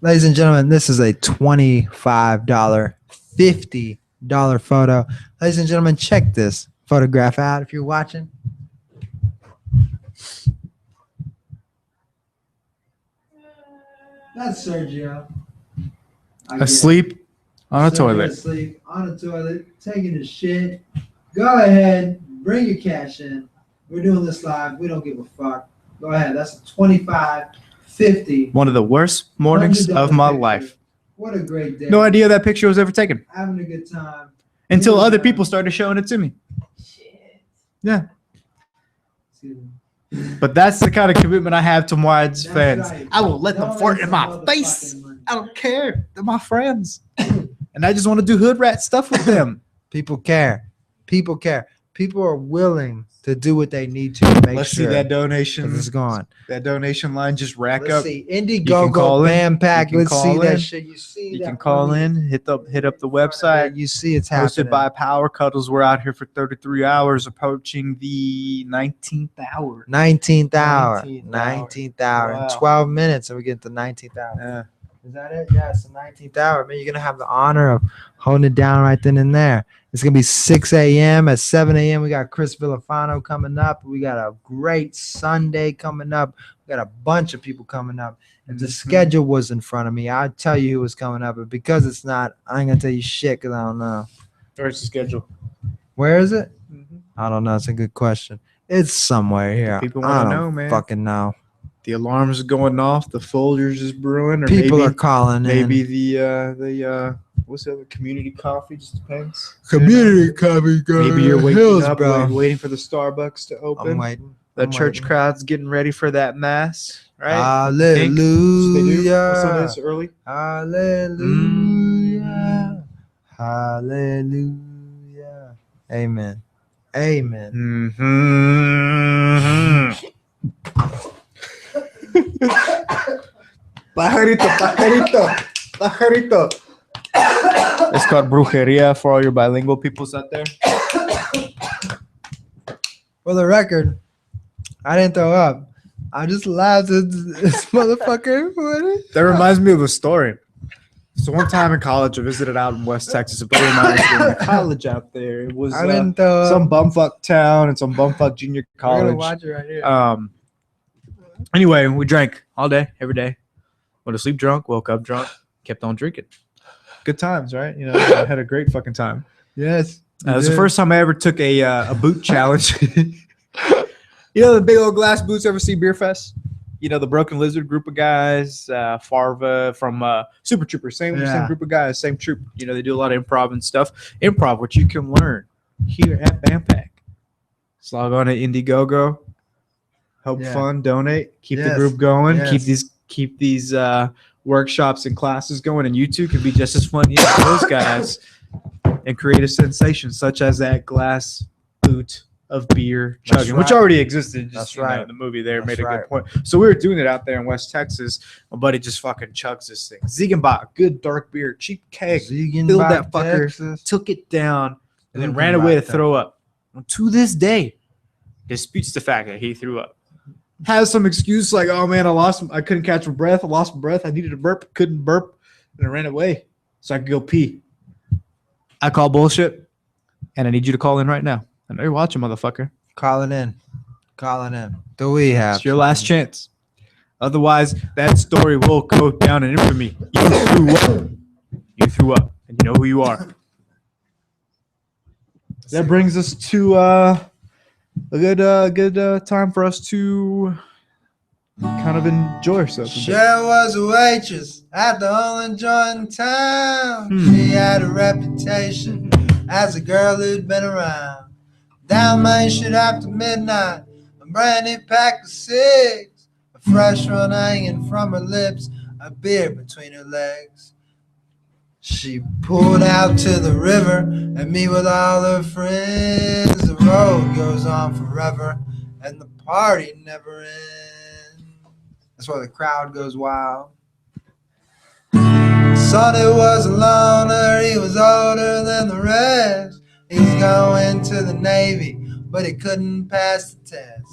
Ladies and gentlemen, this is a $25, $50 photo. Ladies and gentlemen, check this photograph out if you're watching. That's Sergio. Asleep on a toilet. Asleep on a toilet, taking a shit. Go ahead, bring your cash in. We're doing this live. We don't give a fuck. Go ahead. That's a 25, 50. One of the worst mornings of my life. What a great day. No idea that picture was ever taken Having a good time. until other people started showing it to me. Shit. Yeah. But that's the kind of commitment I have towards That's fans. right. I will let them Don't fart waste in the my motherfucking face. money. I don't care. They're my friends. And I just want to do hood rat stuff with them. People care. People care. People are willing to do what they need to make Let's sure see that donation. it's gone. That donation line just rack Let's up. see can Indiegogo, call in. BAMPAC. You can Let's see call that in. shit. You see You that can call money in, hit up the in front of website. it. You see it's Hosted happening. by Power Cuddles. We're out here for 33 hours, approaching the 19th hour. 19th hour. 19th hour. 19th hour. Wow. 12 minutes and we get to the 19th hour. Is that it? Yeah, it's the 19th hour. Man, you're going to have the honor of holding it down right then and there. It's going to be 6 a.m. At 7 a.m., we got Chris Villafano coming up. We got a great Sunday coming up. We got a bunch of people coming up. If the schedule was in front of me, I'd tell you who was coming up. But because it's not, I ain't going to tell you shit because I don't know. Where's the schedule? Where is it? I don't know. It's a good question. It's somewhere here. People I want to don't know, man. fucking know. The alarms are going off. The Folgers is brewing, or People maybe, are calling maybe in. the what's the other community coffee? Just depends. Community coffee, girl. Maybe you're waking Hills, up, bro. waiting for the Starbucks to open. I'm waiting. The I'm church waiting. crowd's getting ready for that mass, right? Hallelujah. What song is it early? Hallelujah. Hallelujah. Amen. Amen. Mm-hmm. Pajarito. It's called brujeria for all your bilingual peoples out there. For the record, I didn't throw up. I just laughed at this motherfucker. That reminds me of a story. So one time in college, I visited out in West Texas. A buddy of mine was going to college out there. It was I didn't throw up. some bumfuck town and some bumfuck junior We're gonna college. watch it right here. Anyway, we drank all day, every day. Went to sleep drunk, woke up drunk, kept on drinking. Good times, right? You know, I had a great fucking time. Yes. It was the first time I ever took a boot challenge. You know the big old glass boots ever see Beer Fest? You know, the Broken Lizard group of guys, Farva from Super Troopers, same group of guys, same troop. You know, they do a lot of improv and stuff. Improv, which you can learn here at BAMPAC. Just log on to Indiegogo, help fund, donate, keep the group going, keep these workshops and classes going, and you too can be just as funny as those guys and create a sensation such as that glass boot of beer chugging, which already existed. Just, in the movie there made a good point. So we were doing it out there in West Texas. My buddy just fucking chugs this thing. Ziegenbach, good dark beer, cheap keg. Filled that fucker, Texas. took it down, and then ran Ziegenbach, away to throw up. And to this day, disputes the fact that he threw up. Has some excuse like, oh man, I couldn't catch my breath. I lost my breath. I needed to burp, couldn't burp, and I ran away so I could go pee. I call bullshit, and I need you to call in right now. I know you're watching, motherfucker. Calling in. Do we have? It's your last chance. Otherwise, that story will go down in infamy. You threw up. You threw up, and you know who you are. that brings us to a good time for us to kind of enjoy ourselves. Cheryl was a waitress at the only joint in town. She had a reputation as a girl who'd been around. Down Main Street after midnight, a brand new pack of cigs, a fresh one hanging from her lips, a beer between her legs. She pulled out to the river and me with all her friends. The road goes on forever and the party never ends. That's why the crowd goes wild. Sonny was a loner, he was older than the rest. He was going to the Navy, but he couldn't pass the test.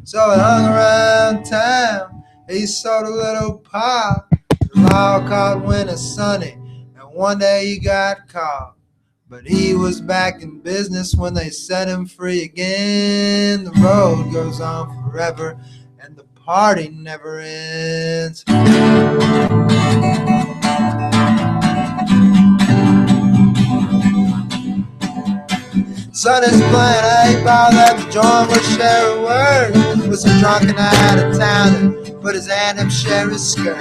So he hung around town, he sold a little pot. The law caught Winter Sonny, and one day he got caught. But he was back in business when they set him free again. The road goes on forever, and the party never ends. Sonny's playing 8-ball at the joint with Sherry Word. With some drunken out-of-towner, put his hand up Sherry's skirt.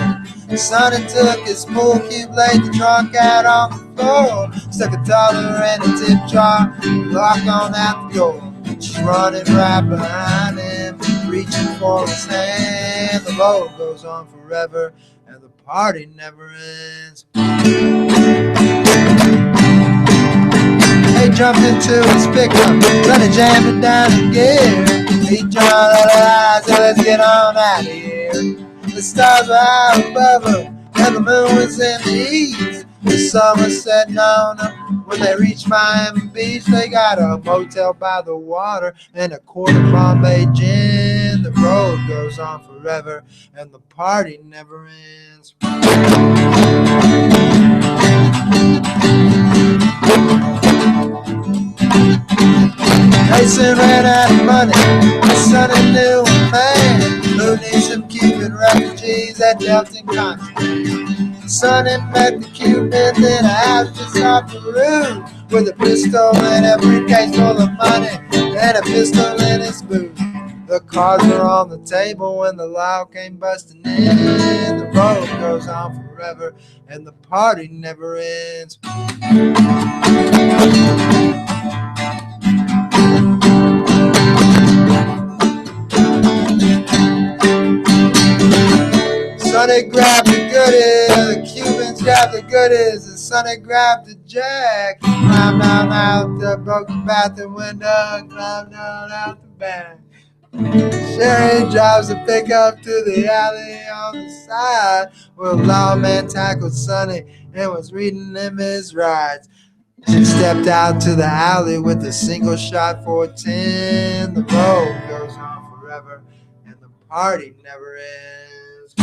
Sonny took his pool cube, laid the drunk out on the floor, stuck a dollar in a tip jar, locked on out the door. She's running right behind him, reaching for his hand. The road goes on forever, and the party never ends. He jumped into his pickup, then he jammed it down in gear. He jumped out of the eyes, so let's get on out of here. The stars were high above her, and the moon was in the east. The sun was setting on them. When they reached Miami Beach, they got a motel by the water and a quart of Bombay gin. The road goes on forever, and the party never ends. Mason ran out of money, his son and knew a man who needs some Cuban refugees at Delton Country. The son had met the Cubans in a house just off the roof, with a pistol and a briefcase full of money and a pistol in his boot. The cards were on the table when the law came busting in. The road goes on forever and the party never ends. Sonny grabbed the goodies, the Cubans grabbed the goodies, and Sonny grabbed the jack. He climbed on out the broken bathroom window and climbed on out the back. Sherry drives a pickup to the alley on the side, where a lawman tackled Sonny and was reading him his rights. She stepped out to the alley with a single shot for a 10. The road goes on forever and the party never ends.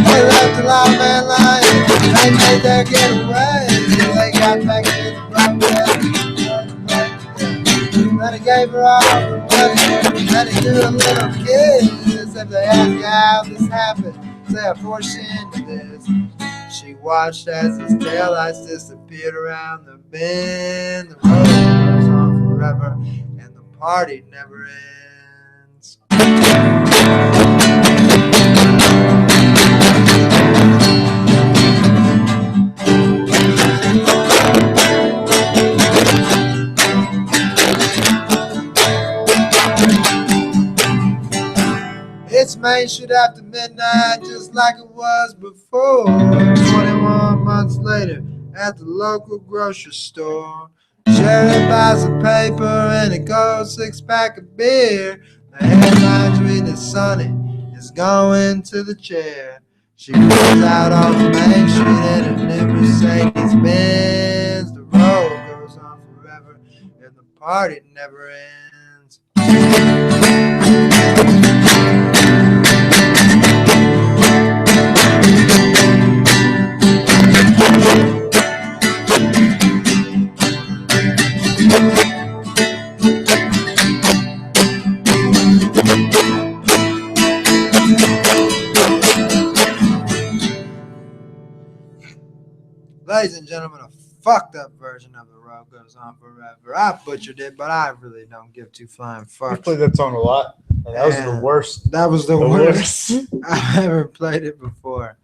They left the lawman lying, they made their getaway. They got back to the broadcast. Then he gave her all the money, then he threw a little kiss. If they ask you how this happened, say I forced you into this. She watched as his taillights disappeared around the bend. The road goes on forever and the party never ends. It's Main Street after midnight, just like it was before. 21 months later, at the local grocery store, Sherry buys a paper and a gold 6-pack of beer. The headlines read that Sonny is going to the chair. She pulls out off Main Street in a new Mercedes Benz. The road goes on forever and the party never ends. Ladies and gentlemen, a fucked up version of The Road Goes On Forever. I butchered it, but I really don't give two flying We fucks. played that song a lot. And that was the And worst. That was the worst I've ever played it before.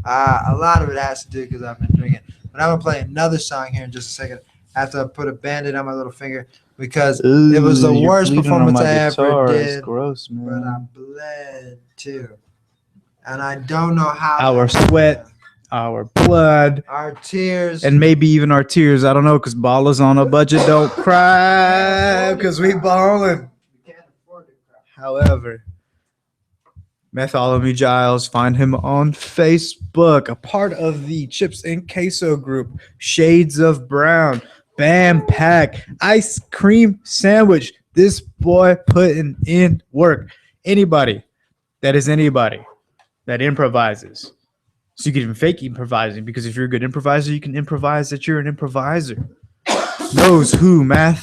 A lot of it has to do because I've been drinking. But I'm going to play another song here in just a second after I put a Band-Aid on my little finger because it was the worst performance I ever did. Gross, man. But I bled too. And I don't know how. Our sweat, our blood, our tears, and maybe even our tears. I don't know, because ballers on a budget don't cry because we balling. We can't afford to cry. However, Matt Giles, find him on Facebook, a part of the Chips and Queso group, Shades of Brown, BAMPAC, ice cream sandwich. This boy putting in work. Anybody that improvises. So you can even fake improvising, because if you're a good improviser, you can improvise that you're an improviser. Knows who? Matt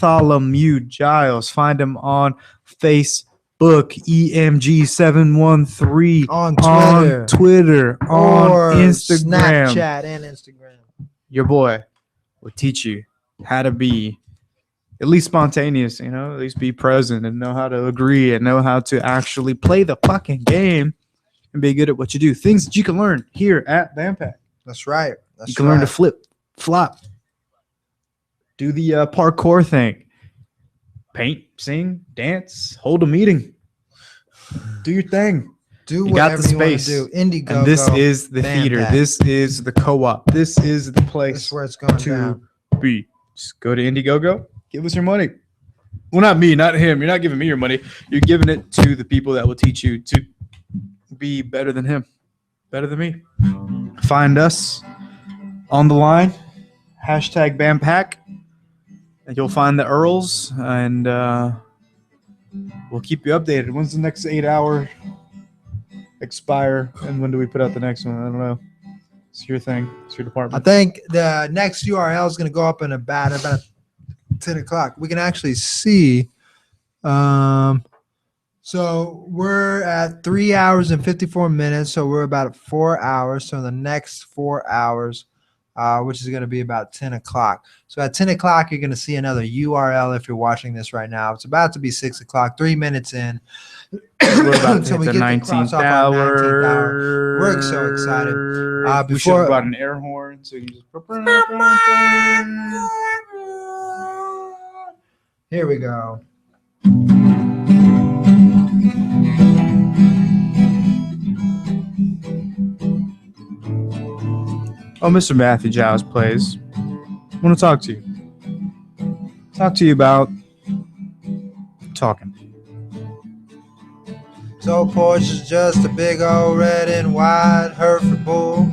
Giles. Find him on Facebook, EMG713 On Twitter, on or Instagram. Snapchat and Instagram. Your boy will teach you how to be at least spontaneous, at least be present and know how to agree and know how to actually play the fucking game and be good at what you do. Things that you can learn here at BAMPAC. That's right. You can learn to flip, flop, do the parkour thing, paint, sing, dance, hold a meeting, do your thing. Do You got whatever the you want to space. do. Indiegogo. And this is the BAMPAC. theater. This is the co-op. This is the This place is where it's going to down. be. Just go to Indiegogo. Give us your money. Well, not me, not him. You're not giving me your money. You're giving it to the people that will teach you to be better than him, better than me. Find us on the line, hashtag BAMPAC, and you'll find the Earls, and we'll keep you updated. When's the next 8-hour expire, and when do we put out the next one? I don't know. It's your thing. It's your I department. think the next URL is going to go up in about 10 o'clock. We can actually see. So we're at 3 hours and 54 minutes. So we're about 4 hours. So the next 4 hours, which is going to be about 10 o'clock. So at 10 o'clock, you're going to see another URL if you're watching this right now. It's about to be 6 o'clock, 3 minutes in. We're about to Until hit we the get the cross 19th off our 19th hour. hour. We're so excited. We should Before- have brought an air horn so you can just. Here we go. Oh, Mr. Matthew Giles plays. I want to talk to you. Talk to you about talking. So Porsche is just a big old red and white Hereford bull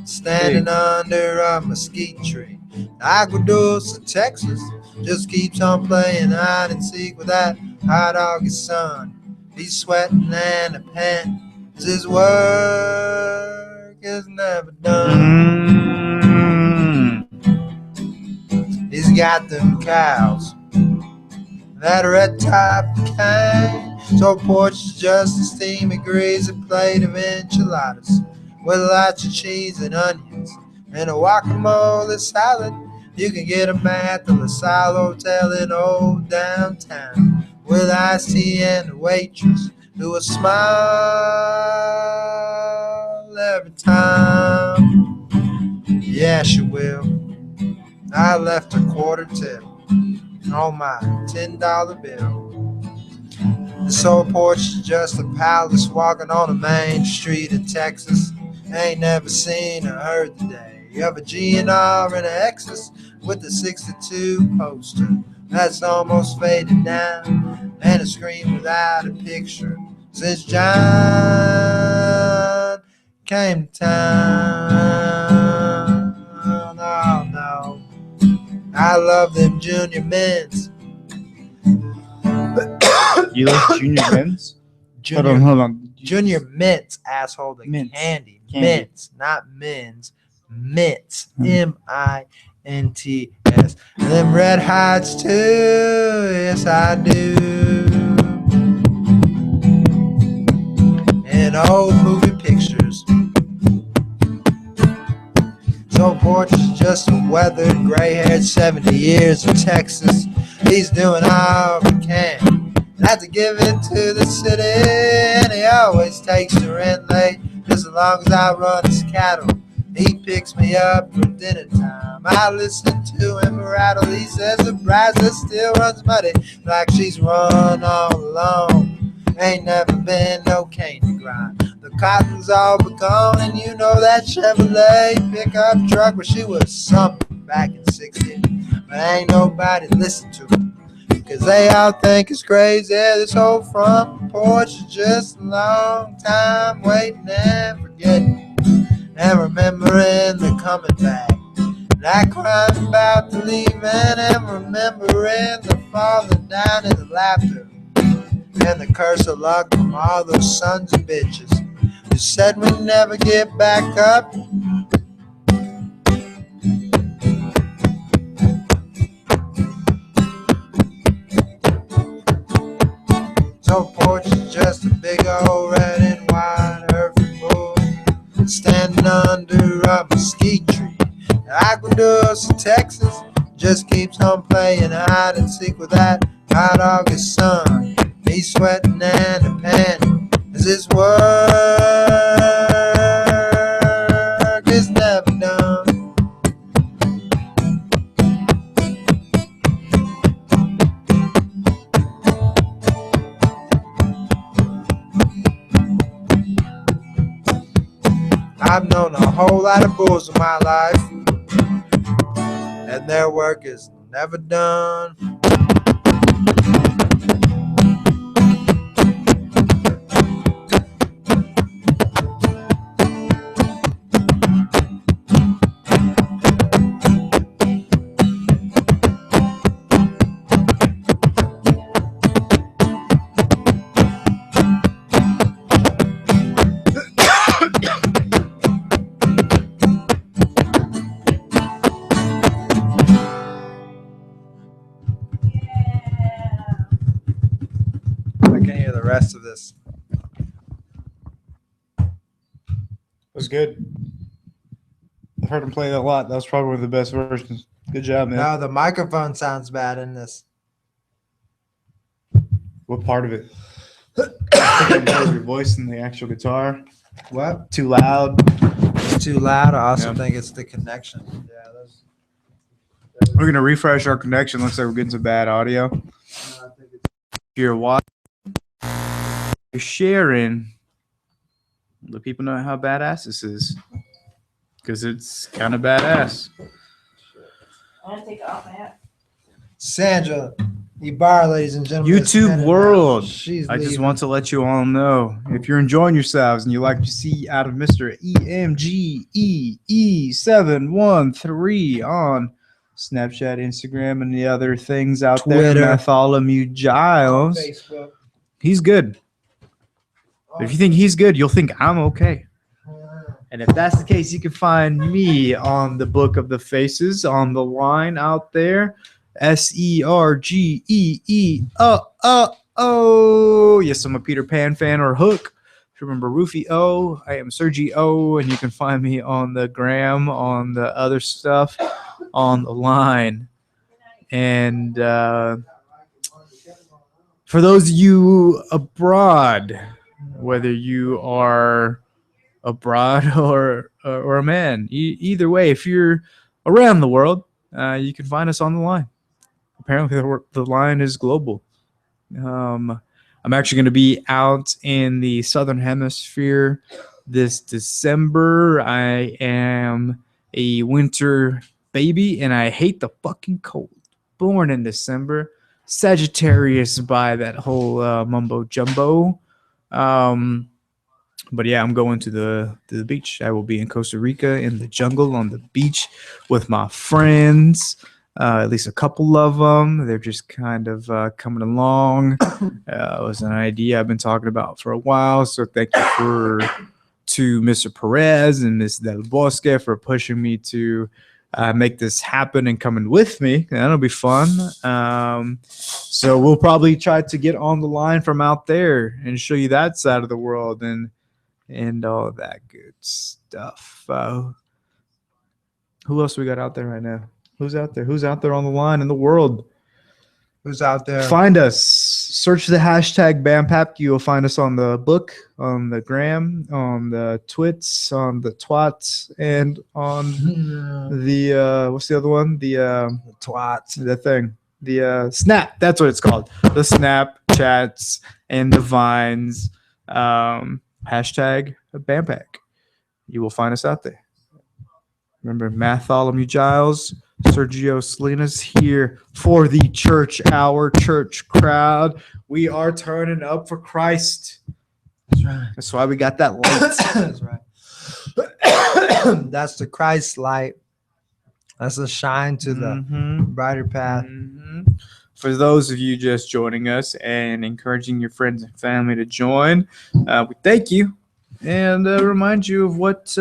standing under a mesquite tree. Aguadulce, Texas, just keeps on playing hide and seek with that hot August sun. He's sweating and the pants his work is never done. He's got them cows that are at top kind. So porch is just a steamy greasy plate of enchiladas with lots of cheese and onions and a guacamole salad. You can get them at the La Salle Hotel in old downtown with iced tea and a waitress who will smile every time. Yeah, she will. I left a quarter tip on my $10 bill. This old porch is just a palace walking on a main street in Texas. Ain't never seen or heard the day of a GNR and an Exus with a 62 poster that's almost faded down and a screen without a picture since John came to town. Oh no, I love them junior mints. You like junior mints? Junior, Hold on. junior mints, asshole. The Mints. candy. Candy. Mints, not men's. Mints. M-I-N-T-S. And them red hots too. Yes, I do. And old movie pictures. So porch is just a weathered, gray-haired 70 years in Texas. He's doing all he can not to give it to the city, and he always takes the rent late, just as long as I run his cattle. He picks me up for dinner time. I listen to him rattle. He says the Brazos still runs muddy like she's run all along. Ain't never been no cane to grind. The cotton's all but gone, and you know that Chevrolet pickup truck where she was something back in '60. But ain't nobody listen to him, cause they all think it's crazy. This whole front porch is just a long time waiting and forgetting and remembering the coming back. And I crying about the leaving and remembering the falling down and the laughter and the curse of luck from all those sons of bitches who said we'd never get back up. So porch is just a big old red and white Hereford bull standing under a mesquite tree. Aguadulce, Texas, just keeps on playing hide and seek with that hot August sun. He's sweating and panting as his work is never done. I've known a whole lot of bulls in my life, and their work is never done. Rest of this was good. I've heard him play that a lot. That was probably one of the best versions. Good job, man. No, the microphone sounds bad in this. What part of it? I think I know your voice and the actual guitar. What? Too loud. It's too loud. I also Yeah. think it's the connection. Yeah, We're gonna refresh our connection. Looks like we're getting some bad audio. You're watching, you're sharing. Let people know how badass this is, because it's kind of badass. I'm gonna take it off my hat. Sandra Ibarra, ladies and gentlemen. YouTube world. She's I just leaving. want to let you all know, if you're enjoying yourselves and you like to see out of Mr. EMGEE713 on Snapchat, Instagram, and the other things out Twitter. there, Bartholomew Giles, Facebook. he's good. If you think he's good, you'll think I'm okay. And if that's the case, you can find me on the Book of the Faces on the line out there. SERGEEO. Yes, I'm a Peter Pan fan, or Hook. If you remember Rufy O, I am Sergi O, and you can find me on the gram, on the other stuff, on the line. And for those of you abroad, whether you are abroad or a man, either way, if you're around the world, you can find us on the line. Apparently, the line is global. I'm actually going to be out in the Southern Hemisphere this December. I am a winter baby, and I hate the fucking cold. Born in December. Sagittarius by that whole mumbo jumbo. But yeah, I'm going to the beach. I will be in Costa Rica in the jungle on the beach with my friends. At least a couple of them. They're just kind of coming along. It was an idea I've been talking about for a while. So thank you to Mr. Perez and Ms. Del Bosque for pushing me to make this happen and coming with me. That'll be fun. So we'll probably try to get on the line from out there and show you that side of the world and all of that good stuff. Who else we got out there right now? Who's out there? Who's out there on the line in the world? Who's out there? Find us. Search the hashtag BAMPAC. You will find us on the book, on the gram, on the twits, on the twats, and on the what's the other one? The twats. The thing. The Snap. That's what it's called. The Snapchats and the Vines. Hashtag BAMPAC. You will find us out there. Remember, Matt Giles, Sergio Salinas here for the church hour, church crowd. We are turning up for Christ. That's right. That's why we got that light. That's right. That's the Christ light. That's the shine to the brighter path. For those of you just joining us and encouraging your friends and family to join, we thank you. And remind you of what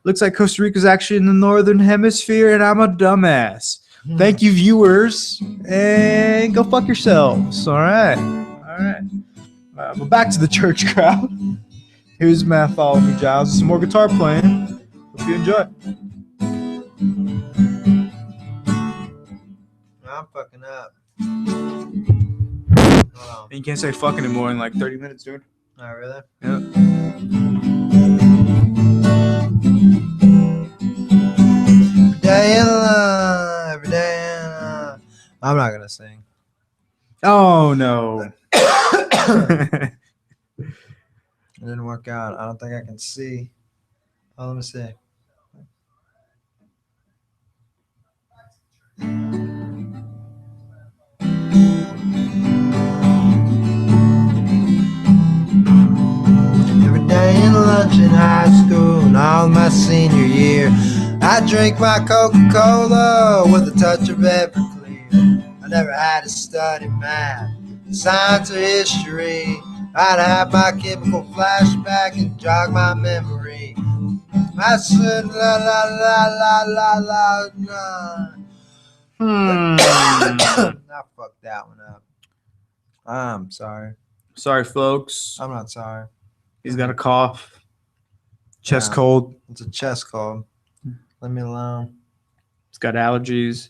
looks like Costa Rica is actually in the northern hemisphere, and I'm a dumbass. Thank you, viewers, and go fuck yourselves. All right. But back to the church crowd. Here's Matt Giles. Some more guitar playing. Hope you enjoy. I'm fucking up. And you can't say fuck anymore in like 30 minutes, dude. Oh, really? Yeah. Every day. I'm not gonna sing. Oh no. It didn't work out. I don't think I can see. Oh, let me see. Every day in lunch in high school and all my senior year, I drink my Coca-Cola with a touch of Everclear. I never had to study math, science, or history. I'd have my chemical flashback and jog my memory. I said la la la la la la la. I fucked that one up. I'm sorry. Sorry, folks. I'm not sorry. He's got a cough. Chest Yeah. cold. It's a chest cold. Leave me alone. He's got allergies.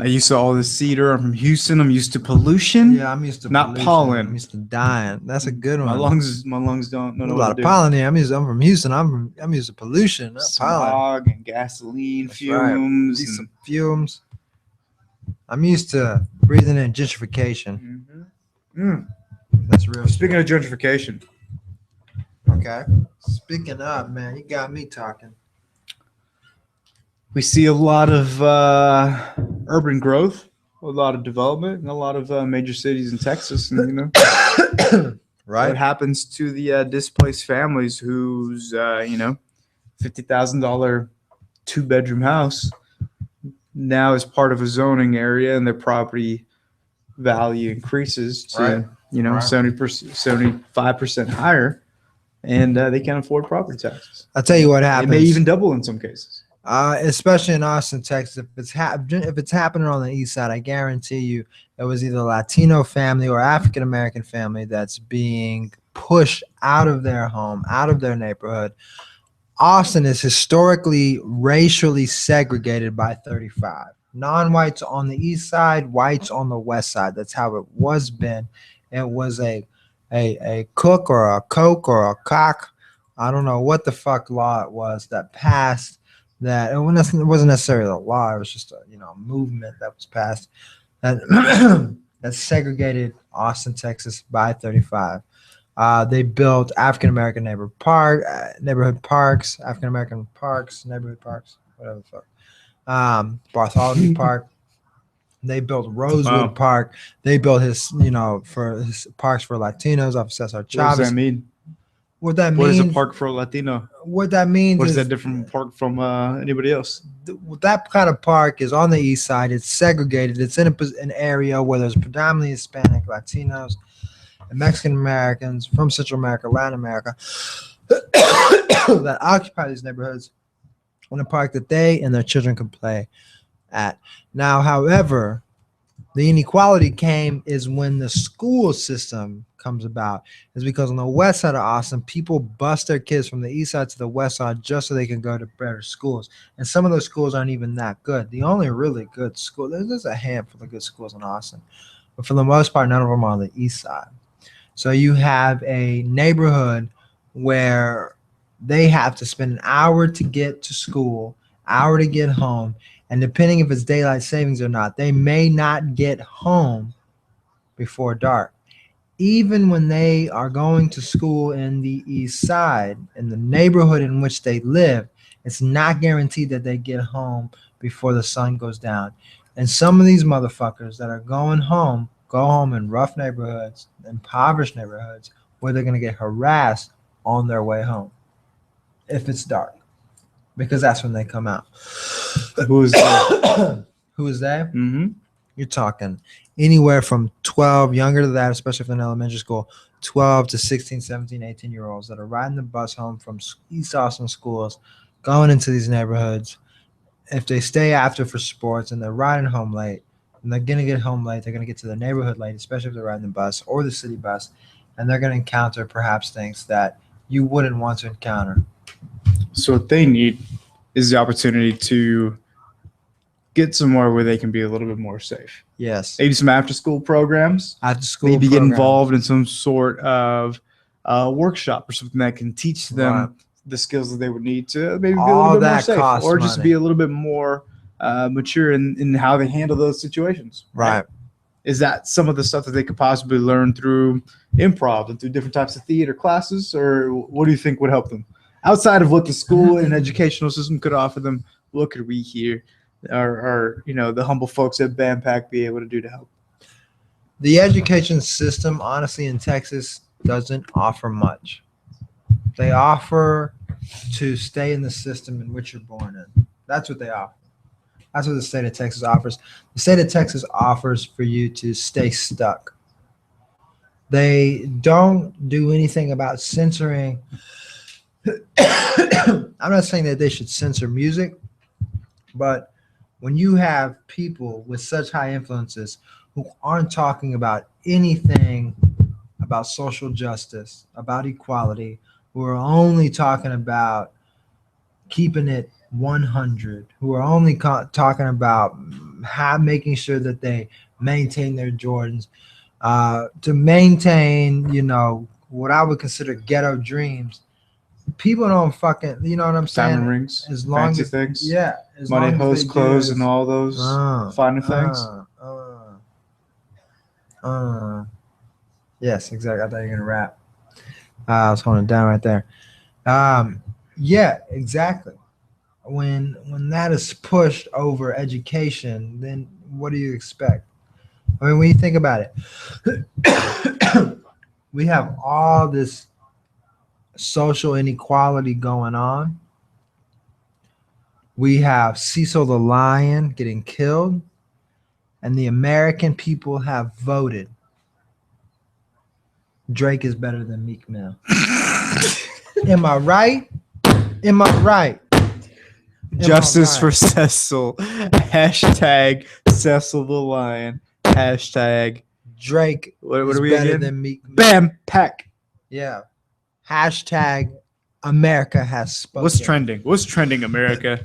I used to all this cedar. I'm from Houston. I'm used to pollution. Yeah, I'm used to Not pollution. pollen. I'm used to dying. That's a good one. My lungs don't know There's a what lot to of do. pollen here. I'm from Houston. I'm used to pollution, not pollen. Smog and gasoline That's right. fumes. Need some fumes. I'm used to breathing in gentrification. That's real. Speaking of gentrification, Okay. Speaking of, man, you got me talking. we see a lot of urban growth, a lot of development, and a lot of major cities in Texas. And, you know, what Right? happens to the displaced families whose, $50,000 two-bedroom house now is part of a zoning area, and their property value increases to, Right. Right. 70%, 75% higher, and they can't afford property taxes. I'll tell you what It happens. may even double in some cases. Especially in Austin, Texas. If it's happening on the east side, I guarantee you it was either a Latino family or African American family that's being pushed out of their home, out of their neighborhood. Austin is historically racially segregated by 35. Non-whites on the east side, whites on the west side. That's how it was been. It was a cook or a coke or a cock. I don't know what the fuck law it was that passed that. It wasn't necessarily a law. It was just a movement that was passed that that segregated Austin, Texas by 35. They built African American neighborhood parks, neighborhood parks, whatever the fuck. Bartholomew Park. They built Rosewood Park. They built his parks for Latinos off Cesar What does Chavez. that mean? What that What is means? a park for a Latino? What that means What is is that different park from anybody else? that kind of park is on the east side. It's segregated. It's in an area where there's predominantly Hispanic, Latinos, and Mexican Americans from Central America, Latin America that occupy these neighborhoods in a park that they and their children can play at. Now, however, The inequality is when the school system comes about. Is because on the west side of Austin, people bus their kids from the east side to the west side just so they can go to better schools. And some of those schools aren't even that good. The only really good school, there's a handful of good schools in Austin, but for the most part, none of them are on the east side. So you have a neighborhood where they have to spend an hour to get to school, hour to get home, and depending if it's daylight savings or not, they may not get home before dark. Even when they are going to school in the east side, in the neighborhood in which they live, it's not guaranteed that they get home before the sun goes down. And some of these motherfuckers that are going home, go home in rough neighborhoods, impoverished neighborhoods, where they're going to get harassed on their way home if it's dark, because that's when they come out. Who is that? Who is that? Mm-hmm. You're talking anywhere from 12, younger to that, especially if they're in elementary school, 12 to 16, 17, 18-year-olds that are riding the bus home from East Austin schools, going into these neighborhoods. If they stay after for sports and they're riding home late, and they're going to get home late, they're going to get to the neighborhood late, especially if they're riding the bus or the city bus, and they're going to encounter perhaps things that you wouldn't want to encounter. So what they need is the opportunity to get somewhere where they can be a little bit more safe. Yes. Maybe some after-school programs. After-school Maybe get programs. involved in some sort of workshop or something that can teach them Right. the skills that they would need to maybe be a All little bit more that safe, costs or just money. be a little bit more mature in how they handle those situations. Right. Is that some of the stuff that they could possibly learn through improv and through different types of theater classes, or what do you think would help them? Outside of what the school and educational system could offer them, what could we here, or the humble folks at BAMPAC be able to do to help? The education system, honestly, in Texas doesn't offer much. They offer to stay in the system in which you're born in. That's what they offer. That's what the state of Texas offers. The state of Texas offers for you to stay stuck. They don't do anything about censoring. I'm not saying that they should censor music, but when you have people with such high influences who aren't talking about anything about social justice, about equality, who are only talking about keeping it 100, who are only talking about making sure that they maintain their Jordans, to maintain, what I would consider ghetto dreams. People don't fucking, you know what I'm saying? Diamond rings, as long fancy as things, yeah, as money, long as hose, they clothes, do and all those finer things. Yes, exactly. I thought you were gonna rap. I was holding it down right there. Yeah, exactly. When that is pushed over education, then what do you expect? I mean, when you think about it, we have all this social inequality going on. We have Cecil the Lion getting killed, and the American people have voted. Drake is better than Meek Mill. Am I right? Am I right? Justice for Cecil. Hashtag Cecil the Lion. Hashtag Drake what is are we better again? than Meek Mill. BAMPAC. Yeah. Hashtag America has spoken. What's trending? What's trending, America?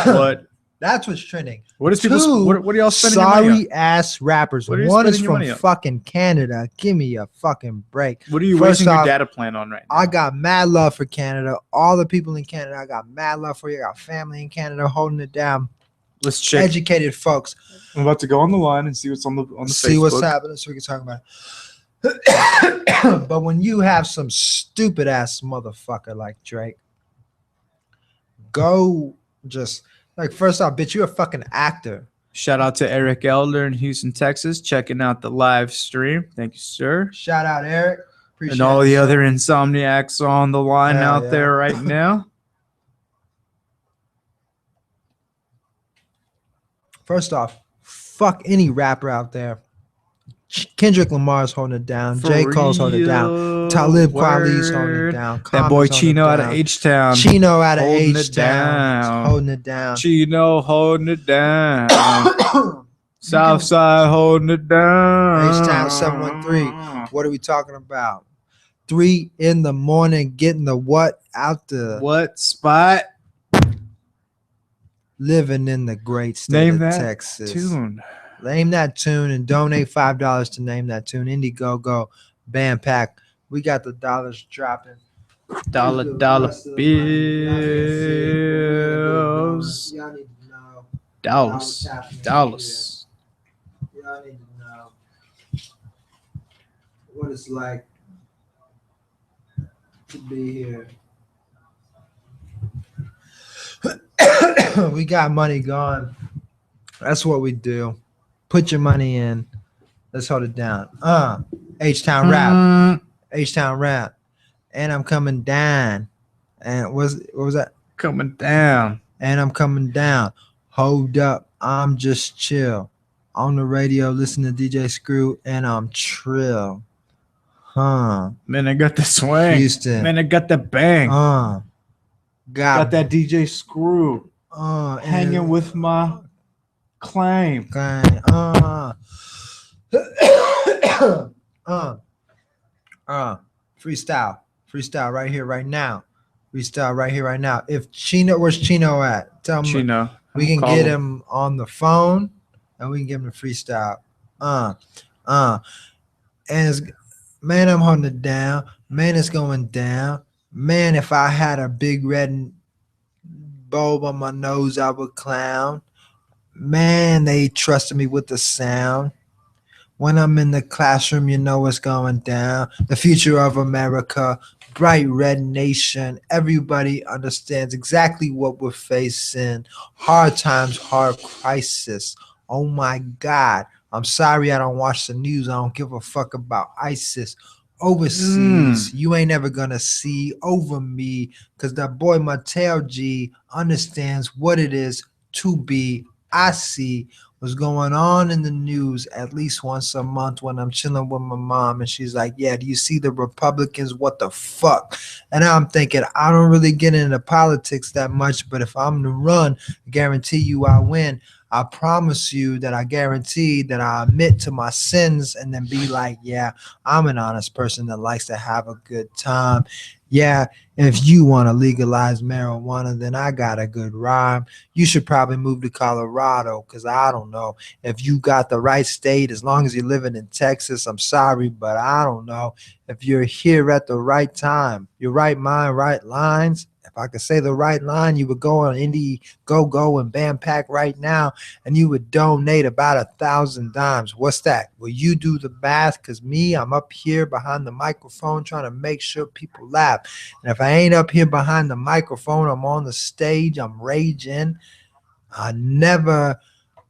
What? That's what's trending. What is people? Two What are y'all spending your money on? sorry ass rappers. What are you One is spending your from money on? fucking Canada. Give me a fucking break. What are you First wasting your off, data plan on right now? I got mad love for Canada. All the people in Canada, I got mad love for you. I got family in Canada holding it down. Let's check. Educated folks. I'm about to go on the line and see what's on the See Facebook. what's happening so we can talk about it. But when you have some stupid ass motherfucker like Drake, go just like, first off, bitch, you're a fucking actor. Shout out to Eric Elder in Houston, Texas, checking out the live stream. Thank you, sir. Shout out, Eric. Appreciate And all it, the sir. other insomniacs on the line Hell out yeah. there right now. First off, fuck any rapper out there. Kendrick Lamar's holding it down. For J. Cole's holding it down. real. Talib Kweli's holding it Word. down. That boy Common's holding Chino it out of down. H-Town. Chino out of Holding it H-Town. down. Holding it down. Chino holding it down. Southside holding it down. H-Town 713. What are we talking about? 3 in the morning, getting the what out the What spot? living in the great state Name of that Texas. tune. Name that tune and donate $5 to name that tune. Indiegogo, BAMPAC. We got the dollars dropping. Dollar Here's the dollar rest of the money. Y'all can't see it, but we're gonna bills. do it. Y'all need to know. Dollars. Dollars. Y'all need to know what it's like to be here. We got money gone. That's what we do. Put your money in. Let's hold it down. H-Town rap. H-Town rap. And I'm coming down. And what was that? Coming down. And I'm coming down. Hold up. I'm just chill. On the radio, listen to DJ Screw, and I'm trill. Man, I got the swing. Houston. Man, I got the bang. Got that DJ Screw. Hanging with my claim. Freestyle right here, right now. Freestyle right here, right now. If Chino, where's Chino at? Tell me. Chino. We can get him on the phone and we can give him a freestyle. And it's, man, I'm holding it down. Man, it's going down. Man, if I had a big red bulb on my nose, I would clown. Man, they trusted me with the sound. When I'm in the classroom, you know what's going down. The future of America, bright red nation. Everybody understands exactly what we're facing. Hard times, hard crisis. Oh my God. I'm sorry I don't watch the news. I don't give a fuck about ISIS. Overseas, you ain't never gonna see over me, cause that boy Mateo G understands what it is to be. I see what's going on in the news at least once a month when I'm chilling with my mom, and she's like, yeah, do you see the Republicans? What the fuck? And I'm thinking, I don't really get into politics that much, but if I'm to run, I guarantee you I win. I promise you that I guarantee that I admit to my sins and then be like, yeah, I'm an honest person that likes to have a good time. Yeah, if you want to legalize marijuana, then I got a good rhyme. You should probably move to Colorado, because I don't know if you got the right state. As long as you're living in Texas, I'm sorry, but I don't know if you're here at the right time. Your right mind, right lines. If I could say the right line, you would go on Indiegogo and BAMPAC right now, and you would donate about 1,000 dimes. What's that? Will you do the math? Because me, I'm up here behind the microphone trying to make sure people laugh. And if I ain't up here behind the microphone, I'm on the stage, I'm raging. I never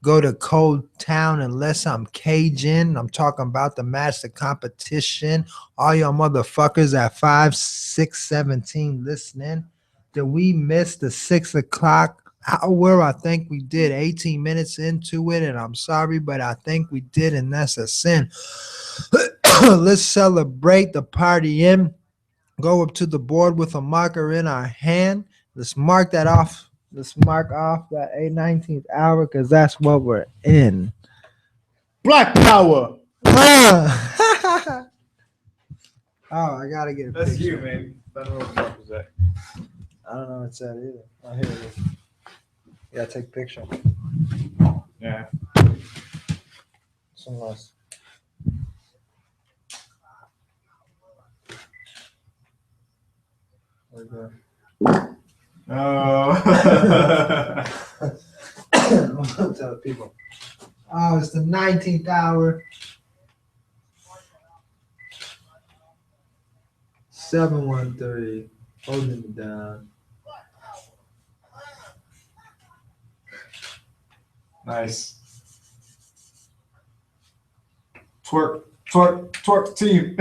go to Cold Town unless I'm Cajun. I'm talking about the match, the competition. All y'all motherfuckers at 5, 6, 17 listening. Did we miss the 6 o'clock hour? I think we did. 18 minutes into it, and I'm sorry, but I think we did, and that's a sin. Let's celebrate the party in. Go up to the board with a marker in our hand. Let's mark that off. Let's mark off that 19th hour, because that's what we're in. Black power. Oh, I gotta get a picture. That's you, man. I don't know what the fuck was that. I don't know what's that either. Oh, here it is. Yeah, take a picture. Yeah. Some else. There we go. Oh. I'll tell the people. Oh, it's the 19th hour. 713. Holding it down. Nice. Twerk, twerk, twerk team.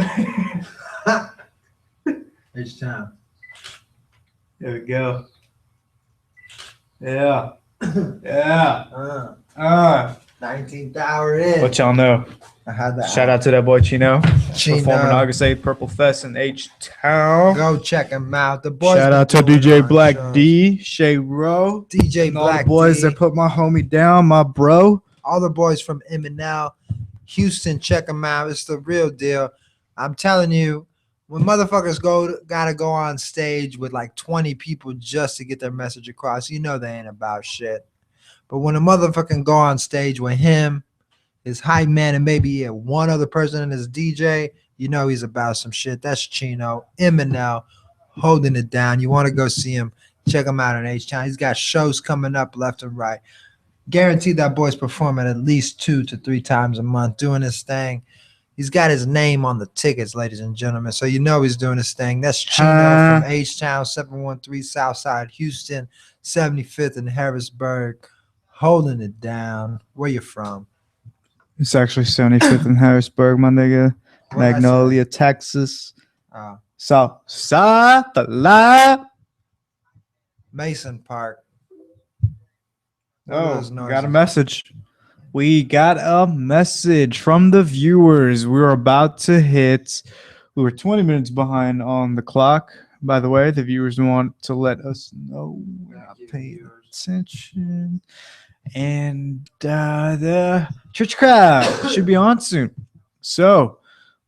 Each time. There we go. Yeah. Yeah. 19th hour in. What y'all know? I had that. Shout out to that boy Chino. Chino. Performing August 8th, Purple Fest in H-Town. Go check him out. The boys. Shout out to DJ Black D, Shay Rowe, DJ and all Black the boys D. that put my homie down, my bro. All the boys from M&L, Houston, check them out. It's the real deal. I'm telling you, when motherfuckers gotta go on stage with like 20 people just to get their message across, you know they ain't about shit. But when a motherfucker can go on stage with him, his hype man, and maybe one other person and his DJ, you know he's about some shit. That's Chino, M&L, holding it down. You want to go see him, check him out on H-Town. He's got shows coming up left and right. Guaranteed that boy's performing at least 2 to 3 times a month doing his thing. He's got his name on the tickets, ladies and gentlemen, so you know he's doing his thing. That's Chino from H-Town, 713 Southside, Houston, 75th in Harrisburg, holding it down. Where you from? It's actually 75th in Harrisburg, my nigga. Magnolia, Texas. South Mason Park. Oh, we got a message. We got a message from the viewers. We were 20 minutes behind on the clock. By the way, the viewers want to let us know we're not paying attention. And the church crowd should be on soon. So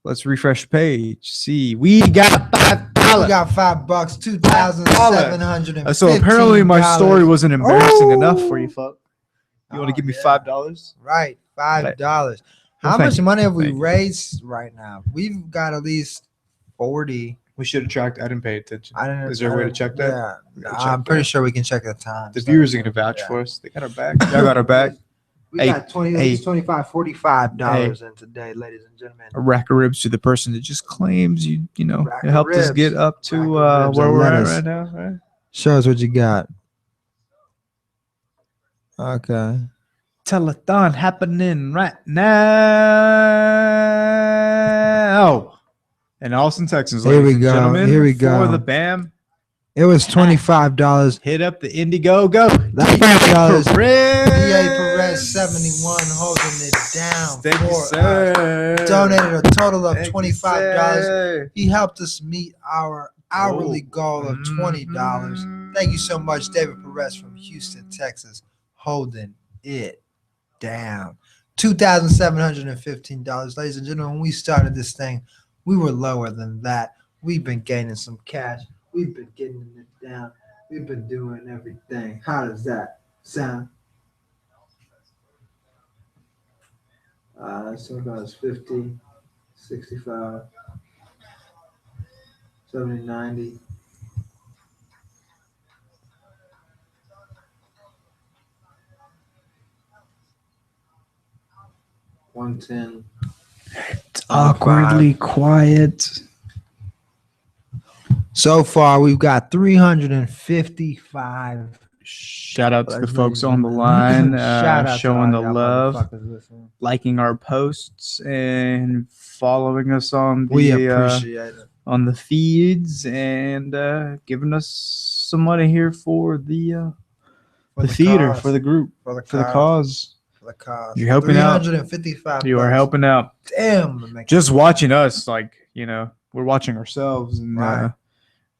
let's refresh the page. See, we got $5. We got $5, $2,750. So apparently my story wasn't embarrassing enough for you, fuck. You want to give me $5? Right, $5. How much money have we raised right now? We've got at least 40. We should have tracked. I didn't pay attention. Is there a way to check that? Yeah, I'm pretty sure we can check the time. The viewers are going to vouch for us. They got our back. Y'all got our back. We got $25, $45 in today, ladies and gentlemen. A rack of ribs to the person that just claims you know, it helped us get up to where we're at right now. Right? Show us what you got. Okay. Telethon happening right now. In Austin, Texas. Here we go. Here we go. For the BAM. It was $25. Hit up the Indiegogo. That's $5. Perez 71 holding it down. Thank you, sir. Donated a total of $25. He helped us meet our hourly goal of $20. Thank you so much, David Perez from Houston, Texas, holding it down. $2,715. Ladies and gentlemen, when we started this thing, we were lower than that. We've been gaining some cash. We've been getting it down. We've been doing everything. How does that sound? So about 50, 65, 70, 90. $110. It's awkwardly quiet. So far, we've got 355. Shout out to the folks on the line, showing the love, liking our posts, and following us on the feeds, and giving us some money here for the theater, for the group, for the cause. You're helping out. You are helping out. Damn. Just watching us, like, you know, we're watching ourselves, and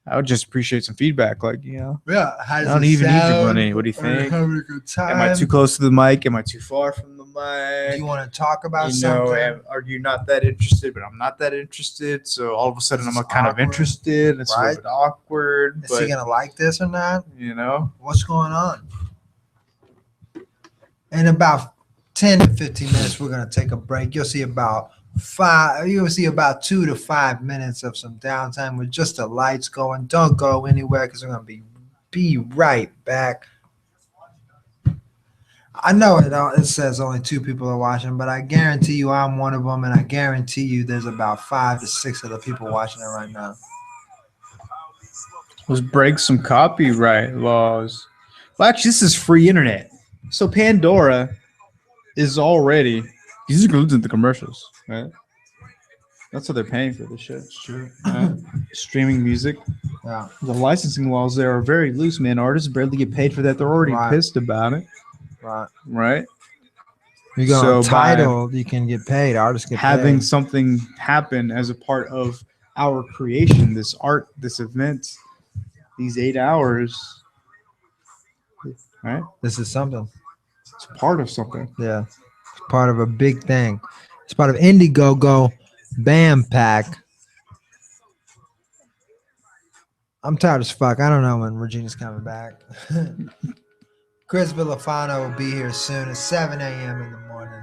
I would just appreciate some feedback. Like, you know, I don't even need your money. What do you think? Having a good time. Am I too close to the mic? Am I too far from the mic? Do you want to talk about something? Are you not that interested? But I'm not that interested. So all of a sudden, I'm kind of interested. It's a little bit awkward. Is he gonna like this or not? You know, what's going on? In about 10 to 15 minutes, we're gonna take a break. You'll see about 2 to 5 minutes of some downtime with just the lights going. Don't go anywhere because we're gonna be right back. I know it says only 2 people are watching, but I guarantee you I'm one of them, and I guarantee you there's about 5 to 6 other people watching it right now. Let's break some copyright laws. Well, actually, this is free internet. So Pandora is already, these are included in the commercials, right? That's what they're paying for this shit. True. Streaming music. Yeah. The licensing laws there are very loose, man. Artists barely get paid for that. They're already pissed about it. Right. You go on Tidal, you can get paid. Artists get having paid. Something happen as a part of our creation, this art, this event, these 8 hours. Right. This is something. It's part of something. Yeah. Part of a big thing. It's part of Indiegogo BAMPAC. I'm tired as fuck. I don't know when Regina's coming back. Chris Villafano will be here soon at 7 a.m. in the morning.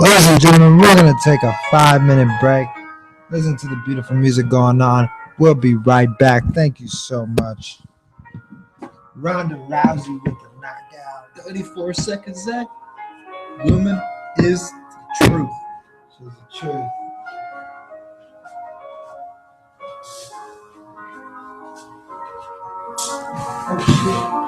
Ladies and gentlemen, we're going to take a 5-minute break. Listen to the beautiful music going on. We'll be right back. Thank you so much. Ronda Rousey with the knockout. 34 seconds, Zach. Woman is the truth. She's the truth. Oh, shit.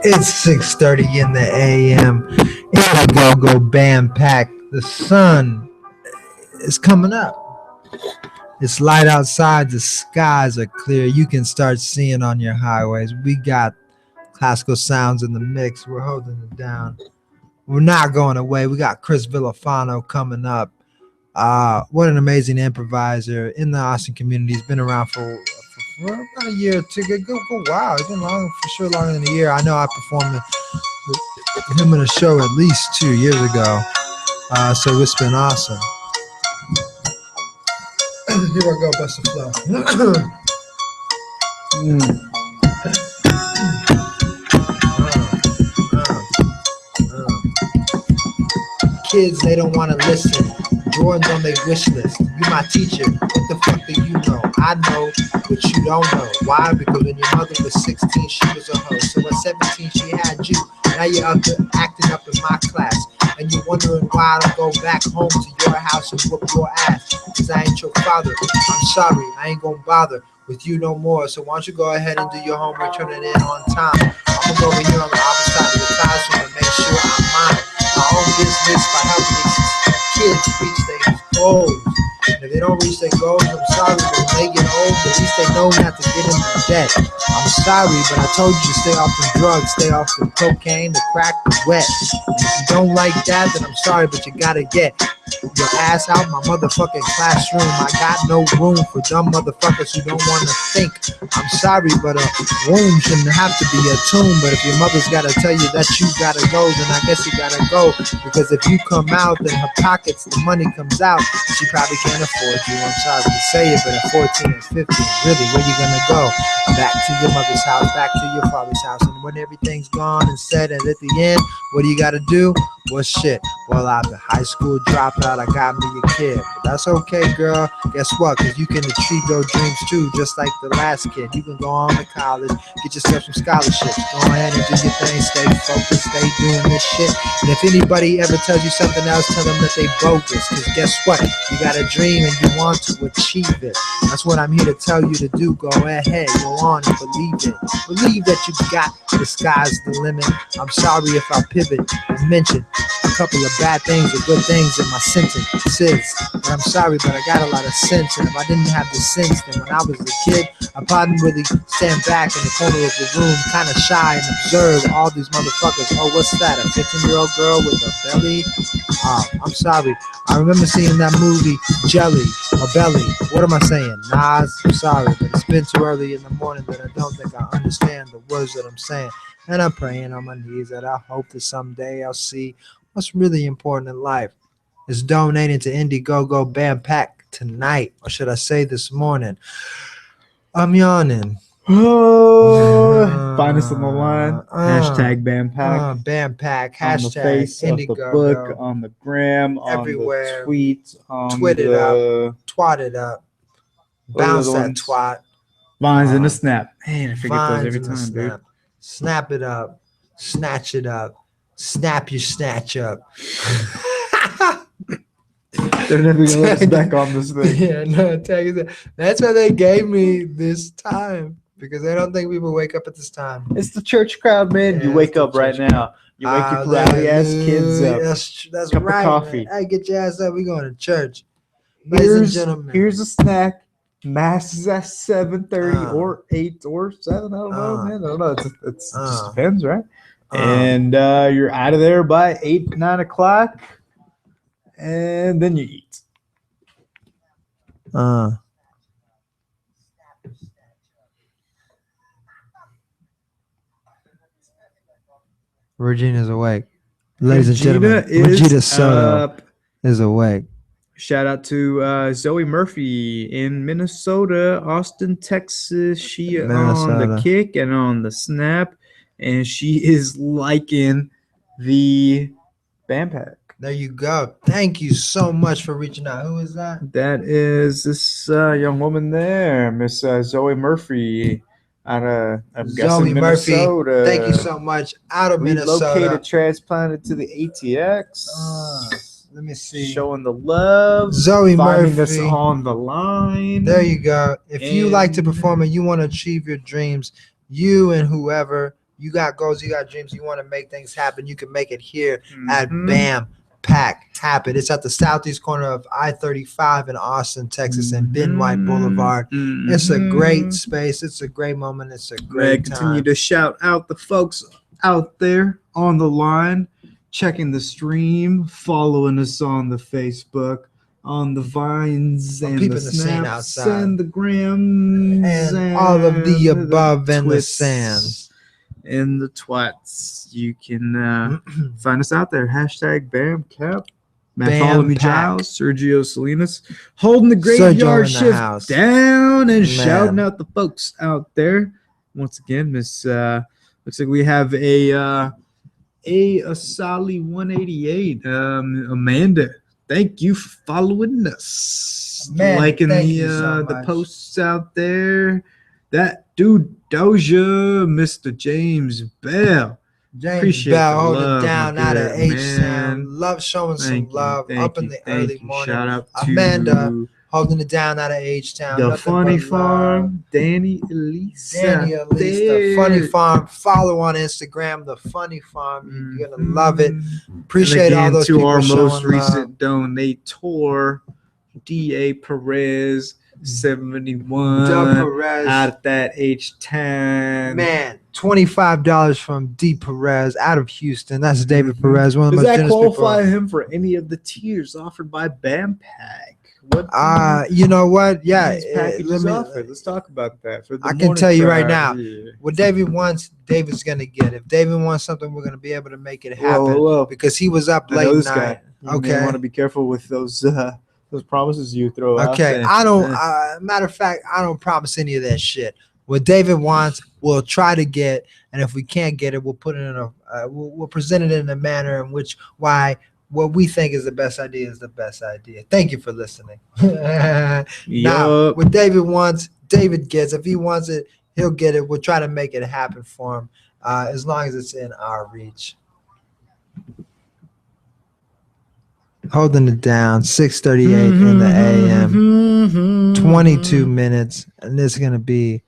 It's 6:30 in the a.m. Go BAMPAC. The sun is coming up. It's light outside. The skies are clear. You can start seeing on your highways. We got classical sounds in the mix. We're holding it down. We're not going away. We got Chris Villafano coming up. What an amazing improviser in the Austin community. He's been around for about a year or two. Wow, it's been long, for sure longer than a year. I know I performed with him in a show at least 2 years ago. So it's been awesome. Here I go, bust the flow. Kids, they don't want to listen. Jordan's on their wish list. You my teacher. What the fuck do you know? I know what you don't know. Why? Because when your mother was 16, she was a hoe. So at 17, she had you. Now you're up there acting up in my class. And you're wondering why I don't go back home to your house and whoop your ass. Because I ain't your father. I'm sorry. I ain't gonna bother with you no more. So why don't you go ahead and do your homework, turn it in on time. I'm gonna go over here on the opposite side of the classroom and make sure I mind my own business by helping these kids reach their goals. And if they don't reach their goals, I'm sorry, but when they get old, at least they know not to get into debt. I'm sorry, but I told you to stay off the drugs, stay off the cocaine, the crack, the wet. And if you don't like that, then I'm sorry, but you gotta get your ass out my motherfucking classroom. I got no room for dumb motherfuckers who don't want to think. I'm sorry, but a womb shouldn't have to be a tomb. But if your mother's gotta tell you that you gotta go, then I guess you gotta go. Because if you come out, then her pockets, the money comes out. She probably can't afford you. I'm sorry to say it, but at 14 and 15, really, where you gonna go? Back to your mother's house, back to your father's house. And when everything's gone and said, and at the end, what do you gotta do? Well, shit. Well, I'm a high school dropout. I got me a kid. But that's okay, girl. Guess what? Because you can achieve your dreams too, just like the last kid. You can go on to college, get yourself some scholarships. Go ahead and do your thing. Stay focused. Stay doing this shit. And if anybody ever tells you something else, tell them that they bogus. Because guess what? You got a dream and you want to achieve it. That's what I'm here to tell you to do. Go ahead. Go on and believe it. Believe that you got the sky's the limit. I'm sorry if I pivot and mention a couple of bad things or good things in my sentences. And I'm sorry, but I got a lot of sense. And if I didn't have the sense, then when I was a kid, I probably really stand back in the corner of the room, kind of shy and observe all these motherfuckers. Oh, what's that? A 15-year-old girl with a belly? I'm sorry. I remember seeing that movie, Jelly, or Belly. What am I saying? Nas, I'm sorry, but it's been too early in the morning that I don't think I understand the words that I'm saying. And I'm praying on my knees that I hope that someday I'll see what's really important in life is donating to Indiegogo BAMPAC tonight, or should I say this morning? I'm yawning. Find us on the line. Hashtag BAMPAC. BAMPAC. On the face Hashtag of the book, on the gram, everywhere. on the tweets, on Twit it the up. Twat it up. Bounce that twat. Vines in the snap. Man, I forget those every time, snap. dude. Snap it up. Snatch it up. Snap your snatch up. They're never gonna let us back on this thing. Yeah, no, tag it. That's why they gave me this time, because they don't think people wake up at this time. It's the church crowd, man. Yeah, you wake it's the up right church now. You wake your rowdy ass kids up. That's Cup of right. coffee. Man. Hey, get your ass up. We going to church. Ladies and gentlemen. Here's a snack. Mass is at 7:30 or 8 or 7. I don't know, man. I don't know. It just depends, right? And you're out of there by 8, 9 o'clock. And then you eat. Regina's awake. Ladies and gentlemen, Regina Soto is awake. Shout out to Zoe Murphy in Minnesota, Austin, Texas. She on the kick and on the snap, and she is liking the BAMPAC. There you go. Thank you so much for reaching out. Who is that? That is this young woman there, Miss Zoe Murphy. Out of Zoe Murphy. Minnesota. Thank you so much. Out of Minnesota. Relocated, transplanted to the ATX. Let me see. Showing the love. Zoe finding Murphy. us on the line. There you go. If you like to perform and you want to achieve your dreams, you and whoever, you got goals, you got dreams, you want to make things happen, you can make it here at BAMPAC Happen. It's at the southeast corner of I-35 in Austin, Texas, and Ben White Boulevard. It's a great space. It's a great moment. It's a great time. Continue to shout out the folks out there on the line, checking the stream, following us on the Facebook, on the Vines, and the Snaps, and the Grams, and all of the above, and the sands. And the twats. You can find us out there. Hashtag BAMCAP. Matt Giles, Sergio Salinas, holding the graveyard shift down and shouting out the folks out there. Once again, Miss looks like we have a Asali 188. Amanda, thank you for following us. Liking the posts out there. That dude Doja, Mr. James Bell. James Bell holding down out of H-Town. Love showing some love up in the early morning. Shout out to Amanda holding it down out of H-Town. The Funny Farm. Danny Elise. The Funny Farm. Follow on Instagram, The Funny Farm. You're going to love it. Appreciate all those people to our most showing recent donator, D.A. Perez. 71 out of that H-Town. Man, $25 from D. Perez out of Houston. That's David Perez. One of the Does most that generous qualify people. him for any of the tiers offered by BAMPAC? You know what? Yeah, let's talk about that. For the I can tell you right now, yeah. what David wants, David's gonna get. If David wants something, we're gonna be able to make it happen. Because he was up late night. Okay, want to be careful with those promises you throw out there. I don't. Matter of fact, I don't promise any of that shit. What David wants, we'll try to get, and if we can't get it, we'll put it in we'll present it in a manner in which what we think is the best idea is the best idea. Thank you for listening. Now, what David wants, David gets. If he wants it, he'll get it. We'll try to make it happen for him, as long as it's in our reach. Holding it down, 6:38 in the a.m., 22 minutes, and this is going to be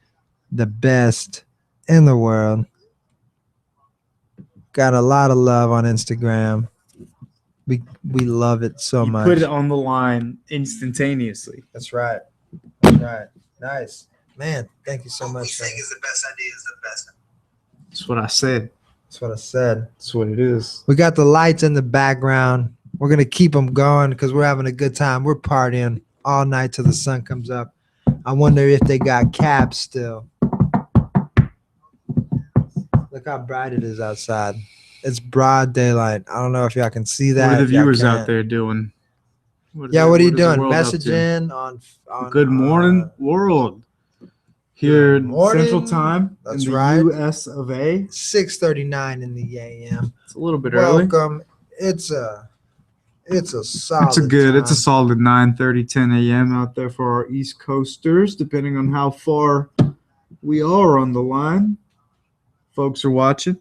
the best in the world. Got a lot of love on Instagram. We love it so much. Put it on the line instantaneously. That's right. That's right. Nice. Man, thank you so much. What we think is the best idea is the best. That's what I said. That's what I said. That's what it is. We got the lights in the background. We're going to keep them going because we're having a good time. We're partying all night till the sun comes up. I wonder if they got cabs still. Look how bright it is outside. It's broad daylight. I don't know if y'all can see that. What are the viewers out there doing? What are you doing? Messaging on Good morning, world. Here in Central Time. That's in the right. U.S. of A. 6:39 in the a.m. It's a little bit early. Welcome. It's a solid. It's a solid 9:30, 10 a.m. out there for our East Coasters, depending on how far we are on the line. Folks are watching.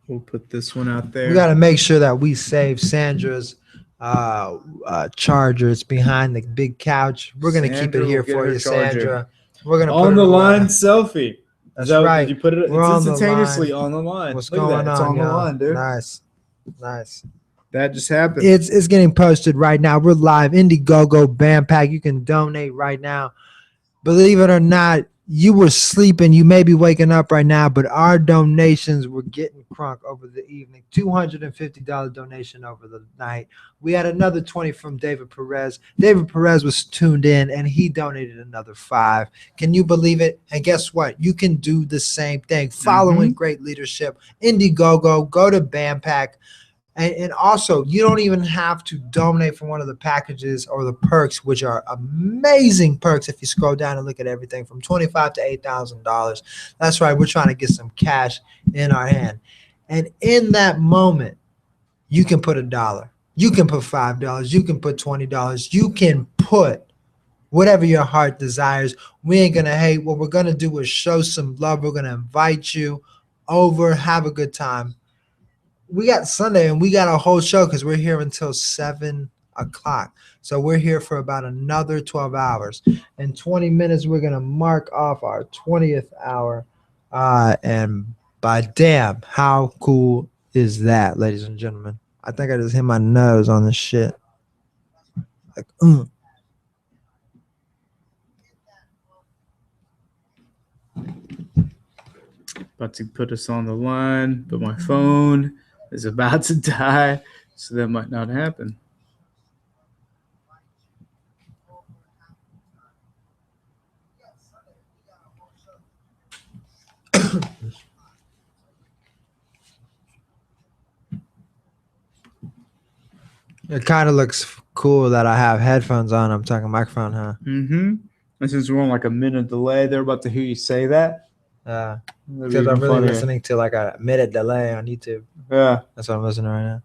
We'll put this one out there. We got to make sure that we save Sandra's charger. It's behind the big couch. We're gonna keep Sandra it here will get for her you, charger. Sandra. We're gonna On put the it line away. selfie. That's right. Did you put it? We're It's on the instantaneously line. on the line. What's Look at going that. It's on, on the y'all? line, dude. Nice. That just happened. It's getting posted right now. We're live. Indiegogo, BAMPAC. You can donate right now. Believe it or not, you were sleeping. You may be waking up right now, but our donations were getting crunk over the evening. $250 donation over the night. We had another 20 from David Perez. David Perez was tuned in, and he donated another $5. Can you believe it? And guess what? You can do the same thing. Following great leadership. Indiegogo. Go to BAMPAC. And also, you don't even have to donate from one of the packages or the perks, which are amazing perks if you scroll down and look at everything from $25,000 to $8,000. That's right. We're trying to get some cash in our hand. And in that moment, you can put $1. You can put $5. You can put $20. You can put whatever your heart desires. We ain't going to hate. What we're going to do is show some love. We're going to invite you over. Have a good time. We got Sunday and we got a whole show because we're here until 7 o'clock. So we're here for about another 12 hours. In 20 minutes, we're going to mark off our 20th hour. And by damn, how cool is that, ladies and gentlemen? I think I just hit my nose on this shit. Like, About to put us on the line, but my phone is about to die, so that might not happen. It kind of looks cool that I have headphones on. I'm talking microphone, huh? Mm-hmm. And since we're on like a minute delay, they're about to hear you say that. Because I'm really listening to like a minute delay on YouTube. Yeah. That's what I'm listening to right now.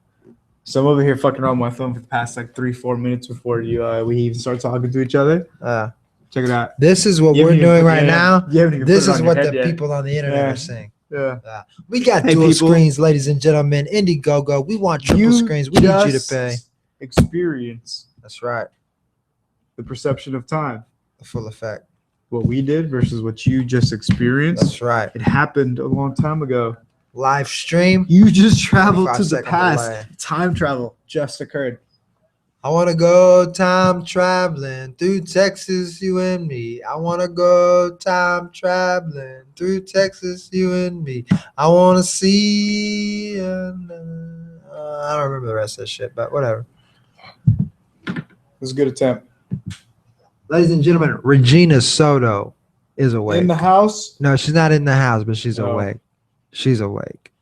So I'm over here fucking around my phone for the past like 3-4 minutes before we even start talking to each other. Check it out. This is what You we're haven't even doing put right it in. now. You haven't even This put it is on what your the head yet. people on the internet Yeah. are saying. Yeah. We got Hey, dual people. screens, ladies and gentlemen. Indiegogo. We want triple screens. We need you to pay. Experience That's right. the perception of time. The full effect. What we did versus what you just experienced. That's right. It happened a long time ago. Live stream. You just traveled 45 to the second past. delay. Time travel just occurred. I want to go time traveling through Texas, you and me. I want to go time traveling through Texas, you and me. I want to see. I don't remember the rest of that shit, but whatever. It was a good attempt. Ladies and gentlemen, Regina Soto is awake. In the house. No, she's not in the house, but she's Oh. awake. She's awake.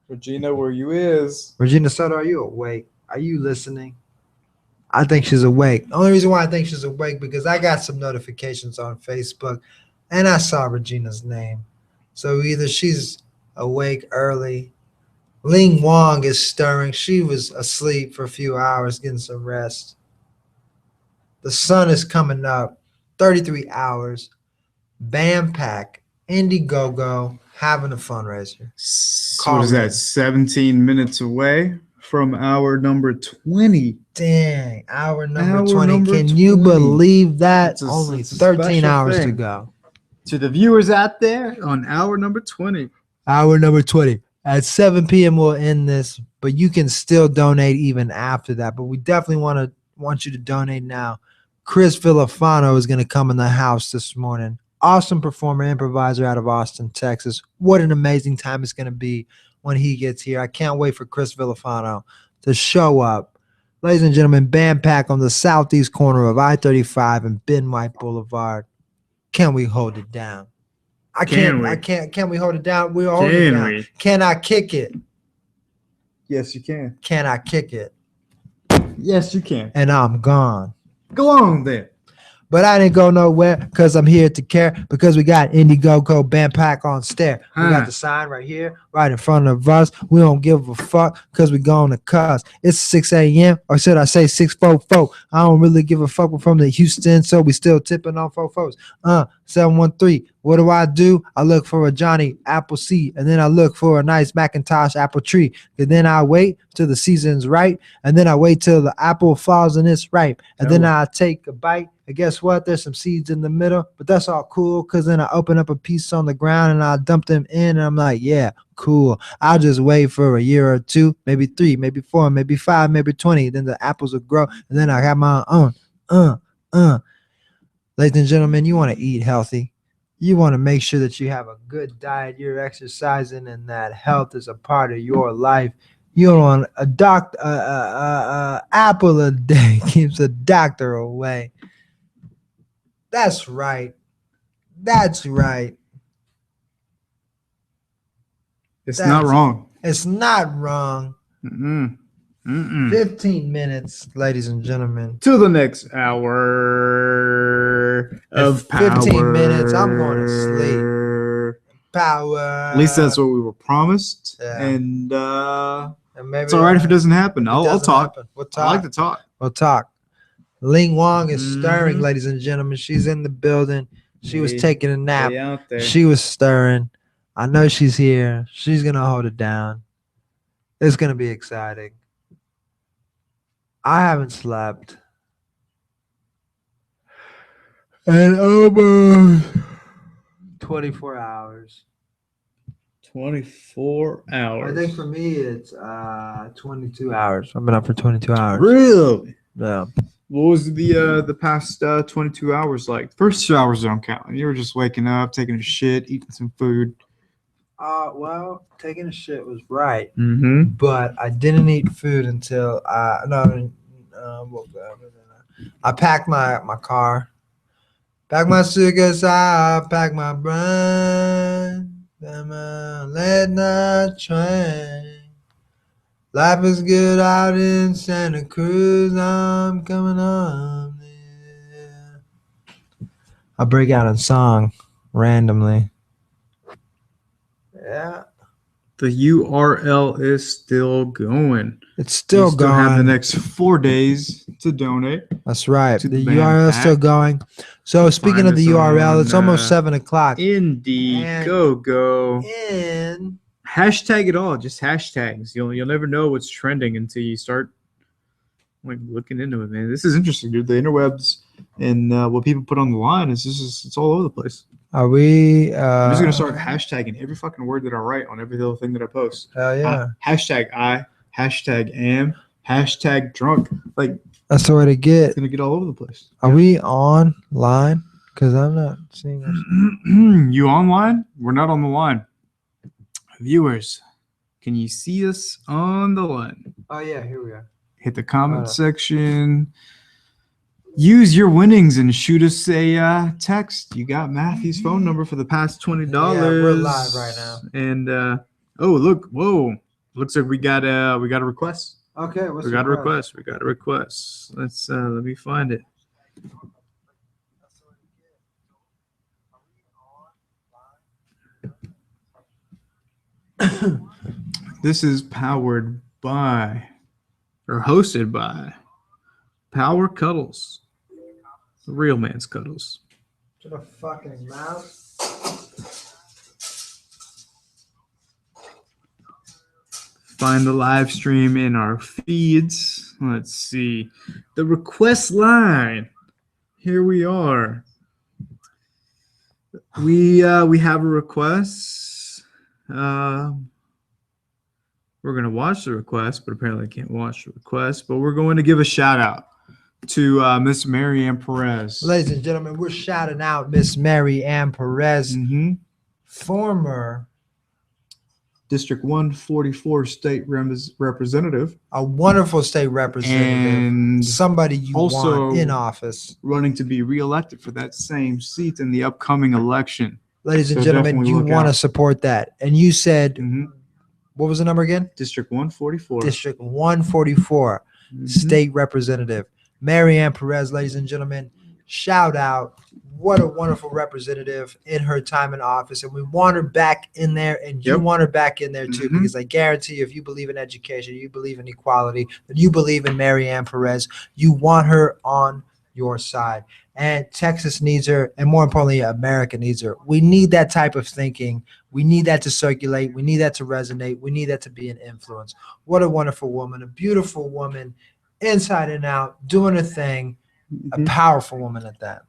Regina, where you is? Regina Soto, are you awake? Are you listening? I think she's awake. The only reason why I think she's awake because I got some notifications on Facebook and I saw Regina's name. So either she's awake early. Leng Wong is stirring. She was asleep for a few hours, getting some rest. The sun is coming up. 33 hours. BAMPAC, Indiegogo, having a fundraiser. What is that? 17 minutes away from hour number 20. Dang, hour number Hour 20. number Can you 20. believe that? It's a- Only it's a 13 special hours to thing. go. To the viewers out there on hour number 20. Hour number 20. At 7 p.m. we'll end this, but you can still donate even after that. But we definitely want you to donate now. Chris Villafano is going to come in the house this morning. Awesome performer, improviser out of Austin, Texas. What an amazing time it's going to be when he gets here. I can't wait for Chris Villafano to show up. Ladies and gentlemen, BAMPAC on the southeast corner of I-35 and Ben White Boulevard. Can we hold it down? Can we hold it down? We're holding it down. Can I kick it? Yes, you can. Can I kick it? Yes, you can. And I'm gone. Go on then. But I didn't go nowhere because I'm here to care because we got Indiegogo BAMPAC on stare. We got the sign right here, right in front of us. We don't give a fuck because we going to cuss. It's 6 a.m. or should I say 6:44? I don't really give a fuck. We're from the Houston, so we still tipping on fofos. 713. What do? I look for a Johnny apple seed, and then I look for a nice Macintosh apple tree. And then I wait till the season's right, and then I wait till the apple falls and it's ripe. And then I take a bite. And guess what? There's some seeds in the middle, but that's all cool because then I open up a piece on the ground and I dump them in, and I'm like, yeah, cool. I'll just wait for a year or two, maybe 3, maybe 4, maybe 5, maybe 20. Then the apples will grow, and then I have my own. Ladies and gentlemen, you want to eat healthy. You want to make sure that you have a good diet, you're exercising, and that health is a part of your life. You don't want apple a day keeps a doctor away. That's right. That's right. It's not wrong. It's not wrong. 15 minutes, ladies and gentlemen. To the next hour of 15 power. minutes, I'm going to sleep. Power. At least that's what we were promised. Yeah. And maybe it's all right if it doesn't happen. I'll talk. We'll talk. I like to talk. We'll talk. Leng Wong is stirring, ladies and gentlemen. She's in the building. She was taking a nap. Out there. She was stirring. I know she's here. She's going to hold it down. It's going to be exciting. I haven't slept in almost 24 hours. 24 hours. I think for me it's 22 hours. I've been up for 22 hours. Really? Yeah. What was the past 22 hours like? First 2 hours don't count. You were just waking up, taking a shit, eating some food. Well, taking a shit was right, Mm-hmm. but I didn't eat food until I packed my car, packed my suitcase, I packed my brain, late night train. Life is good out in Santa Cruz. I'm coming home. Yeah. I break out in song randomly. Yeah. The URL is still going. It's still you going. Have the next 4 days to donate. That's right. to The the URL is BAMPAC. still going. So speaking Find of the us URL, it's on, almost 7 o'clock. Indiegogo. In Hashtag it all. Just hashtags. You'll never know what's trending until you start looking into it, man. This is interesting, dude. The interwebs and what people put on the line it's all over the place. are we? I'm just gonna start hashtagging every fucking word that I write on every little thing that I post. Hell yeah. Hashtag I. Hashtag am. Hashtag drunk. That's the way to get. It's gonna get all over the place. Are we online? Because I'm not seeing us. You online? We're not on the line. Viewers, can you see us on the line? Oh yeah, here we are. Hit the comment section. Use your winnings and shoot us a text. You got Matthew's phone number for the past $20. Yeah, we're live right now. And oh look, whoa! Looks like we got a request. Okay, We got a request. Let's let me find it. This is powered by, or hosted by, Power Cuddles. The real man's cuddles. To the fucking mouth. Find the live stream in our feeds. Let's see. The request line. Here we are. We have a request. We're going to watch the request, but apparently I can't watch the request. But we're going to give a shout out to Miss Mary Ann Perez. Ladies and gentlemen, we're shouting out Miss Mary Ann Perez, former District 144 state representative. A wonderful state representative. And somebody you also want in office. Running to be reelected for that same seat in the upcoming election. Ladies and So gentlemen, definitely you look want to out. support that. And you said, what was the number again? District 144. District 144 state representative. Mary Ann Perez, ladies and gentlemen, shout out. What a wonderful representative in her time in office. And we want her back in there, and you want her back in there too, because I guarantee you, if you believe in education, you believe in equality, and you believe in Mary Ann Perez, you want her on your side. And Texas needs her, and more importantly, America needs her. We need that type of thinking. We need that to circulate. We need that to resonate. We need that to be an influence. What a wonderful woman, a beautiful woman, inside and out, doing her thing, a powerful woman at that.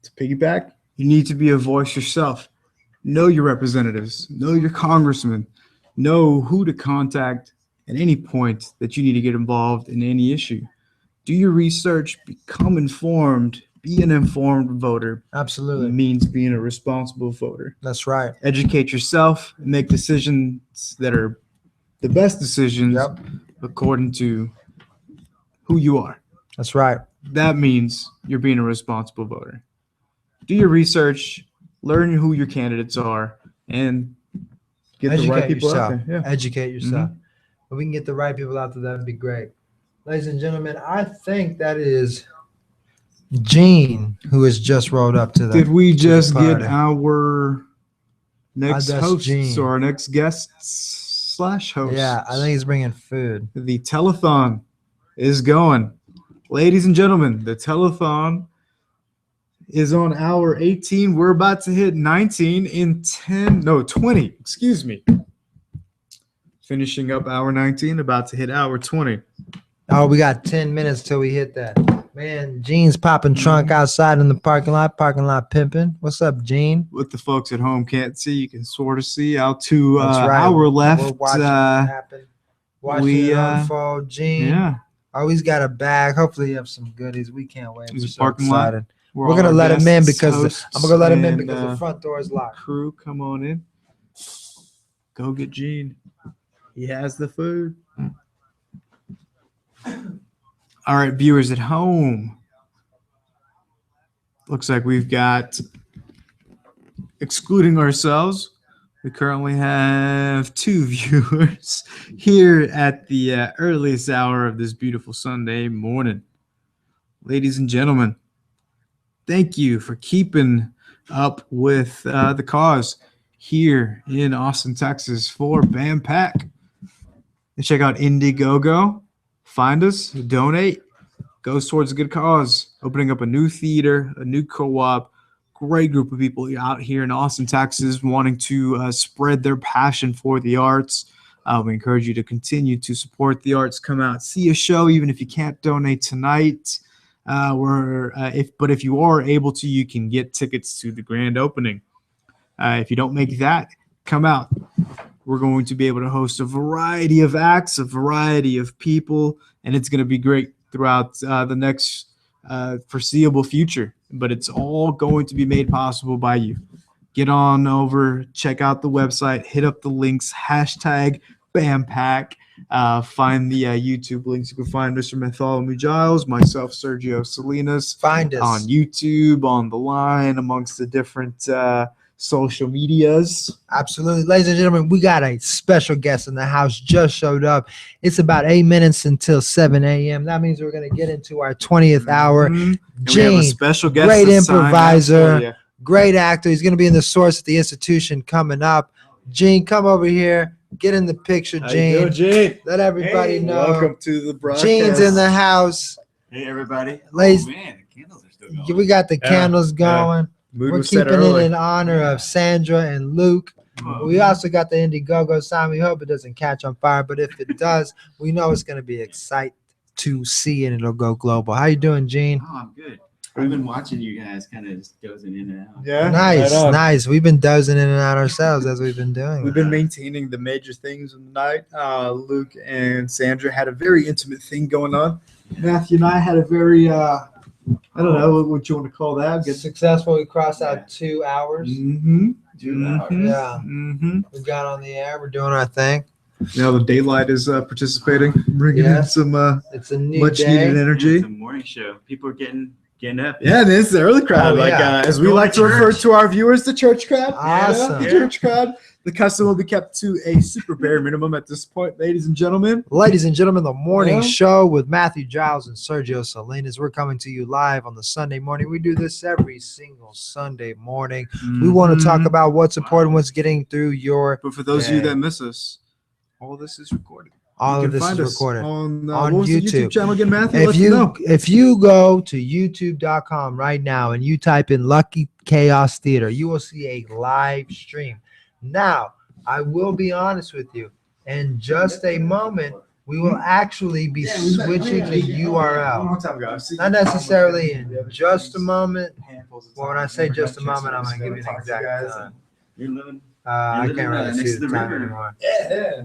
To piggyback, you need to be a voice yourself. Know your representatives, know your congressman, know who to contact at any point that you need to get involved in any issue. Do your research, become informed, be an informed voter. Absolutely. It means being a responsible voter. That's right. Educate yourself, make decisions that are the best decisions according to who you are. That's right. That means you're being a responsible voter. Do your research, learn who your candidates are, and get the right people out there. Yeah. Educate yourself. If we can get the right people out there, that'd be great. Ladies and gentlemen, I think that is Gene who has just rolled up to the Did we just party. get our next That's hosts Gene. or our next guests / hosts? Yeah, I think he's bringing food. The telethon is going. Ladies and gentlemen, the telethon is on hour 18. We're about to hit 19 in 20. Excuse me. Finishing up hour 19, about to hit hour 20. Oh, we got 10 minutes till we hit that. Man, Gene's popping trunk outside in the parking lot pimping. What's up, Gene? What the folks at home can't see, you can sort of see. Out to That's right. hour left. We're watching it happen. Watching it unfold. Gene, Yeah. always got a bag. Hopefully you have some goodies. We can't wait. There's We're a so parking lot. excited. We're We're gonna all let him in guests, because hosts, I'm gonna let him in and, because the front door is locked. Crew, come on in. Go get Gene. He has the food. All right, viewers at home. Looks like we've got, excluding ourselves, we currently have 2 viewers here at the earliest hour of this beautiful Sunday morning. Ladies and gentlemen, thank you for keeping up with the cause here in Austin, Texas for BAMPAC. And check out Indiegogo. Find us, donate. Goes towards a good cause. Opening up a new theater, a new co-op. Great group of people out here in Austin, Texas, wanting to spread their passion for the arts. We encourage you to continue to support the arts. Come out, see a show, even if you can't donate tonight. If you are able to, you can get tickets to the grand opening. If you don't make that, come out. We're going to be able to host a variety of acts, a variety of people, and it's going to be great throughout the next foreseeable future. But it's all going to be made possible by you. Get on over, check out the website, hit up the links, hashtag BAMPAC. Find the YouTube links. You can find Mr. Matt Giles, myself, Sergio Salinas. Find us on YouTube, on the line, amongst the different social medias. Absolutely. Ladies and gentlemen, we got a special guest in the house, just showed up. It's about 8 minutes until 7 a.m. That means we're going to get into our 20th hour. And Gene, we have a special guest, great to sign improviser, up for you. great actor. He's going to be in the Source at the Institution coming up. Gene, come over here. Get in the picture, How you doing, Gene. Gene? Let everybody know. Welcome to the broadcast. Gene's in the house. Hey, everybody. Ladies, Oh, man, the candles are still going. we got the candles going. Mood We're was set keeping it early. in honor of Sandra and Luke. We also got the Indiegogo sign. We hope it doesn't catch on fire, but if it does, we know it's going to be exciting to see, and it'll go global. How you doing, Gene? Oh, I'm good. I've been watching you guys kind of just dozing in and out. Yeah, Nice, right on. nice. We've been dozing in and out ourselves as we've been doing. We've been maintaining the major things in the night. Luke and Sandra had a very intimate thing going on. Matthew and I had a very, I don't know what you want to call that. Get successful. We crossed out 2 hours. Mm-hmm. 2 hours. Yeah. Mm-hmm. We got on the air. We're doing our thing. Now the daylight is participating, bringing in Yes. some It's a new much day. needed Yeah, energy. it's a morning show. People are getting up. Yeah, this is the early crowd. Oh, yeah. As we Going like to to refer church. to our viewers, the church crowd. Awesome. The church crowd. The custom will be kept to a super bare minimum at this point, ladies and gentlemen. Ladies and gentlemen, the morning Yeah. show with Matthew Giles and Sergio Salinas. We're coming to you live on the Sunday morning. We do this every single Sunday morning. We want to talk about what's important, what's getting through your. But for those of you day. that miss us, all this is recorded. All You of can this find is us recorded on on what was the YouTube. YouTube channel again, Matthew? If Let you know. if you go to youtube.com right now and you type in Lucky Chaos Theater, you will see a live stream. Now, I will be honest with you. In just a moment, we will actually be switching the URL. Not necessarily in just a moment. Well, when I say just a moment, I'm going to give you an exact time. I can't really see the time anymore.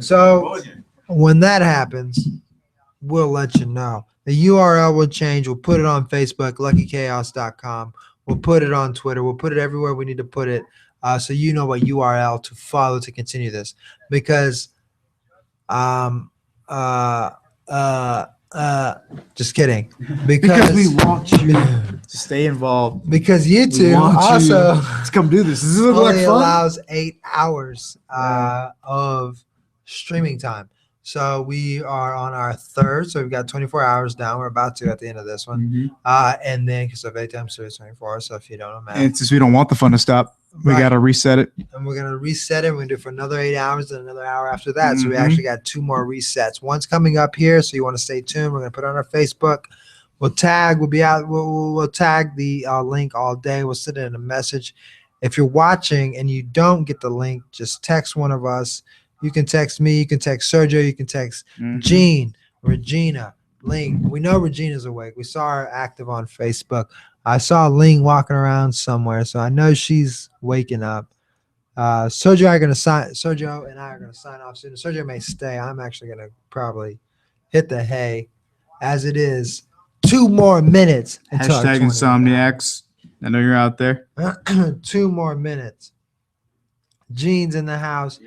So when that happens, we'll let you know. The URL will change. We'll put it on Facebook, luckychaos.com. We'll put it on Twitter. We'll put it everywhere we need to put it, so you know what URL to follow to continue this. Because just kidding. Because we want you to stay involved. Because We YouTube want also you to come do this. Does this look only like fun? allows 8 hours of streaming time. So we are on our third. So we've got 24 hours down. We're about to at the end of this one. And then because of 8 times 3 is 24. So if you don't know math, And since we don't want the fun to stop, we Right. got to reset it. and we're gonna reset it. We're gonna do it for another 8 hours and another hour after that. So we Mhm. actually got 2 more resets. One's coming up here, so you want to stay tuned. We're gonna put it on our Facebook. We'll tag. We'll be out. We'll tag the link all day. We'll send it in a message. If you're watching and you don't get the link, just text one of us. You can text me. You can text Sergio. You can text Gene, Regina, Leng. We know Regina's awake. We saw her active on Facebook. I saw Leng walking around somewhere, so I know she's waking up. Sergio and I are gonna sign off soon. Sergio may stay. I'm actually gonna probably hit the hay, as it is 2 more minutes. until our Hashtag 20 Insomniacs. I know you're out there. 2 more minutes. Gene's in the house.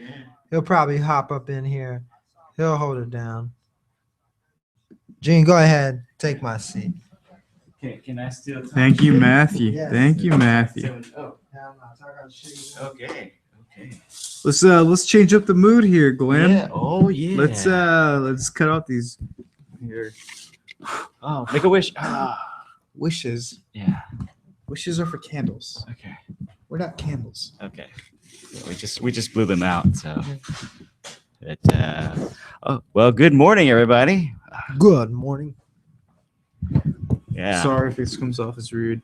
He'll probably hop up in here. He'll hold it down. Gene, go ahead. Take my seat. Can I still talk? Thank you, Matthew. Yes. Thank you, Matthew. Oh, okay. Let's change up the mood here, Glenn. Yeah. Oh, yeah. Let's cut out these here Oh, make a wish. wishes. Yeah. Wishes are for candles. Okay. We're not candles. Okay. We just blew them out. So. But, oh well. Good morning, everybody. Good morning. Yeah. Sorry if this comes off as rude.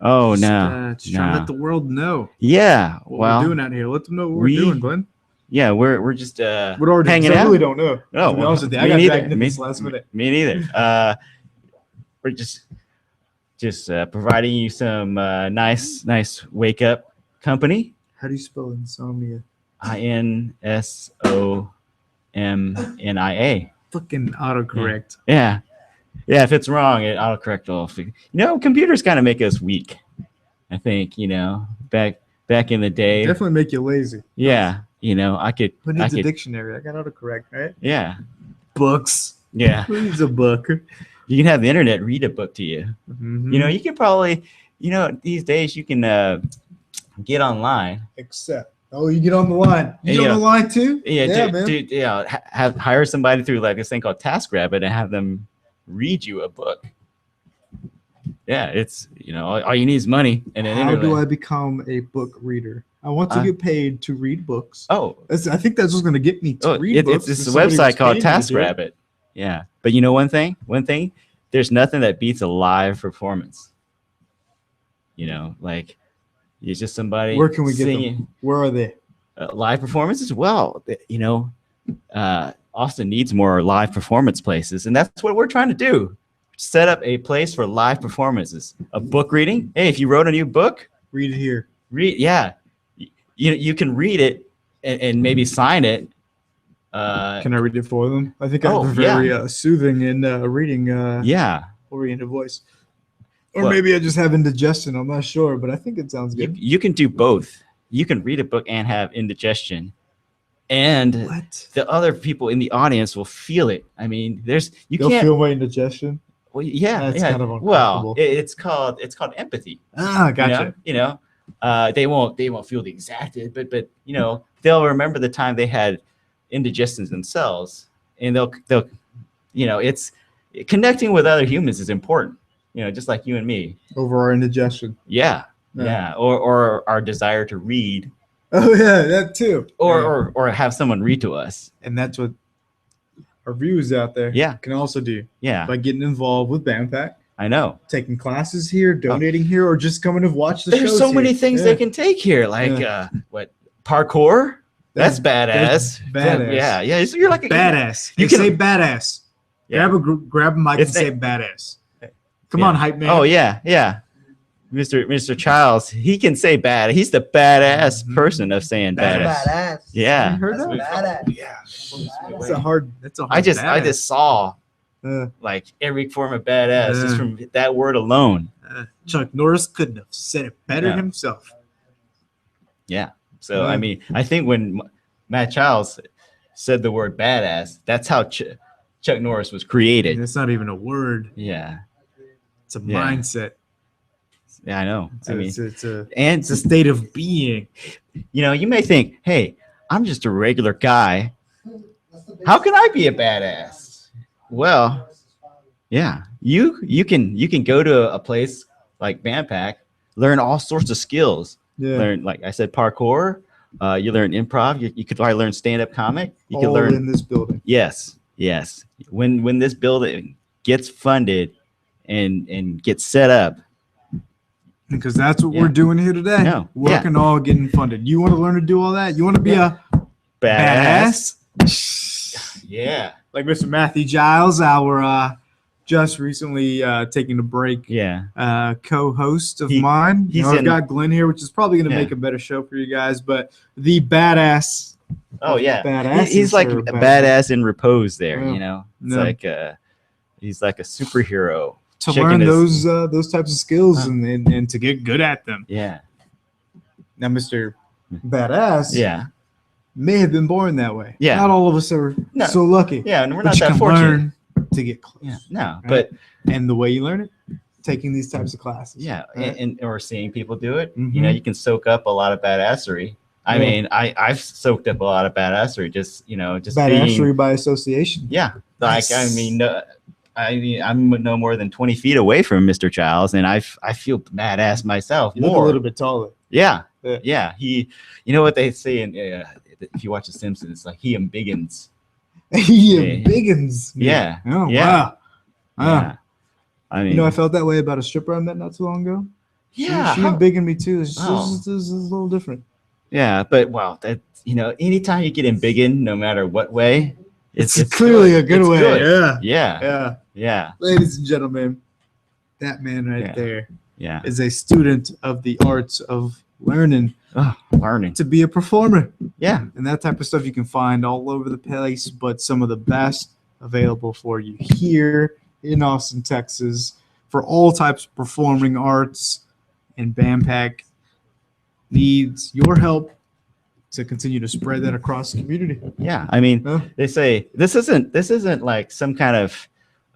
Oh Just, no. just trying to let the world know Yeah. what Well. we're doing out here. Let them know what we- we're doing, Glenn. Yeah. We're just We're already hanging I out. really don't know. Oh, To be honest with you, I me got neither. dragged into Me- this last minute. Me neither. We're just providing you some nice wake up company. How do you spell insomnia? INSOMNIA. Fucking autocorrect. Yeah. If it's wrong, it autocorrect will fix. Computers kind of make us weak. I think back in the day. Definitely make you lazy. Yeah. I could. Who I needs a could. dictionary? I got autocorrect, right? Yeah. Books. Yeah. Who needs a book? You can have the internet read a book to you. Mhm. You can probably. These days you can get online. Except, you get on the line. You get Yeah. on the line too? Yeah, man. hire somebody through like this thing called TaskRabbit and have them read you a book. Yeah, it's all you need is money and an How internet. do I become a book reader? I want to get paid to read books. Oh, I think that's what's going to get me to read books. it's if a somebody was website called paying me to do it. TaskRabbit. Yeah, but one thing, there's nothing that beats a live performance. Like it's just somebody. Where can we get singing. them? Where are they? Live performances? Well, Austin needs more live performance places, and that's what we're trying to do. Set up a place for live performances. A book reading. Hey, if you wrote a new book, Read it here. yeah, you can read it and maybe sign it. Can I read it for them? I think I Oh, have a very soothing and reading Yeah, oriented voice. Or Well- maybe I just have indigestion. I'm not sure, but I think it sounds you, good. you can do both. You can read a book and have indigestion, and What? the other people in the audience will feel it. I mean, you They'll can't. feel my indigestion. Well, yeah, That's yeah. kind of Well, uncomfortable. it's called empathy. Ah, gotcha. They won't feel the exact, but they'll remember the time they had indigestions themselves, and they'll it's connecting with other humans is important. Just like you and me. Over our indigestion. Yeah. Or our desire to read, Oh yeah, that too. Yeah. or have someone read to us. And that's what our viewers out there Yeah. can also do Yeah, by getting involved with BAMPAC, I know. taking classes here, donating here, or just coming to watch the shows. There's so many here. things Yeah. they can take here, like what parkour. That's That's badass. badass. Yeah. So you're like a Badass. You You can- say badass. Yeah. Grab a mic If and they- say badass. Come Yeah. on, hype man. Oh yeah. Mr. Giles, he can say bad. He's the badass Mhm. person of saying That's badass. badass. Yeah. You heard That's that? badass. Yeah. That's a hard. That's a hard. I badass. just saw Uh, like every form of badass just Yeah. from that word alone. Chuck Norris couldn't have said it better Yeah. himself. Yeah. So Yeah. I mean, I think when Matt Giles said the word badass, that's how Chuck Norris was created. It's not even a word. Yeah. It's a Yeah. mindset. Yeah, I know. It's I a, mean, it's a state of being. you may think, hey, I'm just a regular guy. How can I be a badass? Well, yeah, you can go to a place like BAMPAC, learn all sorts of skills. Yeah. Learn, like I said, parkour. You learn improv. You could probably learn stand-up comic. You could All learn. in this building. Yes. When this building gets funded and gets set up, Because that's what Yeah. we're doing here today. No. Working all getting funded. You want to learn to do all that? You want to be a badass. badass? Yeah. Like Mr. Matthew Giles, our just recently taking a break Yeah. co-host of He- mine. he's I've in- got Glenn here, which is probably going to Yeah. make a better show for you guys. But the badass. Oh yeah. Badasses He's like are a badass. badass in repose there. Yeah. You know, it's Yeah. like he's like a superhero. To checking learn his- those types of skills and to get good at them. Yeah. Now, Mr. Badass Yeah. may have been born that way. Yeah. Not all of us are No. so lucky. Yeah. And we're But not you that can fortunate. learn to get close. Yeah. No. Right? But And the way you learn it, taking these types of classes. yeah, Right? and or seeing people do it. Mhm. You know, you can soak up a lot of badassery. I Yeah. mean, I've soaked up a lot of badassery just just Badassery being, by association. yeah. Like Nice. I'm no more than 20 feet away from Mr. Giles, and I feel badass myself You look more. a little bit taller. Yeah. Yeah. Yeah. He, you know what they say in, if you watch The Simpsons, it's like he embiggens. Yeah, Yeah. Biggins. Yeah. Oh, Yeah. wow. Wow. Yeah. I mean, You know, I felt that way about a stripper I met not too long ago. yeah. She how- embiggened me too. It's Oh. just a little different. yeah. But wow, that, anytime you get embiggened, no matter what way, It's clearly a good It's way. good. Yeah. Yeah. Yeah. Yeah. Ladies and gentlemen, that man right Yeah. there Yeah. is a student of the arts of learning Oh, learning. to be a performer. Yeah. And that type of stuff you can find all over the place, but some of the best available for you here in Austin, Texas, for all types of performing arts. And BAMPAC needs your help to continue to spread that across the community. Yeah. I mean, Huh? they say this isn't like some kind of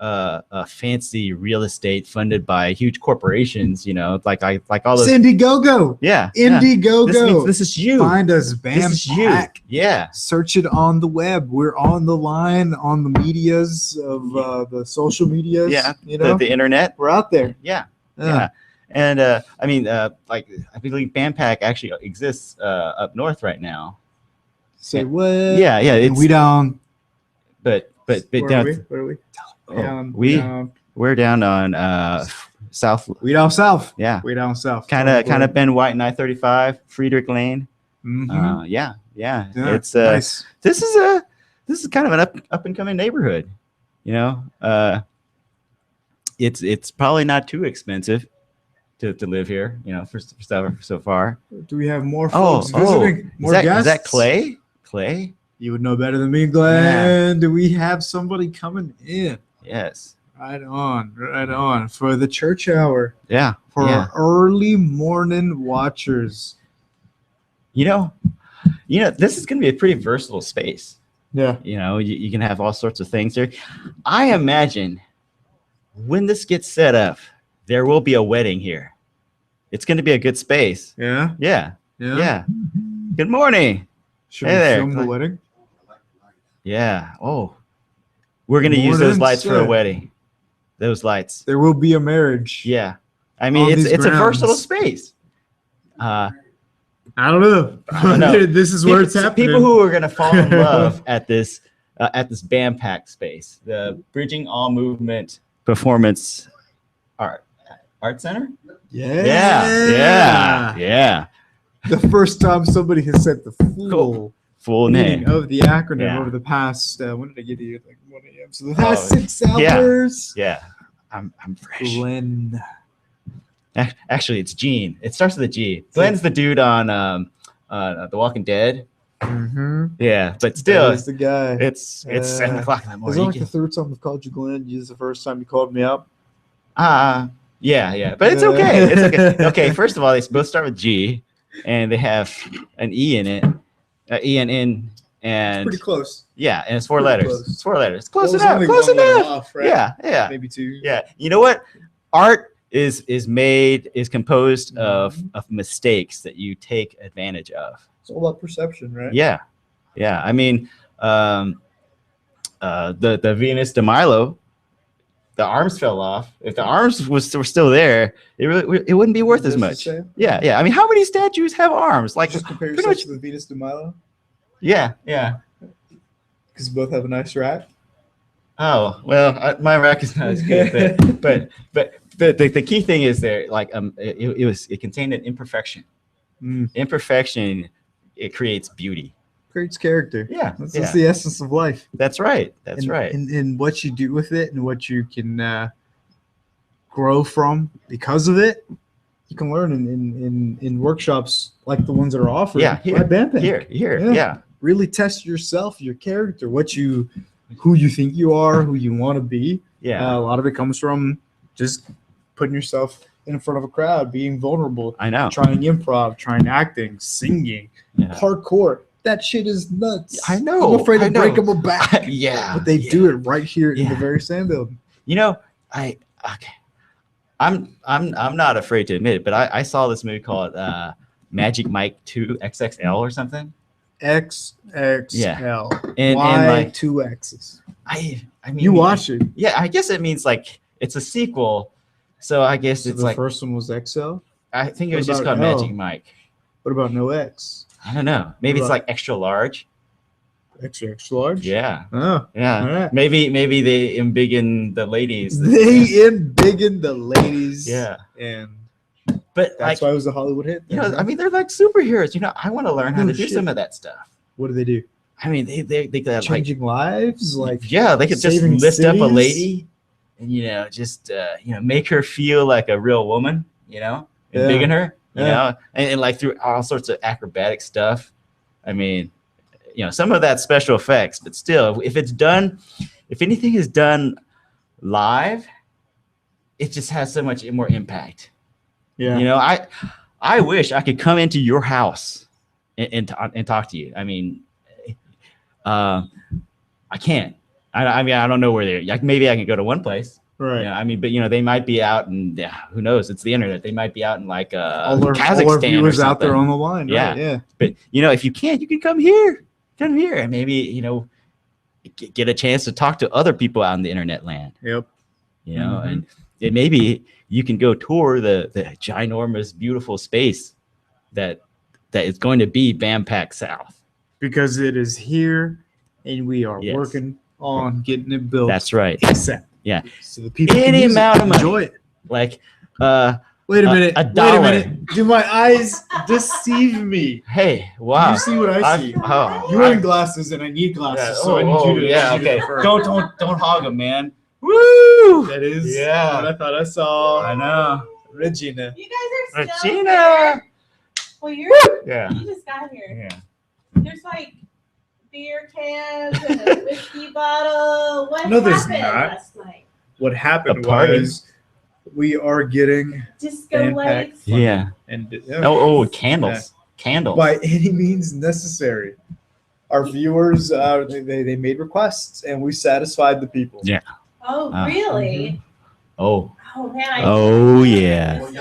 a fancy real estate funded by huge corporations, like all those. It's Indiegogo. Yeah. yeah. Indiegogo. This is you. Find us, This is you. BAMPAC. Yeah. Search it on the web. We're on the line, on the medias of the social medias. Yeah. You know, The internet. we're out there. Yeah. Yeah. Yeah. And I mean, I believe BAMPAC actually exists up north right now. Say what? Yeah. Yeah. And It's, we down. but Where are down, we? Where are we? oh, we're down on south. We down south. Yeah. We down south. Kind of Ben White and I-35, Friedrich Lane. Mhm. Yeah. Yeah, It's nice. this is kind of an up and coming neighborhood. It's probably not too expensive to live here. For so far. Do we have more Oh, folks visiting? More is guests? that Clay? Clay? You would know better than me, Glenn. Do we have somebody coming in? Yes. Right on. For the church hour. Yeah. For yeah. our early morning watchers. This is going to be a pretty versatile space. Yeah. You can have all sorts of things there. I imagine when this gets set up, there will be a wedding here. It's going to be a good space. Yeah. Yeah. Yeah. Yeah. Good morning. Should Hey we there, film the Glenn. wedding? Yeah. Oh, we're going to use those Morning, lights for a sir. wedding. Those lights. There will be a marriage. Yeah. I mean, On it's these a versatile grounds. space. I don't know. I don't know. This is where it's happening. People who are going to fall in love at this at this BAMPAC space, the Bridging All Movement Performance Art Center. Yeah. The first time somebody has said the Full meaning name. of the acronym Yeah. over the past, when did I get here? Like 1 a.m. So the past 6 hours. Yeah. I'm fresh. Glenn. Actually, it's Gene. It starts with a G. Glenn's the dude on The Walking Dead. Mm-hmm. Yeah, but still, That is the guy. it's 7 o'clock in the Is morning. it like the third time I've called you Glenn? This is the first time you called me up. Yeah, but it's okay. It's okay. Okay, first of all, they both start with G, and they have an E in it, E and N, and Pretty close. yeah, and it's 4 Pretty letters. close. It's 4 letters. Close Well, it's enough. only Close one letter enough. off, right? Yeah. Maybe 2. Yeah. You know what? Art is composed of mistakes that you take advantage of. It's all about perception, right? Yeah. I mean, the Venus de Milo, the arms fell off. If the arms were still there, it wouldn't be worth as much. Yeah. I mean, how many statues have arms? Like, Just compare pretty yourself much- to the Venus de Milo yeah. because you both have a nice rack. Oh well, my rack is not as good, but the key thing is there. Like it contained an imperfection. Imperfection, it creates beauty. Creates character. Yeah, That's just the essence of life. That's right. That's right. And what you do with it and what you can grow from because of it, you can learn in workshops like the ones that are offered. Yeah, by BAMPAC. Here. Yeah. Really test yourself, your character, who you think you are, who you want to be. Yeah. A lot of it comes from just putting yourself in front of a crowd, being vulnerable, I know. trying improv, trying acting, singing, Yeah. parkour. That shit is nuts. I know. I'm afraid to I know. break them a back. Yeah. But they do it right here in the Yeah. very same building. You know, I'm not afraid to admit it, but I saw this movie called Magic Mike 2 XXL or something. XXL. And Why like 2 X's? I mean, You watch it. Yeah, I guess it means like it's a sequel. So I guess So it's the like first one was XL. I think it what was just about called L? Magic Mike. What about no X? I don't know. Maybe it's about- like extra large. Extra large? Yeah. Oh, Yeah. all right. Maybe they embiggen the ladies. They embiggen the ladies. Yeah. And But that's like why it was a Hollywood hit. you know, I mean, they're like superheroes. You know, I want to learn how No to do shit. some of that stuff. What do they do? I mean, they could like Changing lives? Like, yeah, they could just saving lift up a cities? lady and just make her feel like a real woman. And embiggen her. And like through all sorts of acrobatic stuff. I mean, some of that's special effects, but still, if anything is done live, it just has so much more impact. yeah. I wish I could come into your house and talk to you. I mean, I can't. I mean, I don't know where they're. Like, maybe I can go to one place. Right. I mean, but they might be out in who knows? It's the internet. They might be out in like all our Kazakhstan viewers or out there something. on the line. Yeah. Right? Yeah. But if you can't, you can come here. Come here, and maybe get a chance to talk to other people out in the internet land. Yep. And maybe you can go tour the ginormous, beautiful space that is going to be BAMPAC South. Because it is here, and we are Yes. working on getting it built. That's right. ASAP. Yeah. So the people Any can use amount it, of money. enjoy it. Like, Wait a minute. a Wait dollar. a minute. Do my eyes deceive me? hey, wow. You see what I see? You're wearing glasses, and I need glasses, so I need you to. yeah, you to okay. confirm. Don't hog them, man. Woo! That is Yeah. what I thought I saw. I know. Regina. You guys are still Regina. Well, you Yeah. just got here. Yeah. There's like beer cans and a whiskey bottle. What No, there's happened not. last night? What happened A party. was we are getting Disco BAMPAC lights. Yeah. and Candles. Candles. by any means necessary. Our viewers, they made requests, and we satisfied the people. Yeah. Oh, Ah. really? Oh. Oh man. I Oh, yeah. Well,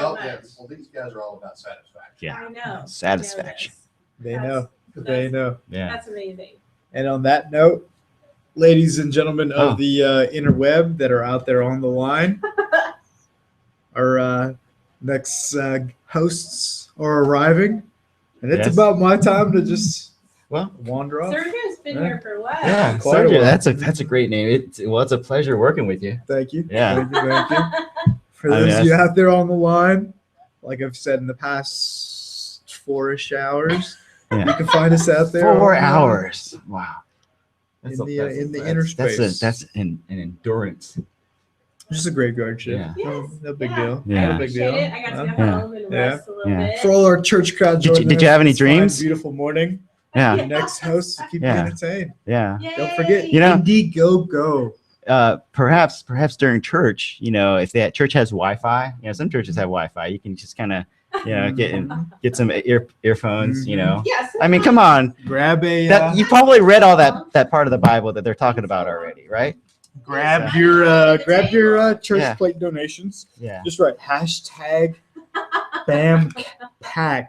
Well, these guys are all about satisfaction. Yeah. I know. Satisfaction. They know. They know. Yeah. That's amazing. And on that note, ladies and gentlemen of Oh. the interweb that are out there on the line, our next hosts are arriving, and it's Yes. about my time to just Well, wander off. Sergio's been here for a while. Yeah, Quite a Sergio, while. that's a great name. It's a pleasure working with you. Thank you. Yeah. Thank you. For I mean, those of you that's- out there on the line, like I've said in the past 4-ish hours, Yeah. you can find us out there. 4 on, hours. Wow. In the inner space. That's an endurance. Just a graveyard shift. Yeah. No big deal. Yeah. No big deal. I got to go Yeah. home and Yeah. rest a little Yeah. bit. For all our church crowd Did you- joining did you us have any this fine, dreams? Beautiful morning. Yeah. The next host to keep Yeah. you entertained. Yeah. Don't forget, You know- Indiegogo. Perhaps during church, if that church has Wi-Fi, some churches have Wi-Fi. You can just kind of, get some earphones. Yes. I mean, come on. Grab a You probably read all that part of the Bible that they're talking about already, right? grab your church Yeah. plate donations. Yeah. Just write hashtag BAMPAC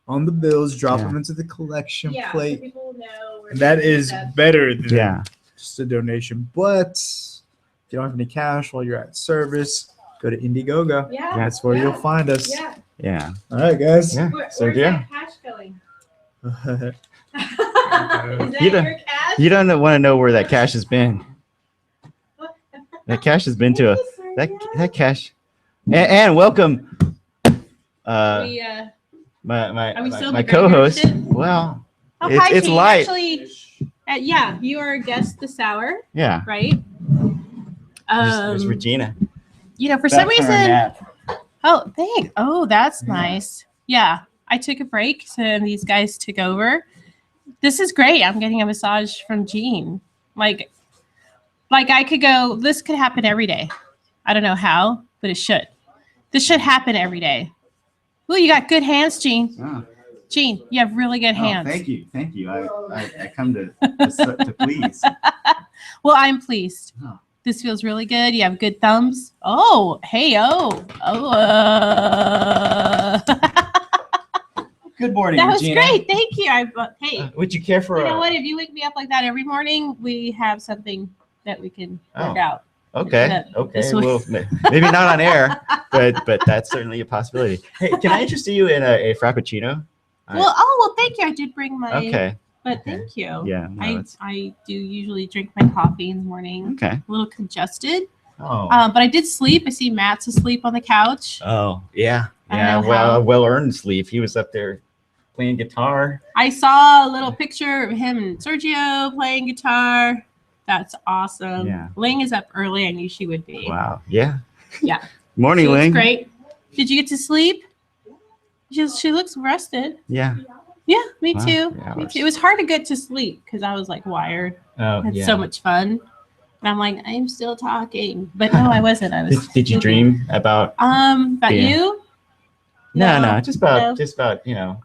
on the bills. Drop Yeah. them into the collection Yeah, so plate. people know where And that to is put that. better than Yeah. just a donation. But if you don't have any cash while you're at service, go to Indiegogo. Yeah. That's where you'll find us. Yeah. Yeah. All right, guys. Yeah. Where's So that yeah. cash going? Yeah. Is that You don't- your cash? You don't want to know where that cash has been. That cash has been to that cash. And welcome. We, My Are we still my the graveyard co-host. shift? Well, oh, it's- hi, it's Jane. light. Actually, yeah, you are a guest this hour, yeah. right? There's Regina. For some reason. Oh, thanks. Oh, that's nice. Yeah, I took a break, so these guys took over. This is great. I'm getting a massage from Jean. Like I could go. This could happen every day. I don't know how, but it should. This should happen every day. Oh, you got good hands, Jean. Oh, Jean, you have really good hands. thank you. I come to please. Well, I'm pleased. Oh. This feels really good. You have good thumbs. Oh, hey, oh. Good morning, That was Regina. great. Thank you. Hey, Would you care for you know what? If you wake me up like that every morning, we have something that we can work Oh. out. Okay. That- Okay. this way. Well, maybe not on air, but that's certainly a possibility. Hey, can I interest you in a frappuccino? Well, thank you. I did bring my. Okay. But Okay. thank you. Yeah. No, it's I do usually drink my coffee in the morning. okay. A little congested. Oh. But I did sleep. I see Matt's asleep on the couch. Oh, yeah. I Yeah. don't know how. Well earned sleep. He was up there playing guitar. I saw a little picture of him and Sergio playing guitar. That's awesome. Yeah. Leng is up early. I knew she would be. Wow. Yeah. Yeah. Morning, She looks Ling. great. Did you get to sleep? She looks rested. Yeah. Yeah, me Wow, too. 3 Me hours. too. It was hard to get to sleep because I was like wired. Oh, Had yeah. so much fun. And I'm like, I'm still talking. But no, I wasn't. I was Did you dream about? about Yeah. you? No. Just about No.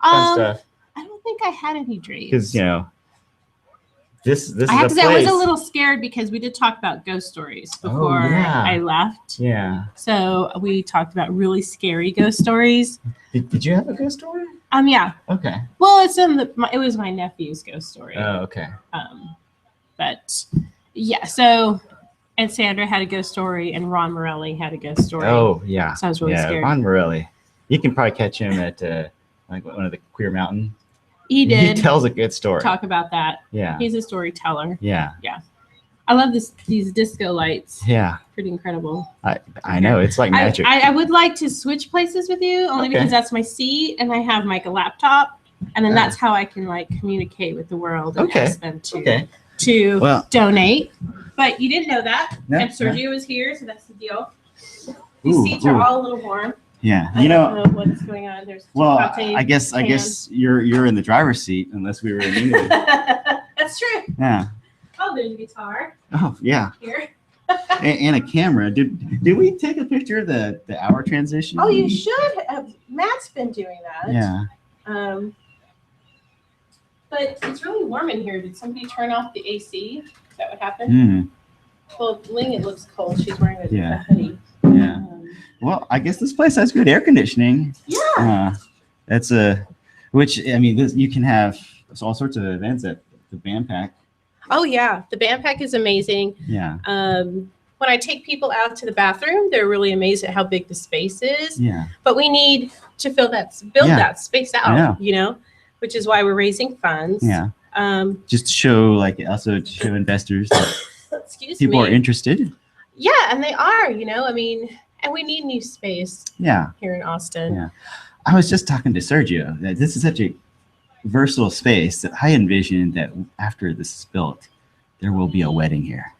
fun stuff. I don't think I had any dreams. Because this is I have a to say I was place. a little scared because we did talk about ghost stories before yeah. I left. Yeah. So we talked about really scary ghost stories. Did you have a ghost story? Yeah. Okay. Well, it was my nephew's ghost story. Oh, okay. But yeah, so and Sandra had a ghost story and Ron Morelli had a ghost story. Oh, yeah. So I was really yeah, scared. Ron Morelli. You can probably catch him at like one of the Queer Mountain. He did He tells a good story. talk about that. Yeah. He's a storyteller. Yeah. I love these disco lights. Yeah. Pretty incredible. I know. It's like magic. I would like to switch places with you only Okay. because that's my seat and I have like a laptop and then Oh. that's how I can like communicate with the world and Okay. ask them to Okay. to donate. But you didn't know that. No, and Sergio was here, so that's the deal. These Ooh, seats are ooh. all a little warm. Yeah. I don't know what's going on. There's Well, latte I guess you're in the driver's seat unless we were in England. That's true. Yeah. Oh, there's a guitar Oh, yeah. here. And a camera. Did we take a picture of the hour transition? Oh, you should have. Matt's been doing that. Yeah. But it's really warm in here. Did somebody turn off the AC? Is that what happened? Hmm. Well, Ling, it looks cold. She's wearing a Yeah. hoodie. Yeah. Well, I guess this place has good air conditioning. Yeah. That's which I mean, you can have all sorts of events at the BAMPAC. Oh yeah, the BAMPAC is amazing. Yeah. When I take people out to the bathroom, they're really amazed at how big the space is. Yeah. But we need to build Yeah. that space I know. out, which is why we're raising funds. Yeah. Just to show, like, also to show investors that Excuse people me. are interested. Yeah, and they are, I mean, and we need new space Yeah. here in Austin. Yeah. I was just talking to Sergio that this is such a versatile space that I envision that after this is built, there will be a wedding here.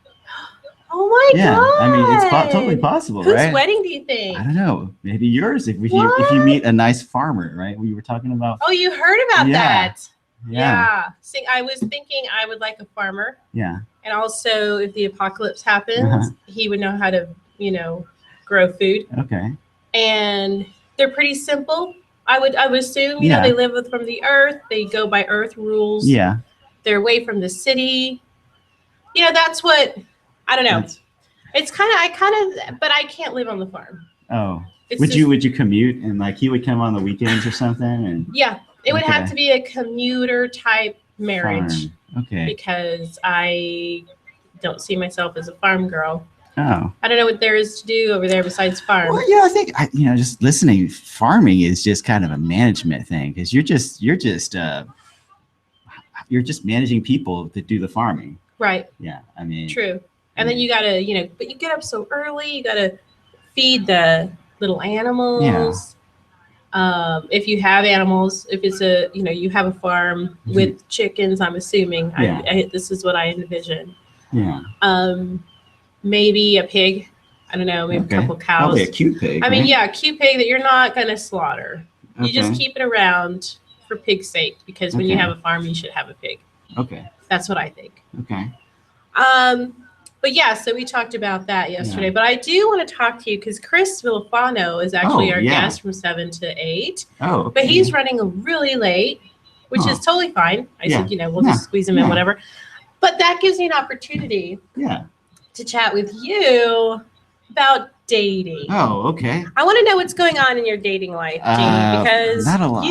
Oh my god! I mean, it's totally possible, Whose right? wedding do you think? I don't know. Maybe yours if you meet a nice farmer, right? We were talking about. Oh, you heard about Yeah. that? Yeah. See, I was thinking I would like a farmer, Yeah. and also if the apocalypse happens, he would know how to, grow food. Okay. And they're pretty simple. I would assume, Yeah. they live from the earth. They go by earth rules. Yeah. They're away from the city. That's what I don't know. It's but I can't live on the farm. Oh. It's Would just- you commute and like he would come on the weekends or something and Yeah, it would have Okay. to be a commuter type marriage farm? Okay. because I don't see myself as a farm girl. Oh. I don't know what there is to do over there besides farm. Well, yeah, I think just listening. Farming is just kind of a management thing because you're just managing people to do the farming. Right. Yeah, I mean. True. And then you gotta, but you get up so early. You gotta feed the little animals. Yeah. If you have animals, if it's you have a farm with chickens, I'm assuming. Yeah. This is what I envision. Yeah. Maybe a pig. I don't know. Maybe a couple cows. Probably a cute pig. I mean, right? yeah, a cute pig that you're not gonna slaughter. You just Okay. keep it around for pig's sake because when you Okay. have a farm, you should have a pig. Okay. That's what I think. Okay. But yeah, so we talked about that yesterday. But I do want to talk to you because Chris Villafano is actually our guest from 7 to 8. Oh. Okay. But he's running really late, which is totally fine. I said, we'll just squeeze him in, whatever. But that gives me an opportunity to chat with you about dating. Oh, okay. I want to know what's going on in your dating life, Gene, because not a lot.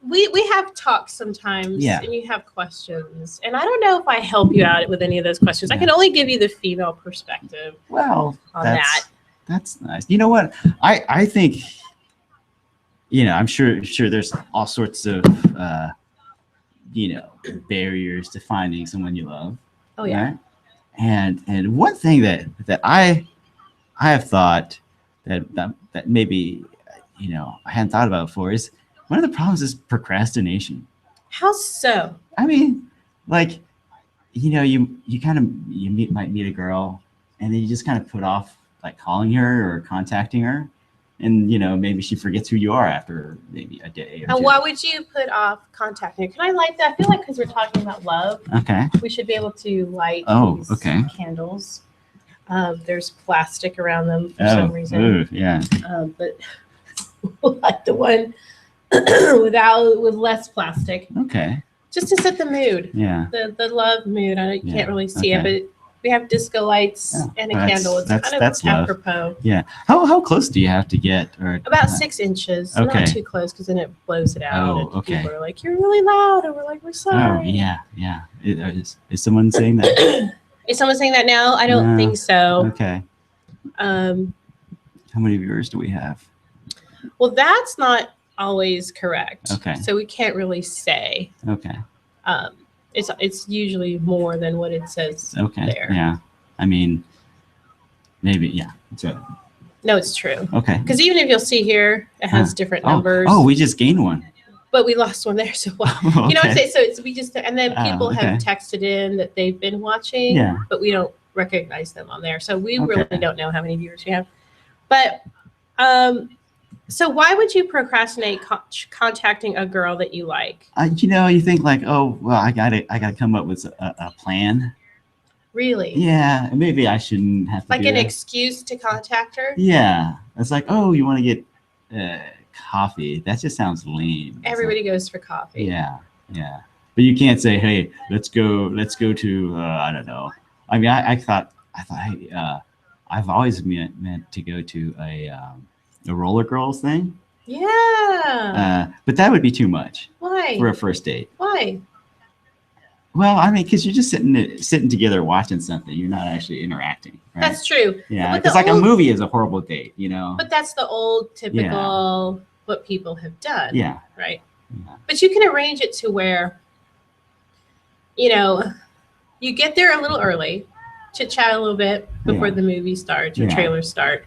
we have talks sometimes, Yeah. and you have questions, and I don't know if I help you out with any of those questions. I can only give you the female perspective. Well, on that. That's nice. You know what? I think, I'm sure there's all sorts of, barriers to finding someone you love. Oh yeah. Right? And one thing that I have thought that maybe I hadn't thought about before is one of the problems is procrastination. How so? I mean, like, you might meet a girl and then you just kind of put off like calling her or contacting her, and maybe she forgets who you are after maybe a day or And two. why would you put off contacting her? Can I light that? I feel like because we're talking about love, Okay. we should be able to light these okay. candles. There's plastic around them for some reason. Ooh, yeah. But like the one with less plastic, Okay. just to set the mood, Yeah. the love mood. You Yeah, can't really see okay. it, but we have disco lights and a Well, candle. It's kind of that's love. apropos. Yeah. How close do you have to get? Or About 6 inches, Okay. not too close, because then it blows it out. Oh, and okay. People are like, "You're really loud," and we're like, "We're Oh, sorry." yeah. Is someone saying that? Is someone saying that now? I don't No. think so. Okay. Um, How many viewers do we have? well, that's not always correct. Okay. So we can't really say. Okay. It's usually more than what it says Okay. there. Yeah. I mean, maybe. Yeah. So, No, it's true. okay. Because even if you'll see here, it has different numbers. Oh, we just gained one. But we lost one there. So what? Okay. You know what I'm saying? So we just, and then Oh, people have okay. texted in that they've been watching, Yeah. but we don't recognize them on there. So we Okay. really don't know how many viewers we have. But so why would you procrastinate contacting a girl that you like? You think like, oh, well, I gotta come up with a plan. Really? Yeah, maybe I shouldn't have to Like do an that. excuse to contact her? Yeah, it's like, oh, you want to get coffee? That just sounds lame. It's Everybody goes for coffee. like, yeah, but you can't say, hey, let's go to I don't know. I mean, I thought, hey, I've always meant to go to a roller girls thing. Yeah. But that would be too much Why? for a first date. Why? Well, I mean, because you're just sitting together watching something. You're not actually interacting. Right? That's true. Yeah, But the it's like old- a movie is a horrible date, But that's the old typical what people have done. Yeah. Right. Yeah. But you can arrange it to where you know, you get there a little early, chit chat a little bit before the movie starts or trailers start.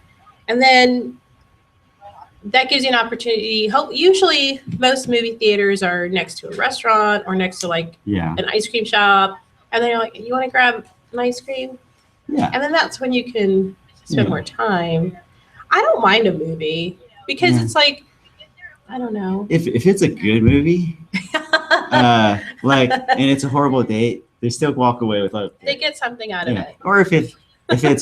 And then that gives you an opportunity. Usually most movie theaters are next to a restaurant or next to like an ice cream shop. And then you're like, you want to grab an ice cream? Yeah. And then that's when you can spend more time. I don't mind a movie because it's like, I don't know. If it's a good movie, and it's a horrible date, they still walk away with like they get something out of it. Or if it's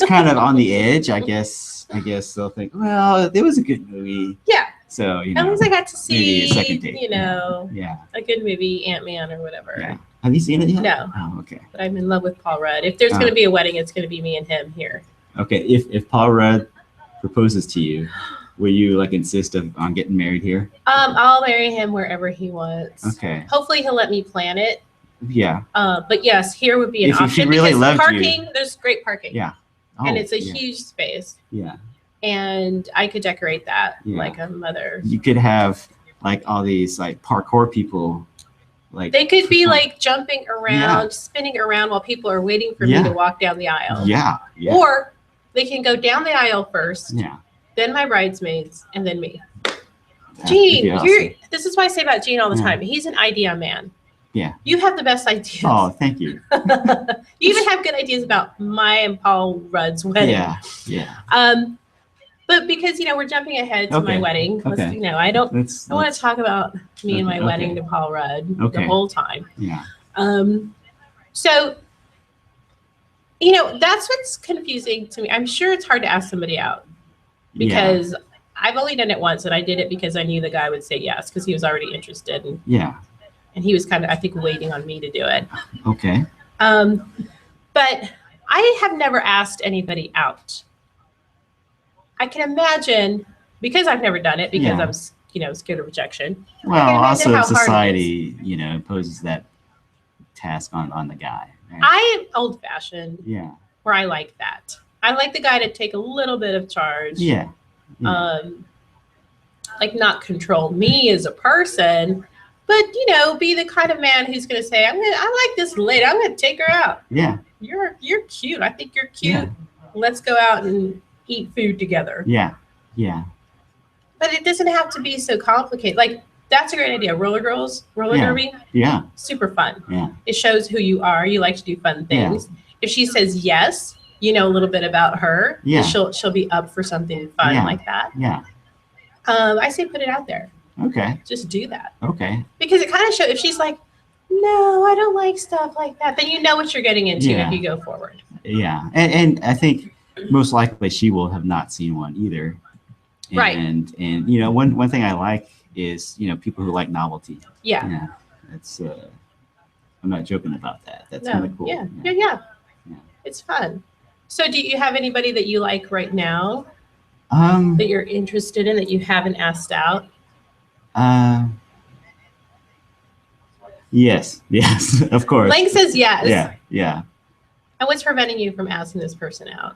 kind of on the edge, I guess they'll think, well, it was a good movie. Yeah. So at least I got to see, maybe a second date. A good movie, Ant-Man or whatever. Yeah. Have you seen it yet? No. Oh, okay. But I'm in love with Paul Rudd. If there's going to be a wedding, it's going to be me and him here. Okay. If Paul Rudd proposes to you, will you like insist on getting married here? I'll marry him wherever he wants. Okay. Hopefully he'll let me plan it. Yeah. But yes, here would be an option. If he really because loved parking, you. There's great parking. Yeah. Oh, and it's a huge space. Yeah. And I could decorate that like a mother. You could have like all these like parkour people. Like they could be like jumping around, spinning around while people are waiting for me to walk down the aisle. Yeah. Or they can go down the aisle first. Yeah. Then my bridesmaids, and then me. Gene, awesome. This is why I say about Gene all the time. He's an idea man. Yeah. You have the best ideas. Oh, thank you. You even have good ideas about my and Paul Rudd's wedding. Yeah. But because we're jumping ahead to my wedding. Okay. I want to talk about me and my wedding to Paul Rudd the whole time. Yeah. So that's what's confusing to me. I'm sure it's hard to ask somebody out because I've only done it once, and I did it because I knew the guy would say yes because he was already interested. And he was kind of, I think, waiting on me to do it. Okay. But I have never asked anybody out. I can imagine, because I've never done it, because I'm scared of rejection. Well, also society, imposes that task on the guy. Right? I am old-fashioned. Yeah. Where I like that. I like the guy to take a little bit of charge. Yeah. Like not control me as a person, but be the kind of man who's going to say, I like this lady. I'm going to take her out. Yeah. You're cute. I think you're cute. Yeah. Let's go out and eat food together. Yeah. Yeah. But it doesn't have to be so complicated. Like, that's a great idea. Roller derby. Yeah. Super fun. Yeah. It shows who you are. You like to do fun things. Yeah. If she says yes, you know a little bit about her. Yeah. She'll be up for something fun like that. Yeah. I say put it out there. Okay. Just do that. Okay. Because it kind of shows, if she's like, no, I don't like stuff like that, then you know what you're getting into if you go forward. Yeah. And I think most likely she will have not seen one either. And, right. And one thing I like is, people who like novelty. Yeah. Yeah. That's I'm not joking about that. That's no. kind of cool. Yeah. It's fun. So do you have anybody that you like right now? That you're interested in that you haven't asked out? Yes, of course. Leng says yes. Yeah. And what's preventing you from asking this person out?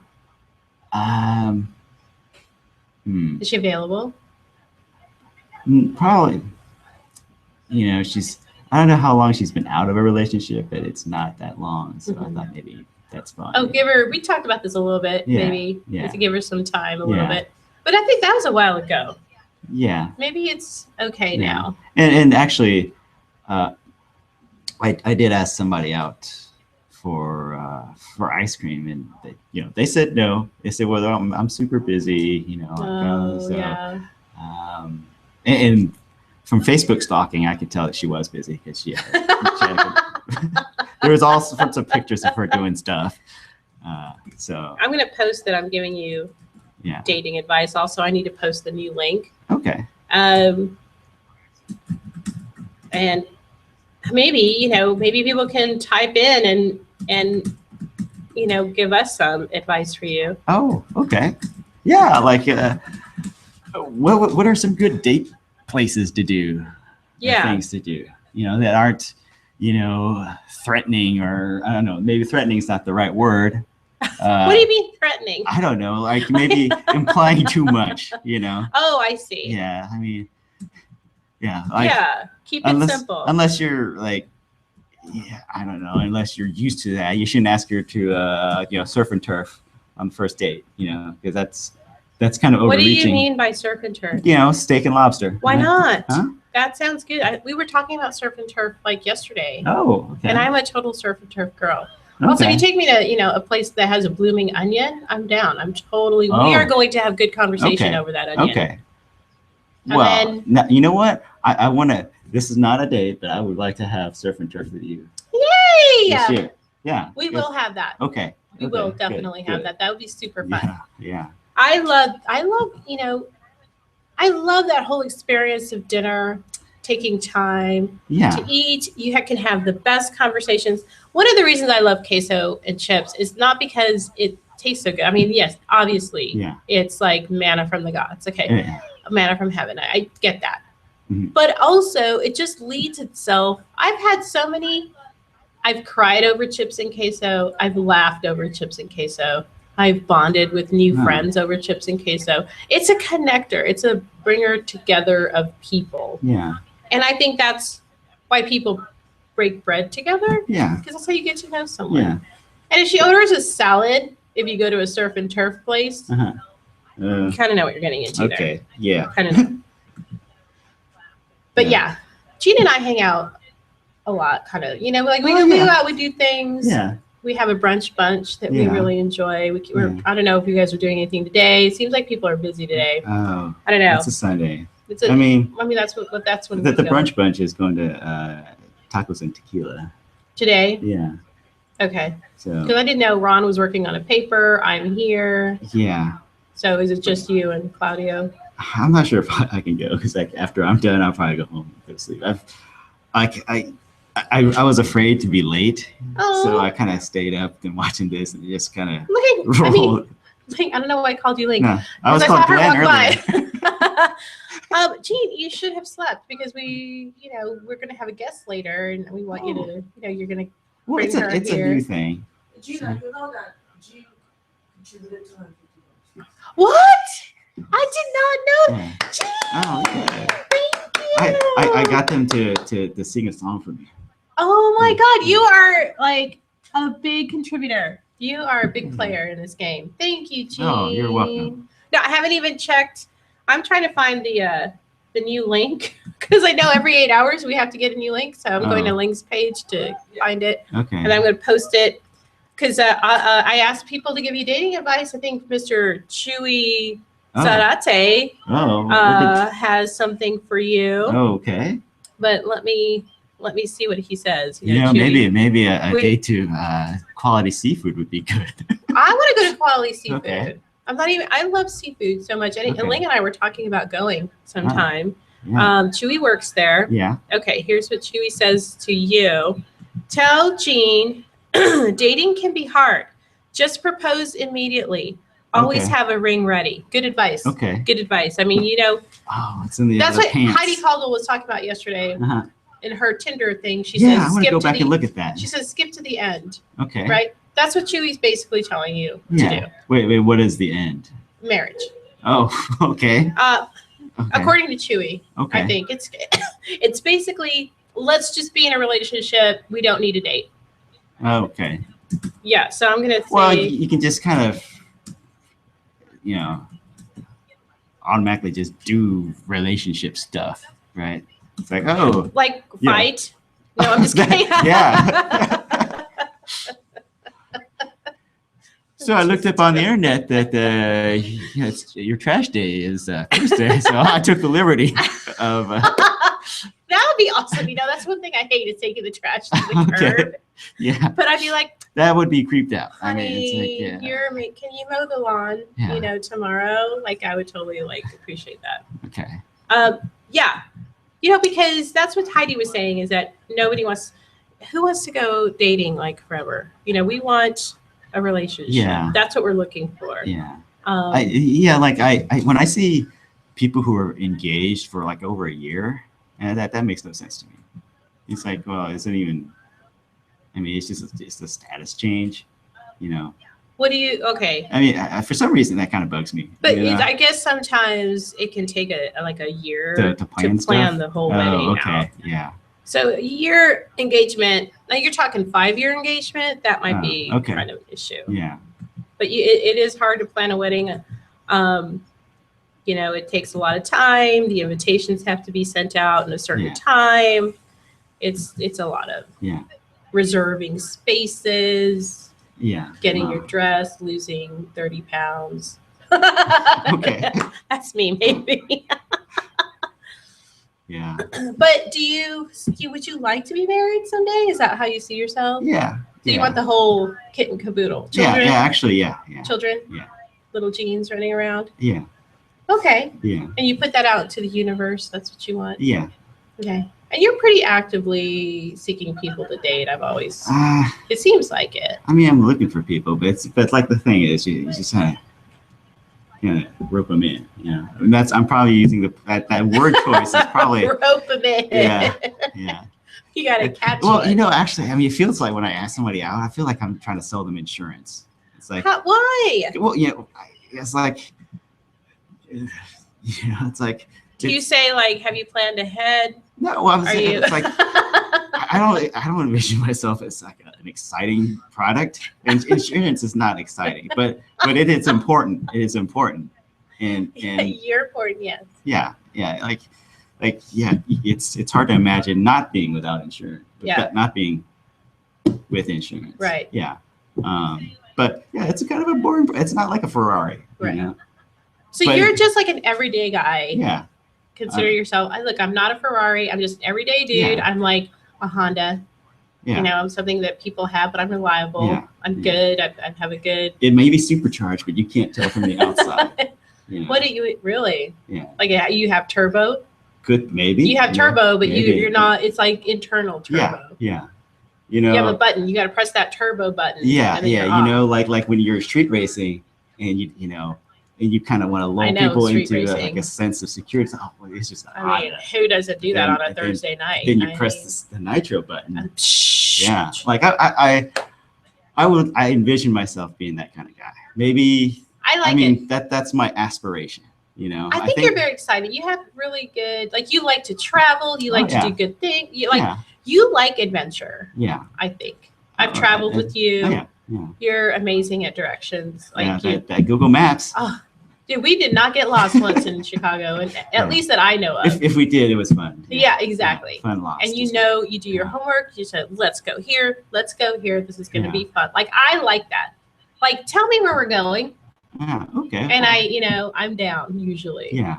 Is she available? Probably. I don't know how long she's been out of a relationship, but it's not that long. So I thought maybe that's fine. Oh, we talked about this a little bit, maybe. Yeah. To give her some time a little bit. But I think that was a while ago. Yeah. Maybe it's okay now. And actually, I did ask somebody out for ice cream, and they said no. They said, well, I'm super busy, and from Facebook stalking, I could tell that she was busy because she there was all sorts of pictures of her doing stuff. So I'm going to post that I'm giving you dating advice. Also, I need to post the new link. Okay. And maybe people can type in and give us some advice for you. Oh, okay. Yeah, like what are some good date places to do? Things to do, that aren't, threatening, or I don't know, maybe threatening is not the right word. What do you mean threatening? I don't know, like maybe implying too much, Oh, I see. Yeah, I mean, yeah. Keep it simple. Unless you're like, Yeah, I don't know. Unless you're used to that, you shouldn't ask her to surf and turf on the first date. Because that's kind of What do overreaching. you mean by surf and turf? Steak and lobster. Why not? Huh? That sounds good. We were talking about surf and turf like yesterday. Oh, okay. And I'm a total surf and turf girl. Also, if you take me to, a place that has a blooming onion, I'm down. We are going to have good conversation over that onion. Okay. And Well, now, you know what? I want to, this is not a date, but I would like to have surf and turf with you. Yay! This year. Yeah. We will have that. Okay. We will definitely have that. That would be super fun. Yeah. I love, I love that whole experience of dinner, taking time to eat. You can have the best conversations. One of the reasons I love queso and chips is not because it tastes so good. I mean, yes, obviously, it's like manna from the gods. Okay, manna from heaven. I get that. Mm-hmm. But also, it just leads itself. I've cried over chips and queso. I've laughed over chips and queso. I've bonded with new friends over chips and queso. It's a connector. It's a bringer together of people. Yeah. And I think that's why people break bread together. Yeah. Because that's how you get to know someone. Yeah. And if she orders a salad, if you go to a surf and turf place, you kind of know what you're getting into there. Okay. Yeah. Kind of know. But yeah, Gina and I hang out a lot, kind of. We go out, we do things. Yeah. We have a brunch bunch that we really enjoy. I don't know if you guys are doing anything today. It seems like people are busy today. Oh. I don't know. It's a Sunday. I mean, that's when the brunch bunch is going to tacos and tequila today. Yeah. Okay. So because I didn't know Ron was working on a paper. I'm here. Yeah. So is it just you and Claudio? I'm not sure if I can go because after I'm done, I'll probably go home and go to sleep. I was afraid to be late, so I kind of stayed up and watching this and just kind of rolled. I don't know why I called you Leng. No, I was called Glenn earlier. Gene, you should have slept because we're going to have a guest later, and we want you to, you're going to bring her it's here. A new thing. Gina, you know that Gene contributed $250. What? I did not know that. Gene, oh, yeah. Thank you. I got them to sing a song for me. Oh my God, you are like a big contributor. You are a big player in this game. Thank you, Gene. Oh, you're welcome. No, I haven't even checked. I'm trying to find the new link because I know every 8 hours we have to get a new link. So I'm going to Leng's page to find it. Okay. And I'm going to post it because I asked people to give you dating advice. I think Mr. Chewy Zarate has something for you. Oh, okay. But let me see what he says. Maybe a date to quality seafood would be good. I want to go to quality seafood. Okay. I love seafood so much. And Leng and I were talking about going sometime. Yeah. Chewy works there. Yeah. Okay, here's what Chewy says to you. Tell Gene, dating can be hard. Just propose immediately. Always have a ring ready. Good advice. Okay. Good advice. I mean, it's in the that's what pants. Heidi Caldwell was talking about yesterday. In her Tinder thing, she says, I want to go back and look at that. She says, skip to the end. Okay. Right? That's what Chewy's basically telling you to do. Wait, what is the end? Marriage. Oh, okay. According to Chewy, I think it's basically, let's just be in a relationship. We don't need a date. Okay. Yeah, so I'm going to say. Well, you can just kind of, automatically just do relationship stuff, right? It's like, fight. No, I'm just kidding. Yeah. So I looked up on the internet that your trash day is Thursday, so I took the liberty of. That would be awesome. That's one thing I hate is taking the trash to the curb. Yeah. But I'd be like, that would be creeped out. Honey, can you mow the lawn? Tomorrow. Like I would totally appreciate that. Okay. Yeah. Because that's what Heidi was saying is that who wants to go dating forever? We want a relationship. Yeah. That's what we're looking for. Yeah. I when I see people who are engaged for over a year, and that makes no sense to me. It's like, well, it's not even. I mean, it's just a status change, What do you? Okay. I mean, for some reason that kind of bugs me. But I guess sometimes it can take a year to plan the whole wedding. Okay. Out. Yeah. So year engagement, now you're talking 5-year engagement, that might be okay. kind of an issue. Yeah. But it is hard to plan a wedding. You know, it takes a lot of time. The invitations have to be sent out in a certain time. It's a lot of reserving spaces. Yeah. Getting your dress, losing 30 pounds. Okay. That's me, maybe. Yeah. But would you like to be married someday? Is that how you see yourself? Yeah. Do you want the whole kit and caboodle? Children? Yeah, actually, yeah. Children? Yeah. Little jeans running around? Yeah. Okay. Yeah. And you put that out to the universe. That's what you want? Yeah. Okay. And you're pretty actively seeking people to date. I've always, it seems like it. I mean, I'm looking for people, but like the thing is, you just kind of rope them in, you know. And I'm probably using that word choice is probably rope them in. Yeah. Yeah. You got to catch Well, it. you know, actually, I mean, it feels like when I ask somebody out, I feel like I'm trying to sell them insurance. It's like, why? Well, you know, it's like, it's like. Do you say like, have you planned ahead? No, well, it's like I don't envision myself as like an exciting product. And insurance is not exciting, but it is important. It is important, and you're important, yes. Yeah, like it's hard to imagine not being without insurance. Not being with insurance. Right. Yeah. But yeah, it's kind of a boring. It's not like a Ferrari. Right. You know? So you're just like an everyday guy. Yeah. Consider yourself. I'm not a Ferrari. I'm just an everyday dude. I'm like a Honda. Yeah. You know, I'm something that people have, but I'm reliable. Yeah. I'm good. I have a good. It may be supercharged, but you can't tell from the outside. You know? What do you really? Yeah. Like you have turbo. Good, maybe. You have turbo, but maybe. You're not. It's like internal turbo. Yeah. You know. You have a button. You got to press that turbo button. Yeah. You know, like when you're street racing, and you know. And you kind of want to lull people into like a sense of security. Oh, well, it's just. I mean, who doesn't do that on a Thursday night? Then you press the nitro button. Yeah, like I envision myself being that kind of guy. Maybe. I mean, that's my aspiration. You know. I think you're very excited. You have really good. Like you like to travel. You like to do good things. You like adventure. Yeah. I think I've traveled with you. Yeah. You're amazing at directions. Like that Google Maps. Oh, dude, we did not get lost once in Chicago, and at least that I know of. If we did, it was fun. Yeah, exactly. Fun lost. And you do your homework. You said, "Let's go here. Let's go here. This is going to be fun." Like I like that. Like, tell me where we're going. Yeah. Okay. And I'm down usually. Yeah.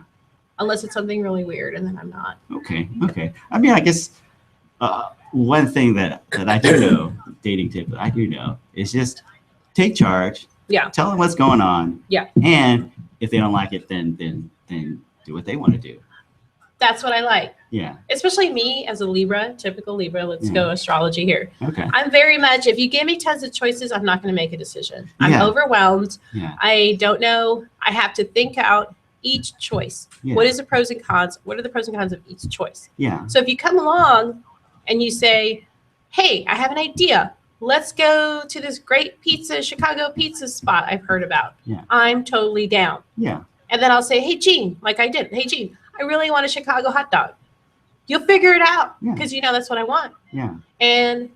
Unless it's something really weird, and then I'm not. Okay. I mean, I guess one thing that I do know, dating tip that I do know, is just take charge. Yeah. Tell them what's going on. Yeah. And if they don't like it, then do what they want to do. That's what I like. Yeah. Especially me as a Libra, typical Libra. Let's go astrology here. Okay. I'm very much, if you give me tons of choices, I'm not going to make a decision. I'm overwhelmed. Yeah. I don't know. I have to think out each choice. Yeah. What is the pros and cons? What are the pros and cons of each choice? Yeah. So if you come along and you say, hey, I have an idea. Let's go to this great Chicago pizza spot I've heard about. Yeah. I'm totally down. Yeah. And then I'll say, hey, Gene, like I did. Hey, Gene, I really want a Chicago hot dog. You'll figure it out because you know that's what I want. Yeah. And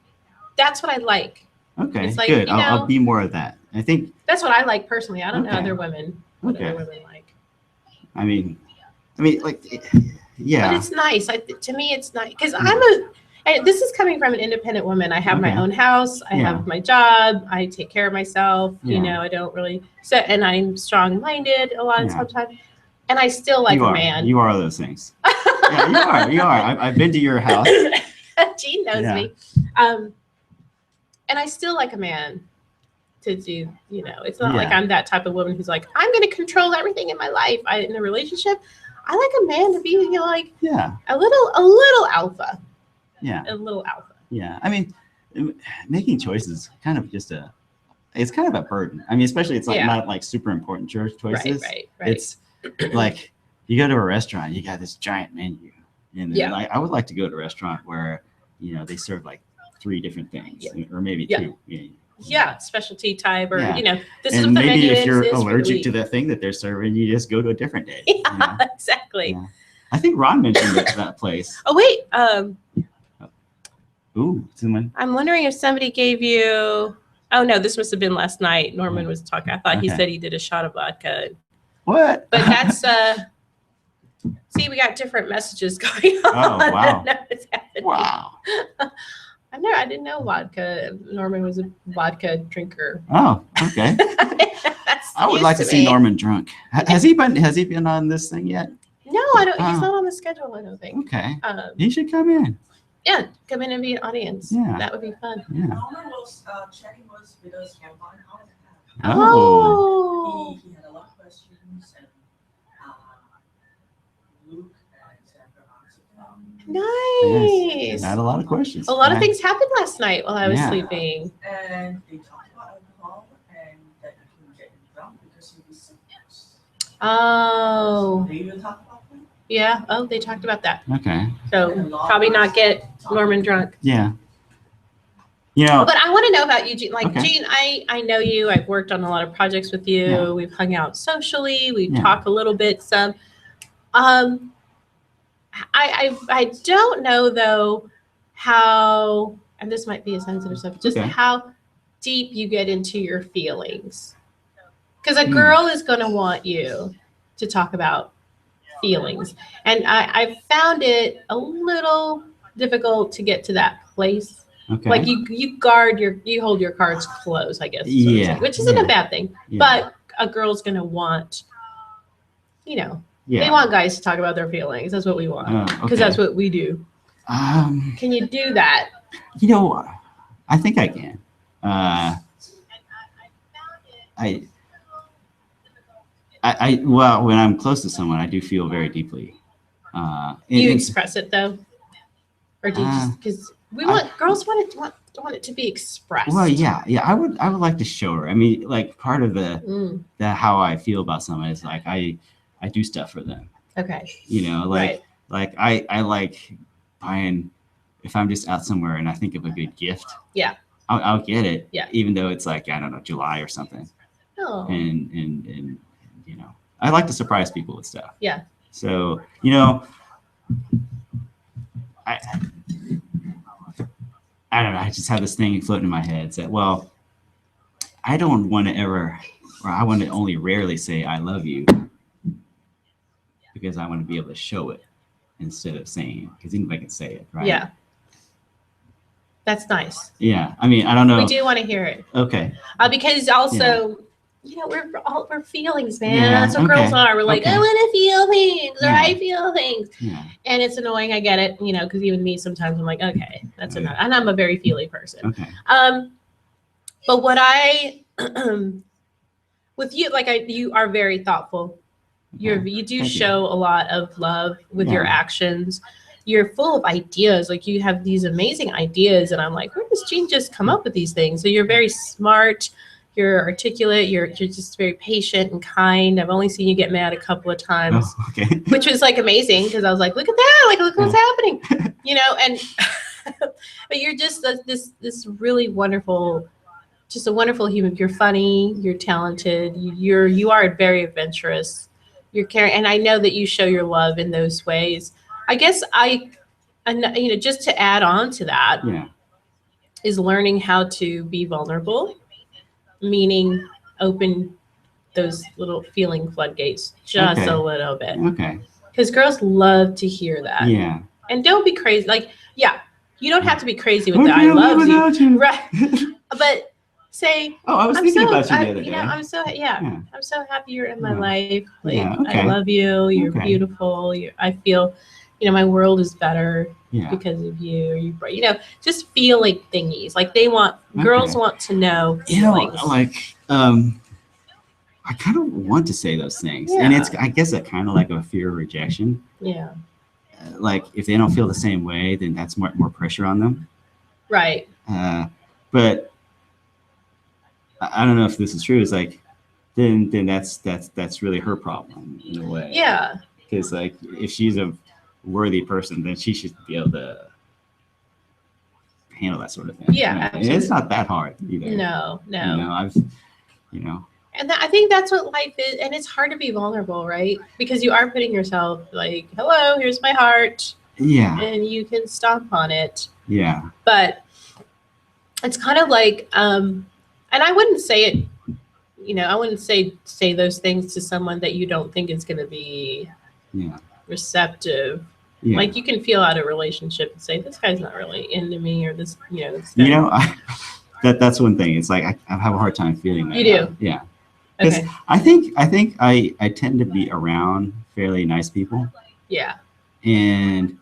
that's what I like. Okay, it's like, good. I'll be more of that. I think that's what I like personally. I don't know other women. What other women like. I mean, like, yeah. But it's nice. To me, it's nice because and this is coming from an independent woman. I have my own house. I have my job. I take care of myself. You know, I don't really and I'm strong-minded a lot of sometimes. And I still like a man. You are those things. Yeah, you are. I've been to your house. Gene knows me. And I still like a man to do, you know, it's not like I'm that type of woman who's like, I'm going to control everything in my life. In a relationship, I like a man to be, you know, like a little alpha. Yeah. A little alpha. Yeah. I mean, making choices kind of it's kind of a burden. I mean, especially it's like not like super important choices. Right. It's like you go to a restaurant, you got this giant menu. And then I would like to go to a restaurant where, you know, they serve like 3 different things or maybe 2. Yeah, specialty type or, you know, this is and what the maybe menu if you're is allergic to the thing that they're serving, you just go to a different day. Yeah, you know? exactly. Yeah. I think Ron mentioned that place. Oh, wait. Ooh, someone. I'm wondering if somebody gave you. Oh no, this must have been last night. Norman was talking. I thought he Okay. said he did a shot of vodka. What? But that's see, we got different messages going on. Oh, wow. I don't know what's happening. Wow. I didn't know vodka. Norman was a vodka drinker. Oh, okay. That's I would news like to see me. Norman drunk. Has he been on this thing yet? No, I don't. He's Oh. not on the schedule. I don't think. Okay. Um, He should come in. yeah, come in and be an audience. Yeah. That would be fun. Yeah. Norman was chatting with us for 1 hour and a half. Oh. He had a lot of questions, and Luke and Sandra answered them. Nice. Yes. Had a lot of questions. A lot of Yeah. things happened last night while I was Yeah. sleeping. And they talked about alcohol and that you can get drunk because you was sick. Oh. They even talk about that. Yeah. Oh, they talked about that. Okay. So probably not get Norman drunk. Yeah. You know. But I want to know about you, Gene. Like, Okay. Gene, I know you. I've worked on a lot of projects with you. Yeah. We've hung out socially. We Yeah. talk a little bit. Some. I don't know though how, and this might be a sensitive subject, just Okay. how deep you get into your feelings. Because a Hmm. girl is going to want you to talk about feelings, and I found it a little difficult to get to that place. Okay. Like you hold your cards close, I guess. is what I'm Yeah, saying, which isn't yeah. a bad thing. Yeah. But a girl's gonna want, they Yeah. want guys to talk about their feelings. That's what we want, Oh, because okay. that's what we do. Can you do that? You know, I think I can. Well, when I'm close to someone, I do feel very deeply. You and- express it though, or do you just because girls want it to be expressed? Well, yeah. I would like to show her. I mean, like part of the how I feel about someone is like I do stuff for them. Okay. Like I like buying, if I'm just out somewhere and I think of a good gift. Yeah. I'll get it. Yeah. Even though it's like, I don't know, July or something. Oh. And I like to surprise people with stuff. Yeah. So, I don't know. I just have this thing floating in my head that, well, I don't want to ever, or I want to only rarely say I love you, because I want to be able to show it instead of saying it, because anybody can say it, right? Yeah. That's nice. Yeah. I mean, I don't know. We do want to hear it. Okay. Because also, we're feelings, man. Yeah, That's what girls okay, are. We're like, okay. I want to feel things, or Yeah. I feel things. Yeah. And it's annoying. I get it, because even me sometimes I'm like, okay, that's enough. And I'm a very feely person. Okay. But what with you, you are very thoughtful. You do Thank you. show a lot of love with your Yeah. actions. You're full of ideas. Like, you have these amazing ideas, and I'm like, where does Gene just come up with these things? So you're very smart. You're articulate. You're just very patient and kind. I've only seen you get mad a couple of times, Oh, okay. which was like amazing, because I was like, look at that! Like, look what's happening, And but you're just this really wonderful, just a wonderful human. You're funny. You're talented. You are very adventurous. You're caring, and I know that you show your love in those ways. I guess just to add on to that, Yeah. is learning how to be vulnerable, meaning open those little feeling floodgates just Okay. a little bit, Okay. because girls love to hear that. Yeah. And don't be crazy. You don't have to be crazy with I the I can't live love you, without you. right? But say, Oh, I was I'm thinking so, about you the other day. I'm so Yeah. I'm so happy you're in my Yeah. life. Like, Yeah, okay. I love you. You're Okay. beautiful. I feel, my world is better Yeah. because of you. Just feeling thingies. Like, girls Okay. want to know You feelings. I kind of want to say those things, and Yeah. I guess a kind of like a fear of rejection. Yeah. Like, if they don't feel the same way, then that's more pressure on them. Right. But I don't know if this is true. It's like, then that's really her problem in a way. Yeah. Because like, if she's a worthy person, then she should be able to handle that sort of thing. Yeah, And absolutely. it's not that hard either. No. I've And I think that's what life is. And it's hard to be vulnerable, right? Because you are putting yourself like, hello, here's my heart. Yeah. And you can stomp on it. Yeah. But it's kind of like, and I wouldn't say it, I wouldn't say those things to someone that you don't think is going to be receptive. Yeah. Like you can feel out a relationship and say, this guy's not really into me, or this, this guy. That's one thing. It's like I have a hard time feeling that. You do? Yeah. Because I think I tend to be around fairly nice people. Yeah. And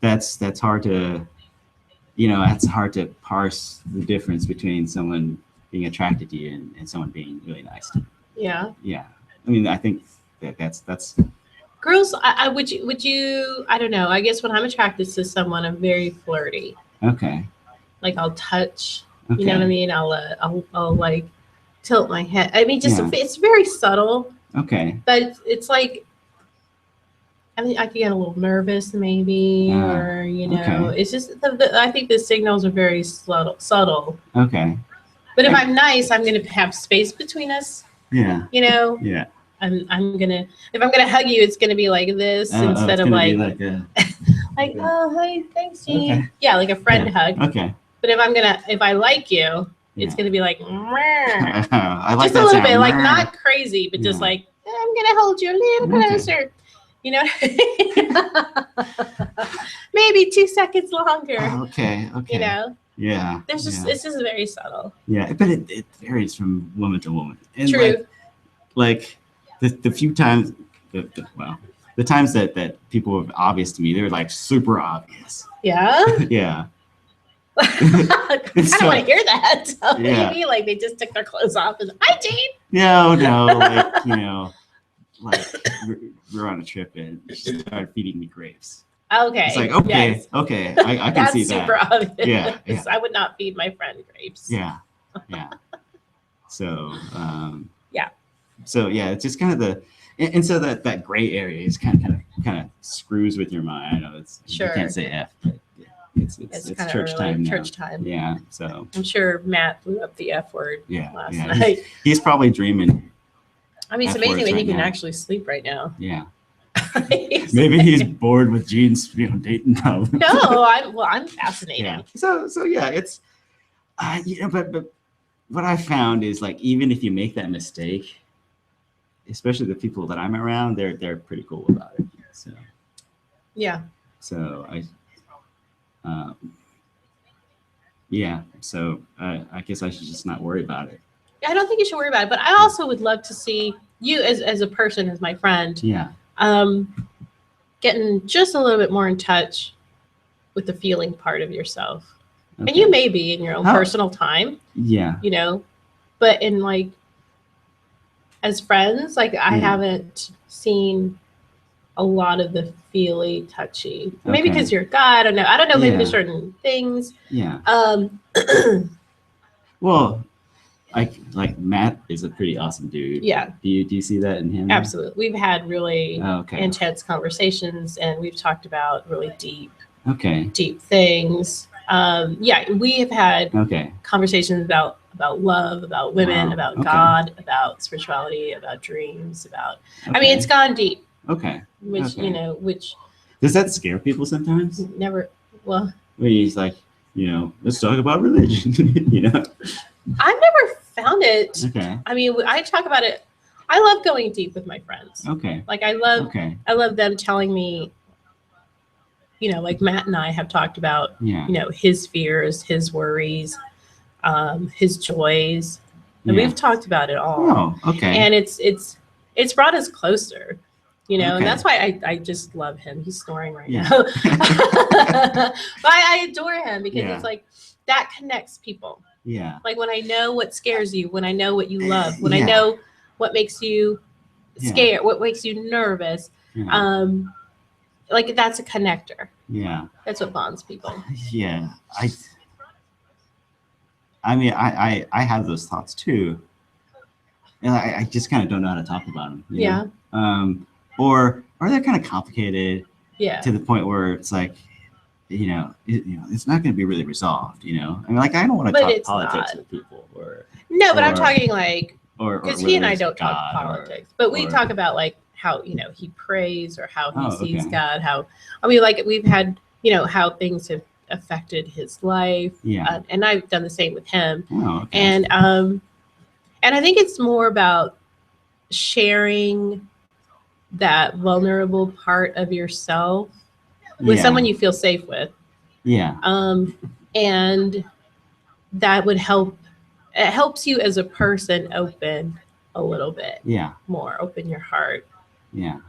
that's hard to, it's hard to parse the difference between someone being attracted to you and someone being really nice to you. Yeah. Yeah. I mean, I think that's girls. Would you? I don't know. I guess when I'm attracted to someone, I'm very flirty. Okay. Like I'll touch. Okay. You know what I mean? I'll like tilt my head. I mean, it's very subtle. Okay. But it's like, I mean, I could get a little nervous maybe, or okay. it's just I think the signals are very subtle. Okay. But if I'm nice, I'm gonna have space between us. Yeah. Yeah. I'm gonna, if I'm gonna hug you, it's gonna be like this instead of like oh hey, thanks, Jean. Okay. Yeah, like a friend hug. Okay. But if I like you, it's gonna be like I like just a little bit, like not crazy, but just like I'm gonna hold you a little closer. Maybe 2 seconds longer. Okay. Yeah. There's just it's just very subtle. Yeah, but it varies from woman to woman. And true. Like the few times, the times that people were obvious to me, they were like super obvious. Yeah. Yeah. I don't want to hear that. So Yeah. maybe like they just took their clothes off and hi, Jane. No, like we're on a trip and she started feeding me grapes. Okay. It's like okay, I can see that. That's super obvious. Yeah. I would not feed my friend grapes. Yeah. So yeah. So yeah, it's just kind of and so that gray area is kind of screws with your mind. I know it's sure. You can't say F, but it's church time now. Church time. Yeah. So I'm sure Matt blew up the F word last night. He's probably dreaming. I mean, it's amazing that he can actually sleep right now. Yeah. Maybe he's bored with Jean's dating now. No, I'm fascinated. Yeah. So yeah, it's but what I found is like even if you make that mistake, especially the people that I'm around, they're pretty cool about it. So yeah. So I guess I should just not worry about it. I don't think you should worry about it, but I also would love to see you as a person, as my friend. Yeah. Getting just a little bit more in touch with the feeling part of yourself. Okay. And you may be in your own personal time. Yeah. But in like as friends, like I haven't seen a lot of the feely touchy. Maybe because you're a guy, I don't know, maybe there's certain things. Yeah. Well, like Matt is a pretty awesome dude. Yeah. Do you see that in him? Absolutely. We've had really intense conversations, and we've talked about really deep things. We have had conversations about love, about women, about God, about spirituality, about dreams, about I mean, it's gone deep. Okay. Which does that scare people sometimes? Never. Well, when he's like, let's talk about religion. I've never found it. Okay. I mean, I talk about it. I love going deep with my friends. Okay. Like I love them telling me, like Matt and I have talked about, his fears, his worries, his joys, and we've talked about it all. Oh, okay. And it's brought us closer, and that's why I just love him. He's snoring right now. But I adore him because it's like that connects people. Yeah. Like when I know what scares you, when I know what you love, when I know what makes you scared, what makes you nervous, like that's a connector. Yeah. That's what bonds people. Yeah. I mean, I have those thoughts too. And I just kind of don't know how to talk about them. You know? Or they're kind of complicated. Yeah. To the point where it's like, it's not going to be really resolved. I mean, like I don't want to talk politics with people, but I'm talking like, because he and I don't talk politics, but we talk about like how he prays or how he sees God. How I mean, like we've had how things have affected his life. Yeah. And I've done the same with him. Oh, okay. And I think it's more about sharing that vulnerable part of yourself with someone you feel safe with. Yeah. And that would help. It helps you as a person open a little bit. Yeah. More, open your heart. Yeah.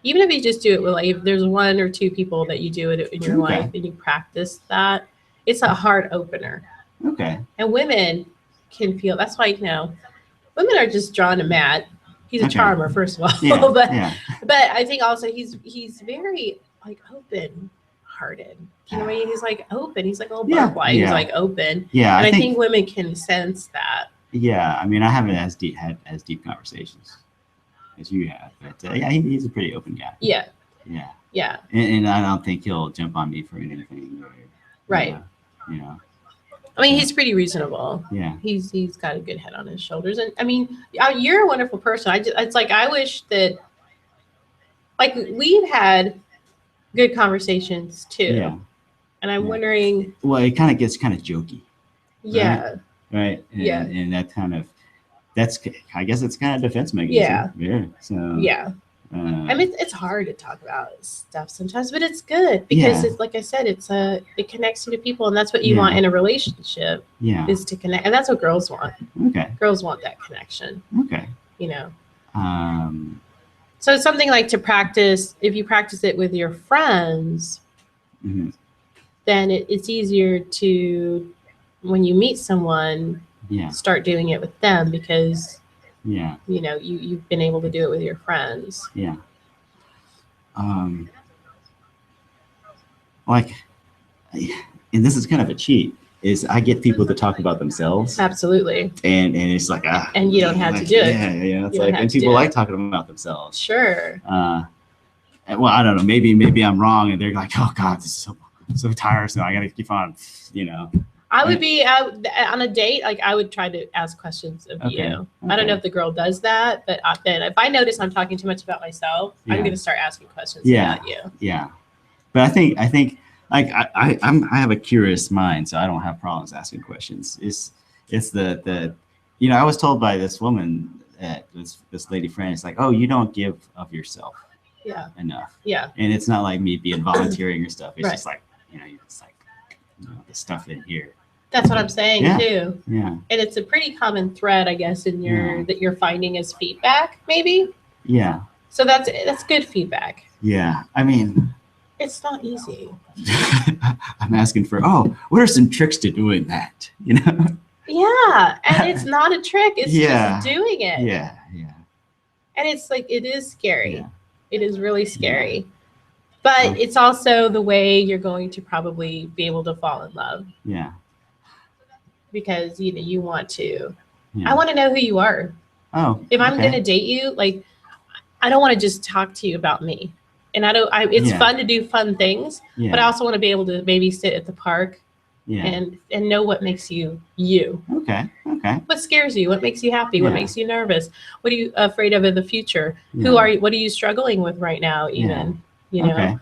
Even if you just do it with, like, if there's one or two people that you do it in your life and you practice that, it's a heart opener. Okay. And women can feel, that's why, women are just drawn to Matt. He's a charmer, first of all. Yeah, but I think also he's very, like, open hearted. You know what I mean? He's like open. He's like a little butterfly. He's like open. Yeah. And I think women can sense that. Yeah. I mean, I haven't had as deep conversations as you have, but yeah, he's a pretty open guy. Yeah. Yeah. Yeah. And I don't think he'll jump on me for anything. Right. I mean, he's pretty reasonable. Yeah. He's got a good head on his shoulders. And I mean, you're a wonderful person. It's like, I wish that, like, we've had good conversations too. Yeah. And I'm wondering. Well, it kind of gets kind of jokey. Yeah. Right. And, yeah. And that kind of, I guess it's kind of defense mechanism. Yeah. Yeah. So. Yeah. I mean, it's hard to talk about stuff sometimes, but it's good because it's, like I said, it connects you to people, and that's what you want in a relationship. Yeah. Is to connect, and that's what girls want. Okay. Girls want that connection. Okay. So it's something like to practice. If you practice it with your friends, then it's easier to, when you meet someone, start doing it with them because. Yeah. You've been able to do it with your friends. Yeah. Like, and this is kind of a cheat, is I get people to talk about themselves. Absolutely. And it's like, and you don't have to do it. Yeah. It's like, and people like talking about themselves. Sure. Well, I don't know. Maybe I'm wrong, and they're like, oh God, this is so tiresome. I got to keep on, I would be on a date. Like, I would try to ask questions of you. Okay. I don't know if the girl does that, but then if I notice I'm talking too much about myself, I'm going to start asking questions about you. Yeah. But I think like I have a curious mind, so I don't have problems asking questions. It's the I was told by this woman, this lady friend, it's like, oh, you don't give of yourself enough. Yeah. And it's not like me being volunteering or stuff. It's just like, it's like the stuff in here. That's what I'm saying too. Yeah. And it's a pretty common thread, I guess, in that you're finding as feedback, maybe. Yeah. So that's good feedback. Yeah. I mean, it's not easy. I'm asking for, what are some tricks to doing that? Yeah. And it's not a trick. It's just doing it. Yeah. And it's like, it is scary. Yeah. It is really scary. Yeah. But it's also the way you're going to probably be able to fall in love. Yeah. Because you want to. I want to know who you are. Oh. If I'm going to date you, like, I don't want to just talk to you about me. And it's fun to do fun things, but I also want to be able to maybe sit at the park and know what makes you you. Okay. What scares you? What makes you happy? What makes you nervous? What are you afraid of in the future? Who are you? What are you struggling with right now? Even, Okay.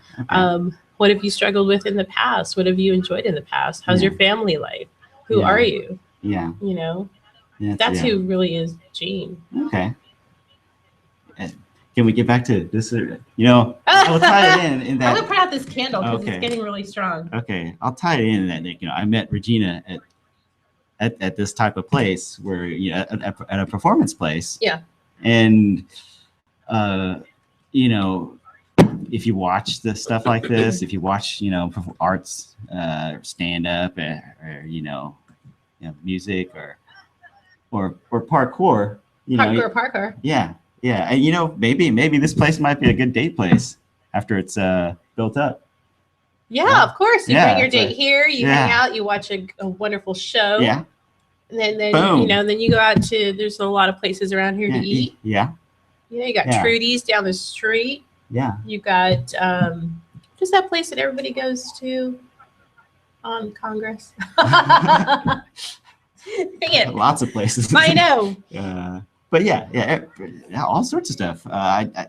What have you struggled with in the past? What have you enjoyed in the past? How's your family life? Who are you? Yeah. That's who really is Gene. Okay. Can we get back to this? I'll tie it in that. I'm gonna put out this candle because it's getting really strong. Okay, I'll tie it in that. I met Regina at this type of place where at a performance place. Yeah. And if you watch the stuff like this, if you watch arts, stand up, or music or parkour, parkour. Yeah. Yeah, and maybe this place might be a good date place after it's built up. Yeah, of course. You bring your date here, you hang out, you watch a wonderful show. Yeah. And then then you go out to. There's a lot of places around here to eat. Yeah. You got Trudy's down the street. Yeah. You got just that place that everybody goes to on Congress. Dang it. Lots of places. I know. But yeah, all sorts of stuff.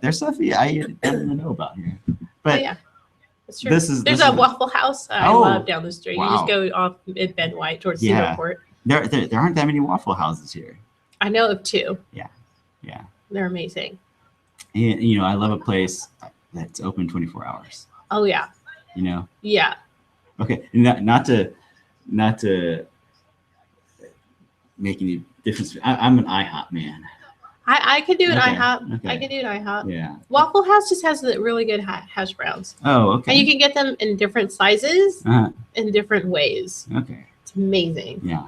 There's stuff I don't even know about here. But That's true. This is There's a Waffle House I Oh, love down the street. You wow. just go off at Ben White towards Yeah. Cedarport. There aren't that many Waffle Houses here. I know of 2. Yeah. They're amazing. And you know, I love a place that's open 24 hours. Oh yeah. You know. Yeah. Okay. Not to make any difference. I'm an IHOP man. I could do an Okay, IHOP. okay. I could do an IHOP. Yeah. Waffle House just has the really good hash browns. Oh, okay. And you can get them in different sizes, Uh-huh. in different ways. Okay. It's amazing. Yeah.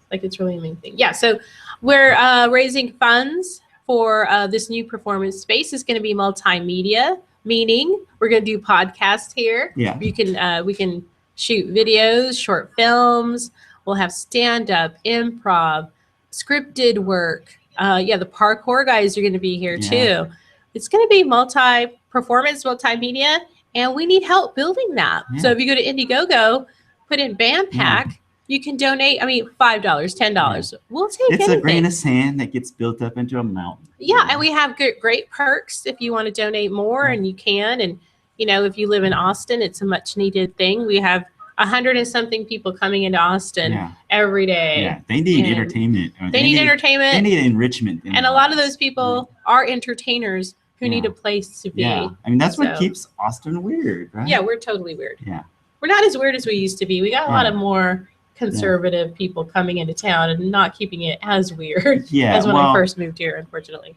Like, it's really amazing. Yeah, so we're raising funds for this new performance space. It's going to be multimedia, meaning we're going to do podcasts here. Yeah. We can shoot videos, short films. We'll have stand-up, improv, scripted work. The parkour guys are going to be here Yeah. too. It's going to be multi-performance, multimedia, and we need help building that. Yeah. So if you go to Indiegogo, put in BAMPAC, you can donate. I mean, $5, $10. We'll take It's anything. a grain of sand that gets built up into a mountain. Yeah, and we have great perks if you want to donate more, and you can. And you know, if you live in Austin, it's a much needed thing. We have 100 and something people coming into Austin Yeah. every day. Yeah. They need And entertainment. Or They need entertainment. They need enrichment. in And their a lot of lives. those people are entertainers who need a place to be. Yeah. I mean, that's what So- keeps Austin weird, right? Yeah, we're totally weird. Yeah. We're not as weird as we used to be. We got a lot Yeah. of more conservative people coming into town and not keeping it as weird Yeah, as when I well- first moved here, unfortunately.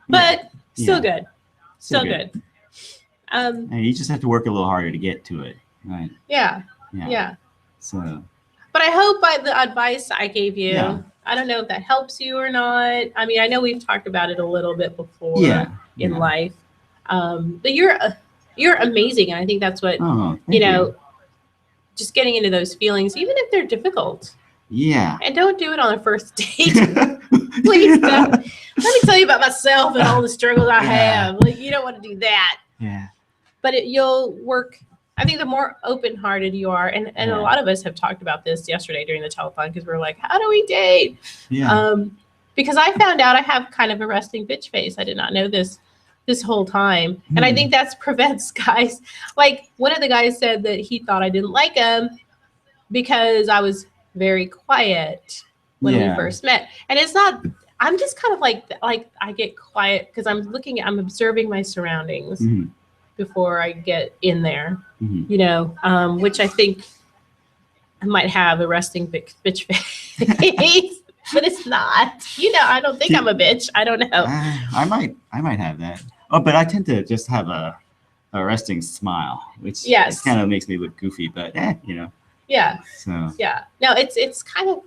But still Yeah. good. Still good. And you just have to work a little harder to get to it, right? Yeah. Yeah. Yeah. So But I hope by the advice I gave you, Yeah. I don't know if that helps you or not. I mean, I know we've talked about it a little bit before Yeah, in yeah. life. But you're amazing. And I think that's what, Oh, you thank know, just getting into those feelings, even if they're difficult. Yeah. And don't do it on a first date. Please don't. Let me tell you about myself and all the struggles I have. Like, you don't want to do that. Yeah. But you'll work. I think the more open-hearted you are, and a lot of us have talked about this yesterday during the telethon, because we're like, how do we date? Yeah. Because I found out I have kind of a resting bitch face. I did not know this whole time. And I think that prevents guys. Like, one of the guys said that he thought I didn't like him because I was very quiet when we first met. And it's not, I'm just kind of like I get quiet because I'm observing my surroundings before I get in there, you know, which I think I might have a resting bitch face, but it's not. You know, I don't think I'm a bitch. I don't know. I might have that. Oh, but I tend to just have a resting smile, which kind of makes me look goofy, but you know. Yeah. So yeah. No, it's kind of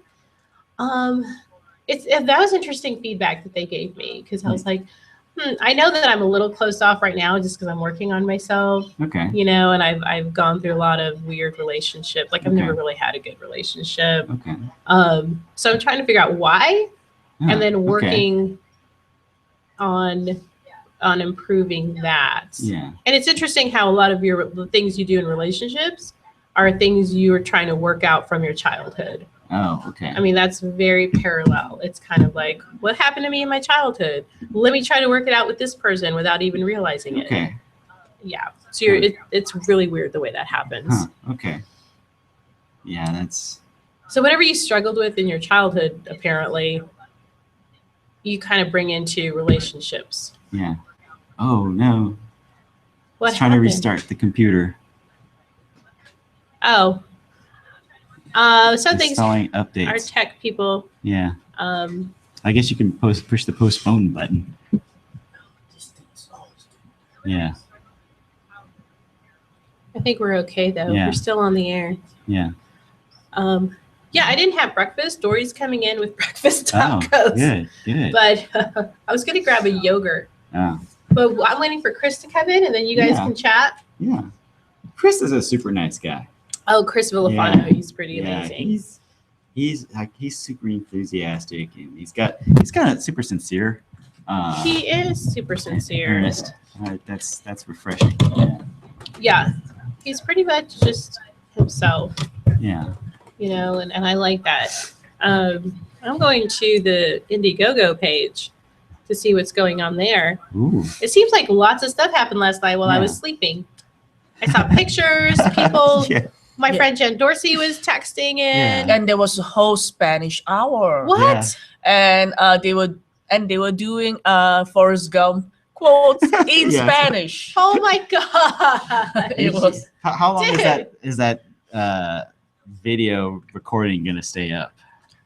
that was interesting feedback that they gave me, because I was like, I know that I'm a little closed off right now just because I'm working on myself. Okay. You know, and I've gone through a lot of weird relationships. Like, I've never really had a good relationship. Okay. So I'm trying to figure out why, and then okay. working on improving that. Yeah. And it's interesting how a lot of the things you do in relationships are things you are trying to work out from your childhood. Oh, okay. I mean, that's very parallel. It's kind of like, what happened to me in my childhood? Let me try to work it out with this person without even realizing it. Okay. Yeah. So it's really weird the way that happens. Huh. Okay. Yeah, that's. So whatever you struggled with in your childhood, apparently, you kind of bring into relationships. Yeah. Oh no. What It's trying to happened? restart the computer. Oh. Some things Installing updates. our tech people. Yeah. I guess you can push the postpone button. Yeah. I think we're okay though. Yeah. We're still on the air. Yeah. Yeah, I didn't have breakfast. Dory's coming in with breakfast Oh, tacos. good. Good. But I was gonna grab a yogurt. Oh. But I'm waiting for Chris to come in, and then you guys Yeah. can chat. Yeah. Chris is a super nice guy. Oh, Chris Villafano, Yeah. he's pretty amazing. He's super enthusiastic, and he's got a super sincere. He is super sincere. Earnest. That's refreshing. Yeah. Yeah, he's pretty much just himself. Yeah. You know, and I like that. I'm going to the Indiegogo page to see what's going on there. Ooh. It seems like lots of stuff happened last night while I was Yeah. sleeping. I saw pictures. People. Yeah. My friend Jen Dorsey was texting in. And there was a whole Spanish hour. What? And they were doing Forrest Gump quotes in Yeah. Spanish. Oh my god! It was How long Dude. is that video recording gonna stay up?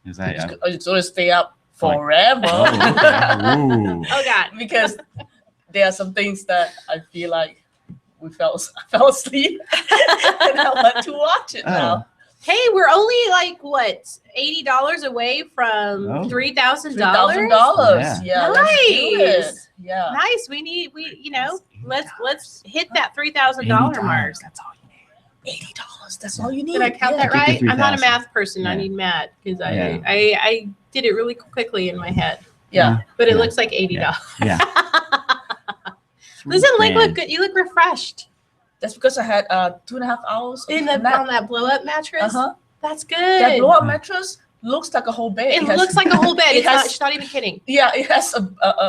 Is that it's going to stay up forever. Ooh. Oh god! Because there are some things that I feel like I fell asleep and I want to watch it now. Hey, we're only like what $80 away from Oh. $3,000. $3,000. Yeah. Let's do it. Nice. Yeah. Nice. Let's hit that $3,000 mark. That's all you need. $80. That's all you need. Did I count that Get the right? I'm not a 3,000. math person. I Yeah. need Matt because Yeah. I did it really quickly in my head. Yeah. But it Yeah. looks like $80. Yeah. Listen, Leng, Man. look good. You look refreshed. That's because I had 2.5 hours On that blow up mattress. Uh-huh. That's good. That blow up mattress looks like a whole bed. It looks like a whole bed. it has- She's not even kidding. Yeah, it has a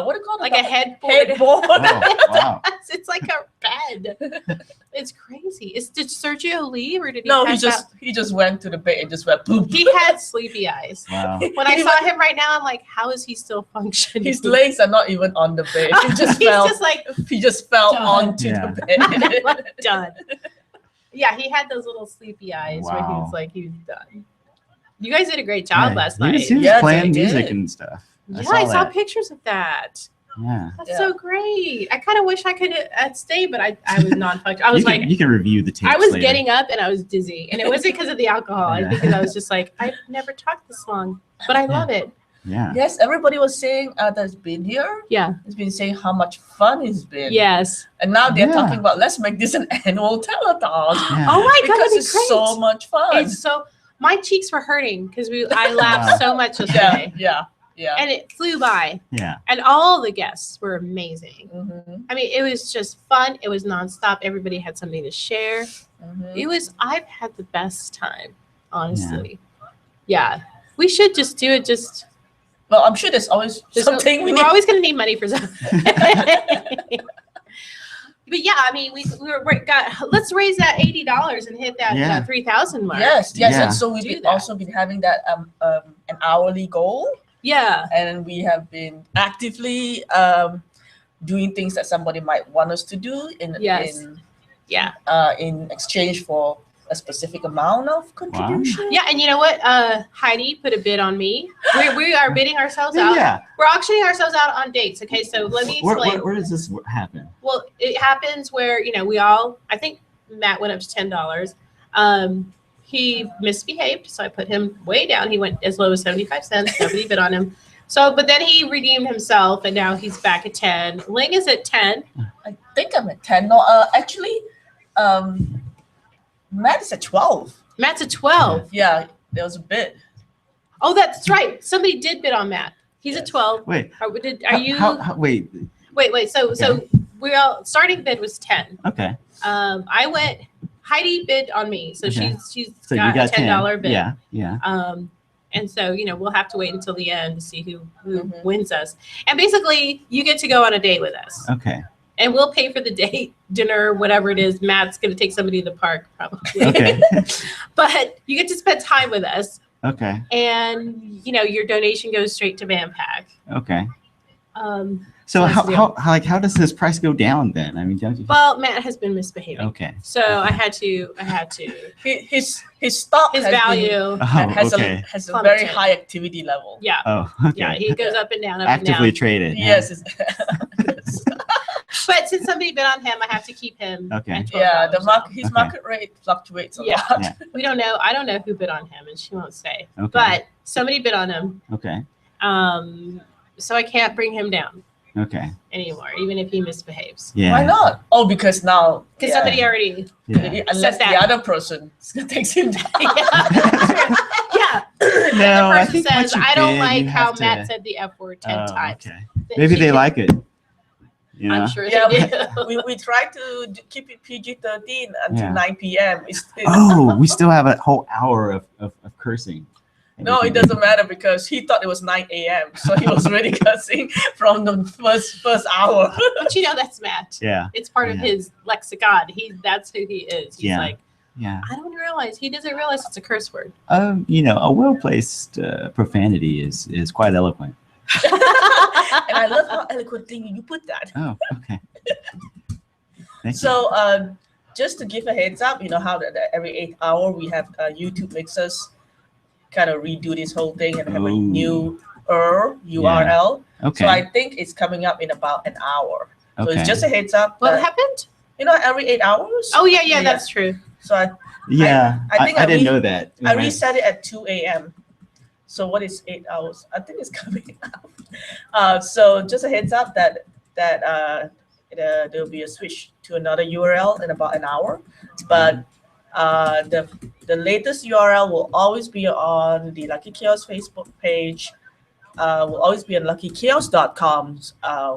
what do you call it? Like a headboard. Headboard. Oh, wow. It's like a bed. It's crazy. Did Sergio leave or did he? No, pass out? he just went to the bed and just went boom. He had sleepy eyes. Wow. When I saw him right now, I'm like, how is he still functioning? His legs are not even on the bed. He just He's fell. just like He just fell done. onto Yeah. the bed. done. Yeah, he had those little sleepy eyes where he Wow. was like, he was done. You guys did a great job Yeah. last He was- night. He was Yes, playing they music did. and stuff. Yeah, I saw that. pictures of that. Yeah. That's Yeah. so great. I kind of wish I could stay, but I was non-functional. I was you can review the tapes I was later. getting up and I was dizzy. And it wasn't because of the alcohol. Yeah. I think 'cause I was just like, I've never talked this long, but I love it. Yeah. Yes, everybody was saying that's been here. Yeah. It's been saying how much fun it's been. Yes. And now they're Yeah. talking about let's make this an annual telethon. Yeah. Oh my God, Because that'd be it's great. so much fun. It's so, my cheeks were hurting because I laughed so much yesterday. Yeah. And it flew by. Yeah. And all the guests were amazing. Mhm, I mean, it was just fun. It was nonstop. Everybody had something to share. mhm. I've had the best time, honestly. Yeah. We should just do it Well, I'm sure there's always something we we're need. always going to need money for something. But yeah, I mean, let's raise that $80 and hit that Yeah. 3,000 mark. Yes. Yeah. And so we've Do been that. also been having that an hourly goal, Yeah. and we have been actively doing things that somebody might want us to do Yes. Yeah. in exchange for a specific amount of contribution. Yeah. And you know what? Heidi put a bid on me. We are bidding ourselves out. Yeah. We're auctioning ourselves out on dates. Okay. So let me explain. Where does this happen? Well, it happens where, I think Matt went up to $10. He misbehaved, so I put him way down. He went as low as 75 cents. Nobody bid on him. So, but then he redeemed himself, and now he's back at 10. Leng is at 10. I think I'm at 10. No, actually, Matt is at 12. Matt's at 12. Yeah, there was a bid. Oh, that's right. Somebody did bid on Matt. He's at 12. Wait. Are you? Wait. Wait. So Okay. we all starting bid was 10. Okay. I went. Heidi bid on me, so Okay. she's So got you got a $10 bid. Yeah. Yeah. And so, we'll have to wait until the end to see who Mhm. wins us. And basically, you get to go on a date with us. Okay. And we'll pay for the date, dinner, whatever it is. Matt's going to take somebody to the park, probably. Okay. But you get to spend time with us. Okay. And, your donation goes straight to BAMPAC. Okay. So So that's the how does this price go down then? I mean, don't you? Well, Matt has been misbehaving. Okay. So I had to. His stock His has value. has okay. has a very Plummeted. high activity level. Yeah. Oh, okay. Yeah. He goes up and down, up Actively and down. traded. huh? Yes. But since somebody bid on him, I have to keep him. Okay. at $12 Yeah, the now. his Okay. market rate fluctuates a Yeah. lot. Yeah. We don't know. I don't know who bid on him, and she won't say. Okay. But somebody bid on him. Okay. So I can't bring him down Okay. anymore, even if he misbehaves. Yeah. Why not? Oh, because now Because somebody already. Yeah. unless said the that. other person takes him down. Yeah. No, the I person think says, once you I don't bid, like you how have to- Matt said the F word 10 Oh, times. okay. Maybe they like it. You know? I'm sure Yeah, they do. we try to keep it PG-13 until Yeah. 9 p.m. Oh, we still have a whole hour of cursing. No, it doesn't matter because he thought it was 9 a.m. So he was already cussing from the first hour. But that's Matt. Yeah. It's part of his lexicon. That's who he is. He's like, yeah. I don't realize. He doesn't realize it's a curse word. A well-placed profanity is quite eloquent. And I love how eloquently you put that. Oh, okay. So just to give a heads up, how that every 8 hour we have YouTube makes us kind of redo this whole thing and have a new URL. Okay. So I think it's coming up in about an hour. So it's just a heads up. What happened? Every 8 hours. Oh yeah, that's true. So I think I didn't know that. I reset it at 2 a.m. So what is 8 hours? I think it's coming up. So just a heads up that there'll be a switch to another URL in about an hour. But the latest URL will always be on the Lucky Chaos Facebook page. Will always be on LuckyChaos.com's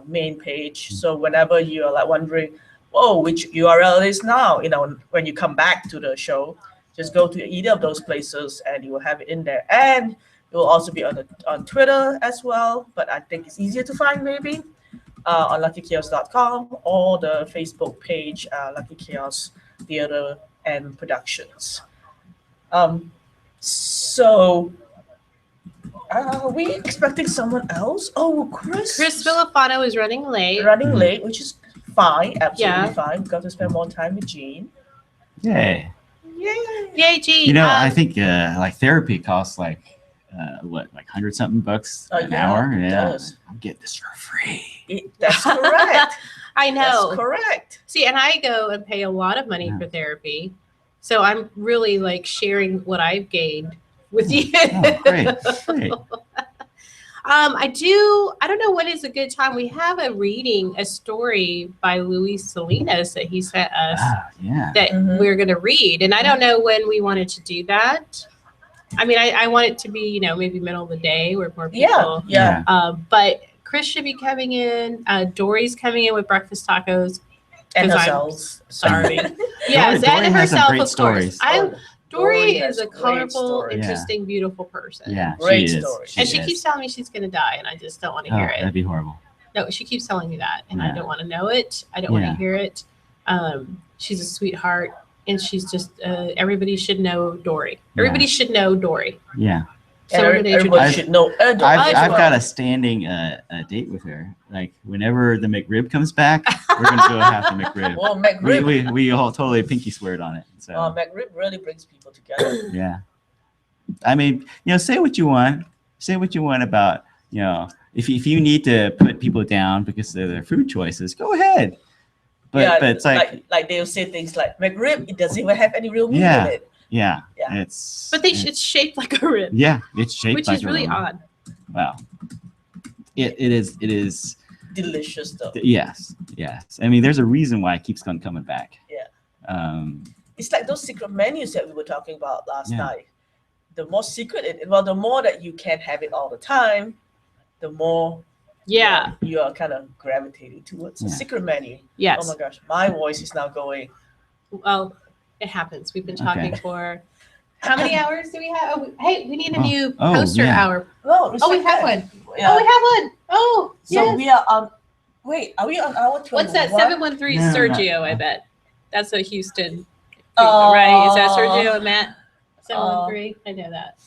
main page. So whenever you're like wondering, which URL is now, when you come back to the show, just go to either of those places and you will have it in there. And it will also be on Twitter as well, but I think it's easier to find maybe on LuckyChaos.com or the Facebook page, Lucky Chaos Theater and Productions. So are we expecting someone else? Oh, Chris Villafano is running late. Which is fine, absolutely fine. We've got to spend more time with Jean. Yay. Yay, Jean. I think like therapy costs like $100-something an hour. Yeah, I'm getting this for free. That's correct. I know. That's correct. See, and I go and pay a lot of money for therapy, so I'm really like sharing what I've gained with you. Oh, great. I don't know when is a good time. We have a story by Luis Salinas that he sent us that we're going to read. And I don't know when we wanted to do that. I mean, I want it to be, maybe middle of the day where more people. Yeah. But Chris should be coming in. Dory's coming in with breakfast tacos. And herself. Sorry. Yes, Dory and has some herself, great of course. stories. Dory is a colorful, interesting, beautiful person. Yeah, great she story. is. And she keeps telling me she's going to die, and I just don't want to hear it. That'd be horrible. No, she keeps telling me that, and I don't want to know it. I don't want to hear it. She's a sweetheart, and she's just everybody should know Dory. Everybody should know Dory. Yeah. So everybody should know. I've got a standing date with her. Like whenever the McRib comes back, we're gonna go have the McRib. Well, McRib. We all totally pinky sweared on it. So McRib really brings people together. Yeah. I mean, say what you want. Say what you want about, if you need to put people down because of their food choices, go ahead. But it's like they'll say things like McRib. It doesn't even have any real meat in it. Yeah. It's it's shaped like a rib. Yeah, it's shaped which like is really odd. Wow. It is delicious though. Yes. I mean, there's a reason why it keeps on coming back. Yeah. It's like those secret menus that we were talking about last night. The more secret the more that you can't have it all the time, the more you are kind of gravitating towards a secret menu. Yes. Oh my gosh, my voice is now going. Well, it happens. We've been talking for how many hours do we have? Oh, hey, we need a new poster hour. No, we have one. Yeah. Oh, we have one. Oh, so we are on. Wait, are we on hour 21? What's that? 713 Sergio. I bet that's a Houston. Oh, right? Is that Sergio and Matt? 713. I know that.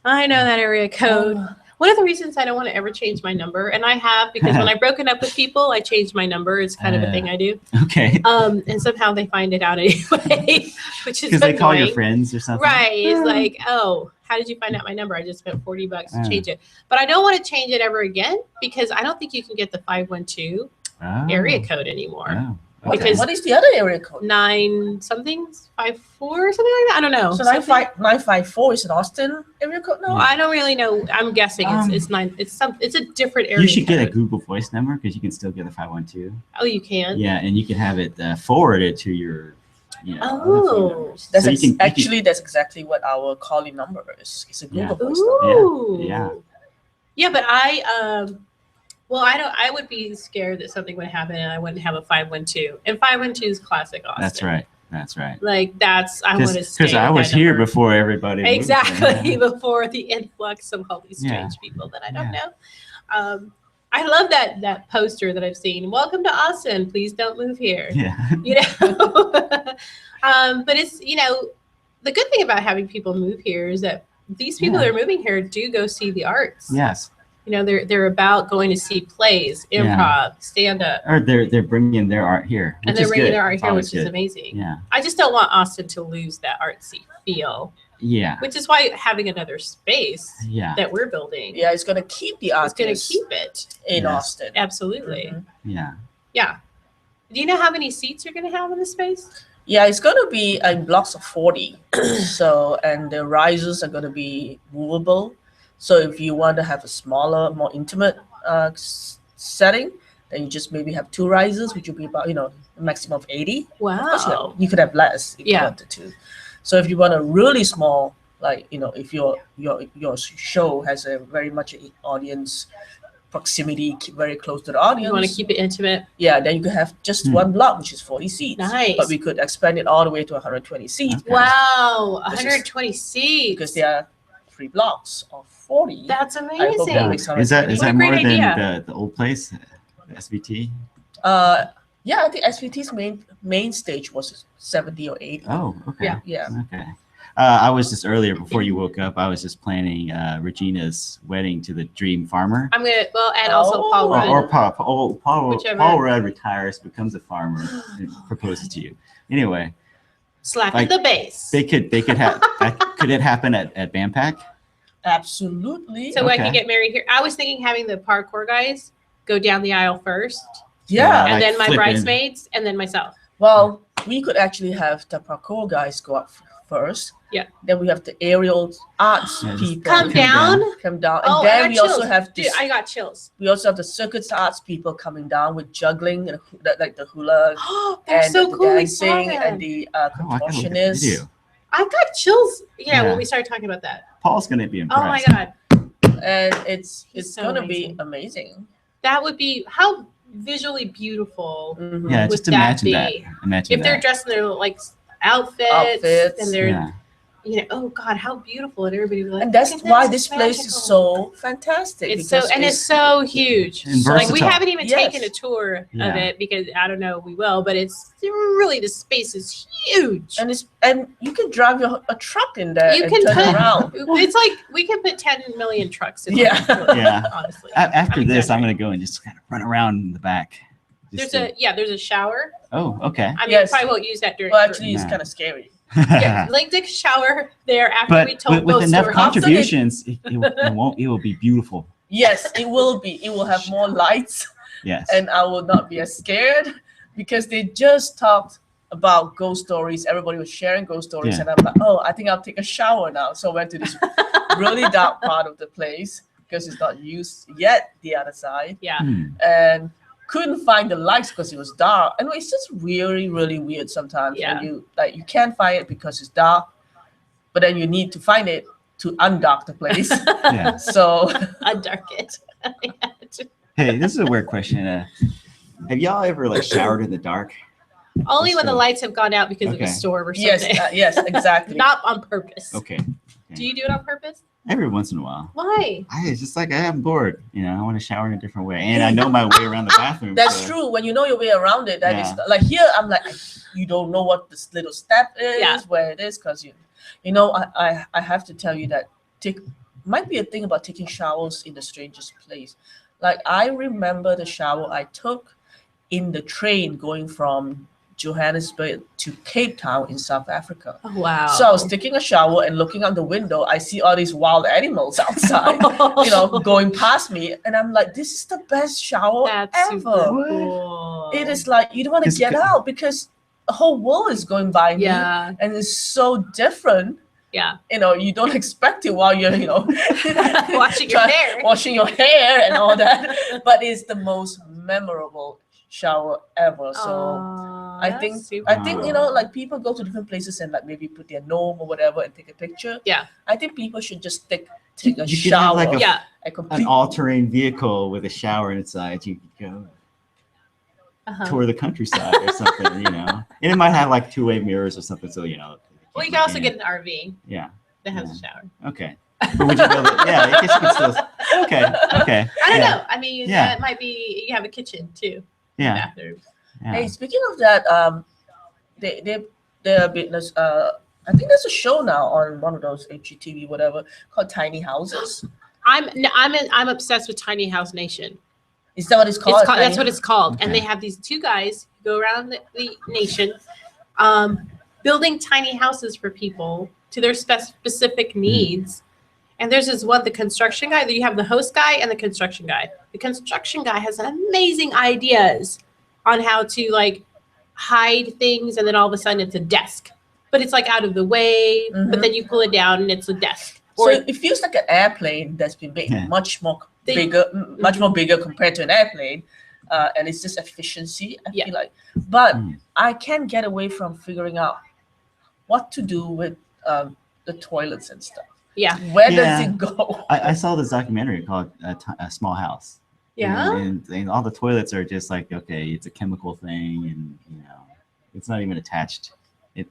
I know that area code. One of the reasons I don't want to ever change my number, and I have, because when I've broken up with people, I changed my number. It's kind of a thing I do. Okay. And somehow they find it out anyway, which is because they call your friends or something. Right. It's like, oh, how did you find out my number? I just spent $40 to change it. But I don't want to change it ever again because I don't think you can get the 512 area code anymore. Oh. Because what is the other area code? 9 something, 54 or something like that. I don't know. So 954 is an Austin area code now? I don't really know. I'm guessing it's 9. It's a different area. You should code. get a Google Voice number because you can still get a 512. Oh, you can. Yeah, and you can have it forwarded to your. That's exactly what our calling number is. It's a Google Voice number. Yeah. Yeah, but I would be scared that something would happen and I wouldn't have a 512. And 512 is classic Austin. That's right. That's right. Like I want to stay. Because I with was that here number. before everybody. moved. Exactly, Yeah. before the influx of all these strange people that I don't know. I love that poster that I've seen. Welcome to Austin. Please don't move here. Yeah. You know, but it's the good thing about having people move here is that these people that are moving here do go see the arts. Yes. They're about going to see plays, improv, stand up. Or they're bringing their art here, And they're bringing their art here, which is amazing. Yeah. I just don't want Austin to lose that artsy feel. Yeah. Which is why having another space that we're building. Yeah, it's going to keep the artists. It's going to keep it in Austin. Absolutely. Mm-hmm. Yeah. Yeah. Do you know how many seats you're going to have in the space? Yeah, it's going to be in blocks of 40. And the risers are going to be movable. So if you want to have a smaller, more intimate setting, then you just maybe have 2 risers, which will be about, a maximum of 80. Wow. Of course, you could have less if you wanted to. So if you want a really small, like, if your show has a very much audience proximity, very close to the audience. You want to keep it intimate? Yeah, then you could have just one block, which is 40 seats. Nice. But we could expand it all the way to 120 seats. Okay. Wow, 120 seats. Because there are 3 blocks of 40. That's amazing. Is that more than the old place, the SVT? Yeah, I think SVT's main stage was 70 or 80. Oh, okay. Yeah. Okay. I was just earlier before you woke up. I was just planning Regina's wedding to the dream farmer. I'm gonna and also Paul Rudd. Or Paul Rudd retires, becomes a farmer, and proposes to you. Anyway, slapping the bass. They could have. Could it happen at BAMPAC? Absolutely. So I can get married here. I was thinking having the parkour guys go down the aisle first. Yeah. And then my bridesmaids, and then myself. Well, we could actually have the parkour guys go up first. Yeah. Then we have the aerial arts people come down. And then we also have this. Dude, I got chills. We also have the circus arts people coming down with juggling and like the hula and so the cool. dancing and the contortionists. I got chills. Yeah, when we started talking about that. Paul's gonna be impressed. Oh my god. And it's so gonna be amazing. That would be how visually beautiful. Yeah, just imagine that. Imagine if they're dressed in their like outfits and they're oh god, how beautiful, and everybody would be like, and that's why this place is so fantastic. It's so huge. Like we haven't even taken a tour of it because I don't know if we will, but it's really, the space is huge, and you can drive a truck in there. You can turn around. It's like we can put 10 million trucks in yeah. Honestly, after this, I'm gonna go and just kind of run around in the back. There's a shower. Oh, okay. I mean, I probably won't use that during. Well, actually, it's kind of scary. Yeah, Leng took a shower there after we told with both enough stories. contributions, it will be beautiful. Yes, it will be. It will have more lights. Yes. And I will not be as scared because they just talked about ghost stories. Everybody was sharing ghost stories, and I'm like, oh, I think I'll take a shower now. So I went to this really dark part of the place because it's not used yet. The other side. Yeah. And couldn't find the lights because it was dark. And it's just really, really weird sometimes when you can't find it because it's dark, but then you need to find it to undark the place. So undark it. Hey, this is a weird question. Have y'all ever showered in the dark? Only when the lights have gone out because of a storm or something. Yes, exactly. Not on purpose. Okay. Do you do it on purpose? Every once in a while. Why? It's just like I'm bored. I want to shower in a different way, and I know my way around the bathroom. That's true. When you know your way around it, that is like here. I'm like, you don't know what this little step is, where it is, because I have to tell you that might be a thing about taking showers in the strangest place. Like I remember the shower I took in the train going from Johannesburg to Cape Town in South Africa. Oh, wow. So I was taking a shower and looking out the window. I see all these wild animals outside, going past me. And I'm like, this is the best shower ever. Cool. It is like, you don't want to get out because the whole world is going by me. And it's so different. Yeah. You don't expect it while you're, washing your hair and all that. But it's the most memorable shower ever. So I think like people go to different places and like maybe put their gnome or whatever and take a picture. Yeah. I think people should just take a you shower. Could have like an all-terrain vehicle with a shower inside. You could go. tour the countryside or something, you know. And it might have like two-way mirrors or something, so you know. Well, you can also get an RV. Yeah. That has a shower. Okay. But would you build it? Yeah, I guess you could still. Okay. I don't know. I mean, it might be you have a kitchen too. Yeah. Bathrooms. Yeah. Hey, speaking of that, their business. I think there's a show now on one of those HGTV whatever called Tiny Houses. I'm obsessed with Tiny House Nation. Is that what it's called? That's what it's called. Okay. And they have these two guys who go around the nation, building tiny houses for people to their specific needs. And there's this one, the construction guy. You have the host guy and the construction guy. The construction guy has amazing ideas on how to like hide things, and then all of a sudden it's a desk, but it's like out of the way. But then you pull it down and it's a desk. So it feels like an airplane that's been made much more bigger compared to an airplane, and it's just efficiency. I feel like, but I can't get away from figuring out what to do with the toilets and stuff. Yeah, where does it go? I saw this documentary called A Small House. Yeah, and all the toilets are just like, okay, it's a chemical thing, and you know, it's not even attached. It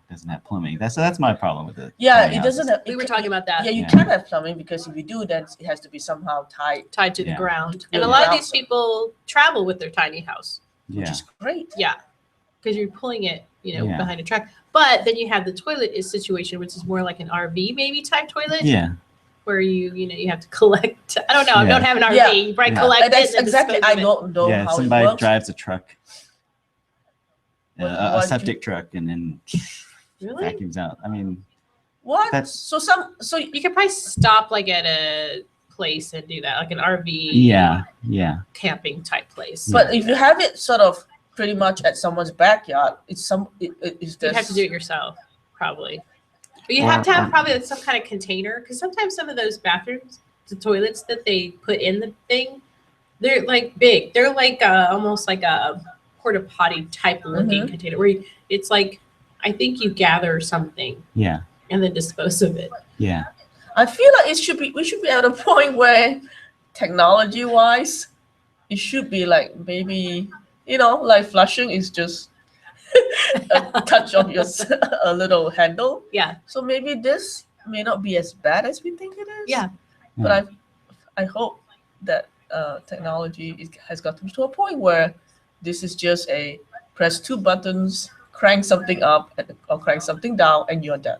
doesn't have plumbing. That's my problem with it. Yeah, it doesn't have. We were talking about that. Yeah, you can't have plumbing because if you do, then it has to be somehow tied to the ground. And a lot of these people travel with their tiny house, which is great. Yeah, because you're pulling it, behind a truck. But then you have the toilet situation, which is more like an RV maybe type toilet. Yeah. Where you have to collect. I don't know. I don't have an RV. Yeah. You probably collect That's it. exactly. I don't know how somebody it works. drives a truck, a septic truck, and then vacuums out. I mean, what? So you could probably stop like at a place and do that, like an RV. Yeah. Camping type place. But if you have it sort of pretty much at someone's backyard, you have to do it yourself, probably. But you have to have probably some kind of container, because sometimes some of those bathrooms, the toilets that they put in the thing, they're like big. They're like almost like a porta potty type looking container where it's like, I think you gather something. Yeah. And then dispose of it. Yeah. I feel like we should be at a point where technology wise, it should be like maybe, like flushing is just a touch of a little handle. Yeah. So maybe this may not be as bad as we think it is. Yeah. But I hope that technology has gotten to a point where this is just a press two buttons, crank something up or crank something down, and you're done.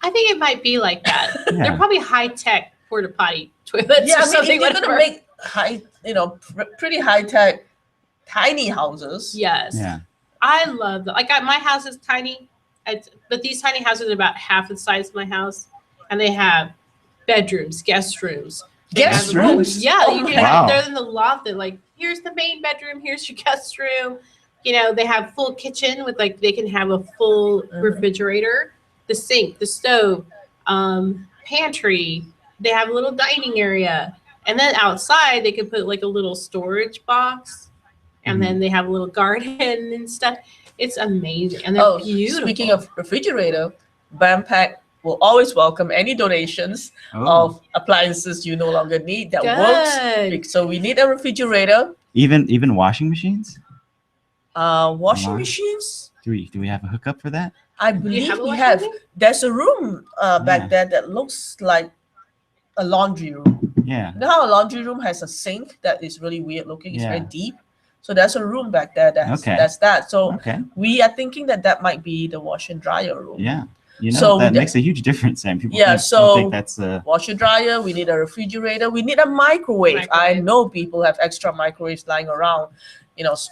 I think it might be like that. They're probably high tech porta potty toilets. Yeah, or something. if you're gonna make pretty high tech tiny houses. Yes. Yeah. I love that. Like my house is tiny, but these tiny houses are about half the size of my house, and they have bedrooms, guest rooms. Guest rooms? Yeah, you can have. They're in the loft. They're like, here's the main bedroom. Here's your guest room. They have full kitchen with they can have a full refrigerator, the sink, the stove, pantry. They have a little dining area, and then outside they can put like a little storage box. And then they have a little garden and stuff. It's amazing. And they're beautiful. Speaking of refrigerator, BAMPAC will always welcome any donations of appliances you no longer need that works. So we need a refrigerator. Even washing machines? Washing machines? Do we have a hookup for that? I believe we have. There's a room back there that looks like a laundry room. Yeah. You know how a laundry room has a sink that is really weird looking? It's very deep. So there's a room back there that's that. So we are thinking that might be the wash and dryer room. Yeah. That makes a huge difference. And people don't think that's washer dryer. We need a refrigerator. We need a microwave. I know people have extra microwaves lying around.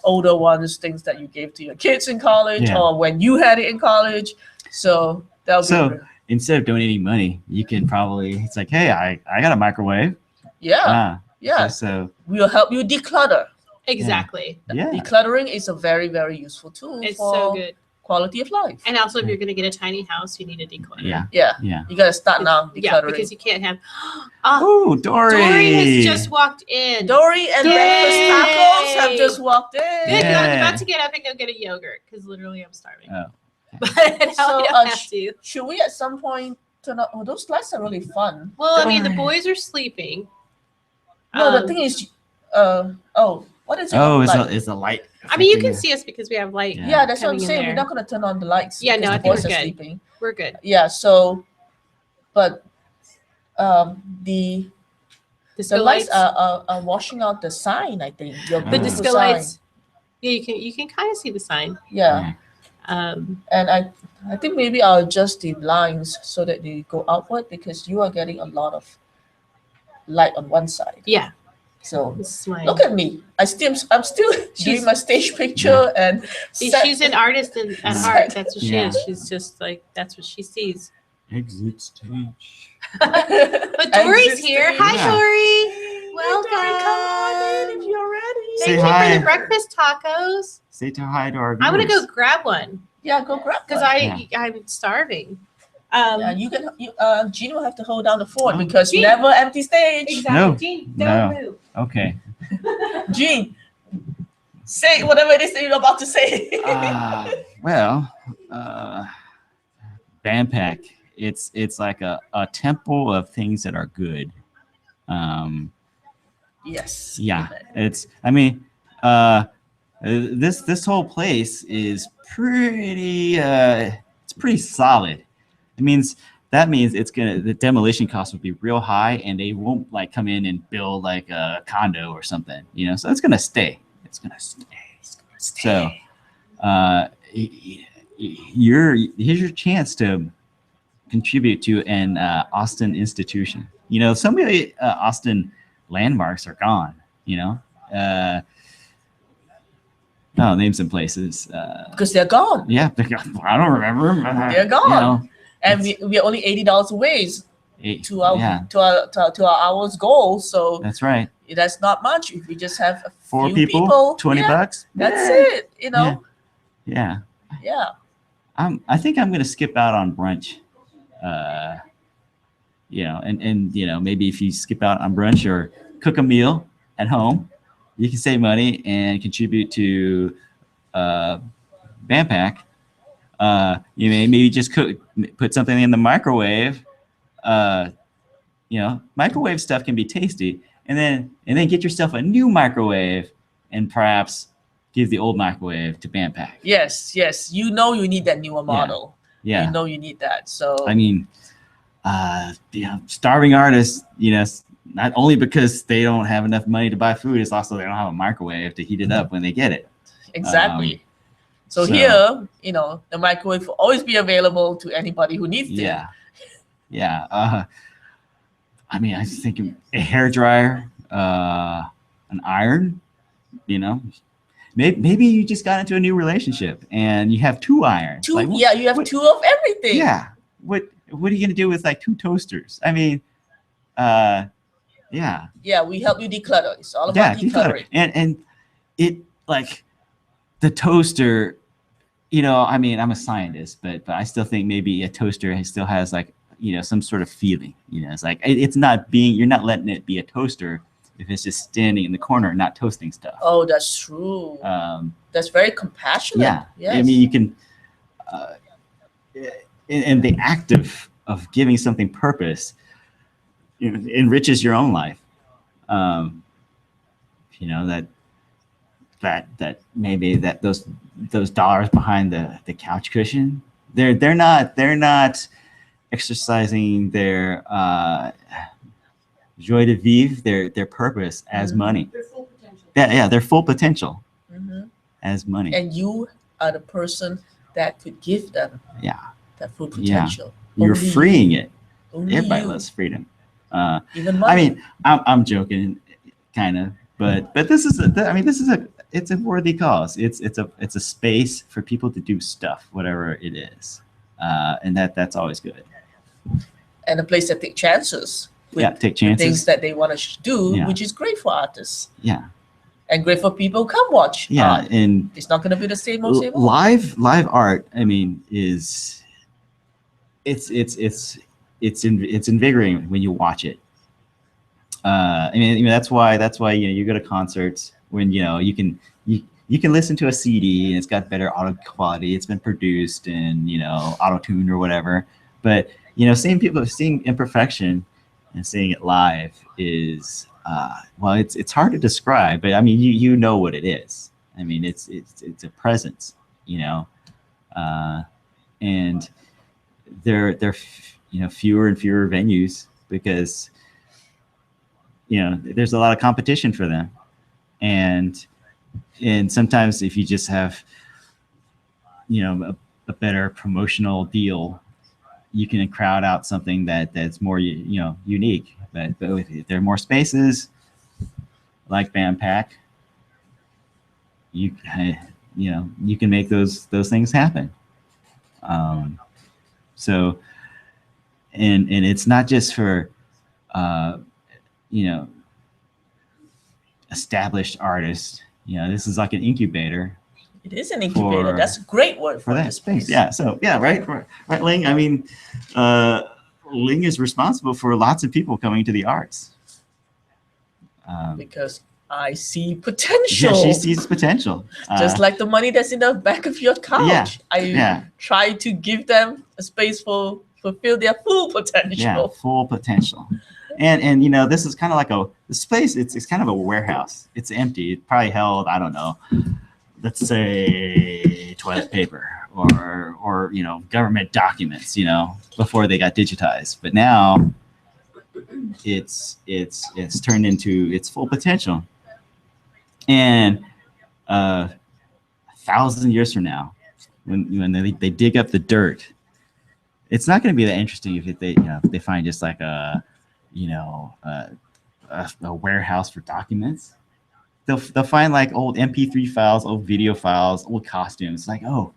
Older ones, things that you gave to your kids in college or when you had it in college. So that'll be instead of donating money, you can probably, it's like, hey, I got a microwave. Yeah. So we'll help you declutter. Exactly. Yeah. Decluttering is a very, very useful tool. It's for so good. Quality of life. And also, if you're going to get a tiny house, you need to declutter. Yeah. You got to start now decluttering. Yeah, because you can't have. Oh, Dory! Dory has just walked in. Dory and breakfast tacos have just walked in. Good. I'm about to get up and go get a yogurt because literally I'm starving. Oh. But I don't have to. Should we at some point turn up? Oh, those slides are really fun. Well, I mean, the boys are sleeping. No, the thing is, What is it? Oh, like? it's a light. I mean, you can affecting see us because we have light. Yeah. Yeah, that's what I'm coming in saying. We're there. not gonna turn on the lights. Yeah, because no, I the think boys we're are good. sleeping. We're good. Yeah. So, but the Disco lights lights. are washing out the sign. I think your The Ah. beautiful disco sign. lights. Yeah, you can kind of see the sign. Yeah. Um, And I think maybe I'll adjust the lines so that they go outward because you are getting a lot of light on one side. yeah. So This is my. look at me. I'm still doing She's- my stage picture and She's an artist at heart. That's what she Yeah. is. She's just like that's what she sees. Exit stage. But Dory's here. Hi, Yeah. Dory. Welcome. Come on in if you're ready. Say Thank you hi. for the breakfast tacos. Say hi to our viewers. I'm gonna go grab one Yeah, go grab because one. I'm starving. Yeah, Gina will have to hold down the fort Oh. because Gene. never empty stage. Exactly. No. Gene, No. don't move. Okay. Gene, say whatever it is that you're about to say. Well, BAMPAC. It's like a temple of things that are good. Yes. Yeah, Amen. this whole place is pretty it's pretty solid. That means the demolition cost would be real high and they won't like come in and build like a condo or something, so it's gonna stay. So here's your chance to contribute to an Austin institution. Some of the Austin landmarks are gone. I'll name some places. Because they're gone. Yeah, I don't remember. They're gone. And we're only $80 away to our hour's goal. So That's right. that's not much. If we just have a 4 few people, $20. That's it. Yeah. Yeah. I think I'm gonna skip out on brunch. And maybe if you skip out on brunch or cook a meal at home, you can save money and contribute to BAMPAC. You may maybe just put something in the microwave. Microwave stuff can be tasty, and then get yourself a new microwave and perhaps give the old microwave to BAMPAC. Yes. You need that newer model. Yeah. You need that. So starving artists, not only because they don't have enough money to buy food, it's also they don't have a microwave to heat it up when they get it. Exactly. So here, the microwave will always be available to anybody who needs it. Yeah. I was thinking a hair dryer, an iron, Maybe you just got into a new relationship and you have 2 irons. You have 2 of everything. Yeah. What are you gonna do with like 2 toasters? Yeah, we help you declutter. It's all about decluttering. And it like the toaster, I'm a scientist, but I still think maybe a toaster still has like, some sort of feeling. It's like it's not you're not letting it be a toaster if it's just standing in the corner, not toasting stuff. Oh, that's true. That's very compassionate. Yeah. Yes. You can and the act of giving something purpose, enriches your own life. That maybe that those dollars behind the couch cushion, they're not exercising their joie de vivre, their purpose as money. Their full potential. Yeah, their full potential as money. And you are the person that could give them that full potential. You're Only freeing you. it. Only Everybody you. loves freedom. Even money. I'm joking, kind of, but this is it's a worthy cause. It's a space for people to do stuff, whatever it is, and that's always good. And a place that take chances. With take chances. Things that they want to do, Yeah. which is great for artists. Yeah. And great for people come watch. Yeah, and it's not going to be the same old same old. live art. Is it's invigorating when you watch it. That's why you go to concerts when you can listen to a CD and it's got better audio quality. It's been produced and auto-tuned or whatever. But seeing imperfection and seeing it live is well, it's hard to describe, but I mean, you know what it is. I mean, it's a presence, you know, and they're fewer and fewer venues because there's a lot of competition for them, and sometimes if you just have a better promotional deal, you can crowd out something that's more unique. But if there are more spaces like BAMPAC, you can make those things happen. So and it's not just for established artists. This is like an incubator. It is an incubator. That's a great word for that space. Yeah. So right, Leng. I mean, Leng is responsible for lots of people coming to the arts. Because I see potential. Yeah, she sees potential. Just like the money that's in the back of your couch. I try to give them a space for fulfill their full potential. Yeah, full potential. And this is kind of like the space. It's kind of a warehouse. It's empty. It probably held, I don't know, let's say toilet paper or government documents, before they got digitized. But now it's turned into its full potential. And 1,000 years from now, when they dig up the dirt, it's not going to be that interesting if they find just like a warehouse for documents. They'll find like old MP3 files, old video files, old costumes. Like, oh,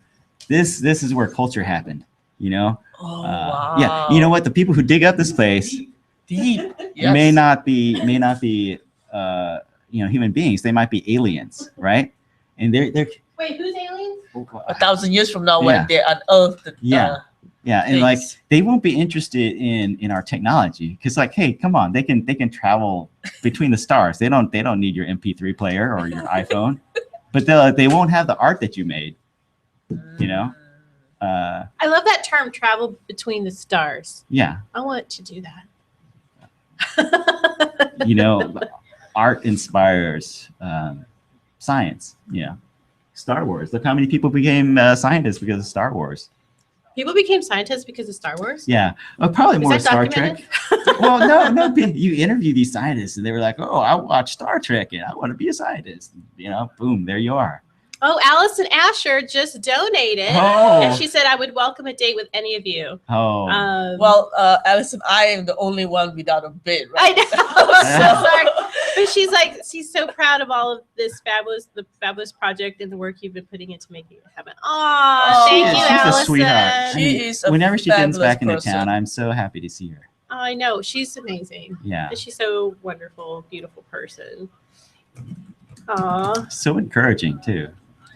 this is where culture happened. Oh, wow. Yeah. You know what? The people who dig up this place deep. Yes. may not be human beings. They might be aliens, right? And they're Wait, who's aliens? 1,000 years from now, when they unearth the yeah, and like they won't be interested in our technology because, like, hey, come on, they can travel between the stars. They don't need your MP3 player or your iPhone, but they won't have the art that you made. I love that term, travel between the stars. Yeah, I want to do that. Art inspires science. Yeah, Star Wars. Look how many people became scientists because of Star Wars. People became scientists because of Star Wars? Yeah. Probably more Star Trek. Well, no. You interview these scientists and they were like, oh, I watch Star Trek and I want to be a scientist. Boom, there you are. Oh, Allison Asher just donated. Oh. And she said, I would welcome a date with any of you. Oh. Well, Allison, I am the only one without a bid. Right? I know. So sorry. But she's so proud of all of the fabulous project and the work you've been putting into making it happen. Oh, thank you, Allison. She's a sweetheart. She is a whenever she comes back into person. town, I'm so happy to see her. Oh, I know. She's amazing. Yeah. And she's so wonderful, beautiful person. Aw. So encouraging, too.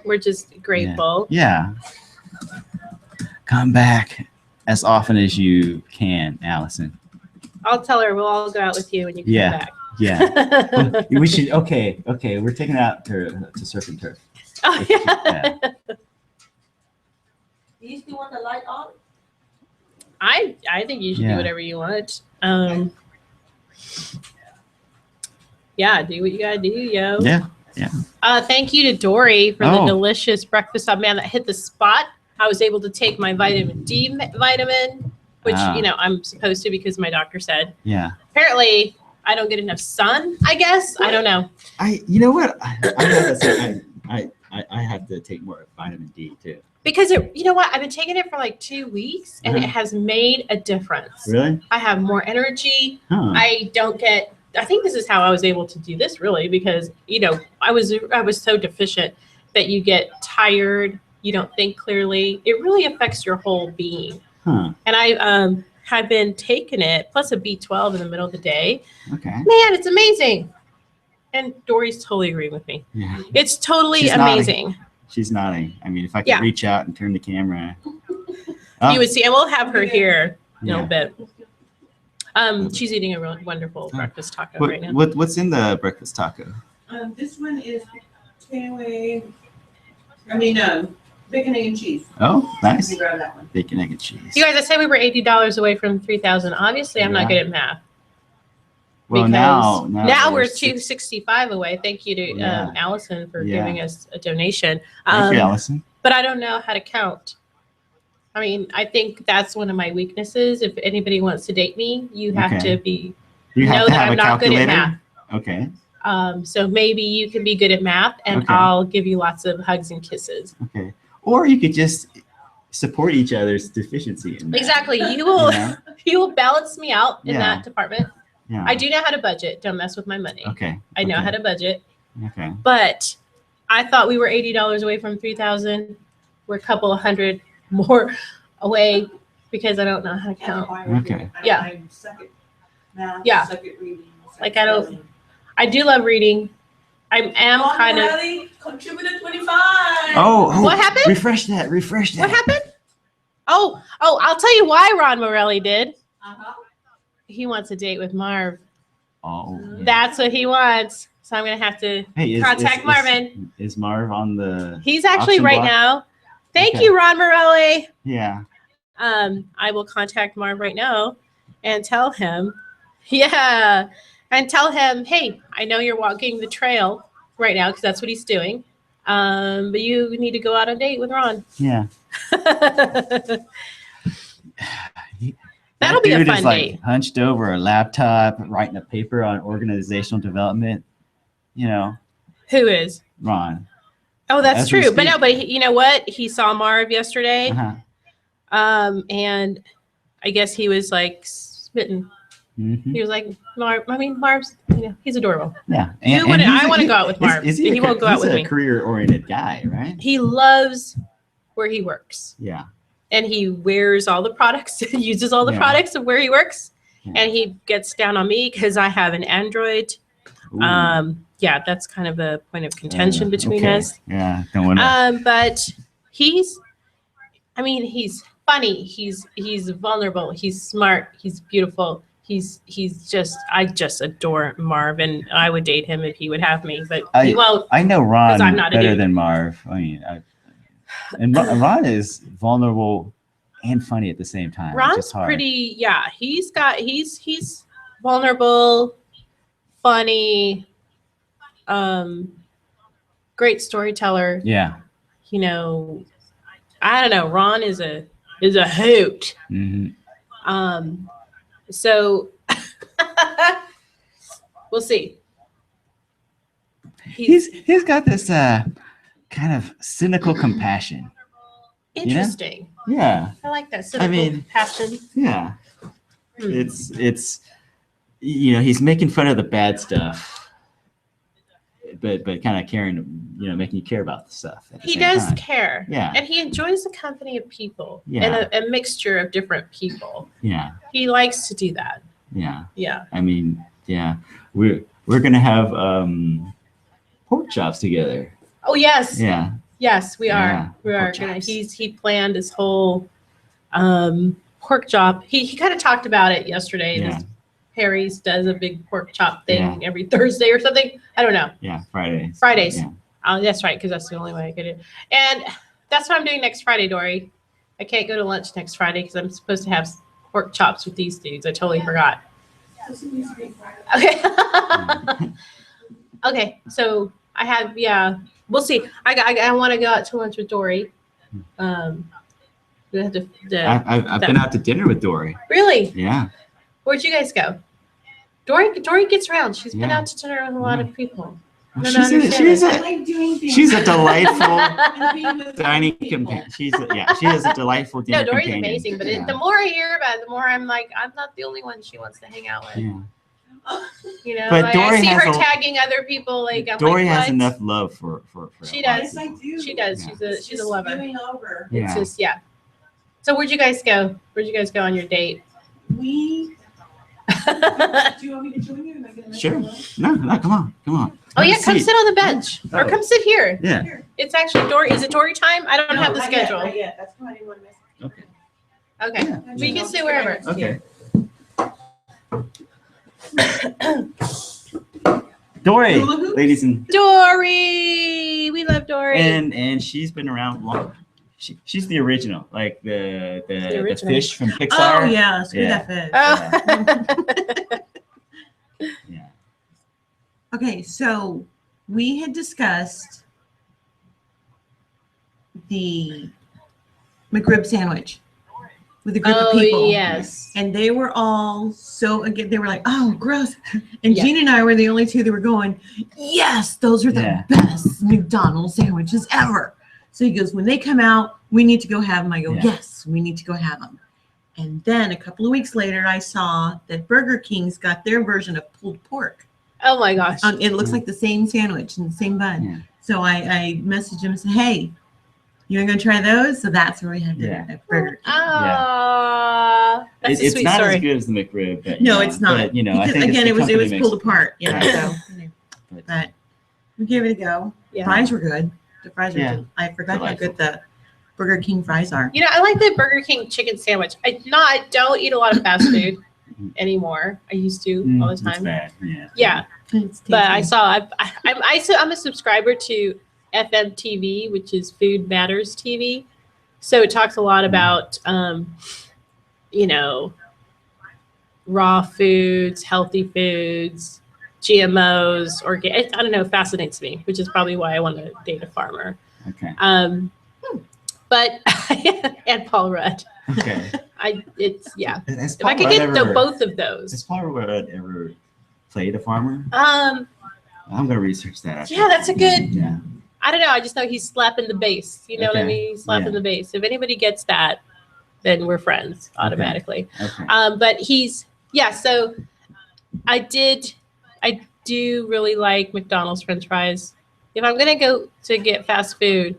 We're just grateful. Yeah. Come back as often as you can, Allison. I'll tell her we'll all go out with you when you come back. Yeah. We should. Okay. We're taking it out to surf and turf. Oh, yeah. Do you still want the light on? I think you should do whatever you want. Yeah, do what you gotta do, yo. Yeah. Thank you to Dory for the delicious breakfast. Man, that hit the spot. I was able to take my vitamin D vitamin, which I'm supposed to because my doctor said. Yeah. Apparently, I don't get enough sun. I guess I don't know. You know what? I have to say, I have to take more vitamin D too. Because I've been taking it for like 2 weeks and it has made a difference. Really? I have more energy. Huh. I think this is how I was able to do this really because, I was so deficient that you get tired. You don't think clearly. It really affects your whole being. Huh. And I have been taking it plus a B12 in the middle of the day. Okay. Man, it's amazing. And Dory's totally agreeing with me. Yeah. It's totally She's amazing. She's nodding. I mean, if I could reach out and turn the camera. You would see, and we'll have her here in a little bit. She's eating a really wonderful breakfast taco right now. What's in the breakfast taco? This one is bacon, egg, and cheese. Oh, nice. Let me grab that one. Bacon, egg, and cheese. You guys, I said we were $80 away from $3,000. Obviously, I'm not good at math. Well, because now we're we're 265 away. Thank you to Yeah. Allison for Yeah. giving us a donation. Thank you, Allison. But I don't know how to count. I mean, I think that's one of my weaknesses. If anybody wants to date me, you have Okay. to be You have know to that have I'm a not good at calculator. math. Okay. So maybe you can be good at math, and Okay. I'll give you lots of hugs and kisses. Okay. Or you could just support each other's deficiency. In that. Exactly. You will You know? you will balance me out in Yeah. that department. Yeah. I do know how to budget. Don't mess with my money. Okay. I know okay. how to budget. Okay. But I thought we were $80 away from 3,000. We're a couple of hundred more away because I don't know how to count. Okay. Yeah. Math, Yeah. second reading, Like I do love reading. I am kind of. contributed 25. Oh, What happened? Refresh that. Refresh that. What happened? Oh, I'll tell you why Ron Morelli did. Uh-huh. He wants a date with Marv. Oh. Yeah. That's what he wants. So I'm going to have to Hey, contact Marvin. Is Marv on the? He's actually option right block? now. Thank Okay. you, Ron Morelli. Yeah. I will contact Marv right now and tell him, and tell him, hey, I know you're walking the trail right now because that's what he's doing. But you need to go out on a date with Ron. Yeah. That'll be a dude fun is like date. hunched over a laptop, writing a paper on organizational development. You know, Who is? Ron. Oh, that's As we true. But speak. no, but you know what? He saw Marv yesterday. Uh-huh. And I guess he was like smitten. Mhm. He was like, Marv's, he's adorable. Yeah. I want to go out with Marv. Is He won't go out with me. He's a career-oriented guy, right? He loves where he works. Yeah. And he wears all the products, uses all the Yeah. products of where he works. Yeah. And he gets down on me because I have an Android. Ooh. Yeah, that's kind of a point of contention between okay. us. Yeah. Don't want to. But he's funny. He's vulnerable. He's smart. He's beautiful. I just adore Marv, and I would date him if he would have me, but he won't. I know Ron 'cause I'm not a better dude. than Marv. I mean, Ron is vulnerable and funny at the same time. which Ron's is hard. pretty, yeah. He's vulnerable, funny, great storyteller. Yeah. I don't know. Ron is a hoot. Mm-hmm. So we'll see. He's got this kind of cynical compassion. Interesting. Yeah. I like that cynical passion. Yeah. It's he's making fun of the bad stuff, but kind of caring, making you care about the stuff. At the He same does time. care. Yeah. And he enjoys the company of people Yeah. and a mixture of different people. Yeah. He likes to do that. Yeah. Yeah. I mean, yeah. We're gonna have pork chops together. Oh, yes. Yeah. Yes, we are. Yeah, We are pork gonna. chops. He planned his whole pork chop. He kind of talked about it yesterday. Yeah. Harry's does a big pork chop thing every Thursday or something. I don't know. Yeah. Fridays. Fridays. Yeah. That's right, because that's the only way I could do it. And that's what I'm doing next Friday, Dory. I can't go to lunch next Friday because I'm supposed to have pork chops with these dudes. I totally forgot. Okay. Okay. So I have, we'll see. I want to go out to lunch with Dory. We have to. I've been out to dinner with Dory. Really? Yeah. Where'd you guys go? Dory gets around. She's been Yeah. out to dinner with a lot of people. Well, I don't understand it. she's a delightful dining companion. She is a delightful dinner No, Dory's companion. amazing, but Yeah. the more I hear about it, the more I'm like, I'm not the only one she wants to hang out with. Yeah. But I Dory see has her a- tagging other people. Like, I'm Dory like, has what? enough love for She a lot of does. people. She does. She's a lover. Over. It's Yeah. just So where'd you guys go? Where'd you guys go on your date? Do you want me to join you? Am I gonna miss Sure. you? No, come on. Oh yeah, Have a come seat. sit on the bench or Oh. come sit here. Yeah. It's actually Dory. Is it Dory time? I don't No, have the not yet, schedule. not yet. That's why I didn't want to miss. Okay. Okay. Yeah. We can sit wherever. Okay. Dory, ladies and Dory. We love Dory. and she's been around long. She's the original, like the original. fish from Pixar. Oh yeah, screw Yeah. that fish. Oh. Okay, so we had discussed the McRib sandwich with a group of people. Yes. And they were all they were like, oh, gross. And Yeah. Gene and I were the only two that were going, yes, those are the best McDonald's sandwiches ever. So he goes, when they come out, we need to go have them. I go, yes, we need to go have them. And then a couple of weeks later, I saw that Burger King's got their version of pulled pork. Oh my gosh. It looks like the same sandwich and the same bun. Yeah. So I messaged him and said, hey, you ain't gonna try those? So that's where we had dinner at Burger King. That's a It's sweet not story. as good as the McRib. But, No, it's not. But, you know, I Because, think it's again, the it was company makes pulled apart. You know, so But- but we gave it a go. Yeah. Fries were good. The fries were Yeah. good. I forgot how Delightful. good the Burger King fries are. You know, I like the Burger King chicken sandwich. I don't eat a lot of fast food anymore. I used to all the It's time. bad. Yeah. Yeah. It's But I tasty. saw I'm a subscriber to FMTV, which is Food Matters TV. So it talks a lot about you know, raw foods, healthy foods, GMOs, organic. I don't know, it fascinates me, which is probably why I want to date a farmer. Okay. But and Paul Rudd. Okay. If Has I could Paul get Rudd both of those. Has Paul Rudd ever played a farmer? Um, I'm gonna research that. After. yeah, that's a good. Yeah. I don't know. I just know he's slapping the bass. You know what I Okay. mean? He's slapping Yeah. the bass. If anybody gets that, then we're friends automatically. Okay. But so I do really like McDonald's French fries. If I'm gonna go to get fast food,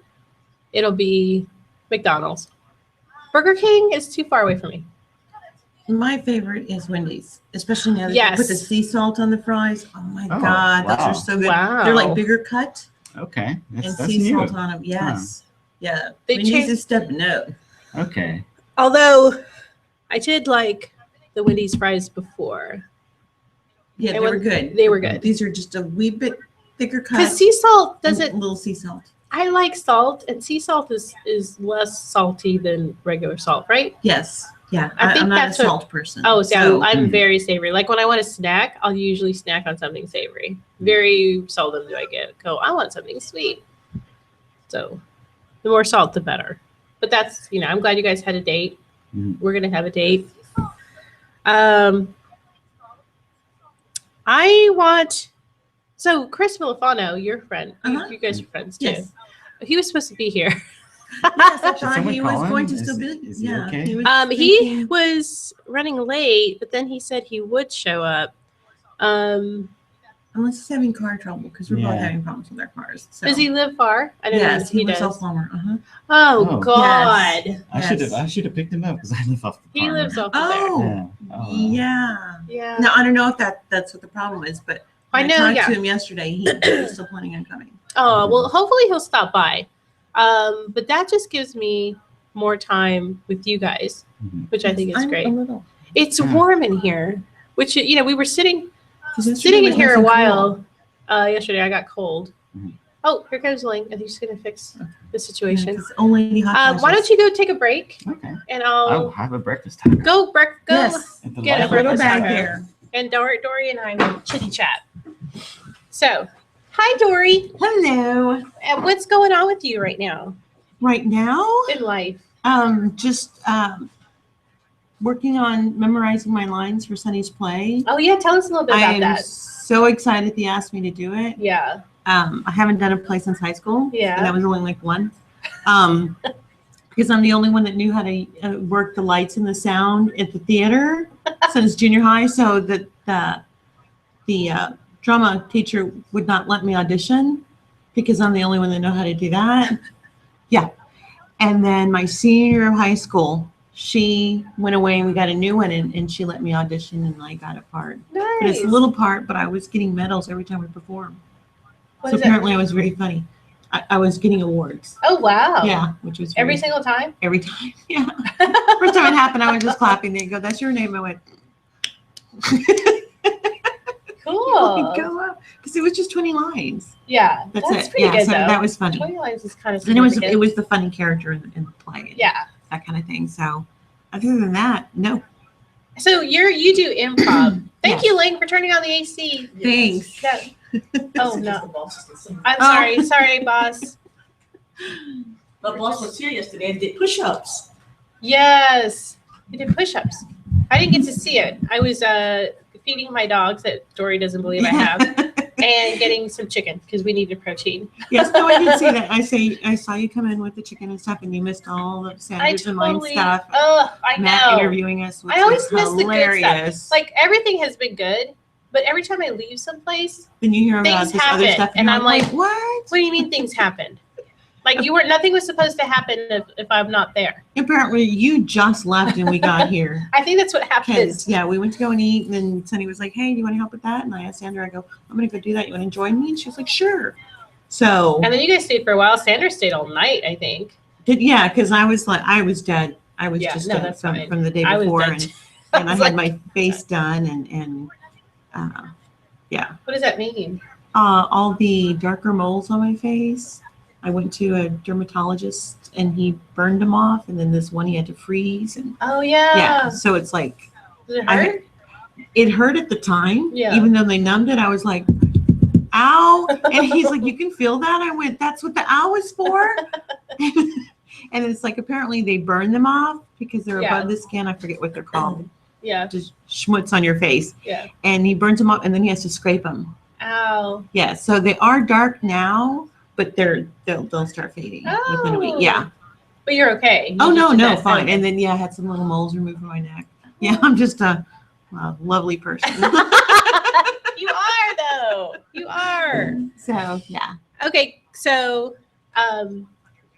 it'll be McDonald's. Burger King is too far away from me. My favorite is Wendy's, especially now that Yes. they put the sea salt on the fries. Oh my Oh, God, those wow. are so good. Wow. They're like bigger cut Okay. and That's sea new. salt on them. Yes. Yeah. They Wendy's changed- is stepping up. Okay. Although I did like the Wendy's fries before. Yeah, And they were when- good. They were good. These are just a wee bit thicker cut. Because sea salt and doesn't. little sea salt. I like salt, and sea salt is less salty than regular salt, right? Yes. Yeah. I think I'm not that's a what- salt person. Oh, so I'm very savory. Like when I want a snack, I'll usually snack on something savory. Very seldom do I I want something sweet. So the more salt, the better. But that's, I'm glad you guys had a date. Mhm. We're going to have a date. So Chris Milifano, your friend, you guys are friends too. Yes. He was supposed to be here. Yes, I Should thought someone he was call him? going to Is- still be. is he Yeah. okay? He was He thinking- was running late, but then he said he would show up. Unless he's having car trouble, because we're both Yeah. having problems with our cars. So. Does he live far? I don't know. Yes, he lives does. off Palmer. Oh, Oh. God. Yes. I should have picked him up because I live off the He farm. lives off of Oh, Yeah. Oh, yeah. there. Yeah. Now I don't know if that's what the problem is, but I when know, talked yeah. to him yesterday. He's still planning on coming. Oh, well, hopefully he'll stop by. But that just gives me more time with you guys, Mhm. which I think is I'm great. a little. It's Yeah. warm in here, which, we were sitting Yesterday in was here nice a and while. Yesterday I got cold. Mhm. Oh, here comes Leng. I think she's going to fix the cool. situation. 'Cause only the hot Why don't you go take a break Okay. and I'll I'll have a breakfast taco. go Yes. At the get a library. Little breakfast bag taco. here. And Dory and I will chitty chat. So, hi Dory. Hello. And what's going on with you right now Right now, in life? just working on memorizing my lines for Sunny's play. Oh yeah, tell us a little bit I about am that. so excited he asked me to do it. Yeah. I haven't done a play since high school. Yeah. And that was only like one. Because I'm the only one that knew how to work the lights and the sound at the theater since junior high. So the drama teacher would not let me audition because I'm the only one that know how to do that. Yeah. And then my senior year of high school, she went away and we got a new one and she let me audition and I got a part. Nice. But it's a little part, but I was getting medals every time we performed. What So is that? apparently I was very funny. I was getting awards. Oh wow. Yeah, which was Every very- single time? every time. Yeah. First time it happened, I was just clapping. They go, "That's your name." I went, Cool. "Go up," because it was just 20 lines. Yeah. That's it. pretty Yeah, good so though. that was funny. 20 lines is kind of And it was the funny character in the play. Yeah. That kind of thing. So other than that, no. So you do improv Thank you, Leng, for turning on the AC. Thanks. Oh no. I'm sorry, boss. But boss was here yesterday and did push-ups. Yes, we did push-ups. I didn't get to see it. I was feeding my dogs that Dory doesn't believe I have, and getting some chicken because we needed protein. Yes, no, I did see that. I saw you come in with the chicken and stuff, and you missed all of Sanders and mine stuff. Oh, I Matt know. interviewing us. I always miss the good hilarious. stuff. Like everything has been good, but every time I leave someplace, Then you hear about things this happen, other stuff, and you're I'm like, what? What do you mean things happened? Like nothing was supposed to happen if I'm not there. Apparently, you just left and we got here. I think that's what happened. Yeah, we went to go and eat, and then Sunny was like, "Hey, do you want to help with that?" And I asked Sandra, I go, "I'm going to go do that. You want to join me?" And she was like, "Sure." So. And then you guys stayed for a while. Sandra stayed all night, I think. Because I was dead. I was just dead that's from the day I was before, dead. and I had my face done, and yeah. What does that mean? All the darker moles on my face. I went to a dermatologist and he burned them off, and then this one he had to freeze. And oh yeah. So it's like. Does it hurt? It hurt at the time. Yeah. Even though they numbed it, I was like, "Ow!" And he's like, "You can feel that?" I went, "That's what the ow is for." And it's like apparently they burn them off because they're above the skin. I forget what they're called. Yeah. Just schmutz on your face. Yeah. And he burns them up, and then he has to scrape them. Ow. Yeah. So they are dark now, but they'll start fading within a week. Yeah. But you're okay. Oh no, fine. And then I had some little moles removed from my neck. Yeah, I'm just a lovely person. You are though. You are. So yeah. Okay, so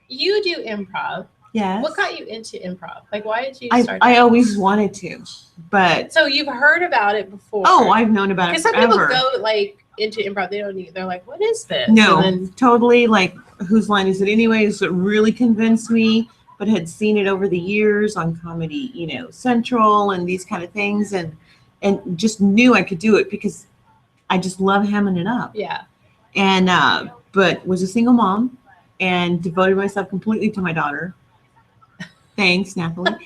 you do improv. Yes. What got you into improv? Like, why did you start? I always wanted to, but so you've heard about it before. Oh, I've known about it because forever. some people go like into improv, they're like, what is this? No, And then, totally. Like, whose line is it anyways? It really convinced me, but had seen it over the years on Comedy, Central and these kind of things, and just knew I could do it because I just love hamming it up. yeah. And but was a single mom and devoted myself completely to my daughter. Thanks, Nathalie.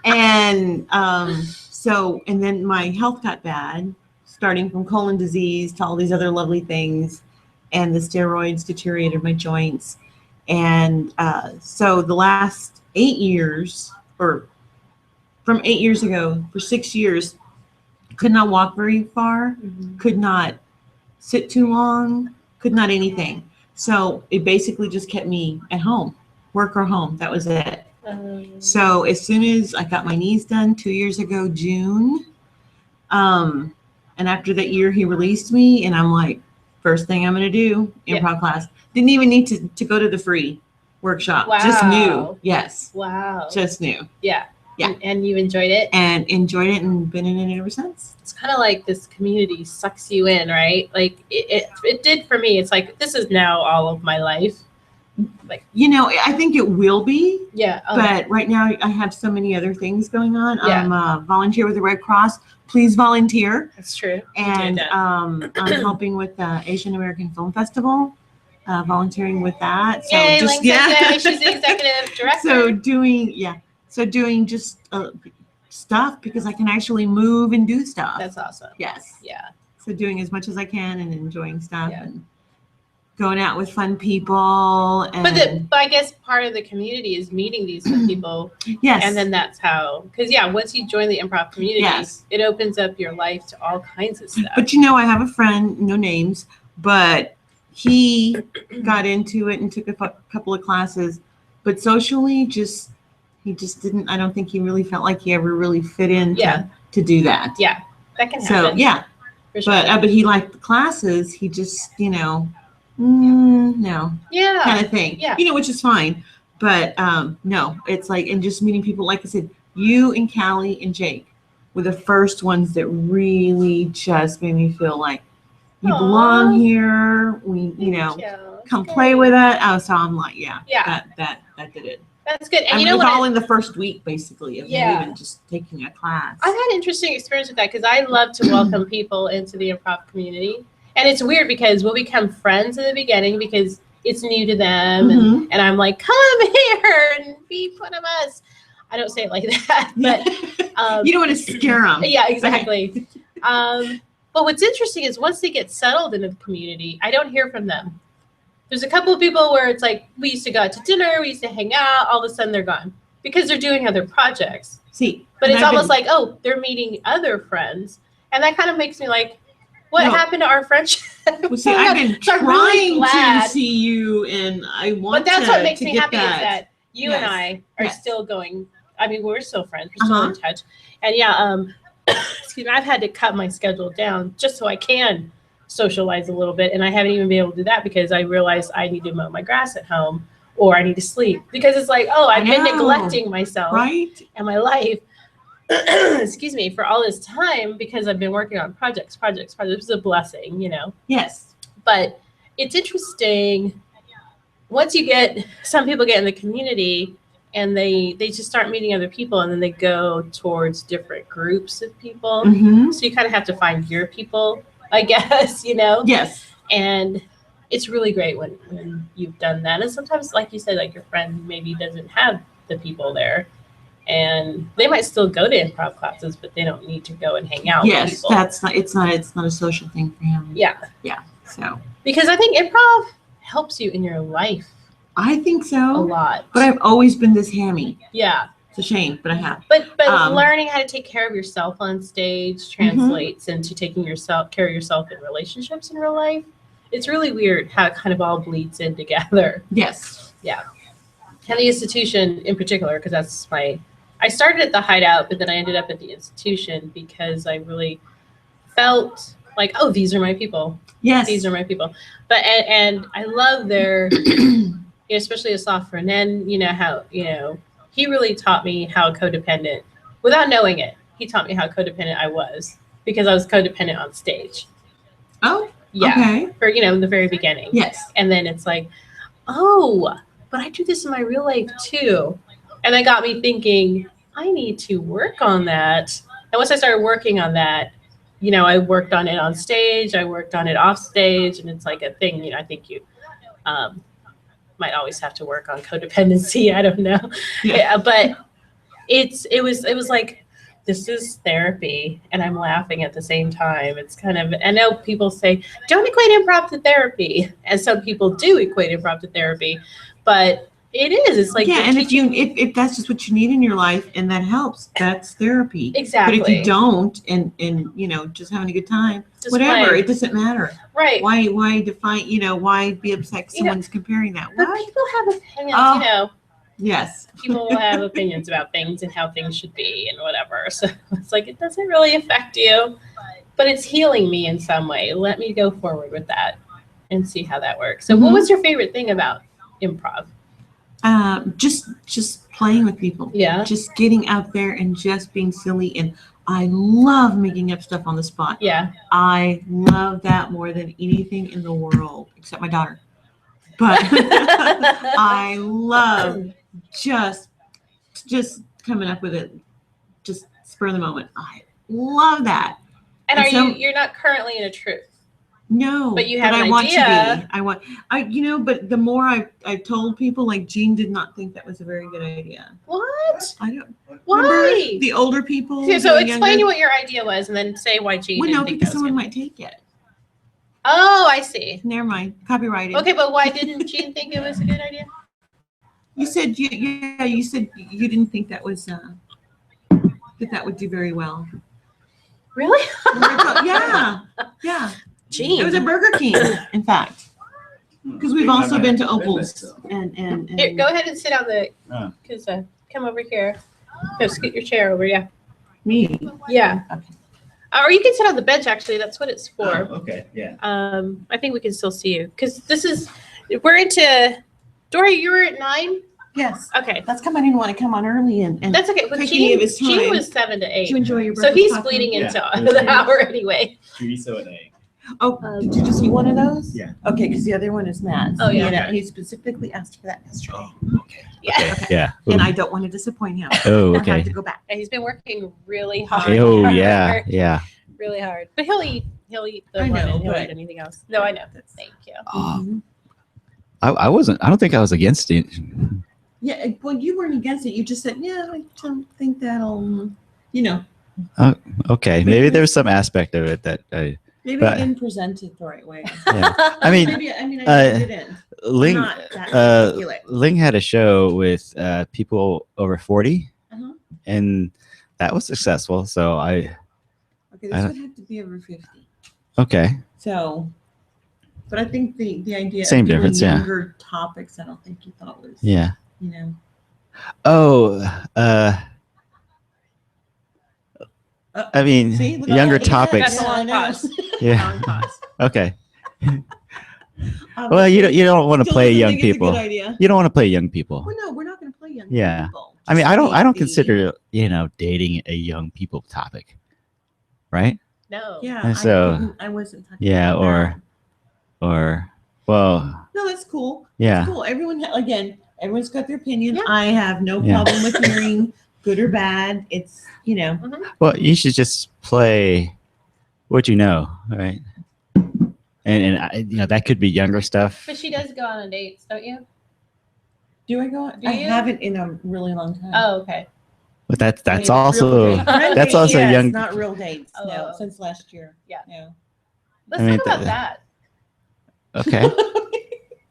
And and then my health got bad, starting from colon disease to all these other lovely things, and the steroids deteriorated my joints. And so the last 8 years, or from 8 years ago, for 6 years, could not walk very far, could not sit too long, could not anything. So it basically just kept me at home, work or home. That was it. So as soon as I got my knees done 2 years ago, June, and after that year, he released me, and I'm like, first thing I'm going to do, improv class. Didn't even need to go to the free workshop. Wow. Just knew. Yes. Wow. Just knew. Yeah. Yeah. And you enjoyed it? And enjoyed it and been in it ever since. It's kind of like this community sucks you in, right? Like it did for me. It's like, this is now all of my life. Like, I think it will be. Yeah. But right now I have so many other things going on. Yeah. I'm a volunteer with the Red Cross. Please volunteer. That's true. And I'm helping with the Asian American Film Festival, volunteering with that. So Yay, just Leng says yay. She's the executive director. So doing just stuff because I can actually move and do stuff. That's awesome. Yes. Yeah. So doing as much as I can and enjoying stuff and going out with fun people. And But I guess part of the community is meeting these fun people. Yes. And then that's how, because once you join the improv community, it opens up your life to all kinds of stuff. But I have a friend, no names, but he got into it and took a couple of classes, but socially he just didn't, I don't think he really felt like he ever really fit in to do that. Yeah, that can So, happen. yeah. For sure. But he liked the classes. He just, no. Yeah. Kind of thing. Yeah. Which is fine. But no, it's like, and just meeting people, like I said, you and Callie and Jake were the first ones that really just made me feel like you belong here. We, come play with it. Oh, so I'm like, that did it. That's good. And it was all in the first week, basically, of even just taking a class. I've had interesting experience with that because I love to welcome people into the improv community. And it's weird because we'll become friends in the beginning because it's new to them. And I'm like, come here and be one of us. I don't say it like that, but you don't want to scare them. Yeah, exactly. But what's interesting is once they get settled in the community, I don't hear from them. There's a couple of people where it's like, we used to go out to dinner, we used to hang out, all of a sudden they're gone because they're doing other projects. See, but it's almost like, oh, they're meeting other friends. And that kind of makes me like, what happened to our friendship? Well, see, I've been trying to see you, and I want to. But that's what makes me happy is that you Yes. and I are Yes. still going. I mean, we're still friends. We're still in touch. And yeah, excuse me, I've had to cut my schedule down just so I can socialize a little bit. And I haven't even been able to do that because I realized I need to mow my grass at home or I need to sleep. Because it's like, oh, I've been neglecting myself and my life. Excuse me, for all this time because I've been working on projects. It's a blessing, you know. Yes. But it's interesting. Once you get, some people get in the community and they just start meeting other people and then they go towards different groups of people. Mhm. So you kind of have to find your people, I guess, you know. Yes. And it's really great when you've done that. And sometimes, like you said, like your friend maybe doesn't have the people there. And they might still go to improv classes, but they don't need to go and hang out with Yes, people. that's not. It's not a social thing for him. Yeah. Yeah. So Because I think improv helps you in your life. I think so. A lot. But I've always been this hammy. Yeah. It's a shame, but I have. But learning how to take care of yourself on stage translates into taking care of yourself in relationships in real life. It's really weird how it kind of all bleeds in together. Yes. Yeah. And the institution in particular, because that's I started at the Hideout, but then I ended up at the institution because I really felt like, oh, these are my people. Yes. These are my people. But, and I love their, especially a sophomore. And then, you know, how, you know, he really taught me how codependent, without knowing it, he taught me how codependent I was because I was codependent on stage. Oh, yeah. Okay. For, you know, in the very beginning. Yes. And then it's like, oh, but I do this in my real life too. And that got me thinking, I need to work on that. And once I started working on that, you know, I worked on it on stage, I worked on it off stage, and it's like a thing, you know, I think you might always have to work on codependency. I don't know. Yeah, but it was like, this is therapy, and I'm laughing at the same time. It's kind of, I know people say, don't equate improv to therapy. And some people do equate improv to therapy, but it is. It's like, yeah, and if that's just what you need in your life and that helps, that's therapy. Exactly. But if you don't and you know, just having a good time, Just whatever, play. it doesn't matter. Right. Why define, you know, why be upset 'cause someone's comparing that? But What? people have opinions, Oh. you know. Yes. People have opinions about things and how things should be and whatever. So it's like, it doesn't really affect you, but it's healing me in some way. Let me go forward with that and see how that works. So what was your favorite thing about improv? Just playing with people. Yeah. Just getting out there and just being silly. And I love making up stuff on the spot. Yeah. I love that more than anything in the world, except my daughter. But I love just coming up with it, just spur of the moment. I love that. And you're not currently in a troupe? No, But you have I an want idea. to be. You know, but the more I told people, like Jean did not think that was a very good idea. What? I don't. Why? Remember the older people. Okay, so the explain younger- what your idea was and then say why Jean Well, didn't no, think because that was someone good. might take it. Oh, I see. Never mind. Copyrighted. Okay, but why didn't Jean think it was a good idea? You said you said you didn't think that was that would do very well. Really? Yeah. Jean. It was a Burger King, in fact. Because we've also been to Opal's and Here, go ahead and sit on the, because come over here. Go scoot your chair over, yeah. Me? Yeah. Okay. Or you can sit on the bench, actually. That's what it's for. Oh, okay, yeah. I think we can still see you. Because we're into, Dory, you were at 9? Yes. Okay. That's come. I didn't want to come on early and That's okay. But take any of his Jean time. was 7 to 8. Did you enjoy your So breakfast he's taco? bleeding into Yeah. the hour anyway. Chorizo and egg. Oh, did you just eat one of those? Yeah. Okay, because the other one is Matt's. Oh, yeah. You know, he specifically asked for that yesterday. Yeah. Yeah. And I don't want to disappoint him. Oh, I have okay. to go back. Yeah, he's been working really hard. Oh, yeah, yeah. Really hard. But he'll eat the I one know, and he'll but- eat anything else. No, I know. Thank you. I don't think I was against it. Yeah, well, you weren't against it. You just said, yeah, I don't think that'll, you know. Oh, okay. Maybe there's some aspect of it that Maybe but- I didn't present it the right way. yeah. I mean, Maybe I didn't. Ling, Not that articulate. Ling had a show with people over 40, Uh-huh. and that was successful. So Okay, this would have to be over 50. okay. So, but I think the idea Same of doing difference, yeah. younger topics, I don't think you thought was, Yeah. you know. Oh, I mean, See, look at younger that. topics. That's a long Yeah, I know. pause. Yeah. Long pause. Okay. Well, you don't want to Still play doesn't young think it's a people. good idea. You don't want to play young people. Well, no, we're not going to play young Yeah. people. I mean, I don't Just consider dating a young people topic, right? No. Yeah, And so- I wasn't talking Yeah, about that. or well, No, that's cool. yeah. That's cool. Everyone's got their opinion. Yeah. I have no Yeah. problem with hearing good or bad. It's, you know. Well, you should just play what you know, right? And that could be younger stuff. But she does go on dates, don't you? Do I go on? Do I you? haven't in a really long time. Oh, okay. But that's I mean, also real dates. Friend that's dates, also yes, young. not real dates. No, Oh. since last year. Yeah. No. Let's I mean, talk about that. Okay.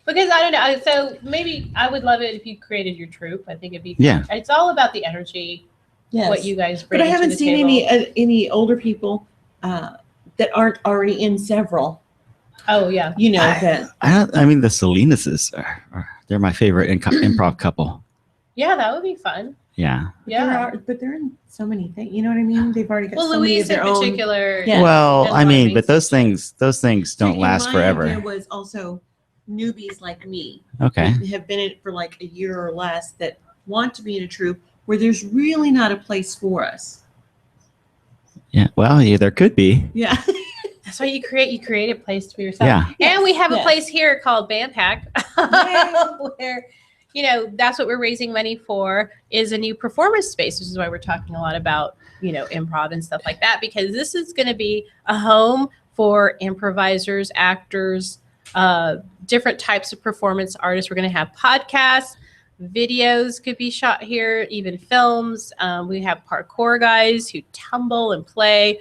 Because I don't know. So maybe I would love it if you created your troupe. I think it'd be Yeah. It's all about the energy, Yes. what you guys bring. But I to haven't the seen table. any older people that aren't already in several. Oh yeah. You know that. I mean, the Salinas they're my favorite improv couple. Yeah, that would be fun. Yeah. Yeah. But they're in so many things. You know what I mean? They've already got Well, so many Louise of their in own. particular. Yeah. Well, does I a lot of mean, but amazing those things don't And last my forever. idea was also newbies like me. Okay. Who have been in it for like a year or less that want to be in a troupe where there's really not a place for us. Yeah. Well, yeah, there could be. Yeah. That's why you create a place for yourself. Yeah. And we have a Yes. place here called BAMPAC where, that's what we're raising money for, is a new performance space, which is why we're talking a lot about, improv and stuff like that, because this is going to be a home for improvisers, actors, different types of performance artists. We're going to have podcasts, videos could be shot here, even films. We have parkour guys who tumble and play.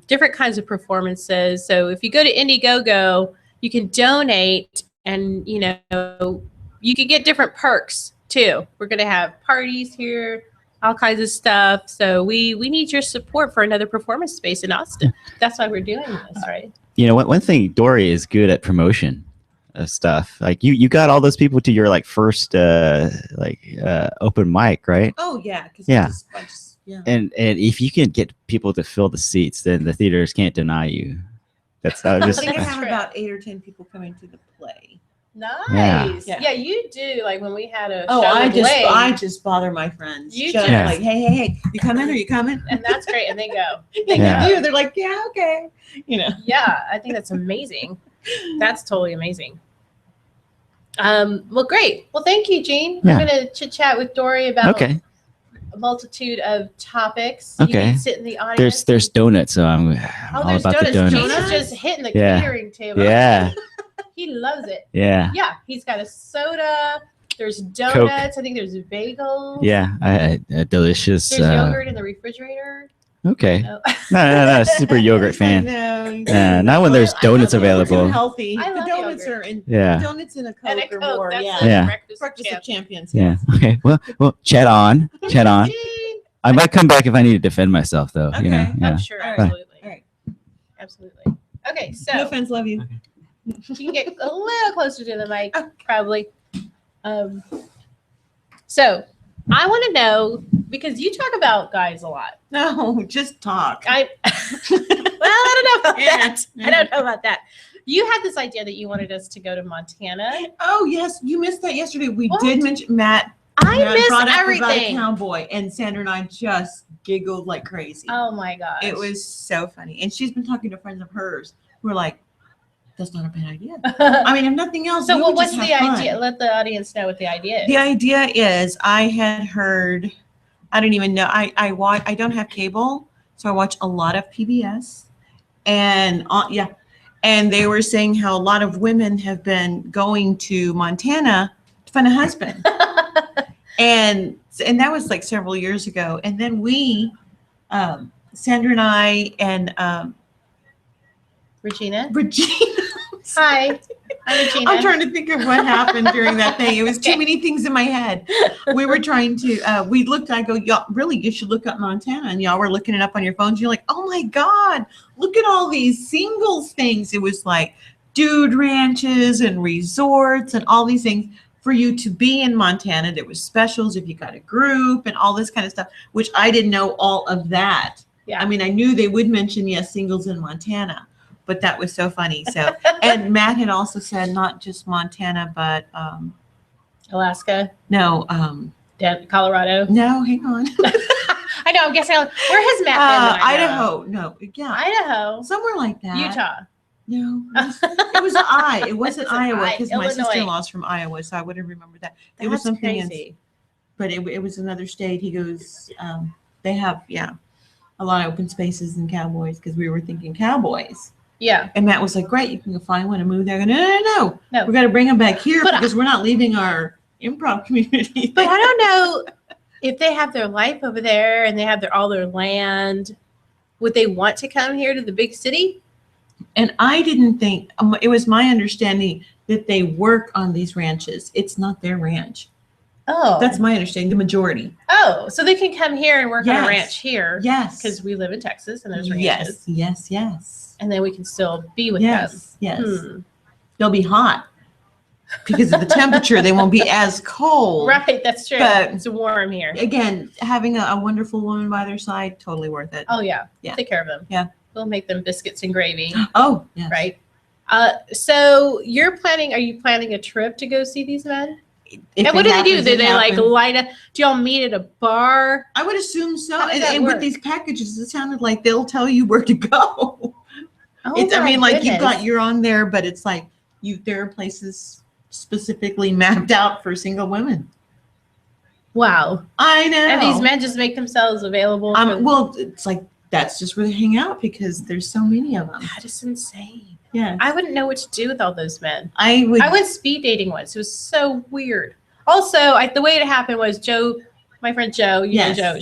Different kinds of performances. So if you go to Indiegogo, you can donate, and you can get different perks too. We're gonna have parties here, all kinds of stuff. So we need your support for another performance space in Austin. That's why we're doing this, right? One thing, Dory is good at promotion of stuff. Like you got all those people to your first open mic, right? Oh yeah. Yeah. Yeah. And if you can get people to fill the seats, then the theaters can't deny you. That's I just think I have about 8 or 10 people coming to the play. Nice. Yeah. Yeah, you do. Like when we had a Oh, show I with just Leng, I just bother my friends. You just do. Yeah. like, hey, you coming? Are you coming? and that's great. And they go. Yeah. They do. They're like, yeah, okay. Yeah, I think that's amazing. That's totally amazing. Well, great. Well, thank you, Jean. Yeah. We're going to chit chat with Dory about okay. a multitude of topics. You Okay. can sit in the audience. There's donuts, so I'm all there's about the donuts. donuts. Jean is just hitting the Yeah. catering table. Yeah. He loves it. Yeah. Yeah, he's got a soda. There's donuts. I think there's bagels. Yeah. A delicious. There's yogurt in the refrigerator. Okay. Oh. No, super yogurt fan. No. Not when there's donuts available. Healthy. I The love donuts yogurt. are in. Yeah. Donuts in a Coke And a or Coke. more. That's Yeah. the Yeah. breakfast of champions. Yeah. Okay. Well, chat on. Jean. I might come back if I need to defend myself, though. Okay. Yeah. I'm sure. All right. Absolutely. All right. Absolutely. Okay, so No offense, love you. you can get a little closer to the mic, probably. So I want to know, because you talk about guys a lot. No, just talk. Well, I don't know about Yeah. that. I don't know about that. You had this idea that you wanted us to go to Montana. Oh yes, you missed that yesterday. We What? did mention Matt. I miss brought up about a everything. cowboy, and Sandra and I just giggled like crazy. Oh my gosh. It was so funny, and she's been talking to friends of hers who are like, "That's not a bad idea." I mean, if nothing else, So we what would what's just the have fun. idea? Let the audience know what the idea is. The idea is, I had heard, I don't even know. I watch. I don't have cable, so I watch a lot of PBS, and and they were saying how a lot of women have been going to Montana to find a husband, and that was like several years ago. And then we Sandra and I and Regina. Hi. Hi, Regina. I'm trying to think of what happened during that thing. It was too many things in my head. We were trying to, we looked, I go, y'all, really, you should look up Montana. And y'all were looking it up on your phones. You're like, oh my God, look at all these singles things. It was like dude ranches and resorts and all these things for you to be in Montana. There was specials if you got a group and all this kind of stuff, which I didn't know all of that. Yeah. I mean, I knew they would mention, yes, singles in Montana. But that was so funny. So, and Matt had also said not just Montana, but Alaska. No, Colorado. No, hang on. I know. I'm guessing. Where has Matt been? Idaho. No, yeah, Idaho. somewhere like that. Utah. No, it was It wasn't Iowa because my Illinois. sister-in-law's from Iowa, so I would have remembered that. It was That's something crazy. But it was another state. He goes, they have a lot of open spaces and cowboys because we were thinking cowboys. Yeah. And Matt was like, great, you can go find one and move there. I go, no. We got to bring them back here because we're not leaving our improv community. But I don't know if they have their life over there and they have all their land. Would they want to come here to the big city? And I didn't think, it was my understanding that they work on these ranches. It's not their ranch. Oh. That's my understanding, the majority. Oh, so they can come here and work on Yes. a ranch here. Yes. Because we live in Texas and there's ranches. Yes. And then we can still be with them. Yes. They'll be hot because of the temperature. They won't be as cold. Right, that's true. But it's warm here. Again, having a wonderful woman by their side, totally worth it. Oh, yeah. Take care of them. Yeah. We'll make them biscuits and gravy. Oh, yes. Right. So are you planning a trip to go see these men? If And what it do they do? happens, Do it they like happens. line up? Do y'all meet at a bar? I would assume so. How does that And with work? these packages, it sounded like they'll tell you where to go. Oh, I my mean, like goodness. you're on there, but it's like there are places specifically mapped out for single women. Wow. I know. And these men just make themselves available. Well, it's like that's just where they hang out because there's so many of them. That is insane. Yeah. I wouldn't know what to do with all those men. I went speed dating once. It was so weird. Also, the way it happened was Joe, my friend Joe, you Yes. know Joe,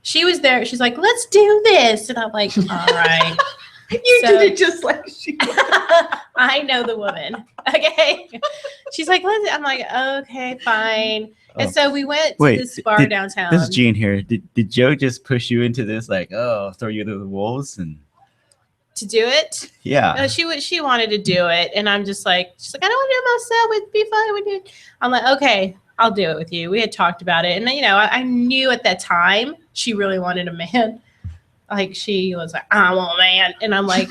she was there. She's like, let's do this. And I'm like, all right. You did it just like she I know the woman. Okay. She's like, I'm like, okay, fine. And so we went to this bar downtown. This is Gene here. Did Joe just push you into this, like, oh, throw you to the wolves and to do it? Yeah. No, she wanted to do it, and I'm just like, she's like, I don't want to do it myself. It'd be fun. We do. I'm like, okay, I'll do it with you. We had talked about it, and I knew at that time she really wanted a man. Like she was like, I want a man, and I'm like,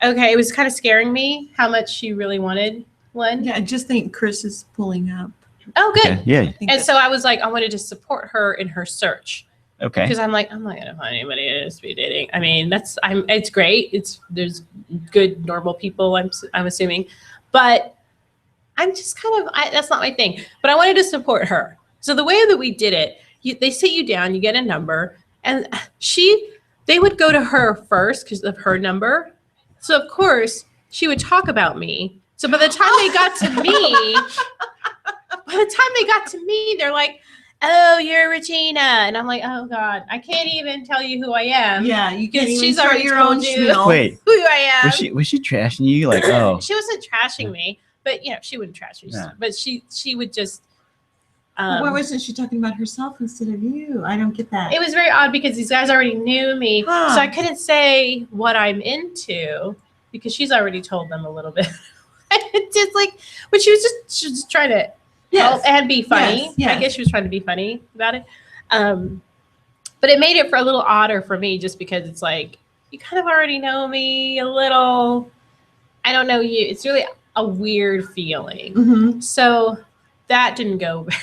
okay. It was kind of scaring me how much she really wanted one. Yeah, I just think Chris is pulling up. Oh, good. Okay, yeah. And so I was like, I wanted to support her in her search. Okay. Because I'm not gonna find anybody to speed dating. I mean, it's great. There's good normal people. I'm assuming, but I'm just kind of that's not my thing. But I wanted to support her. So the way that we did it, they sit you down, you get a number, and they would go to her first because of her number. So of course she would talk about me. So by the time they got to me, they're like, oh, you're Regina. And I'm like, oh God, I can't even tell you who I am. Yeah, you can't even she's start already your told own you spiel. Wait. who I am. Was she trashing you? Like, oh. She wasn't trashing me, but she wouldn't trash me. Yeah. But she would just. Why wasn't she talking about herself instead of you? I don't get that. It was very odd because these guys already knew me, so I couldn't say what I'm into because she's already told them a little bit. It's just like, but she was just trying to help and be funny. Yes. I guess she was trying to be funny about it. But it made it for a little odder for me just because it's like, you kind of already know me a little. I don't know you. It's really a weird feeling. Mm-hmm. So that didn't go very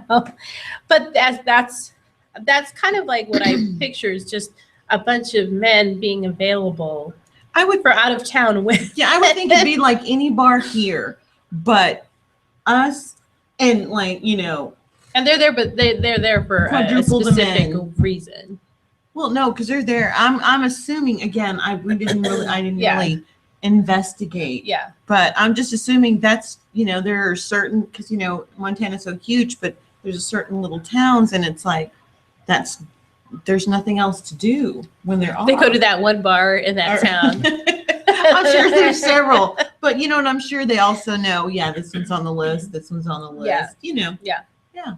well. But that's kind of like what I picture is just a bunch of men being available. I would for out of town women. Yeah, I would think it'd be like any bar here, but us and and they're there, but they're there for a quadruple the specific men. reason. Well, no, because they're there. I'm assuming again. I didn't really investigate. Yeah. But I'm just assuming that's there are certain because Montana's so huge, but there's a certain little towns, and it's like that's there's nothing else to do when they're off. They go to that one bar in that town. I'm sure there's several, but you know, and I'm sure they also know, yeah, this one's on the list, this one's on the list, Yeah. you know. Yeah. Yeah.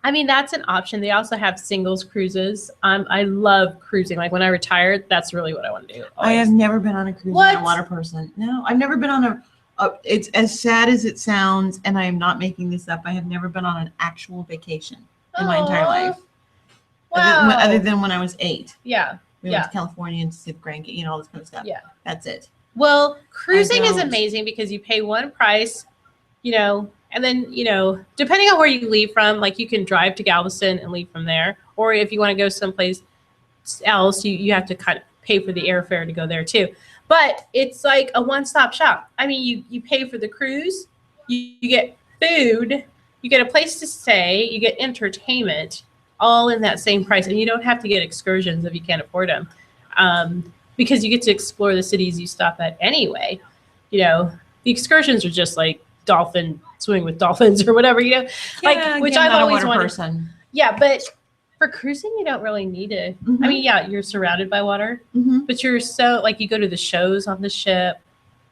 I mean, that's an option. They also have singles cruises. I love cruising. Like when I retired, that's really what I want to do. I have never been on a cruise. What? I'm a water person. No, I've never been on it's as sad as it sounds, and I am not making this up. I have never been on an actual vacation in my entire life. Wow. Other than when I was 8. Yeah. We went to California and to see the Grand, you know, all this kind of stuff. Yeah. That's it. Well, cruising is don't. amazing because you pay one price, you know, and then, you know, depending on where you leave from, like you can drive to Galveston and leave from there. Or if you want to go someplace else, you have to kind of pay for the airfare to go there too. But it's like a one-stop shop. I mean, you pay for the cruise, you get food, you get a place to stay, you get entertainment, all in that same price. And you don't have to get excursions if you can't afford them. Because you get to explore the cities you stop at anyway. You know, the excursions are just like swimming with dolphins or whatever, you know, like, which I've always wanted. Person. Yeah, but for cruising, you don't really need to. I mean, yeah, you're surrounded by water, but you're so, like, you go to the shows on the ship,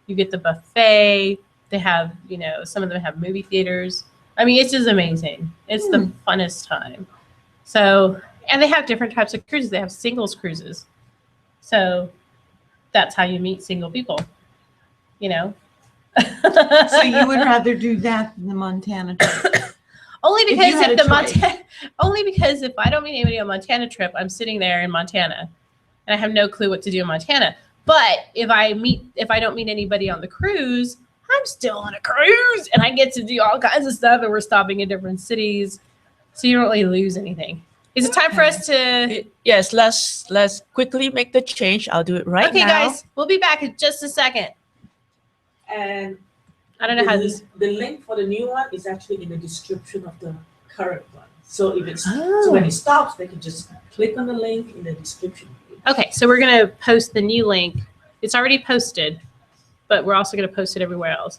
you get the buffet. They have, you know, some of them have movie theaters. I mean, it's just amazing. It's the funnest time. So, and they have different types of cruises. They have singles cruises. So that's how you meet single people, you know? So you would rather do that than the Montana trip? Only because if only because if I don't meet anybody on a Montana trip, I'm sitting there in Montana and I have no clue what to do in Montana. But if I don't meet anybody on the cruise, I'm still on a cruise and I get to do all kinds of stuff and we're stopping in different cities. So you don't really lose anything. Is it time for us to? Yes, let's quickly make the change. I'll do it right now. Okay, guys, we'll be back in just a second. And I don't know how this. The link for the new one is actually in the description of the current one. So if it's so when it stops, they can just click on the link in the description. Okay, so we're gonna post the new link. It's already posted, but we're also gonna post it everywhere else.